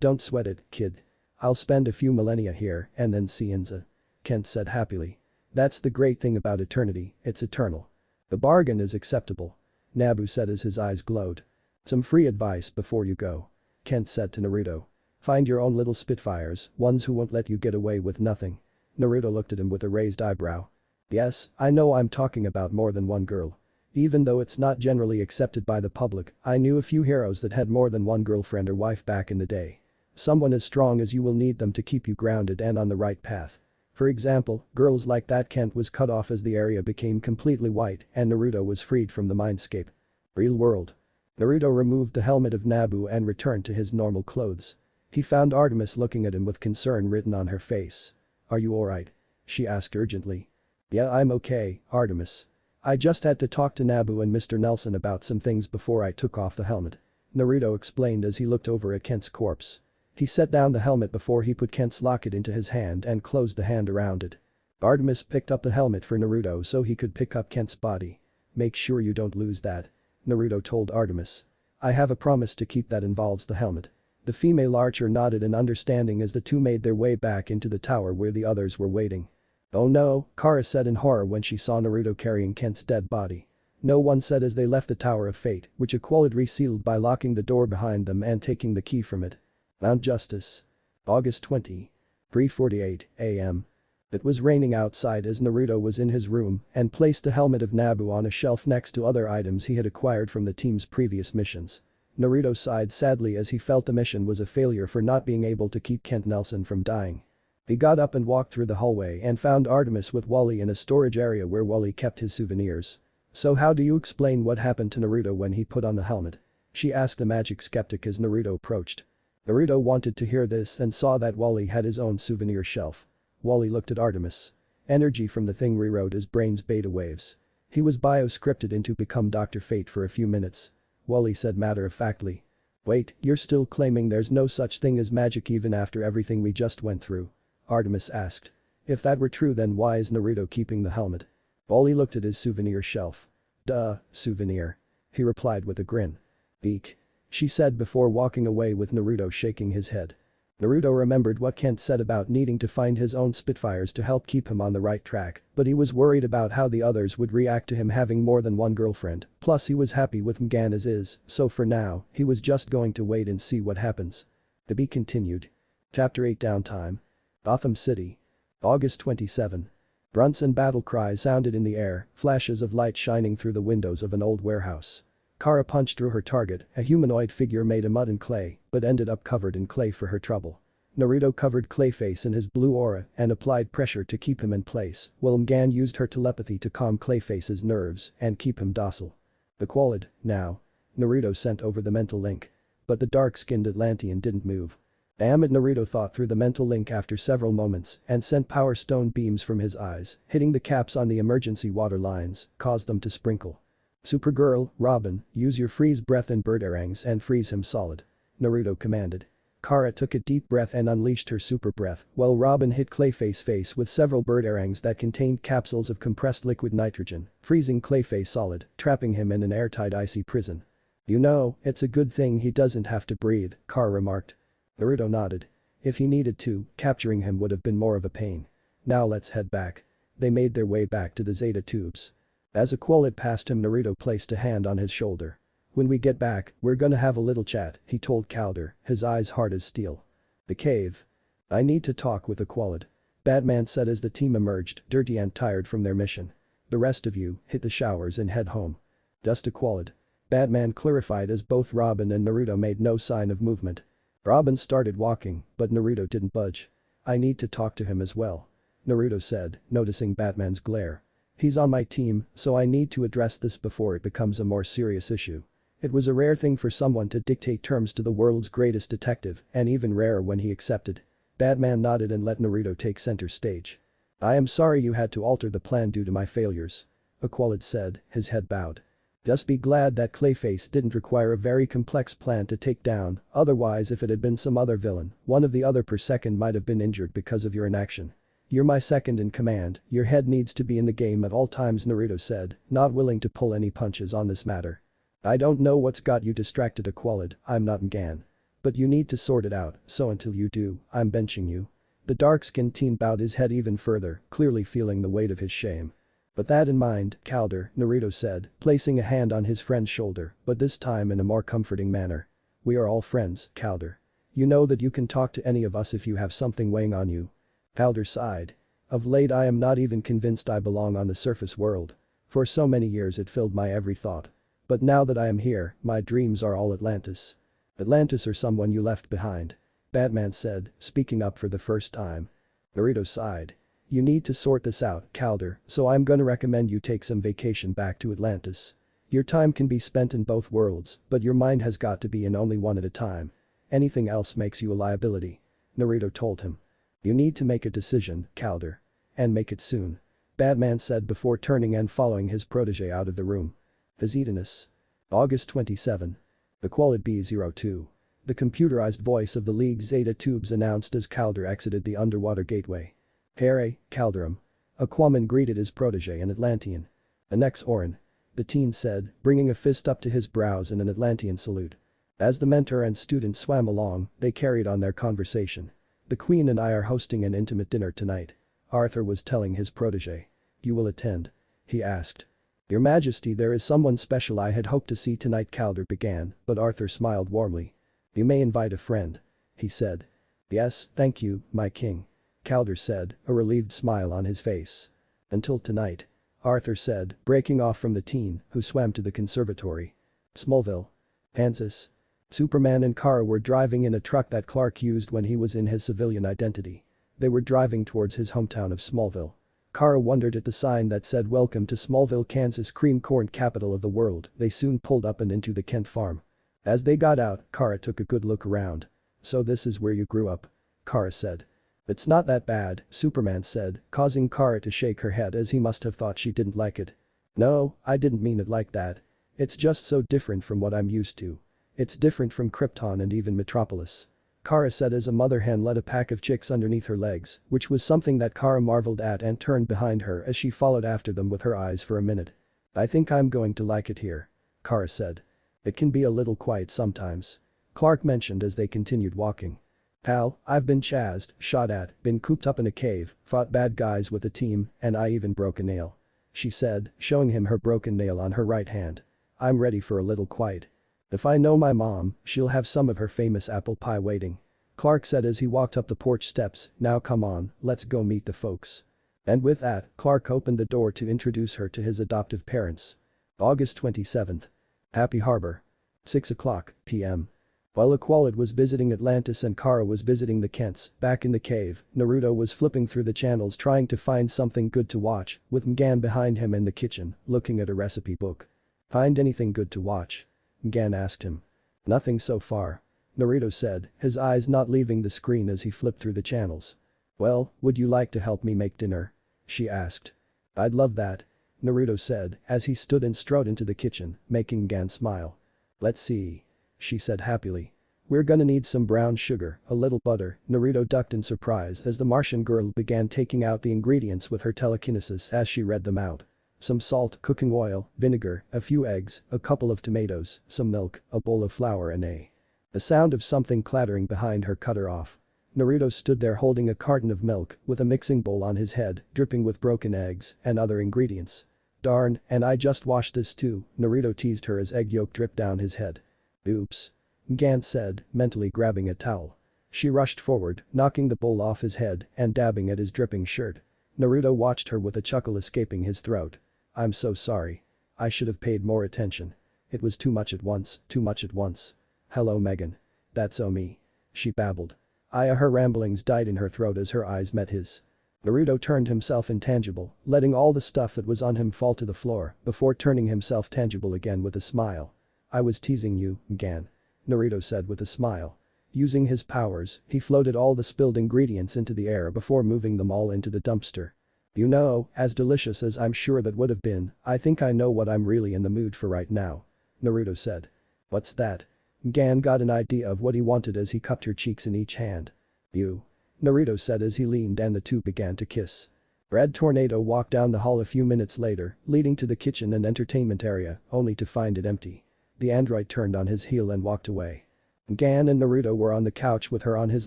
Don't sweat it, kid. I'll spend a few millennia here and then see Inza. Kent said happily. That's the great thing about eternity, it's eternal. The bargain is acceptable. Nabu said as his eyes glowed. Some free advice before you go. Kent said to Naruto. Find your own little spitfires, ones who won't let you get away with nothing. Naruto looked at him with a raised eyebrow. Yes, I know I'm talking about more than one girl. Even though it's not generally accepted by the public, I knew a few heroes that had more than one girlfriend or wife back in the day. Someone as strong as you will need them to keep you grounded and on the right path. For example, girls like that. Kent was cut off as the area became completely white and Naruto was freed from the mindscape. Real world. Naruto removed the helmet of Nabu and returned to his normal clothes. He found Artemis looking at him with concern written on her face. Are you alright? She asked urgently. Yeah, I'm okay, Artemis. I just had to talk to Nabu and Mr. Nelson about some things before I took off the helmet. Naruto explained as he looked over at Kent's corpse. He set down the helmet before he put Kent's locket into his hand and closed the hand around it. Artemis picked up the helmet for Naruto so he could pick up Kent's body. Make sure you don't lose that. Naruto told Artemis. I have a promise to keep that involves the helmet. The female archer nodded in understanding as the two made their way back into the tower where the others were waiting. Oh no, Kara said in horror when she saw Naruto carrying Kent's dead body. No one said as they left the Tower of Fate, which Aqualid resealed by locking the door behind them and taking the key from it. Mount Justice. August 20. 3:48 a.m. It was raining outside as Naruto was in his room and placed the helmet of Nabu on a shelf next to other items he had acquired from the team's previous missions. Naruto sighed sadly as he felt the mission was a failure for not being able to keep Kent Nelson from dying. He got up and walked through the hallway and found Artemis with Wally in a storage area where Wally kept his souvenirs. "So how do you explain what happened to Naruto when he put on the helmet?" she asked the magic skeptic as Naruto approached. Naruto wanted to hear this and saw that Wally had his own souvenir shelf. Wally looked at Artemis. Energy from the thing rewrote his brain's beta waves. He was bio-scripted in to become Dr. Fate for a few minutes. Wally said matter-of-factly. "Wait, you're still claiming there's no such thing as magic even after everything we just went through?" Artemis asked. "If that were true then why is Naruto keeping the helmet?" Wally looked at his souvenir shelf. "Duh, souvenir," he replied with a grin. "Eek," she said before walking away with Naruto shaking his head. Naruto remembered what Kent said about needing to find his own Spitfires to help keep him on the right track, but he was worried about how the others would react to him having more than one girlfriend, plus he was happy with Mgan as is, so for now, he was just going to wait and see what happens. To be continued. Chapter 8 Downtime. Gotham City. August 27. Grunts and battle cries sounded in the air, flashes of light shining through the windows of an old warehouse. Kara punched through her target, a humanoid figure made of mud and clay, but ended up covered in clay for her trouble. Naruto covered Clayface in his blue aura and applied pressure to keep him in place, while Mgan used her telepathy to calm Clayface's nerves and keep him docile. "The Qualid, now." Naruto sent over the mental link. But the dark-skinned Atlantean didn't move. Damn it, Naruto thought through the mental link after several moments and sent power stone beams from his eyes, hitting the caps on the emergency water lines, caused them to sprinkle. "Supergirl, Robin, use your freeze breath and birdarangs and freeze him solid," Naruto commanded. Kara took a deep breath and unleashed her super breath, while Robin hit Clayface's face with several birdarangs that contained capsules of compressed liquid nitrogen, freezing Clayface solid, trapping him in an airtight icy prison. "You know, it's a good thing he doesn't have to breathe," Kara remarked. Naruto nodded. If he needed to, capturing him would have been more of a pain. "Now let's head back." They made their way back to the Zeta tubes. As a Qualid passed him, Naruto placed a hand on his shoulder. "When we get back, we're gonna have a little chat," he told Calder, his eyes hard as steel. "The cave. I need to talk with a Qualid," Batman said as the team emerged, dirty and tired from their mission. "The rest of you, hit the showers and head home." "Just a Qualid," Batman clarified as both Robin and Naruto made no sign of movement. Robin started walking, but Naruto didn't budge. "I need to talk to him as well," Naruto said, noticing Batman's glare. "He's on my team, so I need to address this before it becomes a more serious issue." It was a rare thing for someone to dictate terms to the world's greatest detective, and even rarer when he accepted. Batman nodded and let Naruto take center stage. "I am sorry you had to alter the plan due to my failures," Aqualid said, his head bowed. "Just be glad that Clayface didn't require a very complex plan to take down, otherwise if it had been some other villain, one of the other per second might have been injured because of your inaction. You're my second in command, your head needs to be in the game at all times," Naruto said, not willing to pull any punches on this matter. "I don't know what's got you distracted, Aqualid, I'm not Mgan. But you need to sort it out, so until you do, I'm benching you." The dark-skinned teen bowed his head even further, clearly feeling the weight of his shame. "But that in mind, Calder," Naruto said, placing a hand on his friend's shoulder, but this time in a more comforting manner. "We are all friends, Calder. You know that you can talk to any of us if you have something weighing on you." Calder sighed. "Of late I am not even convinced I belong on the surface world. For so many years it filled my every thought. But now that I am here, my dreams are all Atlantis." "Atlantis or someone you left behind," Batman said, speaking up for the first time. Naruto sighed. "You need to sort this out, Calder, so I'm gonna recommend you take some vacation back to Atlantis. Your time can be spent in both worlds, but your mind has got to be in only one at a time. Anything else makes you a liability," Naruto told him. "You need to make a decision, Calder. And make it soon," Batman said before turning and following his protege out of the room. Visitanus. August 27. The Qualid B-02. The computerized voice of the League's Zeta tubes announced as Calder exited the underwater gateway. "Here, Calderum." Aquaman greeted his protege in Atlantean. "Anex Orin," the teen said, bringing a fist up to his brows in an Atlantean salute. As the mentor and student swam along, they carried on their conversation. "The Queen and I are hosting an intimate dinner tonight," Arthur was telling his protege. "You will attend?" he asked. "Your Majesty, there is someone special I had hoped to see tonight," Calder began, but Arthur smiled warmly. "You may invite a friend," he said. "Yes, thank you, my king," Calder said, a relieved smile on his face. "Until tonight," Arthur said, breaking off from the teen, who swam to the conservatory. Smallville. Kansas. Superman and Kara were driving in a truck that Clark used when he was in his civilian identity. They were driving towards his hometown of Smallville. Kara wondered at the sign that said "Welcome to Smallville, Kansas, cream corn capital of the world." They soon pulled up and into the Kent farm. As they got out, Kara took a good look around. "So this is where you grew up?" Kara said. "It's not that bad," Superman said, causing Kara to shake her head as he must have thought she didn't like it. "No, I didn't mean it like that. It's just so different from what I'm used to. It's different from Krypton and even Metropolis." Kara said as a mother hen led a pack of chicks underneath her legs, which was something that Kara marveled at and turned behind her as she followed after them with her eyes for a minute. "I think I'm going to like it here," Kara said. "It can be a little quiet sometimes," Clark mentioned as they continued walking. "Pal, I've been chased, shot at, been cooped up in a cave, fought bad guys with a team, and I even broke a nail," she said, showing him her broken nail on her right hand. "I'm ready for a little quiet. If I know my mom, she'll have some of her famous apple pie waiting," Clark said as he walked up the porch steps. "Now come on, let's go meet the folks." And with that, Clark opened the door to introduce her to his adoptive parents. August 27th. Happy Harbor. 6:00 p.m. While Aqualad was visiting Atlantis and Kara was visiting the Kents, back in the cave, Naruto was flipping through the channels trying to find something good to watch, with Mgan behind him in the kitchen, looking at a recipe book. "Find anything good to watch?" Mgan asked him. "Nothing so far," Naruto said, his eyes not leaving the screen as he flipped through the channels. "Well, would you like to help me make dinner?" she asked. "I'd love that," Naruto said as he stood and strode into the kitchen, making Mgan smile. "Let's see," she said happily. "We're gonna need some brown sugar, a little butter." Naruto ducked in surprise as the Martian girl began taking out the ingredients with her telekinesis as she read them out. "Some salt, cooking oil, vinegar, a few eggs, a couple of tomatoes, some milk, a bowl of flour and a..." The sound of something clattering behind her cut her off. Naruto stood there holding a carton of milk with a mixing bowl on his head, dripping with broken eggs and other ingredients. "Darn, and I just washed this too," Naruto teased her as egg yolk dripped down his head. "Oops," Mgan said, mentally grabbing a towel. She rushed forward, knocking the bowl off his head and dabbing at his dripping shirt. Naruto watched her with a chuckle escaping his throat. "I'm so sorry. I should have paid more attention. It was too much at once, too much at once. Hello Megan. That's me," she babbled. Her ramblings died in her throat as her eyes met his. Naruto turned himself intangible, letting all the stuff that was on him fall to the floor before turning himself tangible again with a smile. "I was teasing you, Mgan," Naruto said with a smile. Using his powers, he floated all the spilled ingredients into the air before moving them all into the dumpster. "You know, as delicious as I'm sure that would have been, I think I know what I'm really in the mood for right now," Naruto said. "What's that?" Mgan got an idea of what he wanted as he cupped her cheeks in each hand. "You," Naruto said as he leaned and the two began to kiss. Red Tornado walked down the hall a few minutes later, leading to the kitchen and entertainment area, only to find it empty. The android turned on his heel and walked away. Mgan and Naruto were on the couch with her on his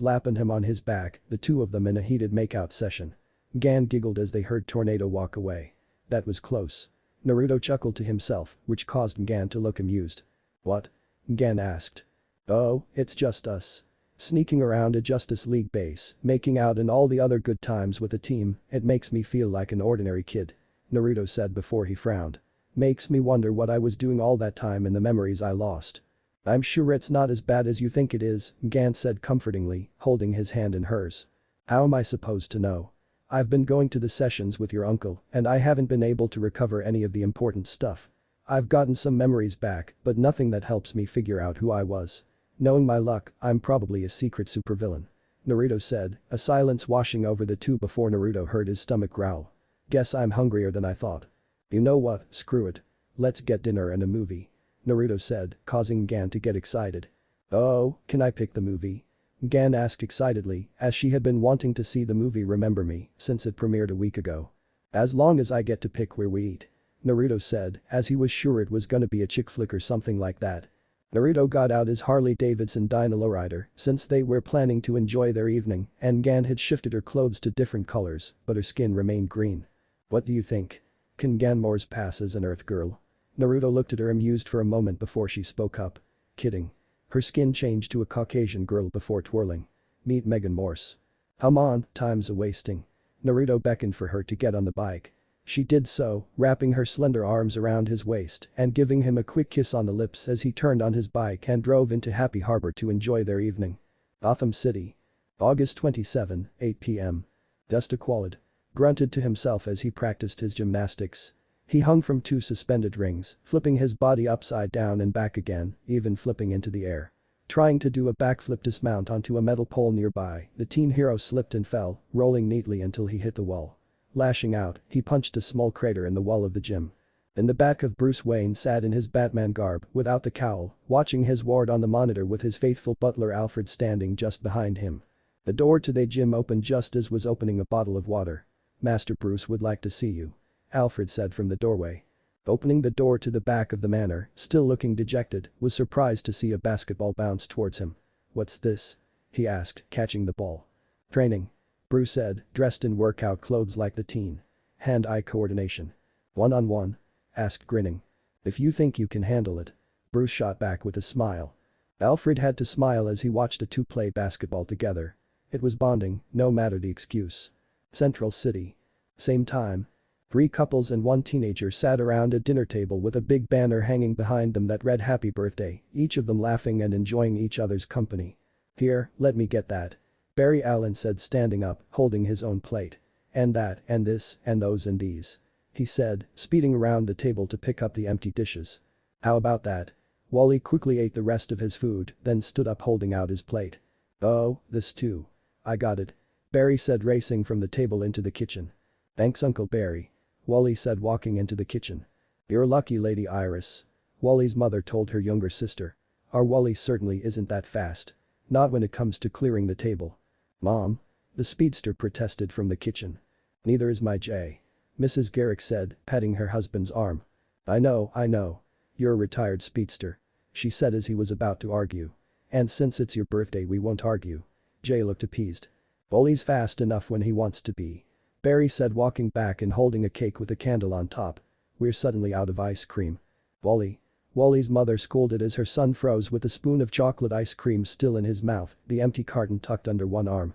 lap and him on his back, the two of them in a heated makeout session. Mgan giggled as they heard Tornado walk away. "That was close." Naruto chuckled to himself, which caused Mgan to look amused. "What?" Mgan asked. "Oh, it's just us. Sneaking around a Justice League base, making out and all the other good times with the team, it makes me feel like an ordinary kid," Naruto said before he frowned. "Makes me wonder what I was doing all that time and the memories I lost." "I'm sure it's not as bad as you think it is," Mgan said comfortingly, holding his hand in hers. "How am I supposed to know? I've been going to the sessions with your uncle and I haven't been able to recover any of the important stuff. I've gotten some memories back, but nothing that helps me figure out who I was. Knowing my luck, I'm probably a secret supervillain," Naruto said, a silence washing over the two before Naruto heard his stomach growl. "Guess I'm hungrier than I thought." "You know what, screw it. Let's get dinner and a movie," Naruto said, causing Mgan to get excited. "Oh, can I pick the movie?" Mgan asked excitedly, as she had been wanting to see the movie Remember Me since it premiered a week ago. "As long as I get to pick where we eat," Naruto said, as he was sure it was gonna be a chick flick or something like that. Naruto got out his Harley-Davidson Dyna Lowrider since they were planning to enjoy their evening and Mgan had shifted her clothes to different colors, but her skin remained green. "What do you think? Can Mgan Morse pass as an Earth girl?" Naruto looked at her amused for a moment before she spoke up. "Kidding. Her skin changed to a Caucasian girl before twirling. Meet Megan Morse." "Come on, time's a-wasting." Naruto beckoned for her to get on the bike. She did so, wrapping her slender arms around his waist and giving him a quick kiss on the lips as he turned on his bike and drove into Happy Harbor to enjoy their evening. Gotham City. August 27, 8 p.m. Dust Aqualid grunted to himself as he practiced his gymnastics. He hung from two suspended rings, flipping his body upside down and back again, even flipping into the air. Trying to do a backflip dismount onto a metal pole nearby, the teen hero slipped and fell, rolling neatly until he hit the wall. Lashing out, he punched a small crater in the wall of the gym. In the back of Bruce Wayne sat in his Batman garb, without the cowl, watching his ward on the monitor with his faithful butler Alfred standing just behind him. The door to the gym opened just as was opening a bottle of water. "Master Bruce would like to see you," Alfred said from the doorway. Opening the door to the back of the manor, still looking dejected, was surprised to see a basketball bounce towards him. "What's this?" he asked, catching the ball. "Training," Bruce said, dressed in workout clothes like the teen. "Hand-eye coordination." "One-on-one?" asked grinning. "If you think you can handle it," Bruce shot back with a smile. Alfred had to smile as he watched the two play basketball together. It was bonding, no matter the excuse. Central City. Same time. 3 couples and 1 teenager sat around a dinner table with a big banner hanging behind them that read "Happy Birthday," each of them laughing and enjoying each other's company. "Here, let me get that," Barry Allen said, standing up, holding his own plate. "And that, and this, and those and these," he said, speeding around the table to pick up the empty dishes. "How about that?" Wally quickly ate the rest of his food, then stood up holding out his plate. "Oh, this too. I got it," Barry said, racing from the table into the kitchen. "Thanks, Uncle Barry," Wally said, walking into the kitchen. "You're lucky, Lady Iris," Wally's mother told her younger sister. "Our Wally certainly isn't that fast. Not when it comes to clearing the table." "Mom," the speedster protested from the kitchen. "Neither is my Jay," Mrs. Garrick said, patting her husband's arm. I know. You're a retired speedster," she said as he was about to argue. "And since it's your birthday we won't argue." Jay looked appeased. "Wally's fast enough when he wants to be," Barry said, walking back and holding a cake with a candle on top. "We're suddenly out of ice cream." Wally's mother scolded as her son froze with a spoon of chocolate ice cream still in his mouth, the empty carton tucked under one arm.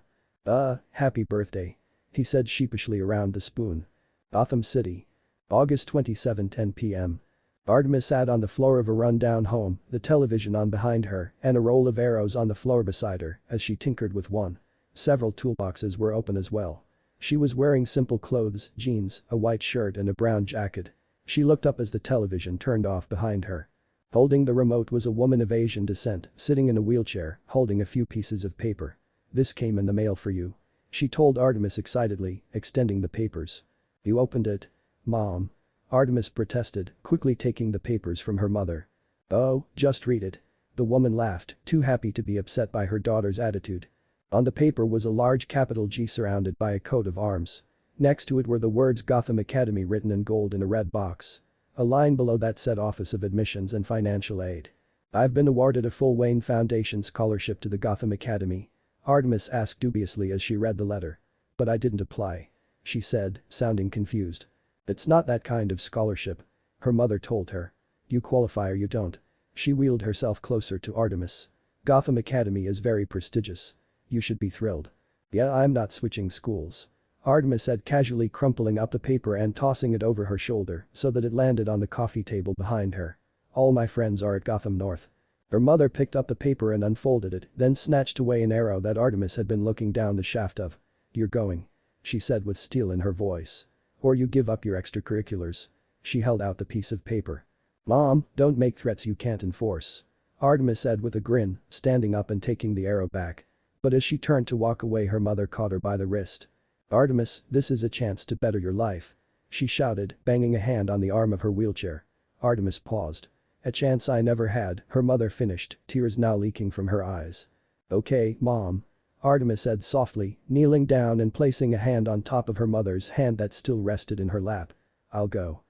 Happy birthday," he said sheepishly around the spoon. Gotham City. August 27, 10 p.m. Artemis sat on the floor of a run-down home, the television on behind her, and a roll of arrows on the floor beside her, as she tinkered with one. Several toolboxes were open as well. She was wearing simple clothes, jeans, a white shirt and a brown jacket. She looked up as the television turned off behind her. Holding the remote was a woman of Asian descent, sitting in a wheelchair, holding a few pieces of paper. "This came in the mail for you," she told Artemis excitedly, extending the papers. "You opened it, Mom," Artemis protested, quickly taking the papers from her mother. "Oh, just read it," the woman laughed, too happy to be upset by her daughter's attitude. On the paper was a large capital G surrounded by a coat of arms. Next to it were the words Gotham Academy written in gold in a red box. A line below that said Office of Admissions and Financial Aid. "I've been awarded a full Wayne Foundation scholarship to the Gotham Academy," Artemis asked dubiously as she read the letter. "But I didn't apply," she said, sounding confused. "It's not that kind of scholarship," her mother told her. "You qualify or you don't." She wheeled herself closer to Artemis. "Gotham Academy is very prestigious. You should be thrilled." "Yeah, I'm not switching schools," Artemis said, casually crumpling up the paper and tossing it over her shoulder so that it landed on the coffee table behind her. "All my friends are at Gotham North." Her mother picked up the paper and unfolded it, then snatched away an arrow that Artemis had been looking down the shaft of. "You're going," she said with steel in her voice. "Or you give up your extracurriculars." She held out the piece of paper. "Mom, don't make threats you can't enforce," Artemis said with a grin, standing up and taking the arrow back. But as she turned to walk away, her mother caught her by the wrist. "Artemis, this is a chance to better your life," she shouted, banging a hand on the arm of her wheelchair. Artemis paused. "A chance I never had," her mother finished, tears now leaking from her eyes. "Okay, Mom," Artemis said softly, kneeling down and placing a hand on top of her mother's hand that still rested in her lap. I'll go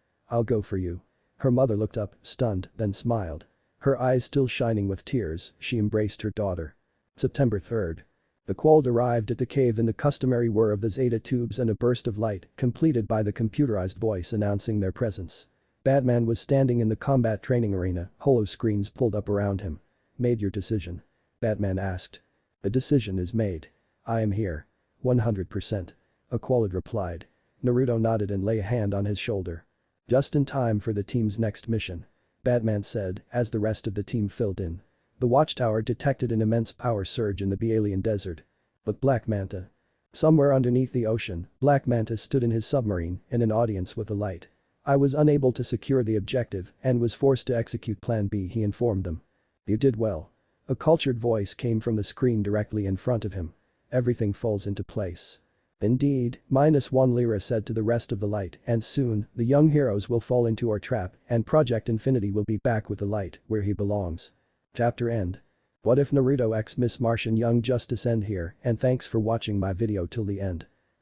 for you." Her mother looked up, stunned, then smiled. Her eyes still shining with tears, she embraced her daughter. September 3rd. The Quald arrived at the cave in the customary whir of the Zeta tubes and a burst of light, completed by the computerized voice announcing their presence. Batman was standing in the combat training arena, holo screens pulled up around him. "Made your decision?" Batman asked. "The decision is made. I am here. 100%. Aqualid replied. Naruto nodded and lay a hand on his shoulder. "Just in time for the team's next mission," Batman said as the rest of the team filled in. The watchtower detected an immense power surge in the Bialian desert. But Black Manta. Somewhere underneath the ocean, Black Manta stood in his submarine in an audience with the light. I was unable to secure the objective and was forced to execute Plan B, he informed them. You did well. A cultured voice came from the screen directly in front of him. Everything falls into place. Indeed, -1 lira said to the rest of the light, and soon, the young heroes will fall into our trap and Project Infinity will be back with the light where he belongs. Chapter end. What if Naruto x Miss Martian Young Justice end here, and thanks for watching my video till the end.